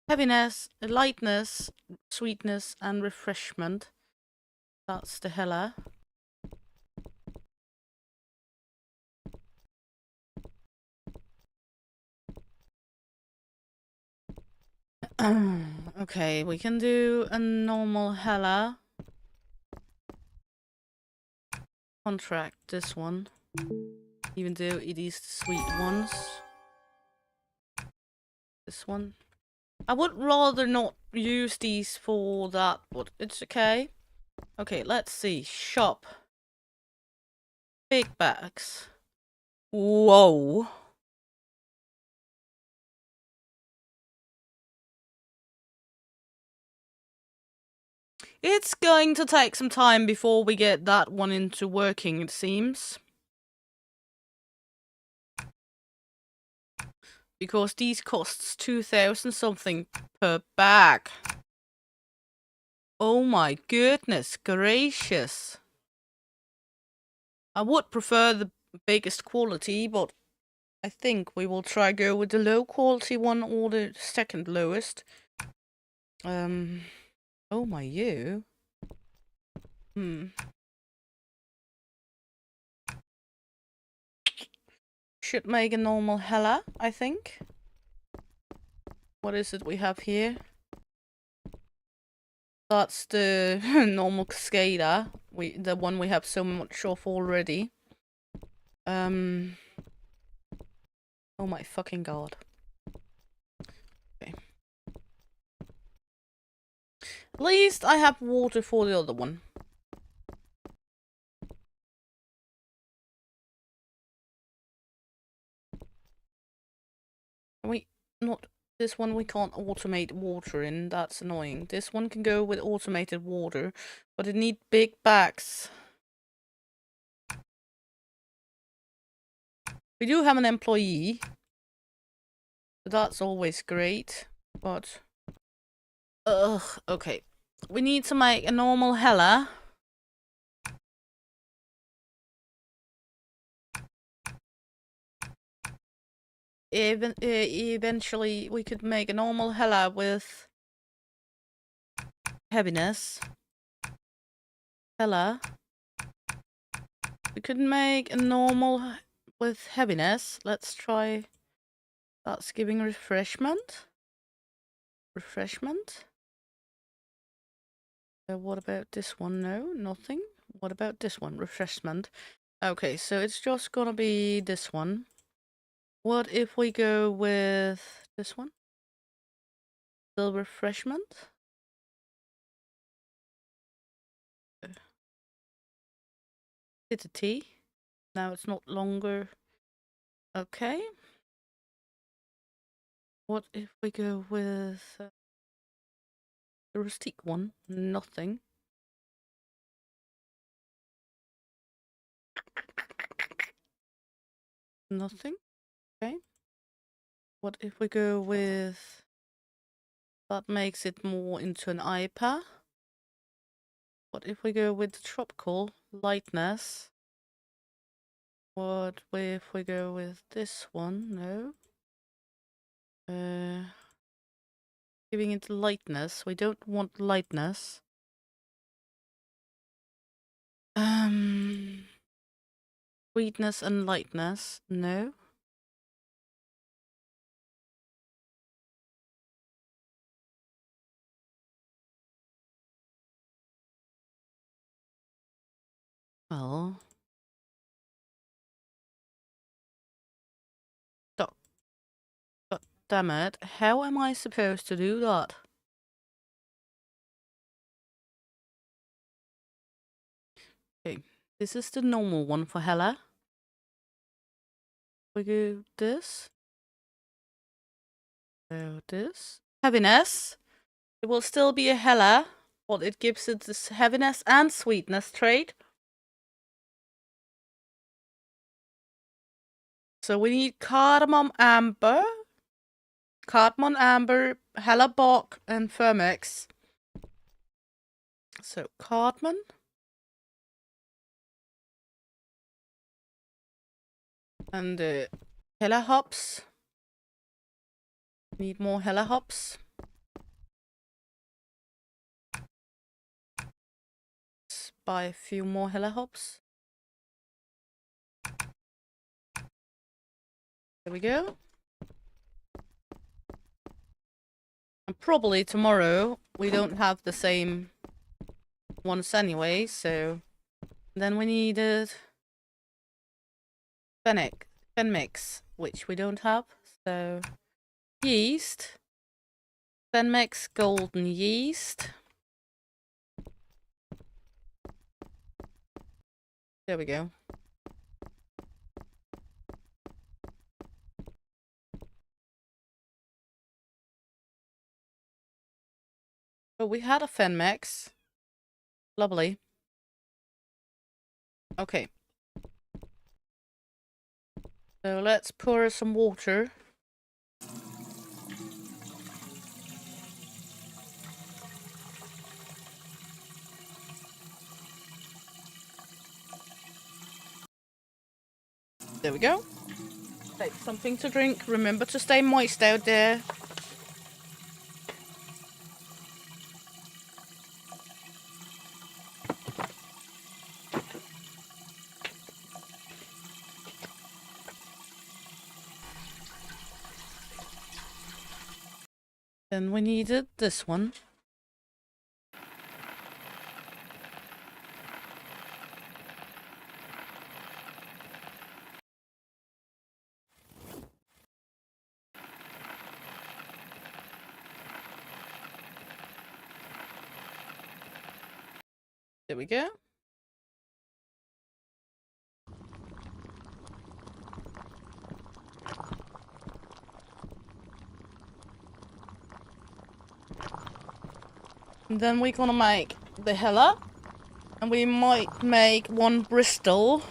Heaviness, lightness, sweetness, and refreshment. That's the hella. Okay, we can do a normal hella. Contract this one. Even though it is the sweet ones. This one. I would rather not use these for that, but it's okay. Okay, let's see. Shop. Big bags. Whoa. It's going to take some time before we get that one into working, it seems. Because these costs 2,000 something per bag. Oh my goodness gracious. I would prefer the biggest quality, but I think we will try go with the low quality one or the second lowest. Oh my you. Should make a normal hella, I think. What is it we have here? That's the normal cascada. The one we have so much of already. Oh my fucking god. Okay. At least I have water for the other one. Not this one we can't automate water in, that's annoying. This one can go with automated water, but it needs big bags. We do have an employee. So that's always great, but okay. We need to make a normal hella. Eventually we could make a normal hella with heaviness. Hella. We could make a normal with heaviness. Let's try. That's giving refreshment. Refreshment. What about this one? No, nothing. What about this one? Refreshment. Okay, so it's just gonna be this one. What if we go with this one? The refreshment. It's a tea. Now it's not longer. Okay. What if we go with the rustique one? Nothing. Nothing. Okay. What if we go with... That makes it more into an IPA. What if we go with the tropical lightness? What if we go with this one? No. Giving it lightness. We don't want lightness. Sweetness and lightness. No. Well. God damn it. How am I supposed to do that? Okay. This is the normal one for Hella. We do this. So this. Heaviness. It will still be a Hella, but it gives it this heaviness and sweetness trait. So we need cardamom amber, Hella Bock, and Fermex. So cardamom. And Hella hops. Need more Hella hops. Let's buy a few more Hella hops. There we go. And probably tomorrow we don't have the same ones anyway, so then we needed Fenmix, which we don't have. So yeast, Fenmix golden yeast. There we go. Oh, we had a Fenmix. Lovely. Okay. So let's pour some water. There we go. Take something to drink. Remember to stay moist out there. Then we needed this one. There we go. And then we're gonna make the Hella. And we might make one Bristol.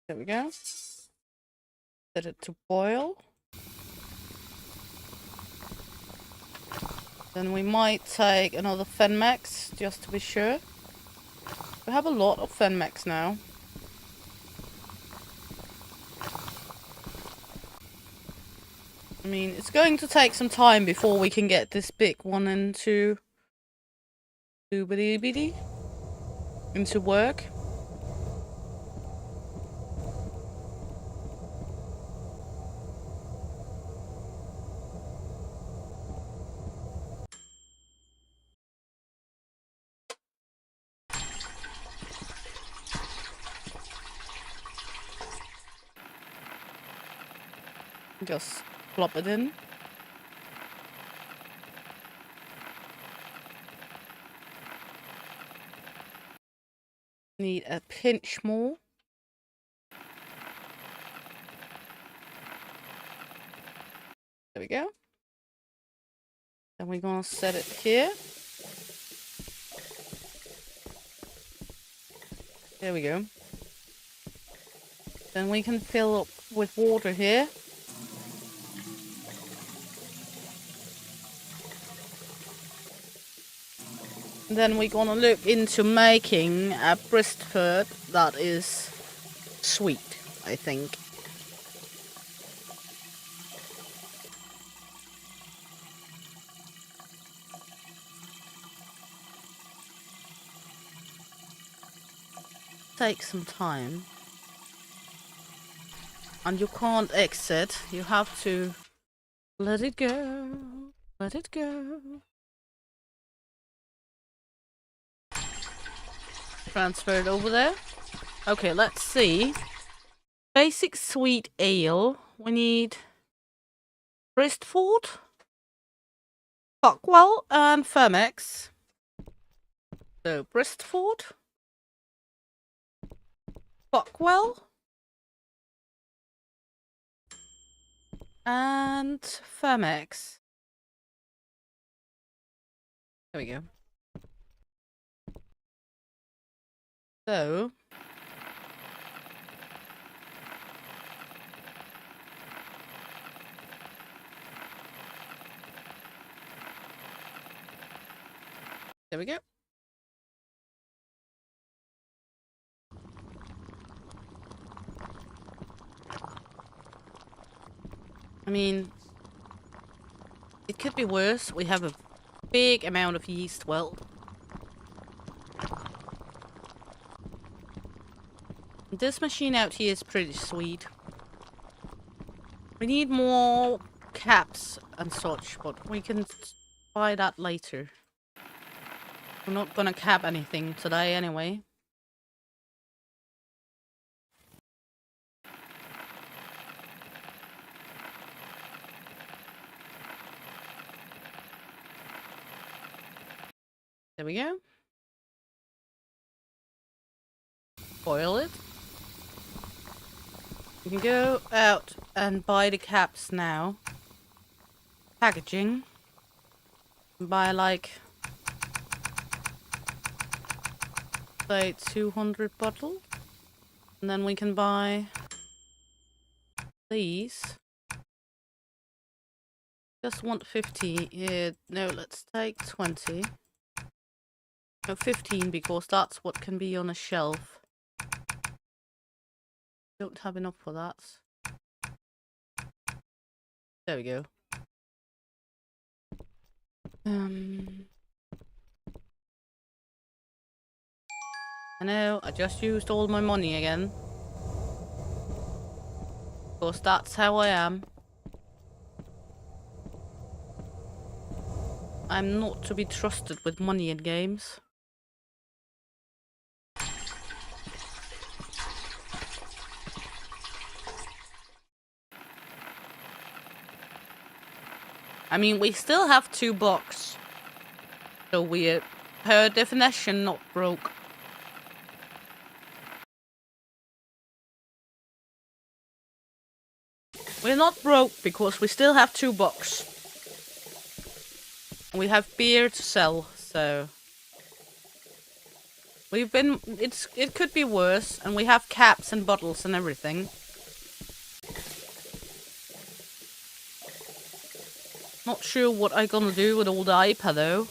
There we go. Set it to boil. Then we might take another Fenmex, just to be sure. We have a lot of Fenmex now. I mean, it's going to take some time before we can get this big one into work. Just plop it in. Need a pinch more. There we go. Then we're gonna set it here. There we go. Then we can fill up with water here. And then we're gonna look into making a brisket that is sweet, I think. Take some time. And you can't exit. You have to let it go. Let it go. Transfer it over there. Okay, let's see. Basic sweet ale. We need Bristford, Buckwell, and Fermex. So Bristford, Buckwell, and Fermex. There we go. So there we go. I mean, it could be worse. We have a big amount of yeast. Well, this machine out here is pretty sweet. We need more caps and such, but we can buy that later. We're not gonna cap anything today anyway. There we go. Boil it. You can go out and buy the caps now. Packaging. Buy like, say, 200 bottles. And then we can buy these. Just want 50. Yeah, no, let's take 20. No, 15 because that's what can be on a shelf. Don't have enough for that. There we go. I know, I just used all my money again. Of course, that's how I am. I'm not to be trusted with money in games. I mean, we still have 2 bucks. So we're, per definition, not broke. We're not broke because we still have 2 bucks. We have beer to sell, so we've been. It could be worse, and we have caps and bottles and everything. Not sure what I'm gonna do with all the iPad though.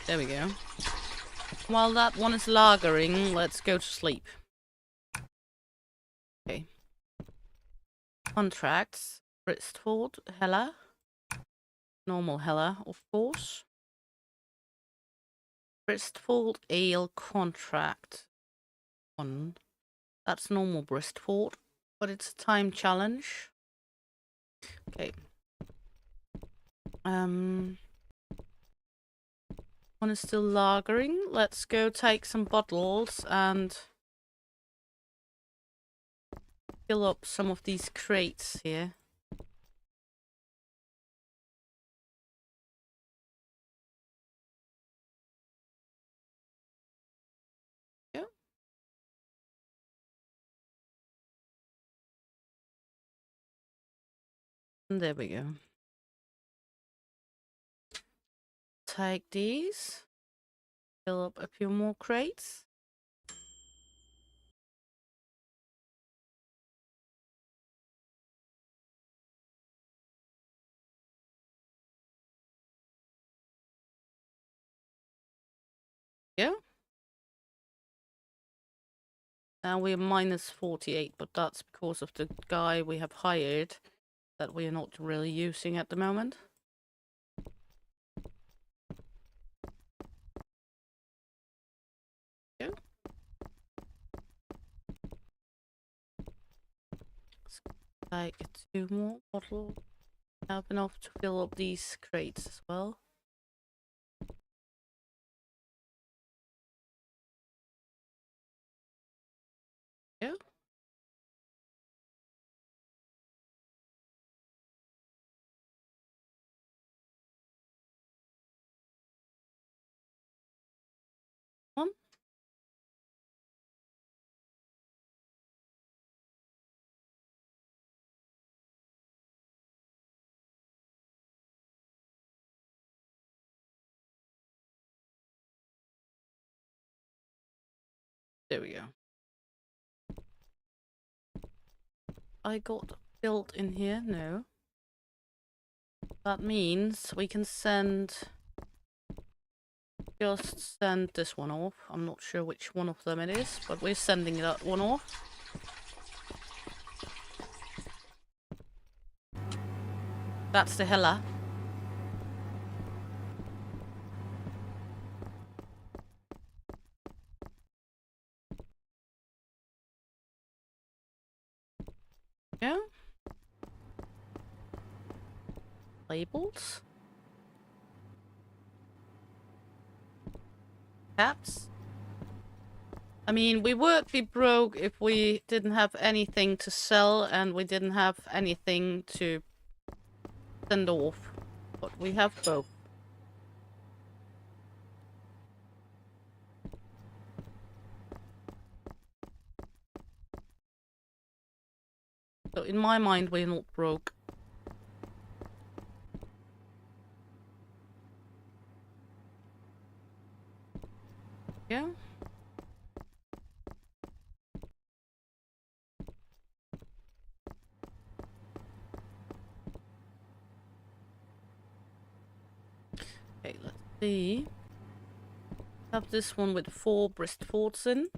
There we go. While that one is lagering, let's go to sleep. Okay. Contracts. Bristford, Hella. Normal Hella, of course. Bristford Ale contract. 1. That's normal Bristford, but it's a time challenge. Okay. One is still lagering. Let's go take some bottles and fill up some of these crates here. Yeah. And there we go. take these. Fill up a few more crates. Yeah. Now we're minus 48, but that's because of the guy we have hired that we're not really using at the moment. Yeah. Let's take 2 more bottles. Have enough to fill up these crates as well. Yeah. One. There we go. I got filled in here? No. That means we can just send this one off. I'm not sure which one of them it is, but we're sending that one off. That's the Hella. Yeah. Labels. Caps. I mean, we would be broke if we didn't have anything to sell and we didn't have anything to send off. But we have both. So in my mind, we're not broke. Yeah. Okay, let's see. Have this one with 4 brisk forts in.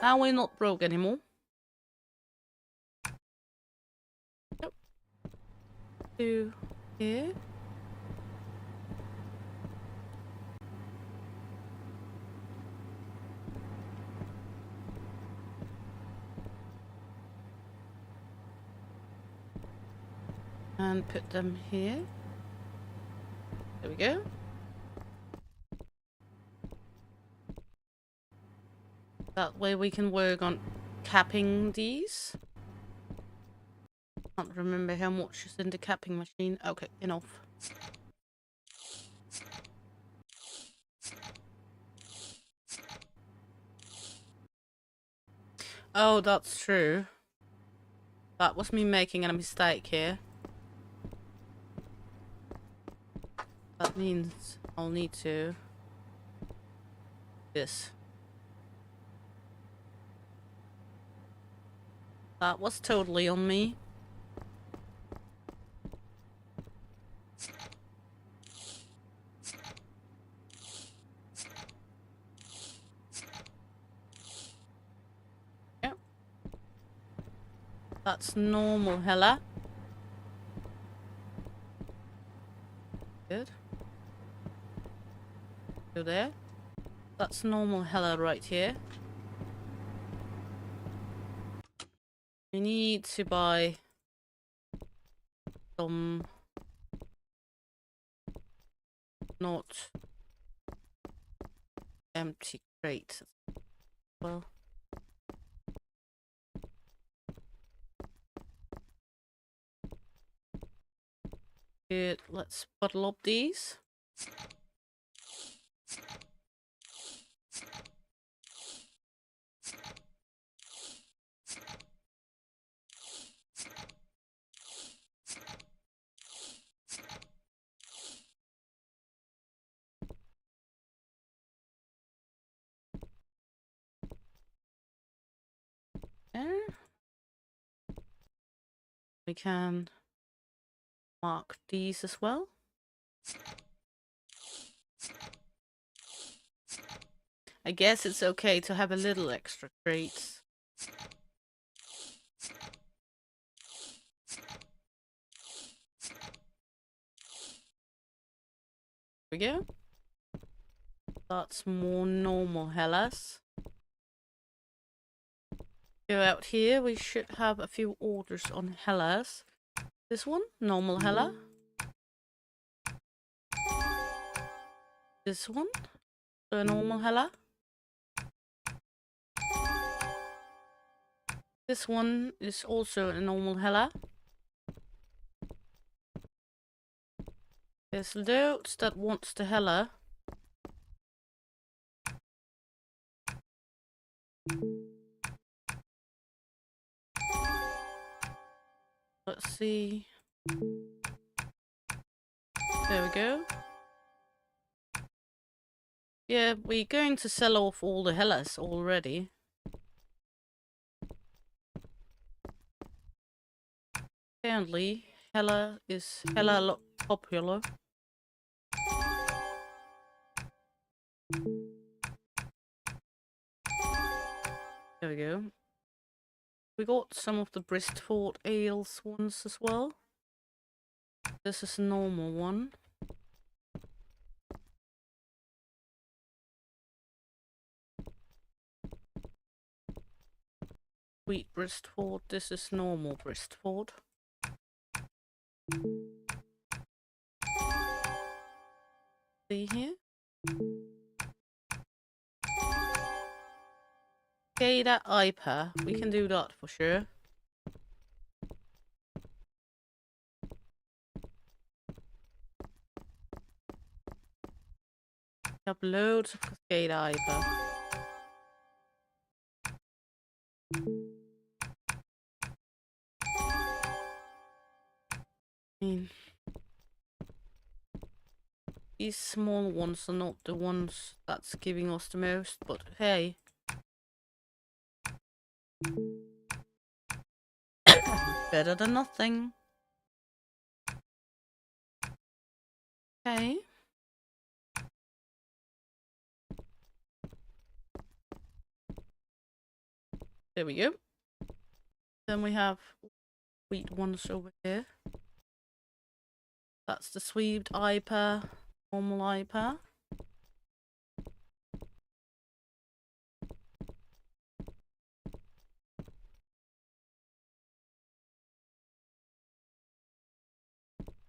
Now we're not broke anymore. Yep. 2 here. And put them here. There we go. That way we can work on capping these. Can't remember how much is in the capping machine. Okay, enough. Oh, that's true. That was me making a mistake here. That means I'll need to... this. That was totally on me. Yep. That's normal, Hella. Good. Go there. That's normal Hella right here. We need to buy some... not empty crates as well. Good, let's bottle up these. There. We can mark these as well. I guess it's okay to have a little extra traits. There we go. That's more normal Hellas. Go out here, we should have a few orders on Hellas. This one, normal Hella. This one, a normal Hella. This one is also a normal Hella. There's loads that wants the Hella. Let's see. There we go. Yeah, we're going to sell off all the Hellas already. Apparently, Hella is hella lot popular. There we go. We got some of the Bristford Ales ones as well. This is a normal one. Wheat Bristford. This is normal Bristford. See here. Okay, that IPA. We can do that for sure. We have loads of Cascade IPA. These small ones are not the ones that's giving us the most, but hey. Better than nothing. Okay. There we go. Then we have wheat ones over here. That's the sweet IPA, normal IPA.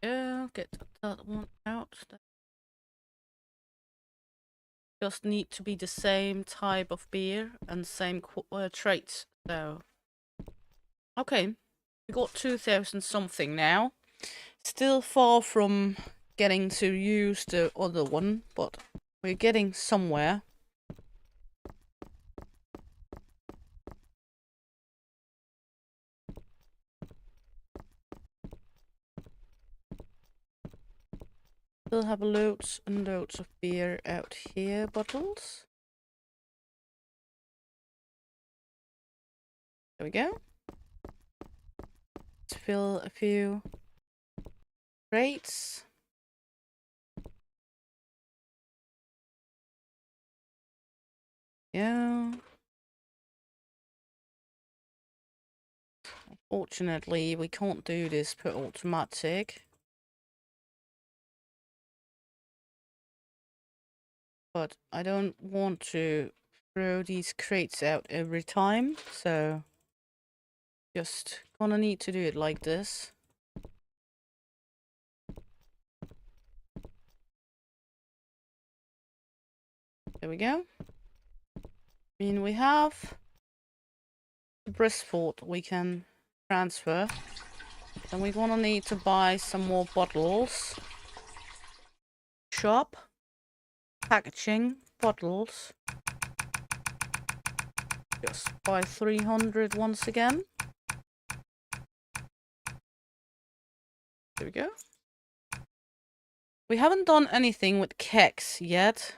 Yeah, get that one out. Just need to be the same type of beer and same traits. So, okay, we got 2,000 something now. Still far from getting to use the other one, but we're getting somewhere. Still have loads and loads of beer out here, bottles. There we go. Let's fill a few crates. Yeah. Unfortunately, we can't do this per automatic. But I don't want to throw these crates out every time, so just gonna need to do it like this. There we go. I mean, we have the Bristford we can transfer. Then we're gonna need to buy some more bottles. Shop. Packaging. Bottles. Just buy 300 once again. There we go. We haven't done anything with kegs yet.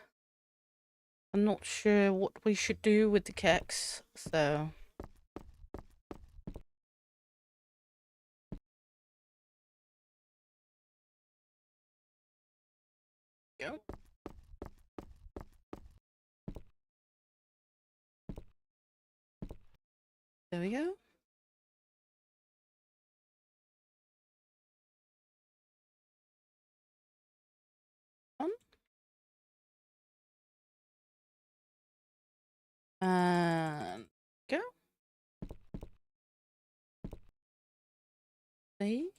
I'm not sure what we should do with the kegs, so go. There we go. And go. See?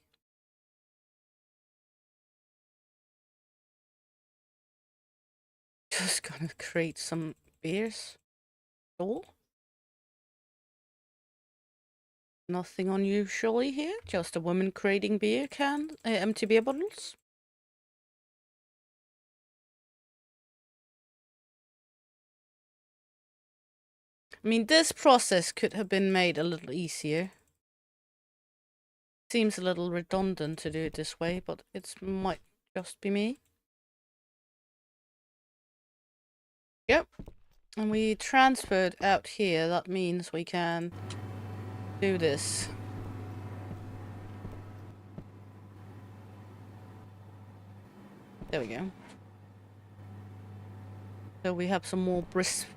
Just gonna create some beers. Cool. Nothing unusually here. Just a woman creating beer can, empty beer bottles. I mean, this process could have been made a little easier. Seems a little redundant to do it this way, but it might just be me. Yep. And we transferred out here. That means we can do this. There we go. So we have some more brisk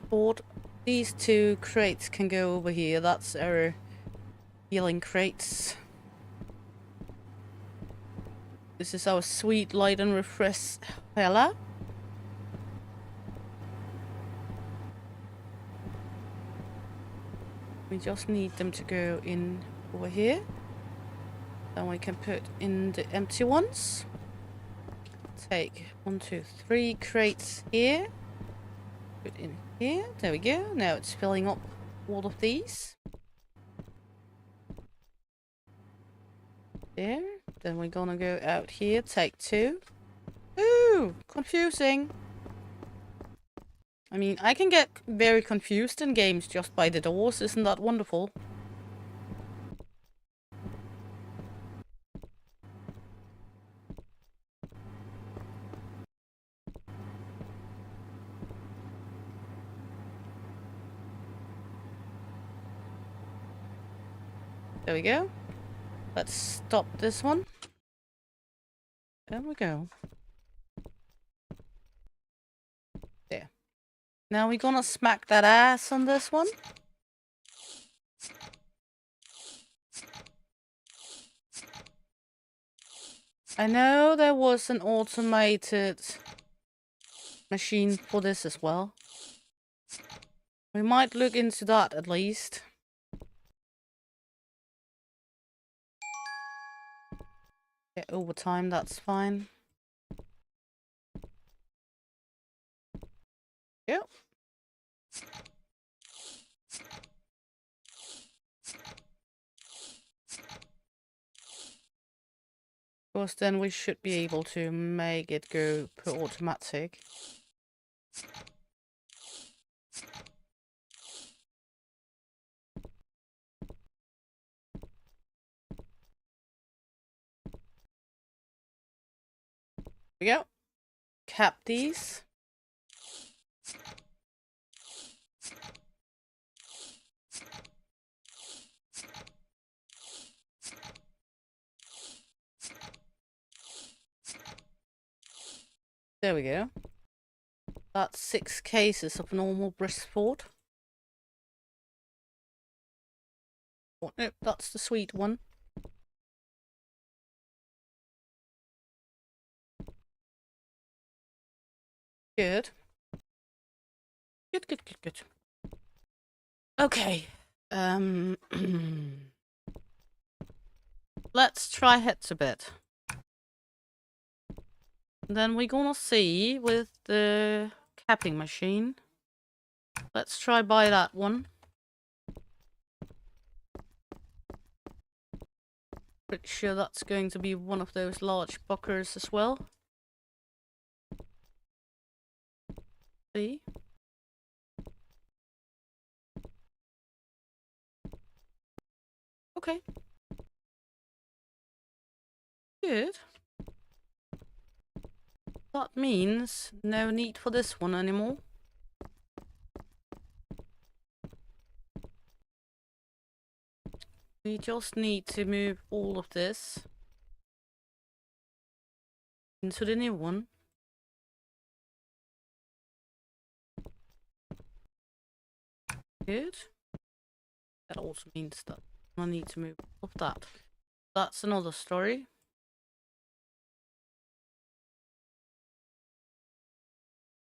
board. These two crates can go over here. That's our healing crates. This is our sweet light and refresh fella. We just need them to go in over here. Then we can put in the empty ones. Take 1, 2, 3 crates here. Put in here. There we go. Now it's filling up all of these. There. Then we're gonna go out here. Take 2. Ooh, confusing. I mean, I can get very confused in games just by the doors. Isn't that wonderful? There we go. Let's stop this one. There we go. There. Now we're gonna smack that ass on this one. I know there was an automated machine for this as well. We might look into that at least. Get overtime, that's fine. Yep. Of course, then we should be able to make it go per automatic. There we go. Cap these. There we go. That's 6 cases of normal Bristol. Oh, nope, that's the sweet one. Good. Good, good, good, good. Okay. Let's try heads a bit. Then we're gonna see with the capping machine. Let's try buy that one. Pretty sure that's going to be one of those large buckers as well. See? Okay. Good. That means no need for this one anymore. We just need to move all of this into the new one. Good. That also means that I need to move up that. That's another story.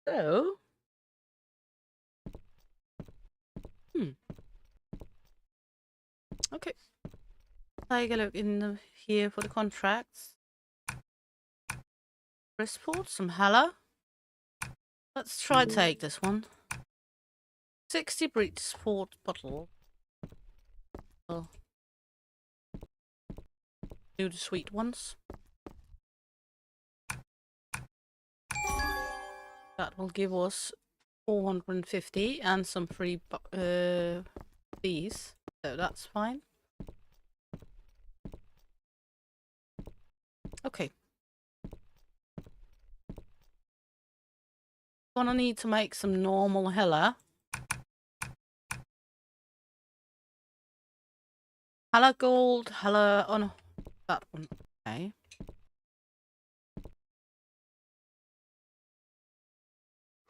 So, okay. Take a look in here for the contracts. Resport, some hella. Let's try take this one. 60 breach sport bottle. Well, do the sweet ones. That will give us 450 and some free fees. So that's fine. Okay. Gonna need to make some normal hella. Hella gold, hella... Oh no, that one. Okay.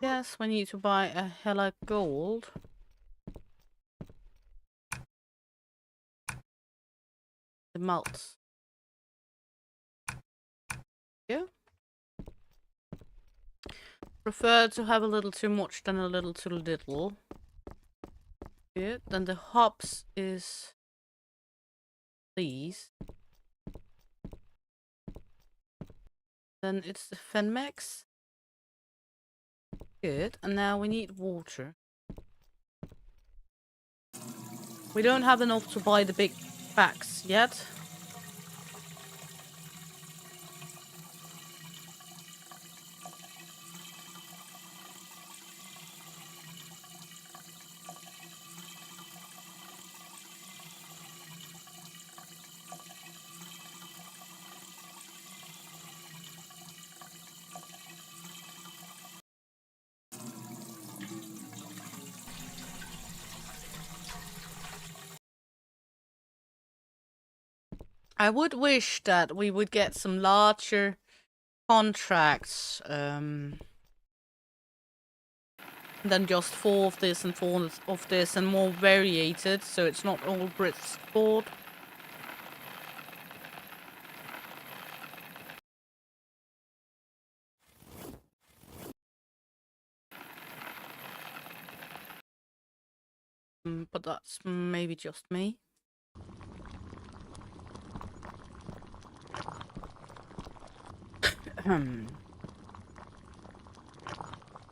Yes, we need to buy a hella gold. The malts. Yeah. Prefer to have a little too much than a little too little. Good. Then the hops is these. Then it's the Fenmex. Good. And now we need water. We don't have enough to buy the big packs yet. I would wish that we would get some larger contracts than just 4 of this and 4 of this, and more variated, so it's not all Britsport. But that's maybe just me.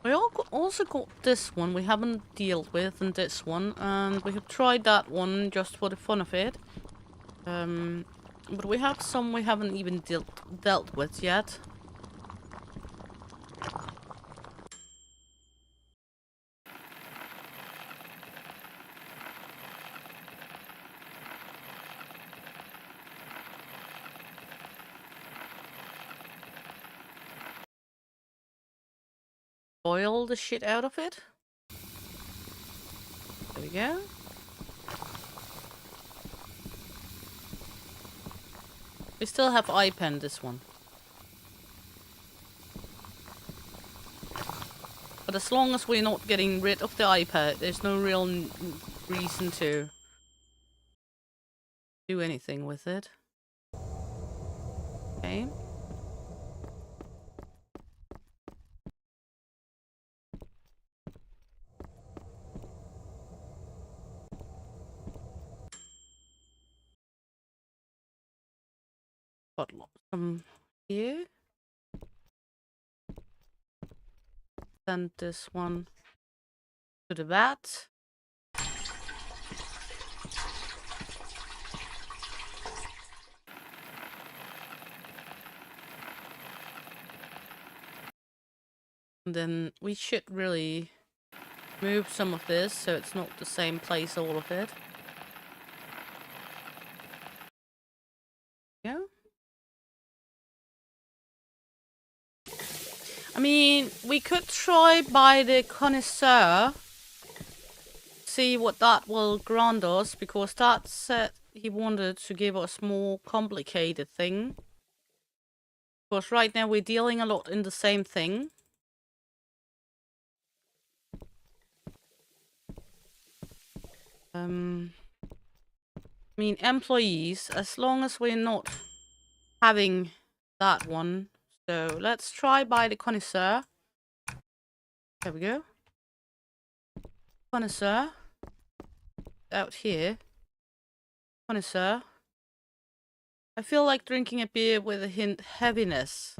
We also got this one we haven't dealt with, and this one, and we have tried that one just for the fun of it. But we have some we haven't even dealt with yet. Boil the shit out of it. There we go. We still have iPen this one. But as long as we're not getting rid of the iPad, there's no real reason to do anything with it. Okay. Got some here. Send this one to the vat. And then we should really move some of this so it's not the same place, all of it. Yeah. I mean, we could try by the connoisseur. See what that will grant us, because that said he wanted to give us more complicated thing. Because right now we're dealing a lot in the same thing. I mean, employees, as long as we're not having that one. So let's try by the connoisseur. There we go. Connoisseur. Out here. Connoisseur. I feel like drinking a beer with a hint heaviness.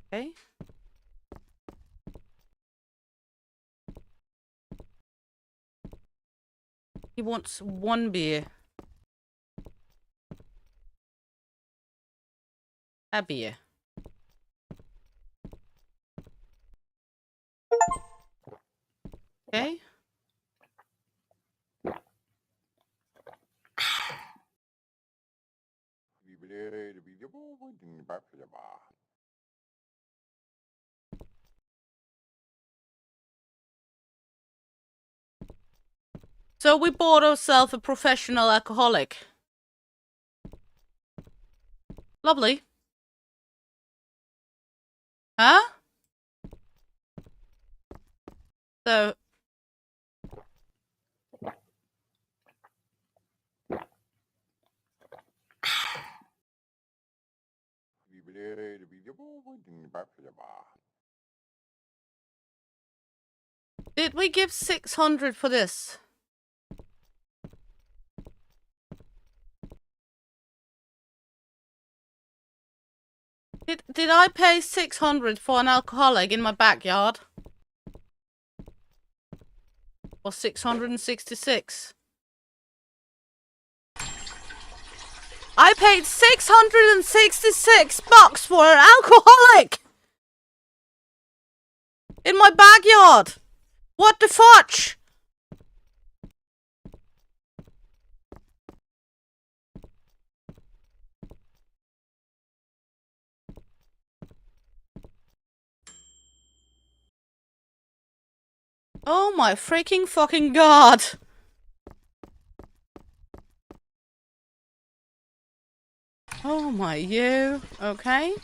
Okay. He wants one beer. A beer. Okay. So we bought ourselves a professional alcoholic. Lovely. Huh? So... Did we give 600 for this? Did I pay 600 for an alcoholic in my backyard? Or 666? I paid 666 bucks for an alcoholic! In my backyard! What the fudge? Oh my freaking fucking god! Oh my you. Okay.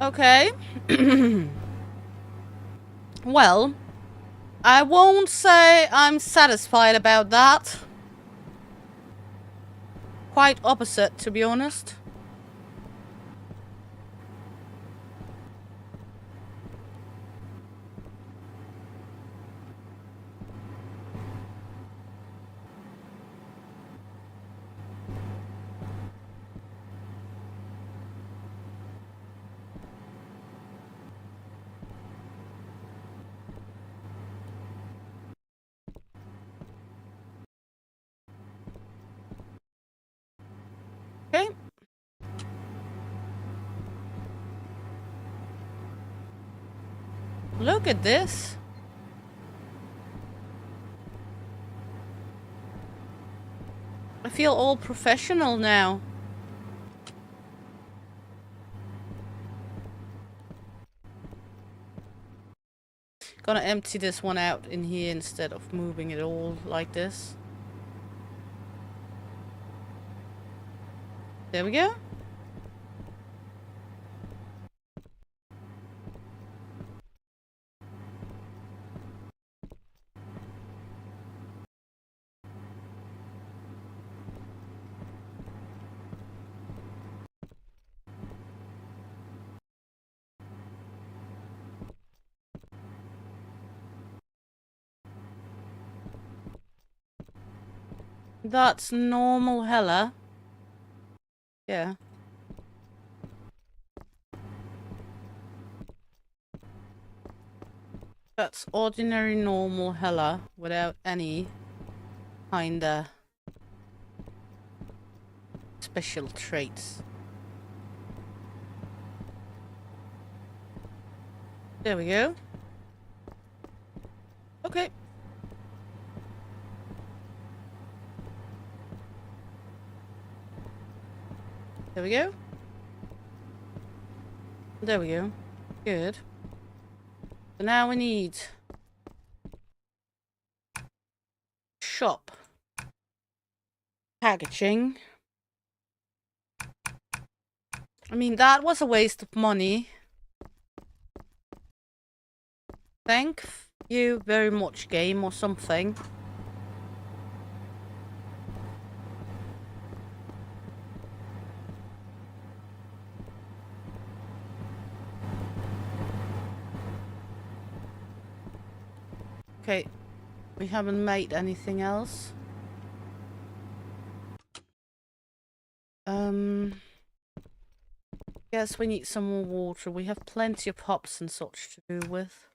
Okay. Well, I won't say I'm satisfied about that. Quite opposite, to be honest. Okay. Look at this. I feel all professional now. Gonna empty this one out in here instead of moving it all like this. There we go. That's normal hella. Yeah. That's ordinary normal hella without any kinda special traits. There we go. Okay. There we go. There we go. Good. So now we need shop, packaging, I mean, that was a waste of money. Thank you very much, game, or something. Okay, we haven't made anything else. Guess we need some more water. We have plenty of hops and such to do with.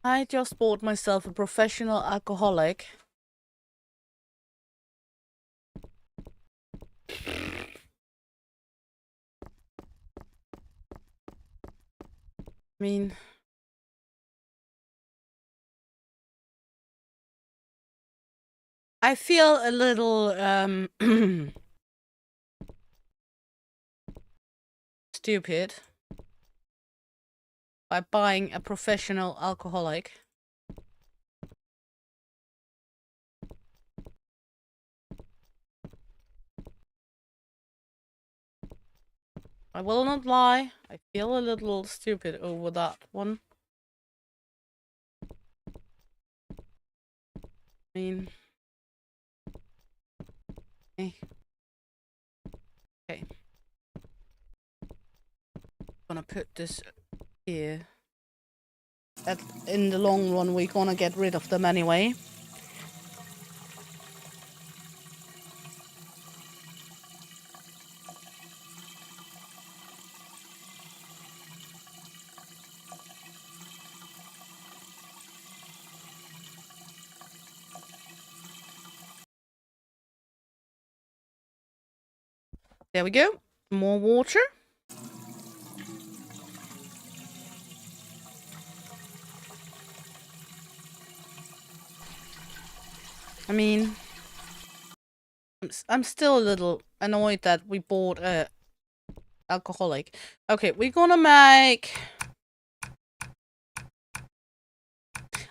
I just bought myself a professional alcoholic. I mean, I feel a little stupid by buying a professional alcoholic. I will not lie, I feel a little stupid over that one. I mean, okay. Gonna put this here. In the long run, we're gonna get rid of them anyway. There we go. More water. I mean, I'm still a little annoyed that we bought a alcoholic. Okay, we're gonna make...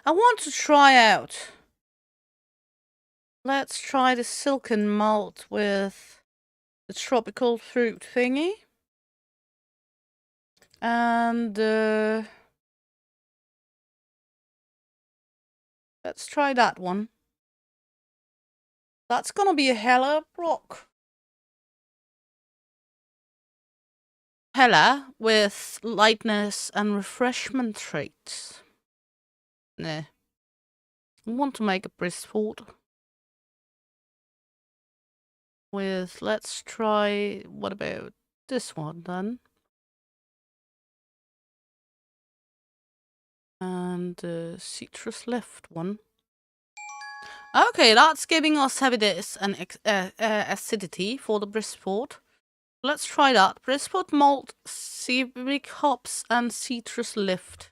I want to try out. Let's try the silken malt with the tropical fruit thingy. And let's try that one. That's gonna be a hella rock. Hella with lightness and refreshment traits. Nah. I want to make a Bristol with, let's try, what about this one then? And the citrus left one. Okay, that's giving us heaviness and acidity for the Bristol. Let's try that. Bristol malt, citric hops, and citrus lift.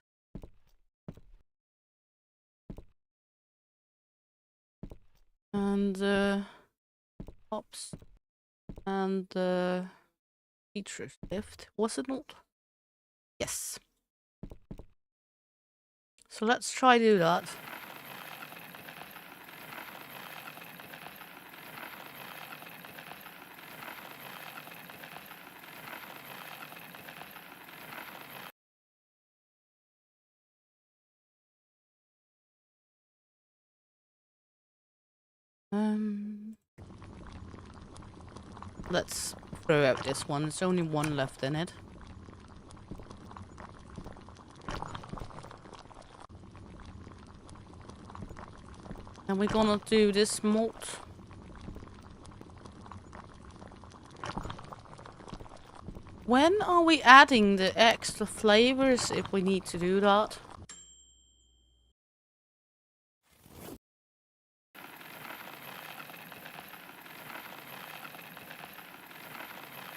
And hops and citrus lift. Was it not? Yes. So let's try do that. Let's throw out this one. There's only one left in it. And we're gonna do this malt. When are we adding the extra flavors if we need to do that?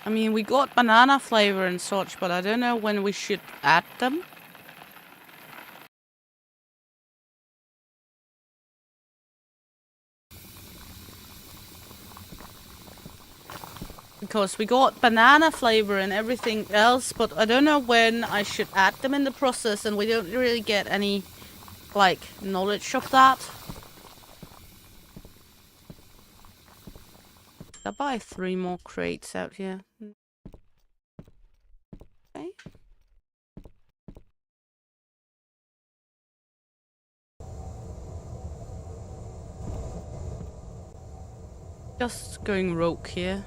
I mean, we got banana flavor and such, but I don't know when we should add them. Because we got banana flavor and everything else, but I don't know when I should add them in the process, and we don't really get any, like, knowledge of that. I'll buy 3 more crates out here. Okay. Just going rogue here.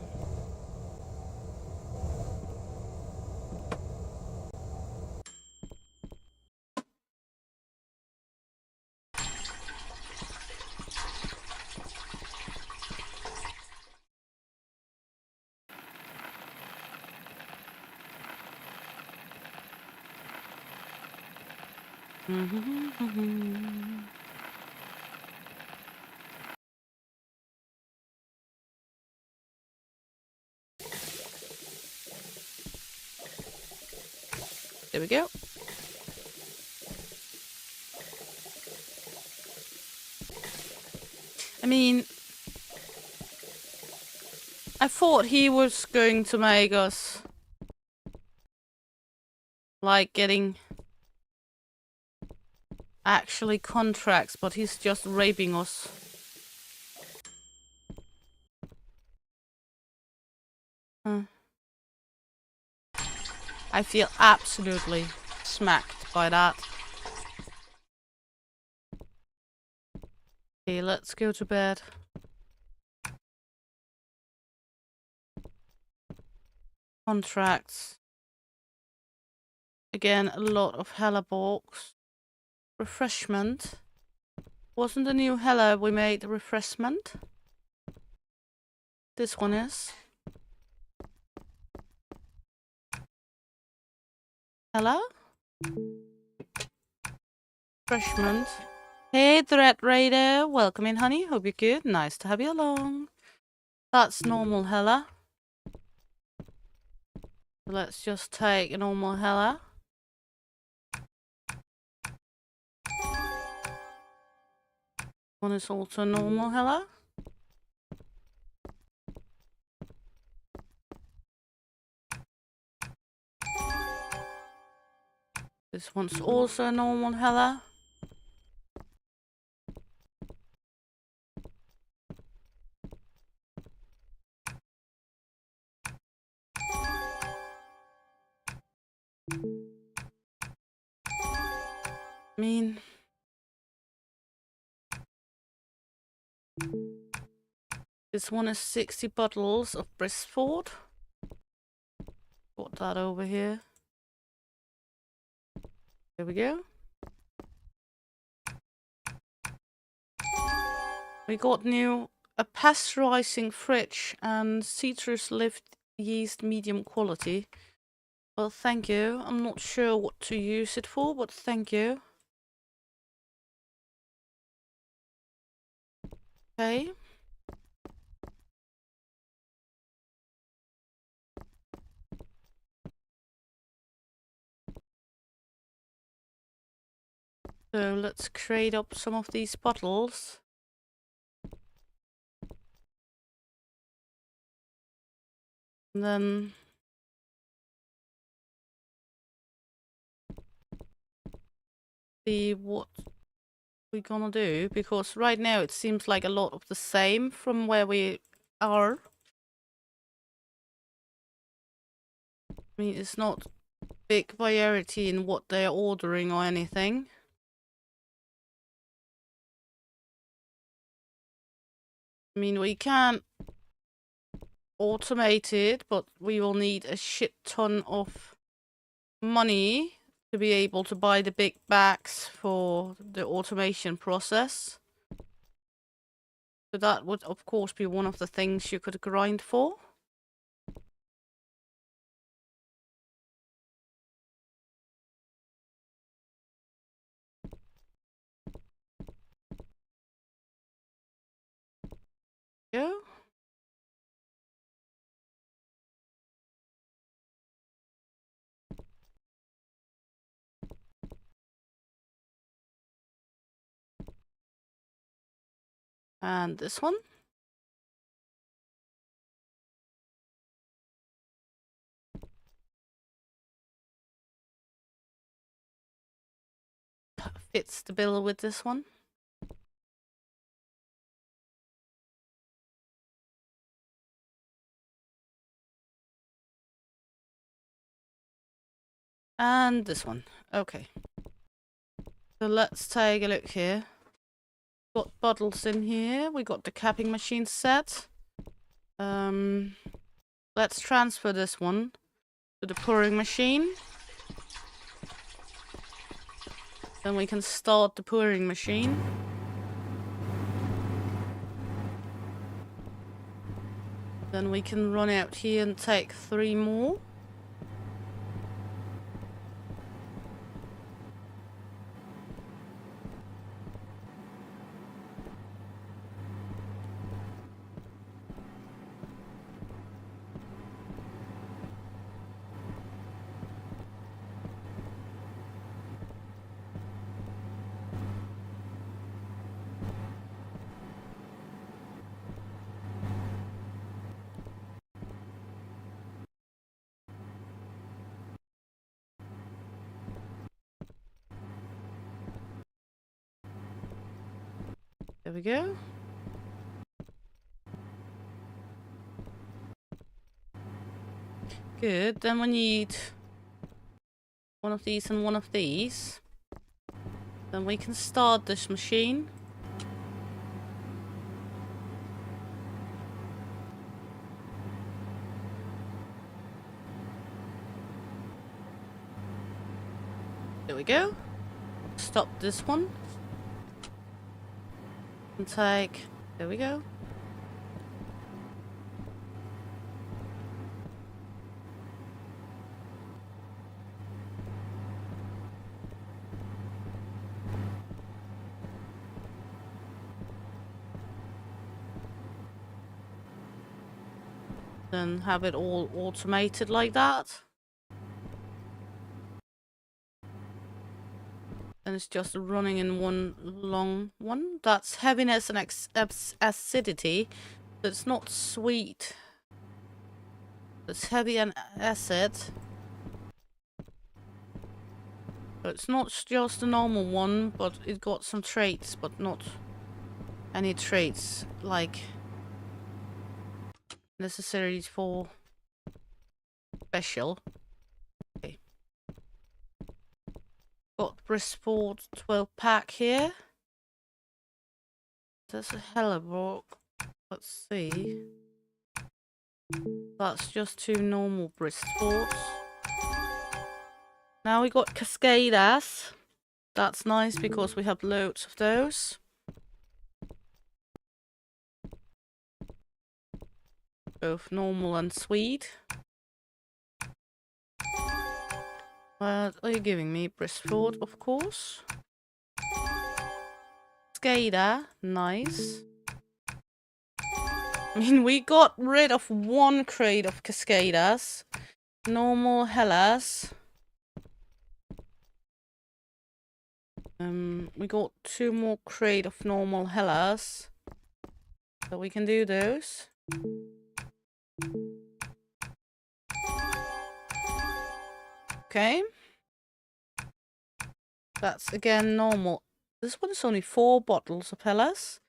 There we go. I mean, I thought he was going to make us like getting actually contracts, but he's just raping us. I feel absolutely smacked by that. Okay, let's go to bed. Contracts. Again, a lot of Helleborgs. Refreshment. Wasn't the new Hella we made a refreshment? This one is. Hella? Refreshment. Hey, Threat Raider. Welcome in, honey. Hope you're good. Nice to have you along. That's normal Hella. Let's just take a normal Hella. One is also normal Hella. This one's also a normal Hella. I mean, this one is 60 bottles of Bristford. Got that over here. There we go. We got a pasteurizing fridge and citrus lift yeast medium quality. Well, thank you. I'm not sure what to use it for, but thank you. Okay. So let's crate up some of these bottles. And then see what we're gonna do, because right now it seems like a lot of the same from where we are. I mean, it's not big variety in what they're ordering or anything. I mean, we can automate it, but we will need a shit ton of money to be able to buy the big bags for the automation process. So that would, of course, be one of the things you could grind for. Yeah. And this one. Fits the bill with this one. And this one. Okay. So let's take a look here. Got bottles in here. We got the capping machine set. Let's transfer this one to the pouring machine. Then we can start the pouring machine. Then we can run out here and take 3 more. There we go. Good. Then we need one of these and one of these. Then we can start this machine. There we go. Stop this one. And take... There we go. Then have it all automated like that. And it's just running in one long one. That's heaviness and acidity. It's not sweet. It's heavy and acid. So it's not just a normal one, but it got some traits, but not any traits like necessary for special. Okay. Got Brisport 12 pack here. That's a hell of a lot. Let's see. That's just 2 normal Brisports. Now we got Cascadas. That's nice because we have loads of those. Both normal and sweet. What are you giving me? Brisport, of course. Cascada, nice. I mean, we got rid of 1 crate of Cascadas. Normal Hellas. We got 2 more crate of normal Hellas. So we can do those. Okay. That's again normal. This one is only 4 bottles of Hellas.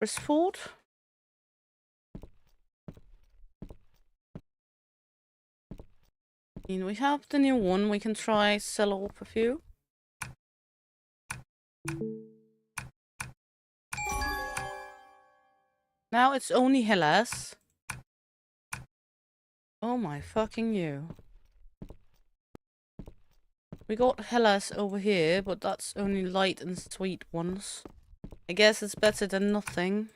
Brisport. And we have the new one. We can try sell off a few. Now it's only Hellas. Oh my fucking you. We got Hellas over here, but that's only light and sweet ones. I guess it's better than nothing.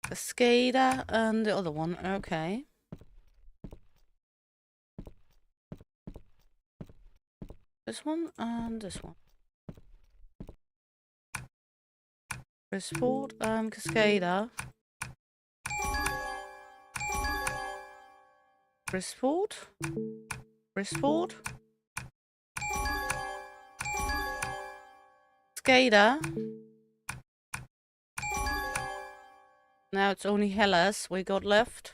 Cascada and the other one, okay. This one and this one. Brisport and Cascada. Brisport. Brisport. Cascada. Now it's only Hellas we got left.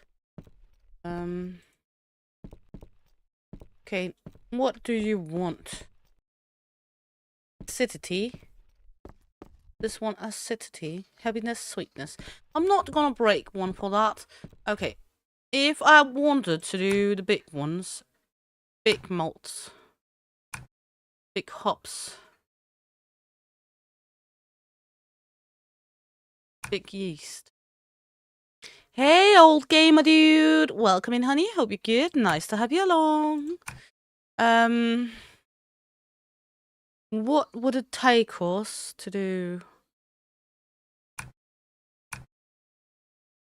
Okay, what do you want? Acidity. This one acidity, heaviness, sweetness. I'm not gonna break one for that. Okay. If I wanted to do the big ones, big malts, big hops, big yeast. Hey, old gamer dude! Welcome in, honey. Hope you're good. Nice to have you along. What would it take us to do?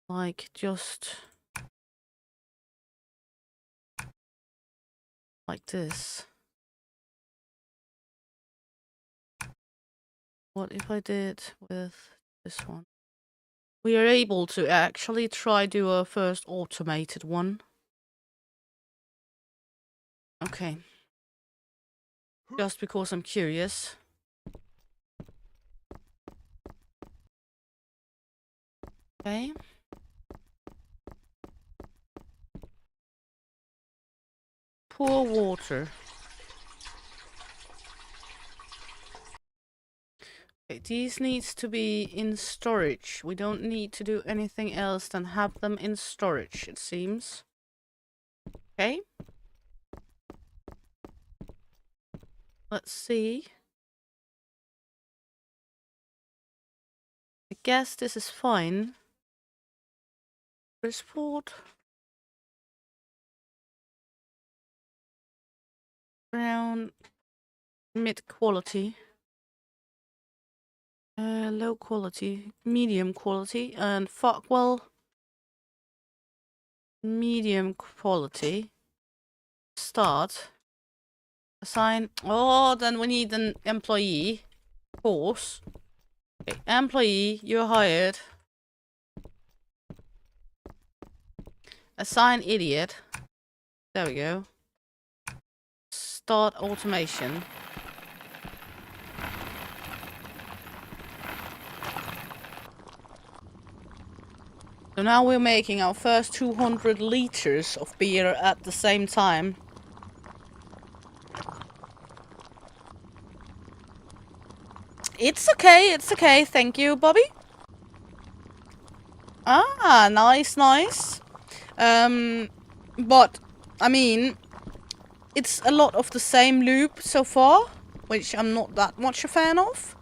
Like, just like this. What if I did with this one? We are able to actually try do a first automated one. Okay. Just because I'm curious. Okay. Pour water. Okay, these needs to be in storage. We don't need to do anything else than have them in storage, it seems. Okay. Let's see. I guess this is fine. Brisport. Brown. Mid quality. Low quality. Medium quality. And Fogwell. Medium quality. Start. Assign. Oh, then we need an employee. Of course. Okay, employee, you're hired. Assign idiot. There we go. Start automation. So now we're making our first 200 liters of beer at the same time. It's okay, thank you, Bobby. Ah, nice, nice. But, I mean, it's a lot of the same loop so far, which I'm not that much a fan of.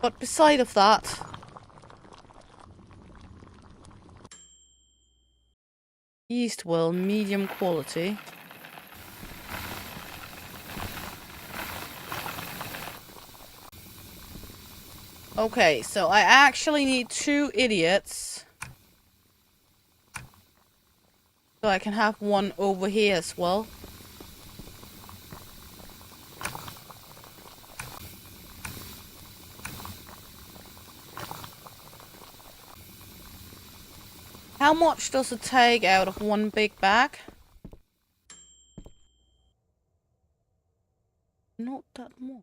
But beside of that... Yeast well, medium quality. Okay, so I actually need 2 idiots. So I can have one over here as well. How much does it take out of one big bag? Not that much.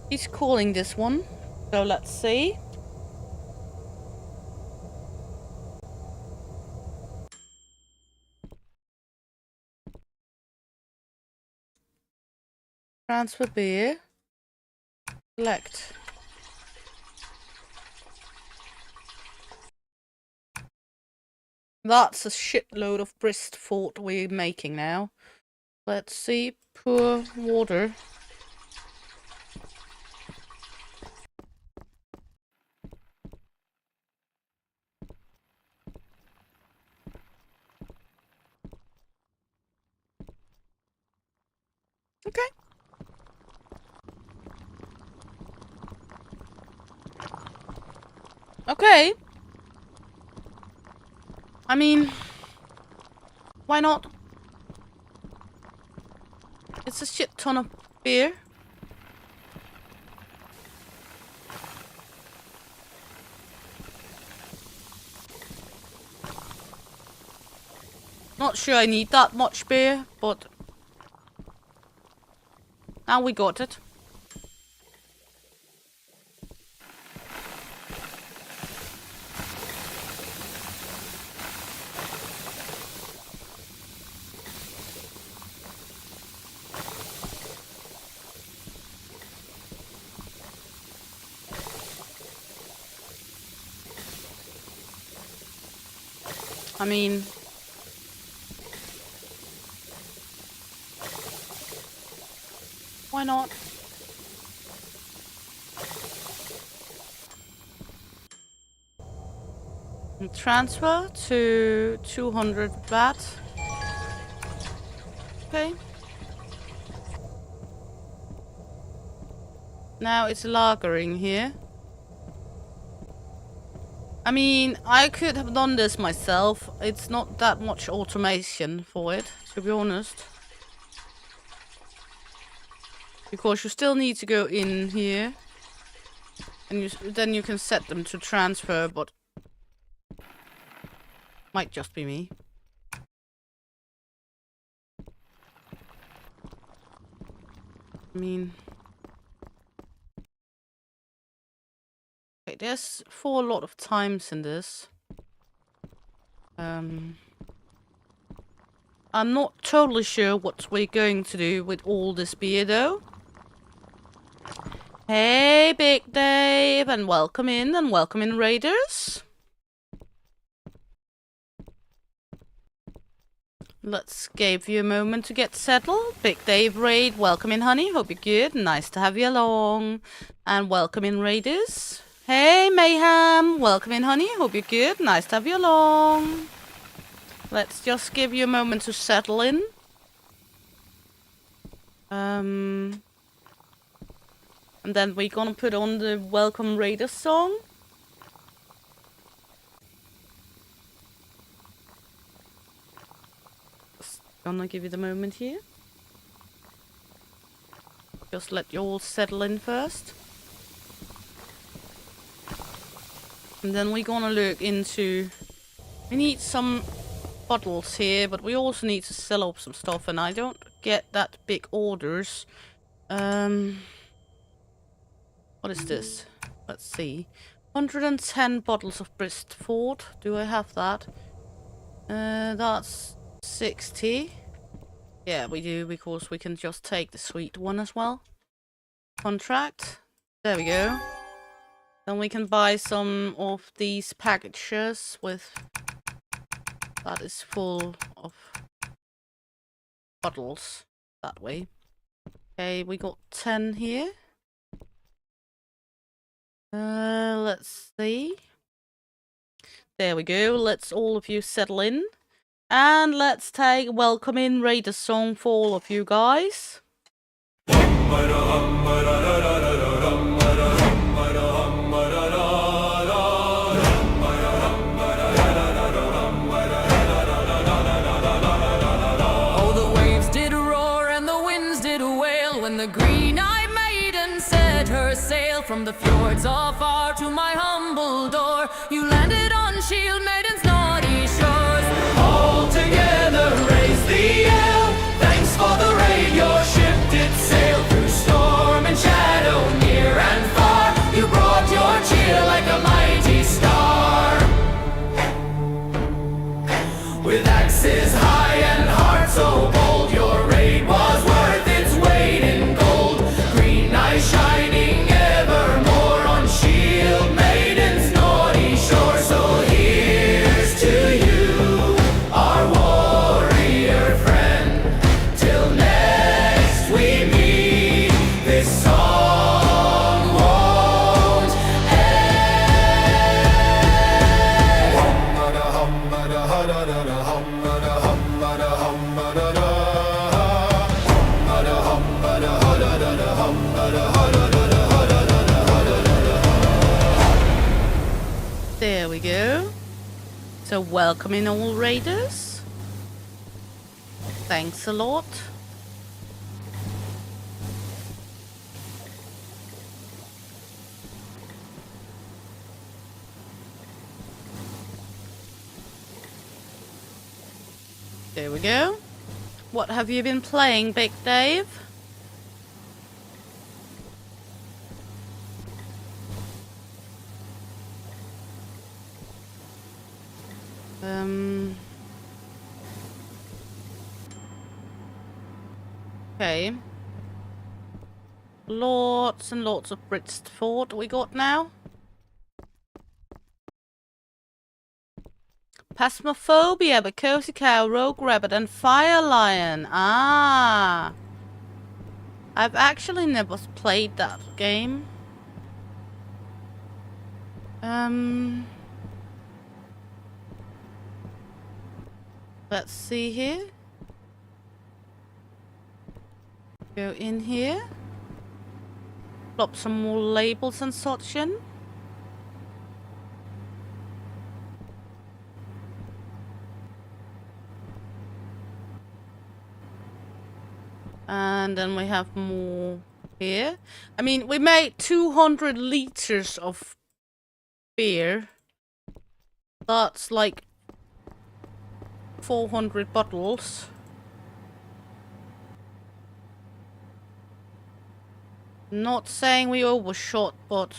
He's calling this one. So let's see. Transfer beer. Select. That's a shitload of Bristfort we're making now. Let's see. Pour water. Okay. Okay. I mean, why not? It's a shit ton of beer. Not sure I need that much beer, but now we got it. I mean... Why not? And transfer to 200 baht. Okay. Now it's lagering here. I mean, I could have done this myself. It's not that much automation for it, to be honest. Because you still need to go in here. And then you can set them to transfer, but... Might just be me. I mean... Okay, there's 4 lot of times in this. I'm not totally sure what we're going to do with all this beer, though. Hey, Big Dave, and welcome in, Raiders. Let's give you a moment to get settled. Big Dave Raid, welcome in, honey. Hope you're good. Nice to have you along. And welcome in, Raiders. Hey, Mayhem, welcome in, honey. Hope you're good. Nice to have you along. Let's just give you a moment to settle in. And then we're gonna put on the Welcome Raiders song. Just gonna give you the moment here. Just let you all settle in first. And then we're gonna look into... We need some bottles here, but we also need to sell up some stuff, and I don't get that big orders. What is this? Let's see. 110 bottles of Bristford. Do I have that? That's 60. Yeah, we do, because we can just take the sweet one as well. Contract. There we go. Then we can buy some of these packages with... That is full of bottles. That way. Okay, we got 10 here. Let's see. There we go. Let's all of you settle in. And let's take Welcome in Raiders song for all of you guys. Oh, the waves did roar and the winds did wail when the green-eyed maiden set her sail from the fjords of far to my humble door. You landed on Shield Maiden's naughty shores. All together raise the yell. Thanks for the raid, your ship did sail through storm and shadow, near and far. You brought your cheer like a mighty star. With axes high and heart so bold, your raid was worth its weight in gold. Green eyes shining evermore on Shield Maiden's naughty shore. So here's to you, our warrior friend. Till next we meet, this song won't There we go. So welcome in all Raiders. Thanks a lot. There we go. What have you been playing, Big Dave? Okay. Lots and lots of Bristford we got now. Phasmophobia, the Cozy Cow, Rogue Rabbit, and Fire Lion. Ah. I've actually never played that game. Let's see here. Go in here. Plop some more labels and such in. And then we have more here. I mean, we made 200 liters of beer. That's like 400 bottles. Not saying we overshot, but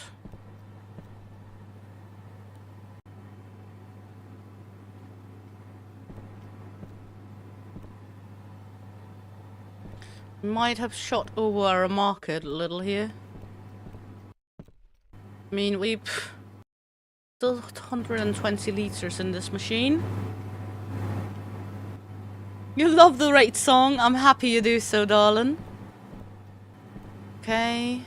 we might have shot over our market a little here. I mean, we still 120 liters in this machine. You love the rate song. I'm happy you do so, darling. Okay.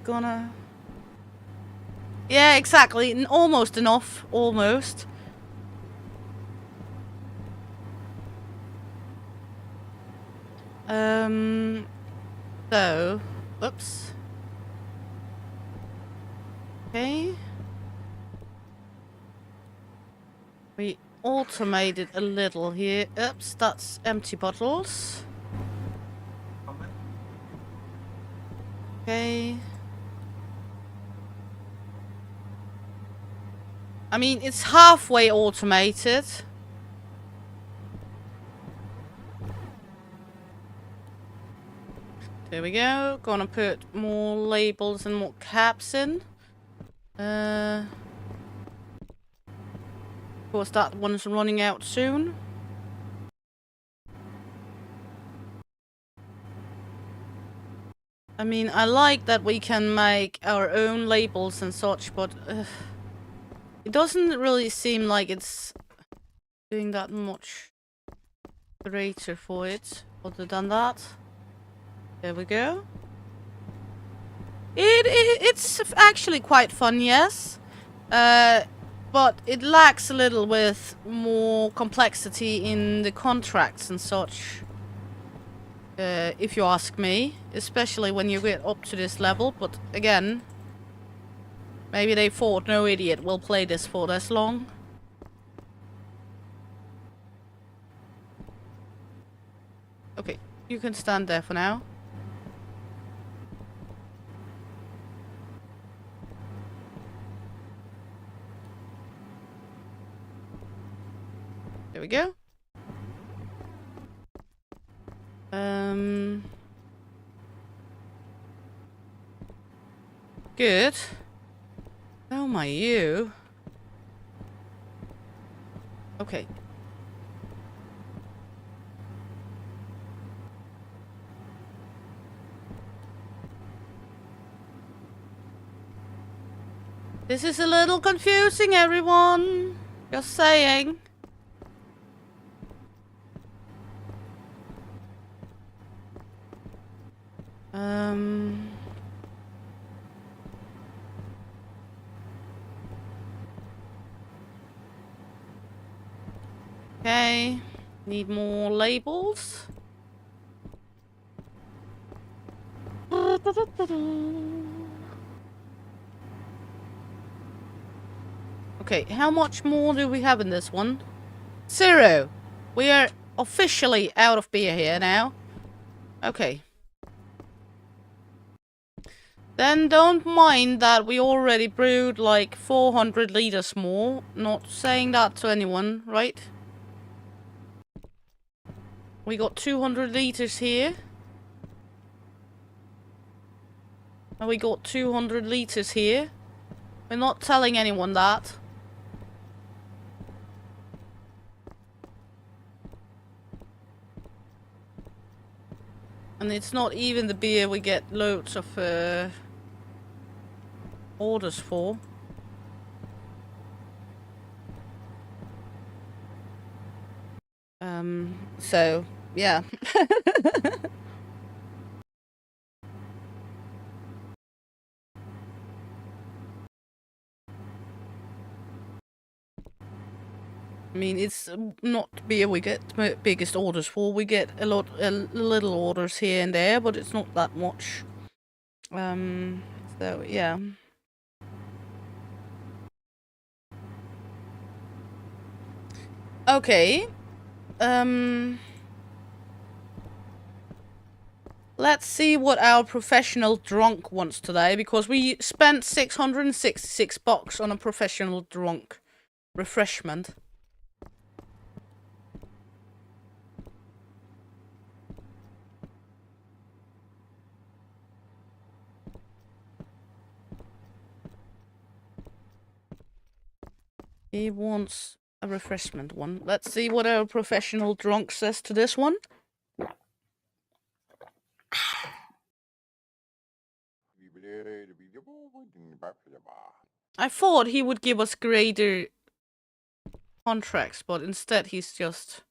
Gonna... Yeah, exactly. Almost enough. Almost. So... Oops. Okay. We automated a little here. Oops, that's empty bottles. Okay. I mean, it's halfway automated. There we go. Gonna put more labels and more caps in. Of course, that one's running out soon. I mean, I like that we can make our own labels and such, but it doesn't really seem like it's doing that much greater for it, other than that. There we go. It's actually quite fun, yes. But it lacks a little with more complexity in the contracts and such. If you ask me. Especially when you get up to this level. But again, maybe they thought no idiot will play this for this long. Okay, you can stand there for now. There we go. Good. Oh my, you. Okay. This is a little confusing, everyone. Just saying. Okay, need more labels. Okay, how much more do we have in this one? 0. We are officially out of beer here now. Okay. Then don't mind that we already brewed like 400 liters more. Not saying that to anyone, right? We got 200 liters here. And we got 200 liters here. We're not telling anyone that. And it's not even the beer we get loads of orders for. So, yeah. I mean, it's not beer we get the biggest orders for. We get a little orders here and there, but it's not that much. So yeah. Okay. Let's see what our professional drunk wants today, because we spent 666 bucks on a professional drunk refreshment. He wants a refreshment one. Let's see what our professional drunk says to this one. I thought he would give us greater contracts, but instead he's just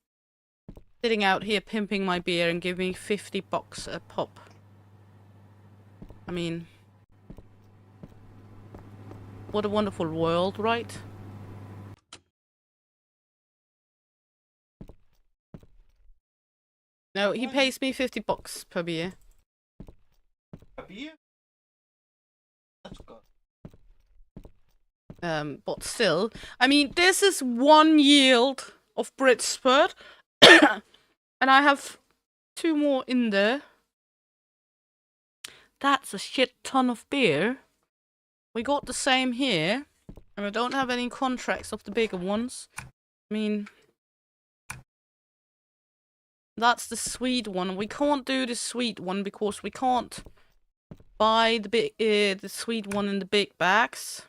sitting out here pimping my beer and giving me 50 bucks a pop. I mean, what a wonderful world, right? No, he pays me 50 bucks per beer. A beer? That's good. But still, I mean, this is 1 yield of Brit Spurt, and I have 2 more in there. That's a shit ton of beer. We got the same here, and we don't have any contracts of the bigger ones. I mean, that's the sweet one. We can't do the sweet one because we can't buy the sweet one in the big bags.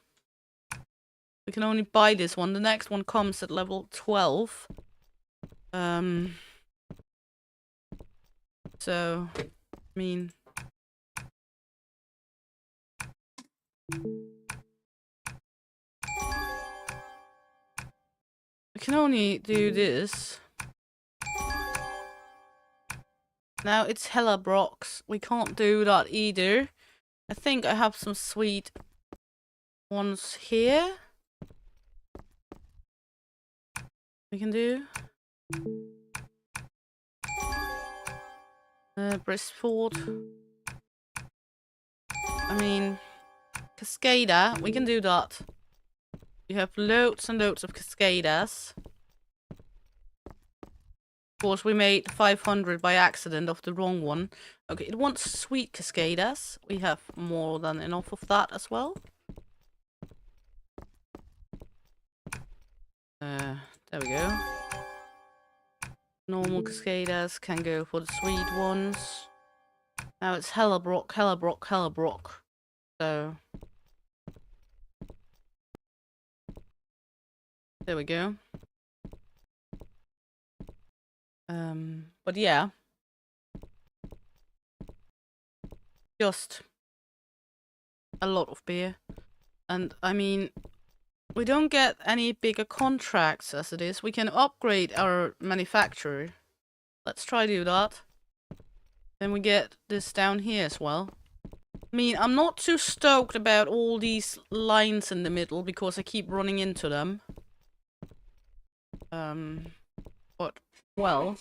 We can only buy this one. The next one comes at level 12. So, I mean, we can only do this. Now it's hella brocks. We can't do that either. I think I have some sweet ones here. We can do. Bristford. I mean, Cascada. We can do that. We have loads and loads of Cascadas. Of course, we made 500 by accident of the wrong one. Okay, it wants sweet Cascadas. We have more than enough of that as well. There we go. Normal Cascadas can go for the sweet ones. Now it's hella brock, hella brock, hella brock. So there we go. But yeah. Just a lot of beer. And I mean, we don't get any bigger contracts as it is. We can upgrade our manufacturer. Let's try to do that. Then we get this down here as well. I mean, I'm not too stoked about all these lines in the middle because I keep running into them. But, well.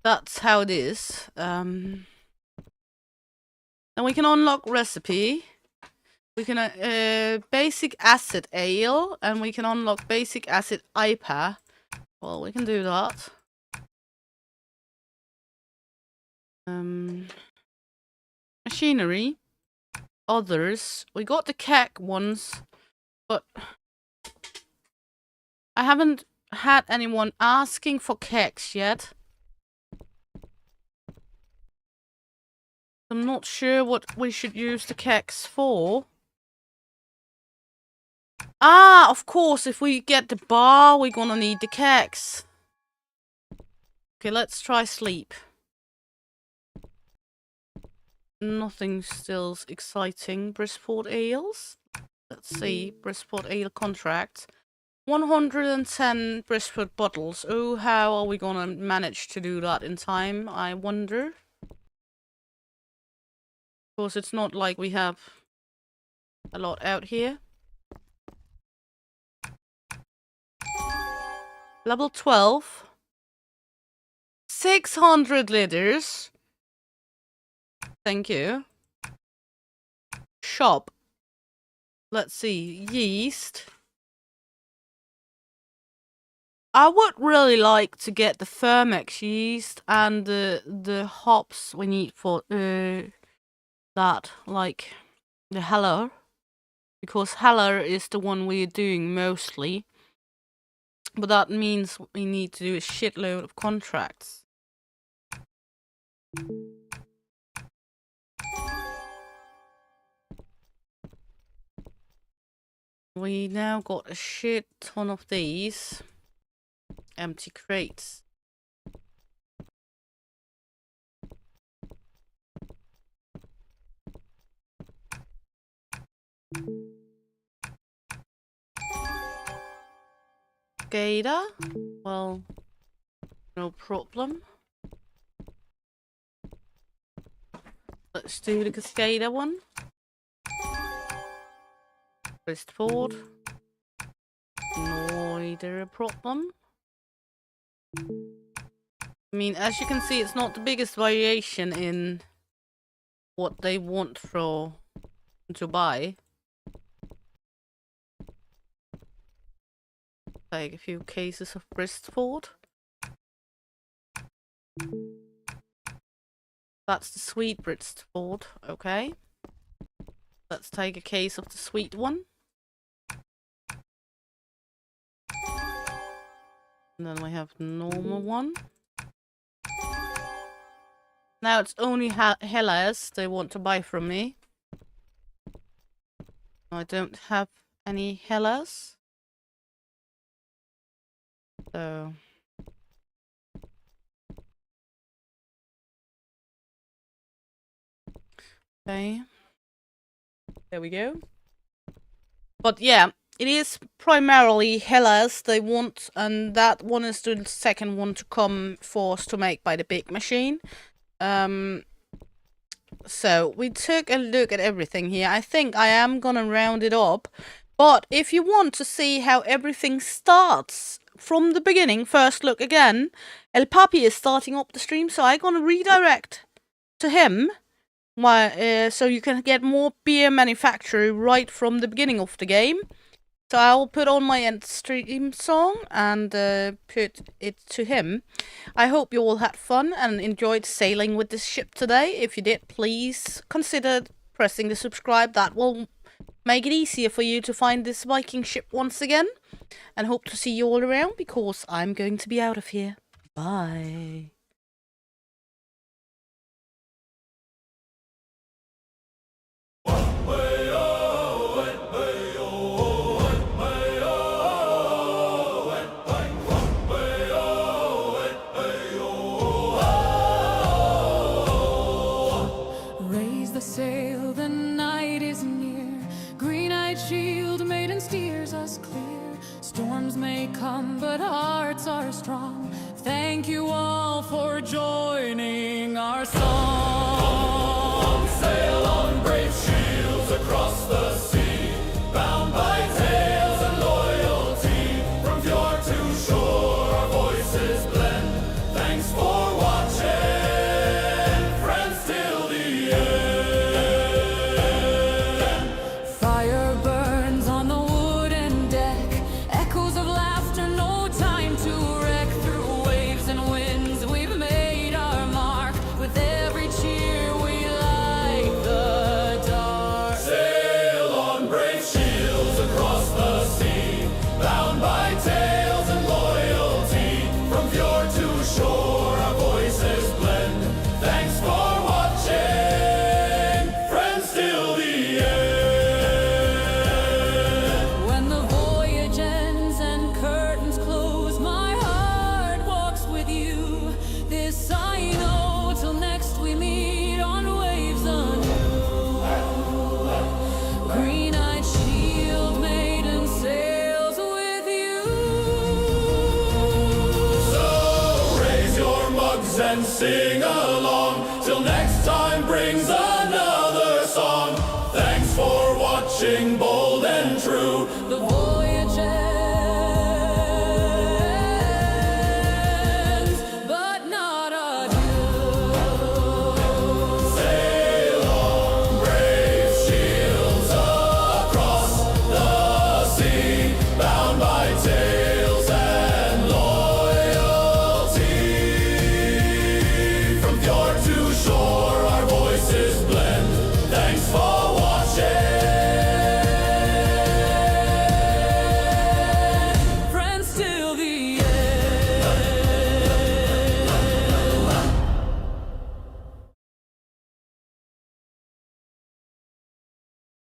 That's how it is. Then we can unlock recipe. We can basic acid ale, and we can unlock basic acid IPA. Well, we can do that. Machinery. Others. We got the keg ones, but I haven't had anyone asking for kegs yet. I'm not sure what we should use the kegs for. Ah, of course, if we get the bar, we're gonna need the kegs. Okay, let's try sleep. nothing still exciting. Brisport Ales. Let's see. Brisport Ale contract. 110 Brisport bottles. Oh, how are we gonna manage to do that in time, I wonder? Of course, it's not like we have a lot out here. Level 12. 600 liters. Thank you. Shop. Let's see. Yeast. I would really like to get the Fermex yeast and the hops we need for that, like the Heller. Because Heller is the one we're doing mostly. But that means we need to do a shitload of contracts. We now got a shit ton of these empty crates. Gator? Well, no problem. Let's do the Cascada one. Wristford. Neither a problem. I mean, as you can see, it's not the biggest variation in what they want for to buy. Take a few cases of Bristford. That's the sweet Bristford, okay. Let's take a case of the sweet one. And then we have the normal one. Now it's only Hellas they want to buy from me. I don't have any Hellas. So okay, there we go. But yeah, it is primarily Hellas they want, and that one is the second one to come forced to make by the big machine. So we took a look at everything here. I think I am gonna round it up. But if you want to see how everything starts from the beginning, first look again, El Papi is starting up the stream, so I'm gonna redirect to him, so you can get more beer manufactory right from the beginning of the game. So I'll put on my end stream song and put it to him. I hope you all had fun and enjoyed sailing with this ship today. If you did, please consider pressing the subscribe. That will make it easier for you to find this Viking ship once again. And hope to see you all around, because I'm going to be out of here. Bye. Raise the sail, the night is near. Green-eyed shield maiden steers us clear. Storms may come, but hearts are strong. Thank you all for sing along till next time brings us